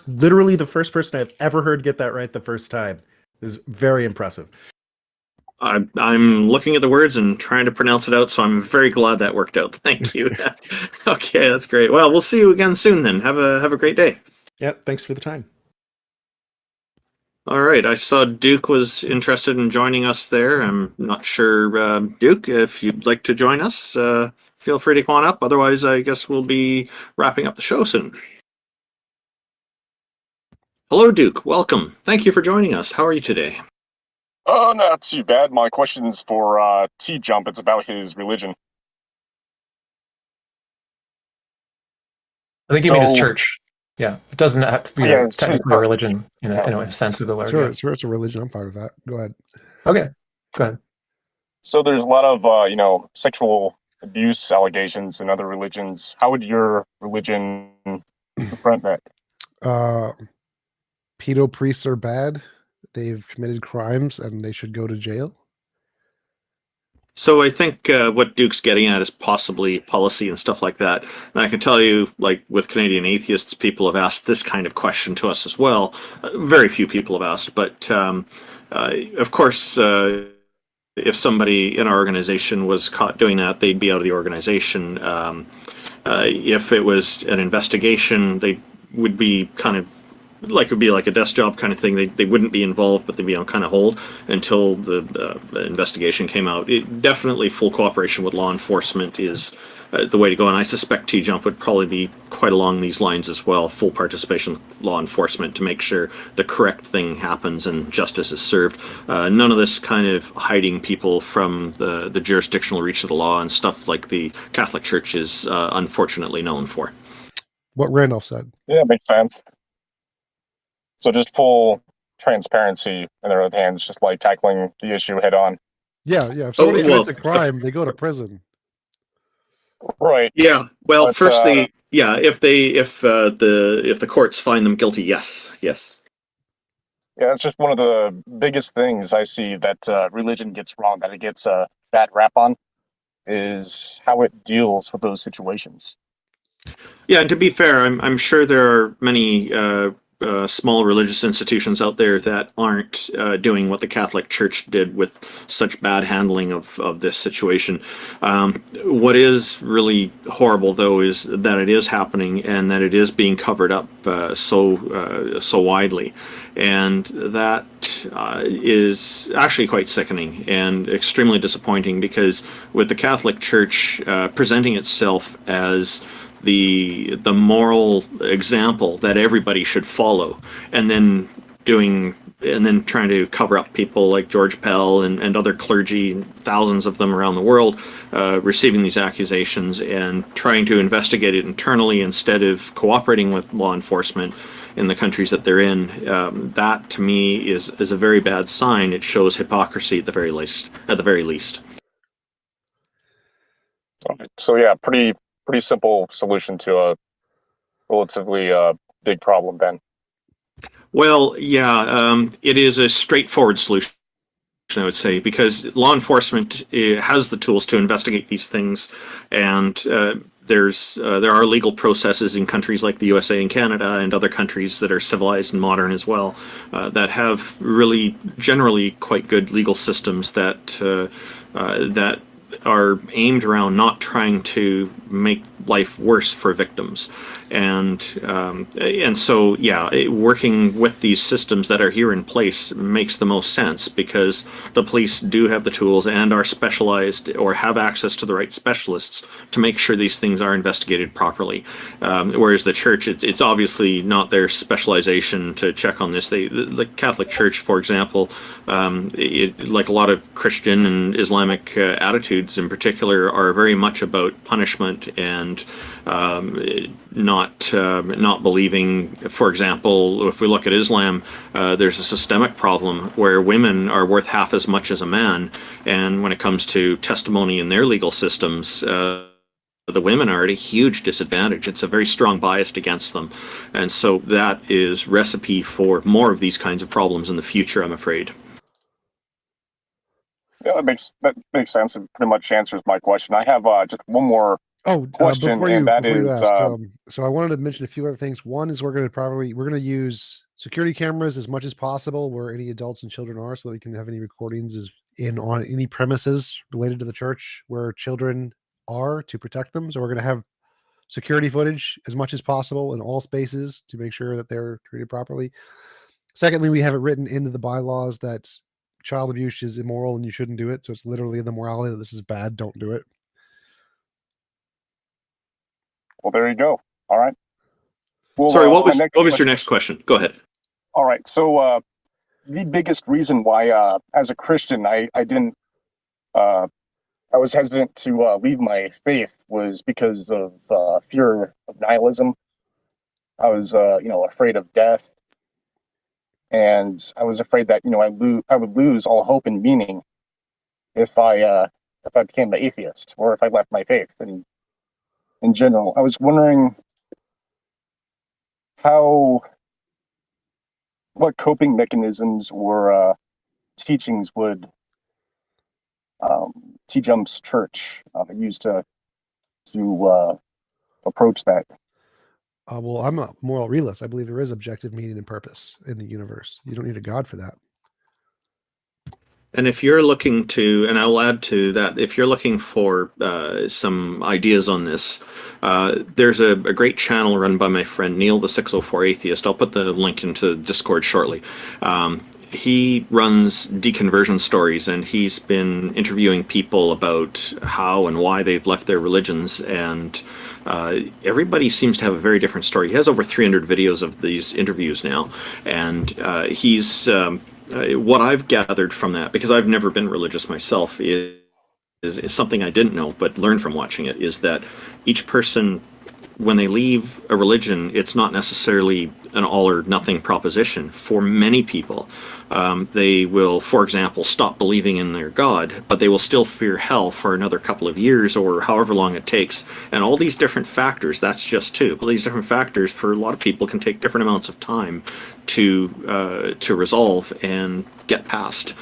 literally the first person I've ever heard get that right the first time. This is very impressive. I'm looking at the words and trying to pronounce it out, so I'm very glad that worked out. Thank you. Okay, that's great. Well, we'll see you again soon then. Have a great day. Yep, thanks for the time. All right, I saw Duke was interested in joining us there. I'm not sure, Duke, if you'd like to join us, feel free to come on up. Otherwise, I guess we'll be wrapping up the show soon. Hello, Duke. Welcome. Thank you for joining us. How are you today? Oh, not too bad. My question's for TJump. It's about his religion. I think you mean his church. Yeah, it doesn't have to be technically a religion in a sense of the word. Sure, it's a religion. I'm fine with that. Go ahead. Okay, go ahead. So there's a lot of sexual abuse allegations in other religions. How would your religion confront that? Pedo priests are bad. They've committed crimes and they should go to jail. So I think what Duke's getting at is possibly policy and stuff like that. And I can tell you, like with Canadian atheists, people have asked this kind of question to us as well. Very few people have asked, but of course, if somebody in our organization was caught doing that, they'd be out of the organization. If it was an investigation, they would be kind of like it would be like a desk job kind of thing. They wouldn't be involved, but they'd be on kind of hold until the investigation came out. Definitely full cooperation with law enforcement is the way to go, and I suspect TJump would probably be quite along these lines as well. Full participation with law enforcement to make sure the correct thing happens and justice is served. None of this kind of hiding people from the jurisdictional reach of the law and stuff like the Catholic Church is unfortunately known for. What Randolph said. Yeah, makes sense. So just full transparency in their own hands, just like tackling the issue head on. Yeah. If somebody commits a crime, they go to prison. Right. Yeah. Well, but, firstly, if the courts find them guilty, yes. Yeah, it's just one of the biggest things I see that religion gets wrong, that it gets a bad rap on, is how it deals with those situations. Yeah, and to be fair, I'm sure there are many small religious institutions out there that aren't doing what the Catholic Church did with such bad handling of this situation. What is really horrible, though, is that it is happening and that it is being covered up so widely, and that is actually quite sickening and extremely disappointing, because with the Catholic Church presenting itself as the moral example that everybody should follow, and then trying to cover up people like George Pell and other clergy, thousands of them around the world, receiving these accusations and trying to investigate it internally instead of cooperating with law enforcement in the countries that they're in. That to me is a very bad sign. It shows hypocrisy at the very least. So yeah, pretty simple solution to a relatively big problem then. Well, yeah, it is a straightforward solution, I would say, because law enforcement has the tools to investigate these things, and there are legal processes in countries like the USA and Canada and other countries that are civilized and modern as well, that have really generally quite good legal systems that are aimed around not trying to make life worse for victims. And so, yeah, working with these systems that are here in place makes the most sense, because the police do have the tools and are specialized or have access to the right specialists to make sure these things are investigated properly. Whereas the church, it's obviously not their specialization to check on this. The Catholic Church, for example, like a lot of Christian and Islamic attitudes in particular, are very much about punishment and not believing. For example, if we look at Islam, there's a systemic problem where women are worth half as much as a man, and when it comes to testimony in their legal systems, the women are at a huge disadvantage. It's a very strong bias against them, and so that is recipe for more of these kinds of problems in the future, I'm afraid. Yeah, that makes sense and pretty much answers my question. I have just one more question, before and that you is ask, so I wanted to mention a few other things. One is we're going to use security cameras as much as possible where any adults and children are, so that we can have any recordings on any premises related to the church where children are, to protect them. So we're going to have security footage as much as possible in all spaces to make sure that they're treated properly. Secondly, we have it written into the bylaws that child abuse is immoral and you shouldn't do it. So it's literally in the morality that this is bad, don't do it. Well, there you go. All right. Well, sorry, what was your next question? Go ahead. All right. So the biggest reason why, as a Christian, I didn't, I was hesitant to leave my faith was because of fear of nihilism. I was, afraid of death, and I was afraid that I would lose all hope and meaning if I became an atheist, or if I left my faith. And in general, I was wondering what coping mechanisms or teachings would TJump's church use to approach that. Well, I'm a moral realist. I believe there is objective meaning and purpose in the universe. You don't need a God for that. And if you're looking to, and I'll add to that, if you're looking for some ideas on this, there's a great channel run by my friend Neil, the 604 Atheist. I'll put the link into Discord shortly. He runs deconversion stories, and he's been interviewing people about how and why they've left their religions, and everybody seems to have a very different story. He has over 300 videos of these interviews now, and he's what I've gathered from that, because I've never been religious myself, is something I didn't know but learned from watching it, is that each person, when they leave a religion, it's not necessarily an all or nothing proposition. For many people, they will, for example, stop believing in their God, but they will still fear hell for another couple of years or however long it takes. And all these different factors, that's just two. All these different factors for a lot of people can take different amounts of time to resolve and get past.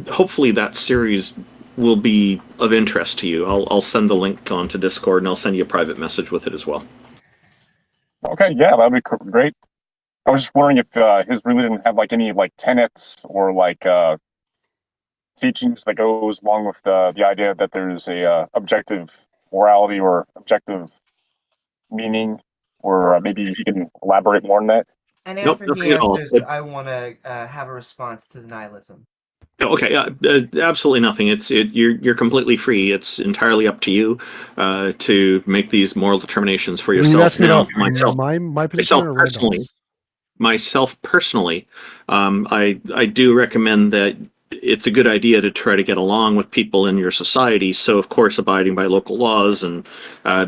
Hopefully that series will be of interest to you. I'll send the link on to Discord, and I'll send you a private message with it as well. Okay, yeah, that'd be great. I was just wondering if his religion had like any like tenets or like teachings that goes along with the idea that there's a objective morality or objective meaning, or maybe if you can elaborate more on that. And Nope, after nothing he at all. answers, I want to have a response to the nihilism. Okay, absolutely nothing. You're completely free. It's entirely up to you to make these moral determinations for Were you yourself. asking Now, about my position or Randolph's? Myself personally, I do recommend that it's a good idea to try to get along with people in your society. So, of course, abiding by local laws and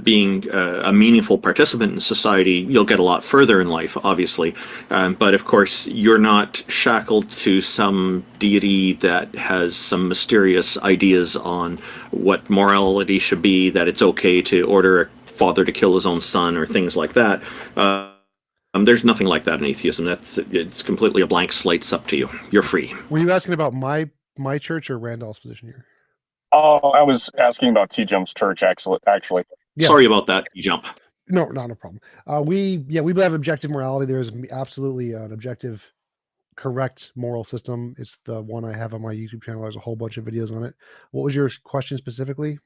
being a meaningful participant in society, you'll get a lot further in life, obviously. But of course, you're not shackled to some deity that has some mysterious ideas on what morality should be, that it's okay to order a father to kill his own son or things like that. There's nothing like that in atheism. It's completely a blank slate. It's up to you. You're free. Were you asking about my church or Randolph's position here? Oh, I was asking about TJump's church, actually. Yes. Sorry about that, TJump. No, not a problem. We have objective morality. There is absolutely an objective, correct moral system. It's the one I have on my YouTube channel. There's a whole bunch of videos on it. What was your question specifically?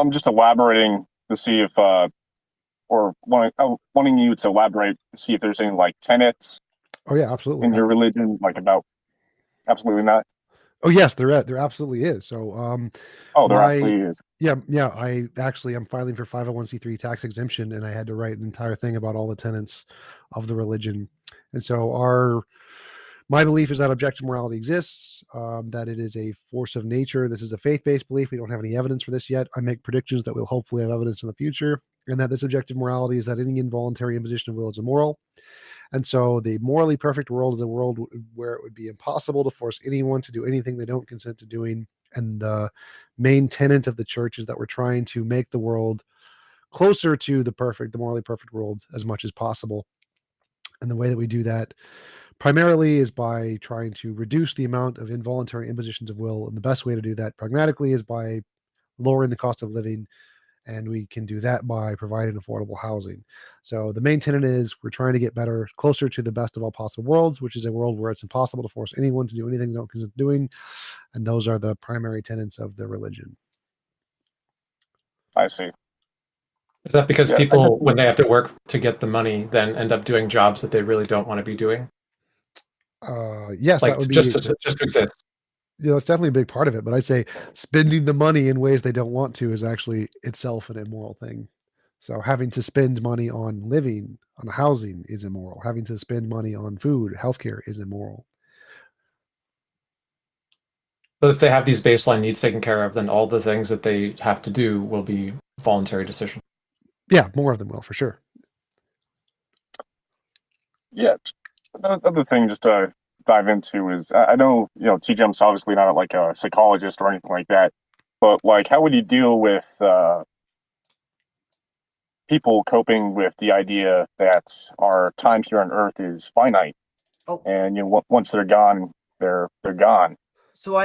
Just elaborating to see if, or wanting you to elaborate to see if there's any like tenets. Oh yeah, absolutely. In your religion, like about absolutely not. Oh yes, there absolutely is. So there absolutely is. Yeah. I'm filing for 501c3 tax exemption, and I had to write an entire thing about all the tenets of the religion. And so my belief is that objective morality exists, that it is a force of nature. This is a faith-based belief. We don't have any evidence for this yet. I make predictions that we'll hopefully have evidence in the future, and that this objective morality is that any involuntary imposition of will is immoral. And so the morally perfect world is a world where it would be impossible to force anyone to do anything they don't consent to doing. And the main tenet of the church is that we're trying to make the world closer to the morally perfect world as much as possible. And the way that we do that primarily is by trying to reduce the amount of involuntary impositions of will. And the best way to do that pragmatically is by lowering the cost of living. And we can do that by providing affordable housing. So the main tenet is we're trying to get better, closer to the best of all possible worlds, which is a world where it's impossible to force anyone to do anything they don't consent to doing. And those are the primary tenets of the religion. I see. Is that because people, when they have to work to get the money, then end up doing jobs that they really don't want to be doing? Yes, like that would be just to exist. Yeah, that's definitely a big part of it. But I'd say spending the money in ways they don't want to is actually itself an immoral thing. So having to spend money on living, on housing is immoral. Having to spend money on food, healthcare is immoral. But if they have these baseline needs taken care of, then all the things that they have to do will be voluntary decision. Yeah, more of them will, for sure. Yeah. Another thing just to dive into is I know, TJump's obviously not like a psychologist or anything like that, but like how would you deal with people coping with the idea that our time here on Earth is finite, and once they're gone, they're gone. So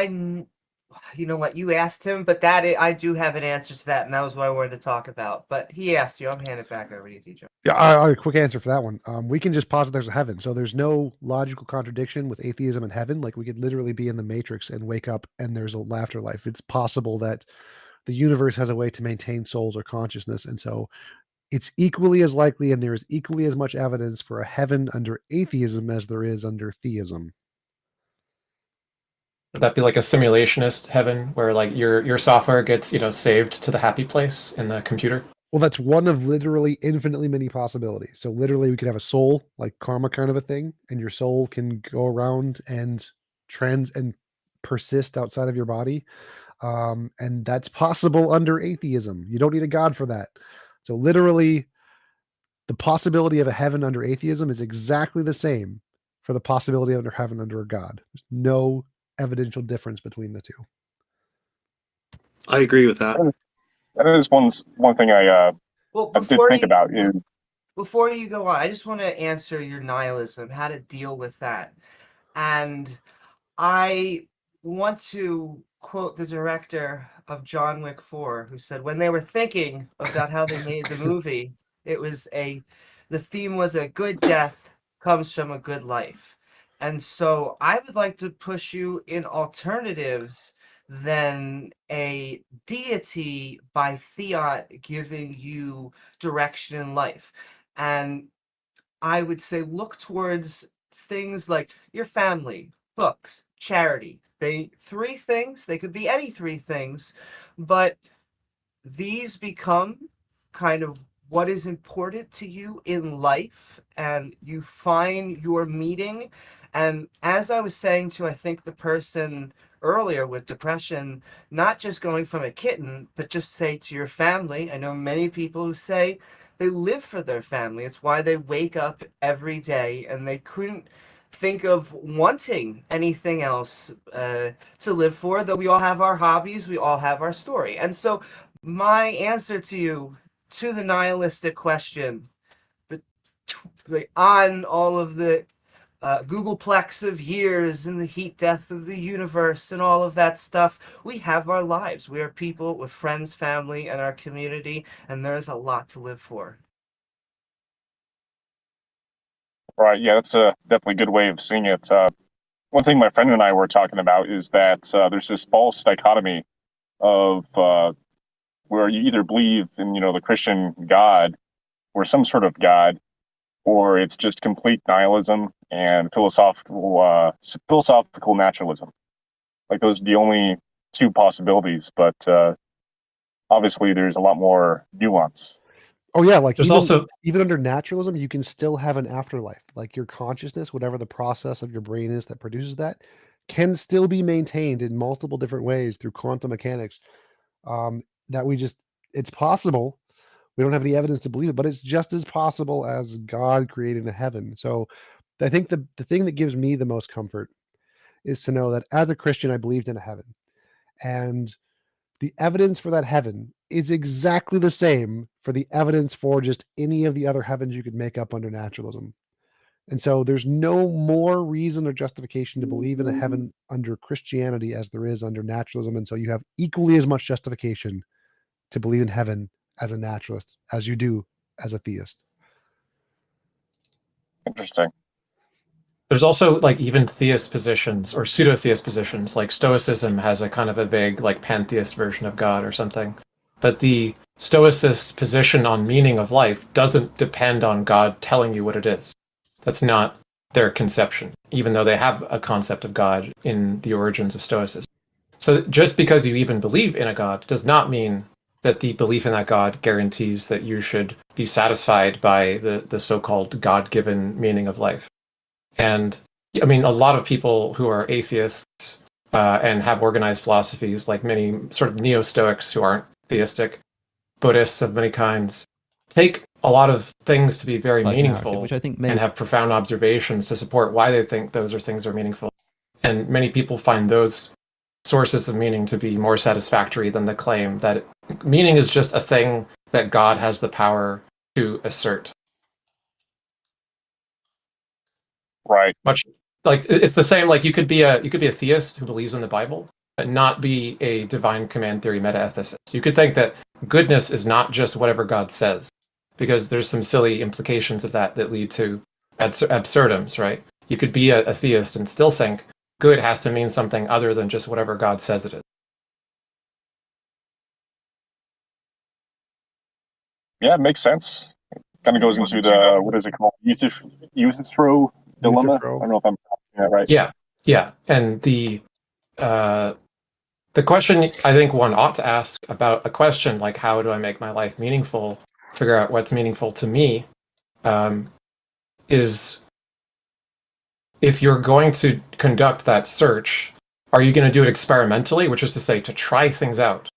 you know what, you asked him, but I do have an answer to that, and that was what I wanted to talk about. But he asked you. I'm handing it back over to you, TJ. Yeah, a quick answer for that one. We can just posit there's a heaven, so there's no logical contradiction with atheism and heaven. Like we could literally be in the Matrix and wake up, and there's a afterlife. It's possible that the universe has a way to maintain souls or consciousness, and so it's equally as likely, and there is equally as much evidence for a heaven under atheism as there is under theism. Would that be like a simulationist heaven where like your software gets, saved to the happy place in the computer? Well, that's one of literally infinitely many possibilities. So literally we could have a soul, like karma kind of a thing, and your soul can go around and persist outside of your body. And that's possible under atheism. You don't need a god for that. So literally the possibility of a heaven under atheism is exactly the same for the possibility of heaven under a god. There's no evidential difference between the two. I agree with that. That is one thing I did think about. Before you go on, I just want to answer your nihilism, how to deal with that. And I want to quote the director of John Wick 4, who said when they were thinking about how they made the movie, The theme was a good death comes from a good life. And so I would like to push you in alternatives than a deity by fiat giving you direction in life. And I would say look towards things like your family, books, charity. Three things, they could be any three things, but these become kind of what is important to you in life, and you find your meaning. And as I was saying to, I think, the person earlier with depression, not just going from a kitten, but just say to your family. I know many people who say they live for their family. It's why they wake up every day, and they couldn't think of wanting anything else to live for, though we all have our hobbies, we all have our story. And so my answer to you, to the nihilistic question, but on all of the Googleplex of years and the heat death of the universe and all of that stuff, we have our lives. We are people with friends, family, and our community, and there's a lot to live for. Right. Yeah, that's a definitely good way of seeing it. One thing my friend and I were talking about is that there's this false dichotomy of where you either believe in, the Christian God or some sort of God, or it's just complete nihilism and philosophical naturalism. Like those are the only two possibilities, but obviously there's a lot more nuance. Oh yeah, like There's even also even under naturalism, you can still have an afterlife. Like your consciousness, whatever the process of your brain is that produces that, can still be maintained in multiple different ways through quantum mechanics. That it's possible. We don't have any evidence to believe it, but it's just as possible as God creating a heaven. So I think the thing that gives me the most comfort is to know that as a Christian, I believed in a heaven. And the evidence for that heaven is exactly the same for the evidence for just any of the other heavens you could make up under naturalism. And so there's no more reason or justification to believe in a heaven under Christianity as there is under naturalism. And so you have equally as much justification to believe in heaven as a naturalist as you do as a theist. Interesting. There's also like even theist positions or pseudo-theist positions, like Stoicism has a kind of a vague like pantheist version of God or something. But the Stoicist position on meaning of life doesn't depend on God telling you what it is. That's not their conception, even though they have a concept of God in the origins of Stoicism. So just because you even believe in a God does not mean that the belief in that God guarantees that you should be satisfied by the so-called God-given meaning of life. And I mean, a lot of people who are atheists and have organized philosophies, like many sort of neo-Stoics who aren't theistic, Buddhists of many kinds, take a lot of things to be very Like narrative, meaningful which I think and have profound observations to support why they think those things are meaningful. And many people find those sources of meaning to be more satisfactory than the claim that meaning is just a thing that God has the power to assert. Right. Much like it's the same. Like you could be a theist who believes in the Bible, but not be a divine command theory meta-ethicist. You could think that goodness is not just whatever God says, because there's some silly implications of that lead to absurdums, right? You could be a theist and still think good has to mean something other than just whatever God says it is. Yeah, it makes sense. Kind of goes into the, what is it called? Euthyphro dilemma. I don't know if I'm pronouncing that right. Yeah. And the question I think one ought to ask about a question like how do I make my life meaningful, figure out what's meaningful to me, is if you're going to conduct that search, are you going to do it experimentally, which is to say to try things out?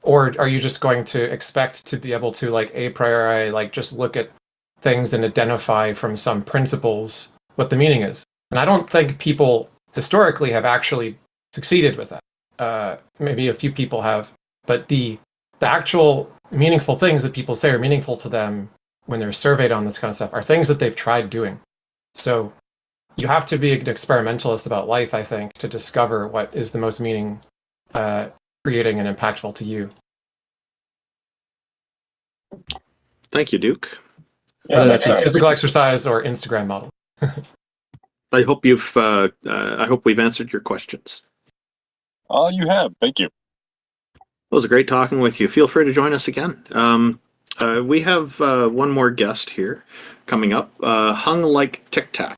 Or are you just going to expect to be able to like a priori, like just look at things and identify from some principles what the meaning is? And I don't think people historically have actually succeeded with that. Maybe a few people have, but the actual meaningful things that people say are meaningful to them when they're surveyed on this kind of stuff are things that they've tried doing. So you have to be an experimentalist about life, I think, to discover what is the most meaning creating and impactful to you. Thank you, Duke. Whether that makes be sense. physical exercise or Instagram model. I hope I hope we've answered your questions. You have. Thank you. It was great talking with you. Feel free to join us again. We have one more guest here coming up. Hung Like Tic Tac.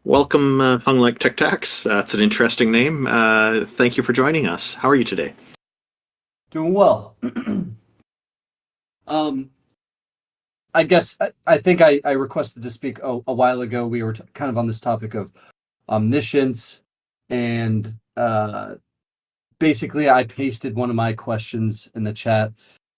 Welcome, Hung Like Tic Tacs. That's an interesting name. Thank you for joining us. How are you today? Doing well. I guess I think I requested to speak a while ago. We were kind of on this topic of omniscience, and basically I pasted one of my questions in the chat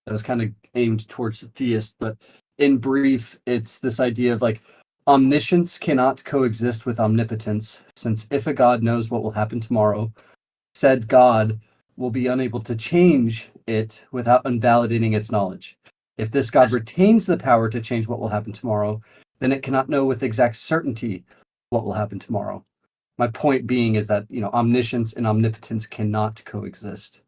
that was kind of aimed towards the theist. But in brief, it's this idea of like omniscience cannot coexist with omnipotence, since if a god knows what will happen tomorrow, said god will be unable to change it without invalidating its knowledge. If this god retains the power to change what will happen tomorrow, then it cannot know with exact certainty what will happen tomorrow. My point being is that, omniscience and omnipotence cannot coexist.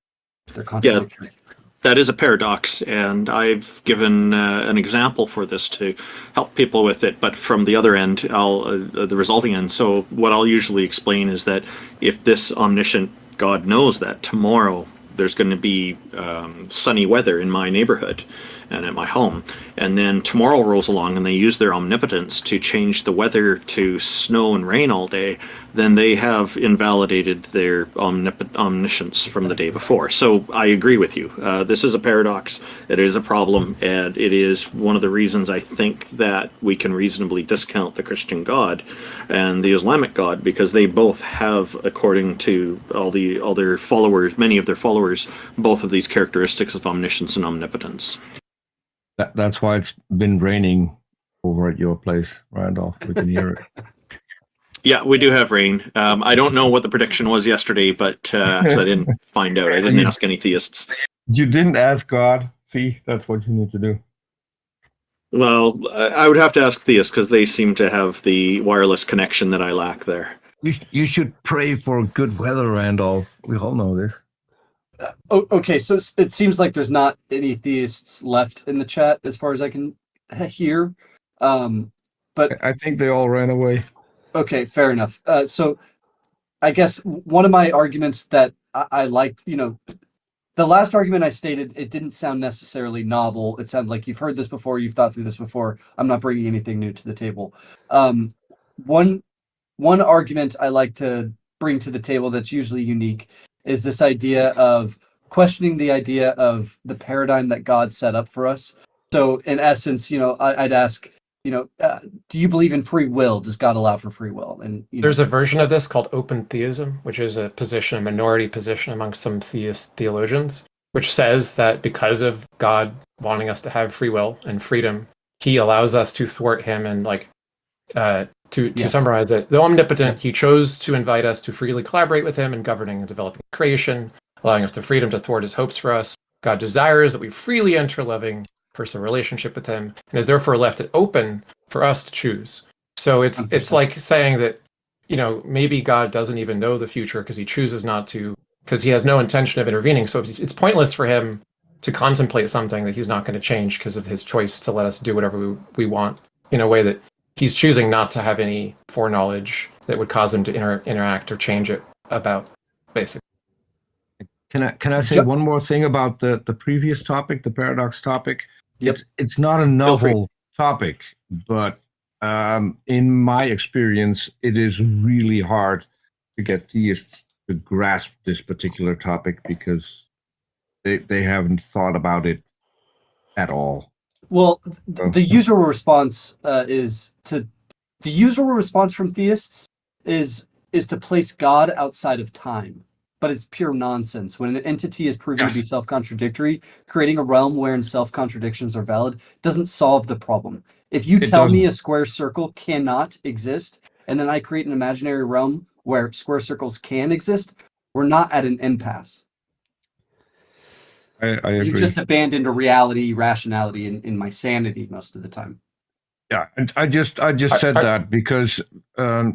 They're contradictory. Yeah, that is a paradox, and I've given an example for this to help people with it, but from the other end, the resulting end. So what I'll usually explain is that if this omniscient God knows that tomorrow there's going to be sunny weather in my neighborhood and at my home, and then tomorrow rolls along and they use their omnipotence to change the weather to snow and rain all day, then they have invalidated their omniscience from the day before. So I agree with you. This is a paradox. It is a problem, and it is one of the reasons I think that we can reasonably discount the Christian God and the Islamic God, because they both have, according to all their followers, many of their followers, both of these characteristics of omniscience and omnipotence. That's why it's been raining over at your place, Randolph. We can hear it. Yeah, we do have rain. I don't know what the prediction was yesterday, but 'cause I didn't find out. I didn't ask any theists. You didn't ask God. See, that's what you need to do. Well, I would have to ask theists because they seem to have the wireless connection that I lack there. You should pray for good weather, Randolph. We all know this. Okay, so it seems like there's not any theists left in the chat as far as I can hear. But I think they all ran away. Okay, fair enough. So I guess one of my arguments that I liked, the last argument I stated, it didn't sound necessarily novel. It sounded like you've heard this before, you've thought through this before. I'm not bringing anything new to the table. One argument I like to bring to the table that's usually unique is this idea of questioning the idea of the paradigm that God set up for us. So in essence, I'd ask, do you believe in free will? Does God allow for free will? And there's a version of this called open theism, which is a minority position amongst some theologians, which says that because of God wanting us to have free will and freedom, he allows us to thwart him and to summarize it, the omnipotent, he chose to invite us to freely collaborate with him in governing and developing creation, allowing us the freedom to thwart his hopes for us. God desires that we freely enter a loving personal relationship with him, and is therefore left it open for us to choose. So it's like saying that, maybe God doesn't even know the future because he chooses not to, because he has no intention of intervening. So it's pointless for him to contemplate something that he's not going to change because of his choice to let us do whatever we want in a way that he's choosing not to have any foreknowledge that would cause him to interact or change it about, basically. Can I say one more thing about the previous topic, the paradox topic? Yep. It's not a novel topic, but in my experience, it is really hard to get theists to grasp this particular topic because they haven't thought about it at all. Well, the usual response from theists is to place God outside of time, but it's pure nonsense. When an entity is proven to be self-contradictory, creating a realm wherein self-contradictions are valid doesn't solve the problem. If you tell me a square circle cannot exist, and then I create an imaginary realm where square circles can exist, we're not at an impasse. I agree. You just abandoned a reality, rationality, in my sanity most of the time. Yeah, and I just said that because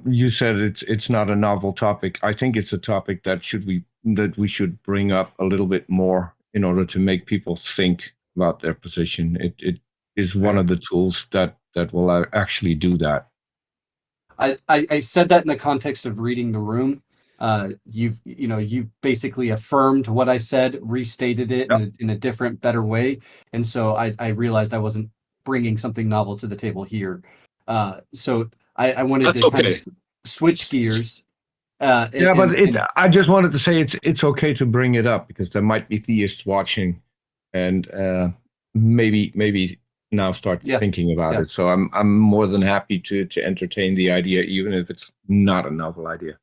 you said it's not a novel topic. I think it's a topic that we should bring up a little bit more in order to make people think about their position. is one of the tools that will actually do that. I said that in the context of reading the room. You basically affirmed what I said, restated it in a different, better way, and so I realized I wasn't bringing something novel to the table here. So I wanted That's to kind okay. of switch gears. I just wanted to say it's okay to bring it up because there might be theists watching, and maybe now start thinking about it. So I'm more than happy to entertain the idea, even if it's not a novel idea.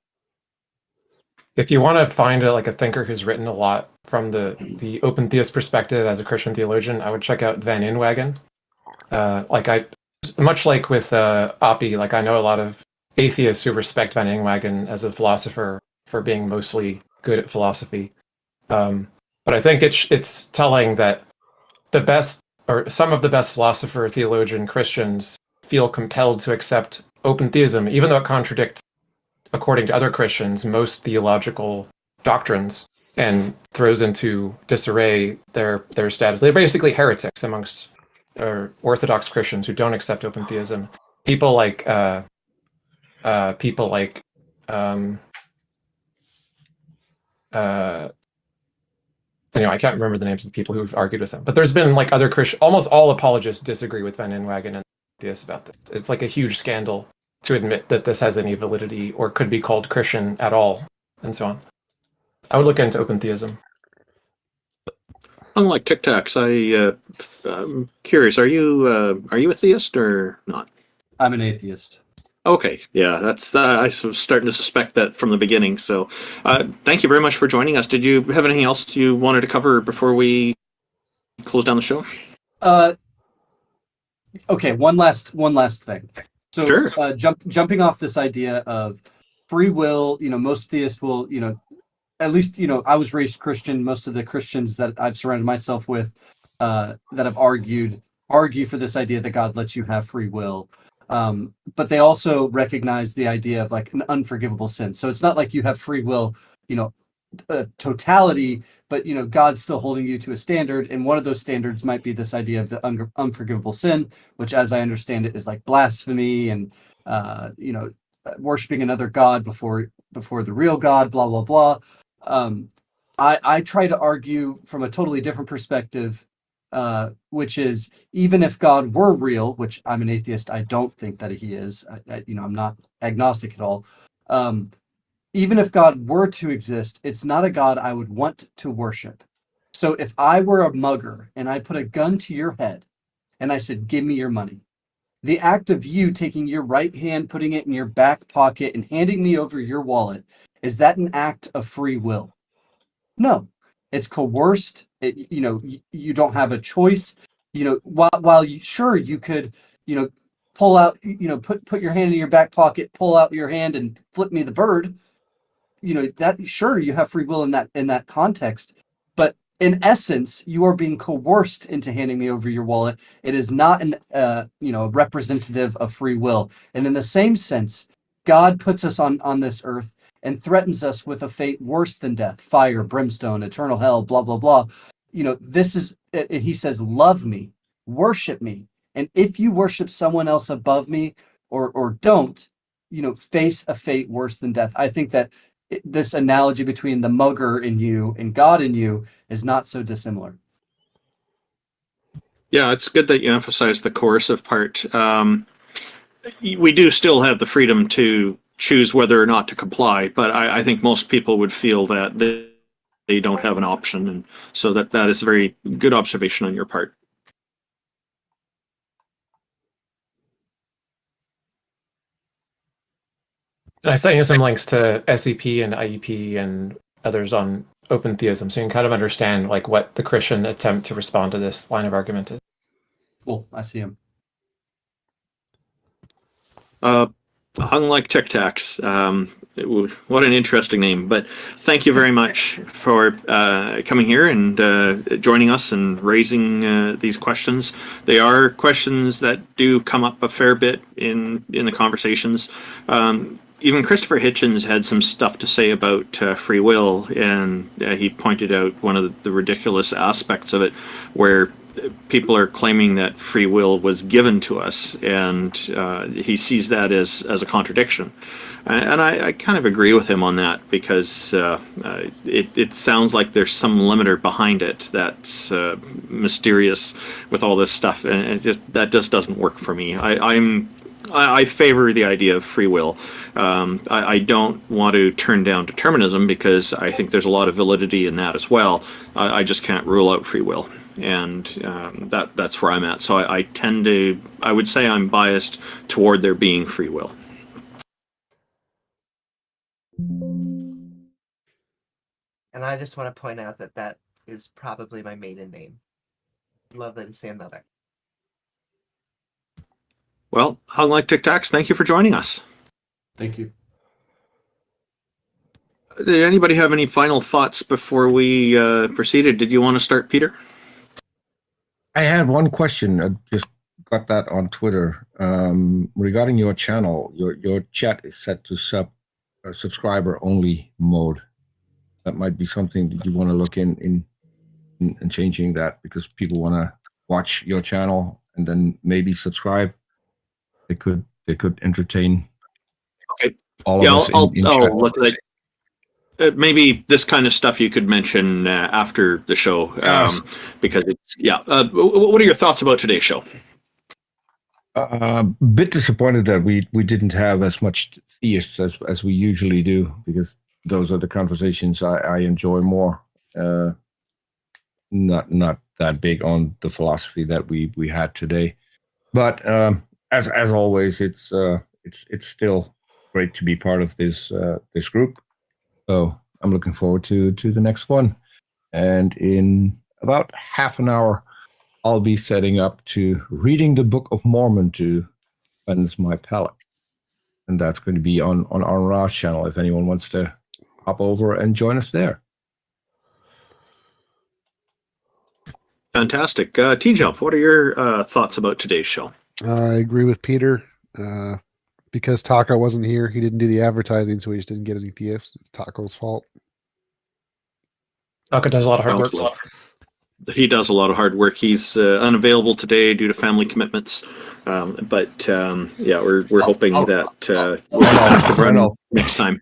If you want to find a thinker who's written a lot from the open theist perspective as a Christian theologian, I would check out Van Inwagen. Much like with Oppie, I know a lot of atheists who respect Van Inwagen as a philosopher for being mostly good at philosophy. But I think it's telling that the best, or some of the best philosopher, theologian Christians feel compelled to accept open theism, even though it contradicts, according to other Christians, most theological doctrines, and throws into disarray their status. They're basically heretics amongst Orthodox Christians who don't accept open theism. People like anyway, I can't remember the names of the people who've argued with him. But there's been other Christian, almost all apologists disagree with Van Inwagen and theists about this. It's a huge scandal to admit that this has any validity or could be called Christian at all, and so on. I would look into open theism. Unlike Tic Tacs, I'm curious. Are you a theist or not? I'm an atheist. Okay, yeah, that's I was starting to suspect that from the beginning. So, thank you very much for joining us. Did you have anything else you wanted to cover before we close down the show? Okay, one last thing. So, sure. Jumping off this idea of free will, most theists will, at least, I was raised Christian. Most of the Christians that I've surrounded myself with that have argue for this idea that God lets you have free will. But they also recognize the idea of an unforgivable sin. So it's not like you have free will, totality, but God's still holding you to a standard, and one of those standards might be this idea of the unforgivable sin, which, as I understand it, is like blasphemy and worshiping another god before the real God, blah blah blah. I try to argue from a totally different perspective, which is, even if God were real, which I'm an atheist, I don't think that he is. I'm not agnostic at all. Even if God were to exist, it's not a God I would want to worship. So if I were a mugger and I put a gun to your head and I said, "Give me your money," the act of you taking your right hand, putting it in your back pocket, and handing me over your wallet, is that an act of free will? No, it's coerced. You don't have a choice. While you could, pull out, put your hand in your back pocket, pull out your hand and flip me the bird. That, sure, you have free will in that context, but in essence, you are being coerced into handing me over your wallet. It is not representative of free will. And in the same sense, God puts us on this earth and threatens us with a fate worse than death, fire, brimstone, eternal hell, blah blah blah. This is, and he says, "Love me, worship me, and if you worship someone else above me, or don't, face a fate worse than death." I think that this analogy between the mugger in you and God in you is not so dissimilar. Yeah, it's good that you emphasize the coercive part. We do still have the freedom to choose whether or not to comply, but I think most people would feel that they don't have an option, and so that is a very good observation on your part. I sent you some links to SEP and IEP and others on open theism, so you can kind of understand what the Christian attempt to respond to this line of argument is. Cool, I see him. Unlike Tic Tacs, what an interesting name. But thank you very much for coming here and joining us and raising these questions. They are questions that do come up a fair bit in the conversations. Even Christopher Hitchens had some stuff to say about free will, and he pointed out one of the ridiculous aspects of it, where people are claiming that free will was given to us, and he sees that as a contradiction. And I kind of agree with him on that, because it sounds like there's some limiter behind it that's mysterious with all this stuff, and that just doesn't work for me. I favor the idea of free will. I don't want to turn down determinism, because I think there's a lot of validity in that as well. I just can't rule out free will, and that's where I'm at. So I would say I'm biased toward there being free will. And I just want to point out that that is probably my maiden name. Lovely to see another. Well, Hung Like Tic Tacs, thank you for joining us. Thank you. Did anybody have any final thoughts before we proceeded? Did you want to start, Peter? I had one question. I just got that on Twitter regarding your channel. Your chat is set to subscriber only mode. That might be something that you want to look in changing that, because people want to watch your channel and then maybe subscribe. They could entertain. Okay. All of us I'll in chat. look at maybe this kind of stuff you could mention after the show, because what are your thoughts about today's show? Bit disappointed that we didn't have as much theists as we usually do, because those are the conversations I enjoy more. Not that big on the philosophy that we had today, but as always, it's still great to be part of this group. So I'm looking forward to the next one, and in about half an hour, I'll be setting up to reading the Book of Mormon to cleanse my palate, and that's going to be on our Raj channel. If anyone wants to hop over and join us there. Fantastic. TJump, what are your thoughts about today's show? I agree with Peter. Because Taco wasn't here, he didn't do the advertising, so we just didn't get any PFs. It's Taco's fault. Taco does a lot of hard work. He does a lot of hard work. He's unavailable today due to family commitments, but we're hoping that we'll have to run next time.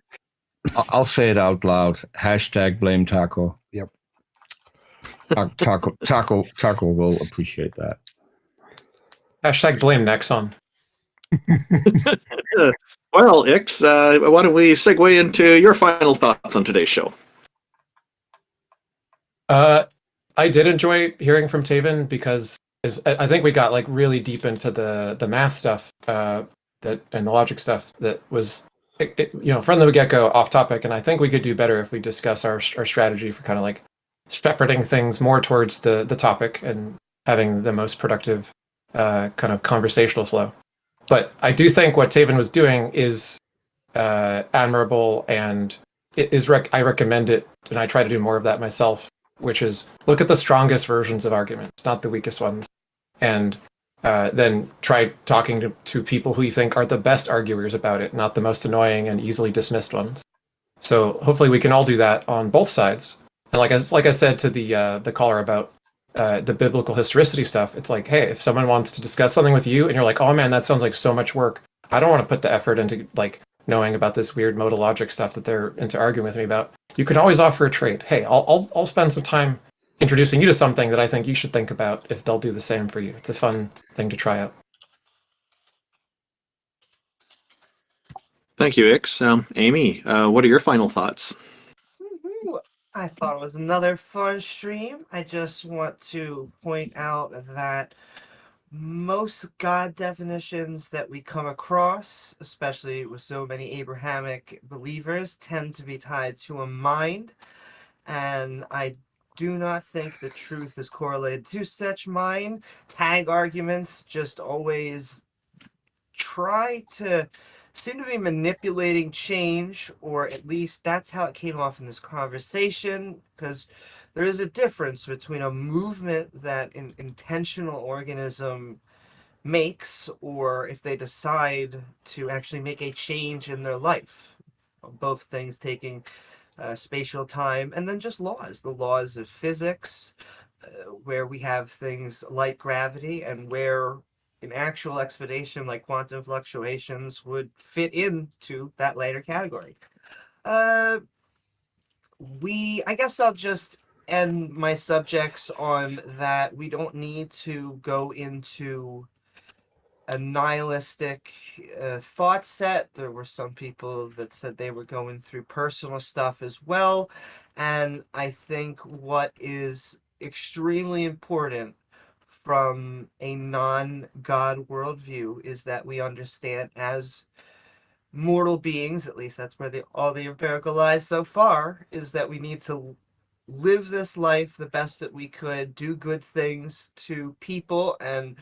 I'll say it out loud. # blame Taco. Yep. Taco will appreciate that. # blame Nexon. Well, Ix, why don't we segue into your final thoughts on today's show? I did enjoy hearing from Taven, because I think we got like really deep into the math stuff and the logic stuff that was from the get-go off topic, and I think we could do better if we discuss our strategy for kind of like shepherding things more towards the topic and having the most productive kind of conversational flow. But I do think what Taven was doing is admirable, and I recommend it, and I try to do more of that myself, which is look at the strongest versions of arguments, not the weakest ones, and then try talking to people who you think are the best arguers about it, not the most annoying and easily dismissed ones. So hopefully we can all do that on both sides. And like I said to the caller about the biblical historicity stuff, it's like, hey, if someone wants to discuss something with you and you're like, oh man, that sounds like so much work, I don't want to put the effort into like knowing about this weird modal logic stuff that they're into arguing with me about. You can always offer a trade. Hey, I'll spend some time introducing you to something that I think you should think about if they'll do the same for you. It's a fun thing to try out. Thank you, Ix. Amy, what are your final thoughts? I thought it was another fun stream. I just want to point out that most God definitions that we come across, especially with so many Abrahamic believers, tend to be tied to a mind, and I do not think the truth is correlated to such mind. Tag arguments just always seem to be manipulating change, or at least that's how it came off in this conversation, because there is a difference between a movement that an intentional organism makes, or if they decide to actually make a change in their life. Both things taking spatial time, and then just laws, the laws of physics, where we have things like gravity, and where an actual explanation like quantum fluctuations would fit into that later category. I guess I'll just end my subjects on that. We don't need to go into a nihilistic thought set. There were some people that said they were going through personal stuff as well. And I think what is extremely important from a non-God worldview is that we understand as mortal beings, at least that's where all the empirical lies so far, is that we need to live this life the best that we could, do good things to people, and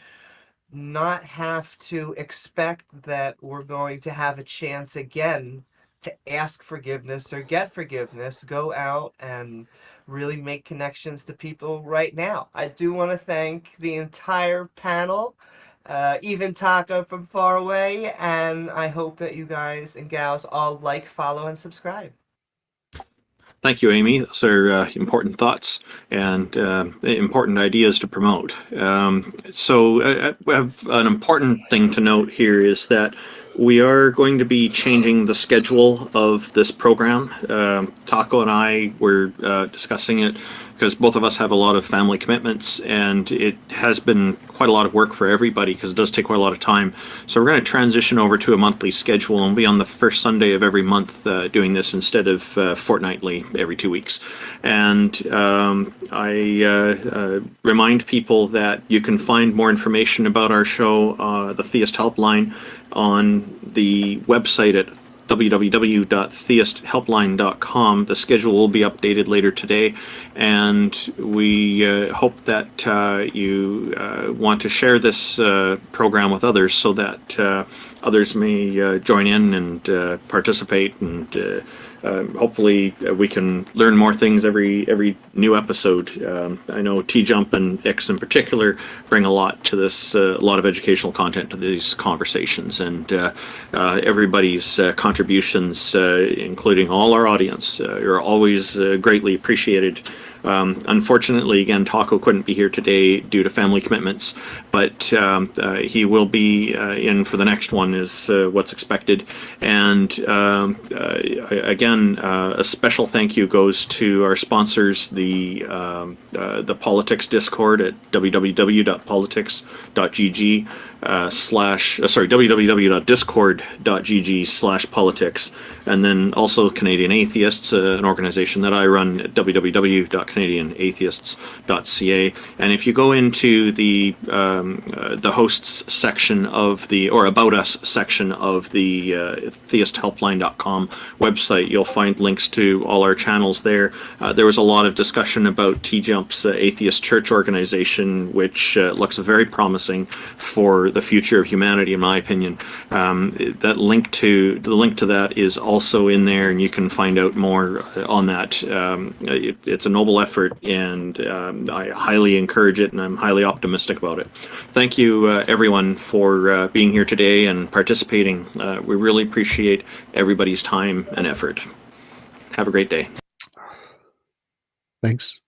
not have to expect that we're going to have a chance again to ask forgiveness or get forgiveness. Go out and really make connections to people right now. I do want to thank the entire panel, even Taco from far away, and I hope that you guys and gals all like, follow, and subscribe. Thank you, Amy. Those are important thoughts and important ideas to promote. We have an important thing to note here is that we are going to be changing the schedule of this program. Taco and I were discussing it because both of us have a lot of family commitments, and it has been quite a lot of work for everybody because it does take quite a lot of time. So we're going to transition over to a monthly schedule, and we'll be on the first Sunday of every month doing this instead of fortnightly every 2 weeks. And I remind people that you can find more information about our show, the Theist Helpline, on the website at www.theisthelpline.com. The schedule will be updated later today, and we hope that you want to share this program with others so that others may join in and participate, and hopefully we can learn more things every new episode. I know TJump and X in particular bring a lot to this, a lot of educational content to these conversations, and everybody's contributions, including all our audience, are always greatly appreciated. Unfortunately, again, Taco couldn't be here today due to family commitments, but he will be in for the next one, is what's expected. And again, a special thank you goes to our sponsors, the Politics Discord at www.politics.gg. www.discord.gg/politics, and then also Canadian Atheists, an organization that I run at www.canadianatheists.ca. And if you go into the hosts section of or about us section of the theisthelpline.com website, you'll find links to all our channels there. There was a lot of discussion about TJump's atheist church organization, which looks very promising for the future of humanity, in my opinion. The link to that is also in there, and you can find out more on that. It's a noble effort, and I highly encourage it, and I'm highly optimistic about it. Thank you, everyone, for being here today and participating. We really appreciate everybody's time and effort. Have a great day. Thanks.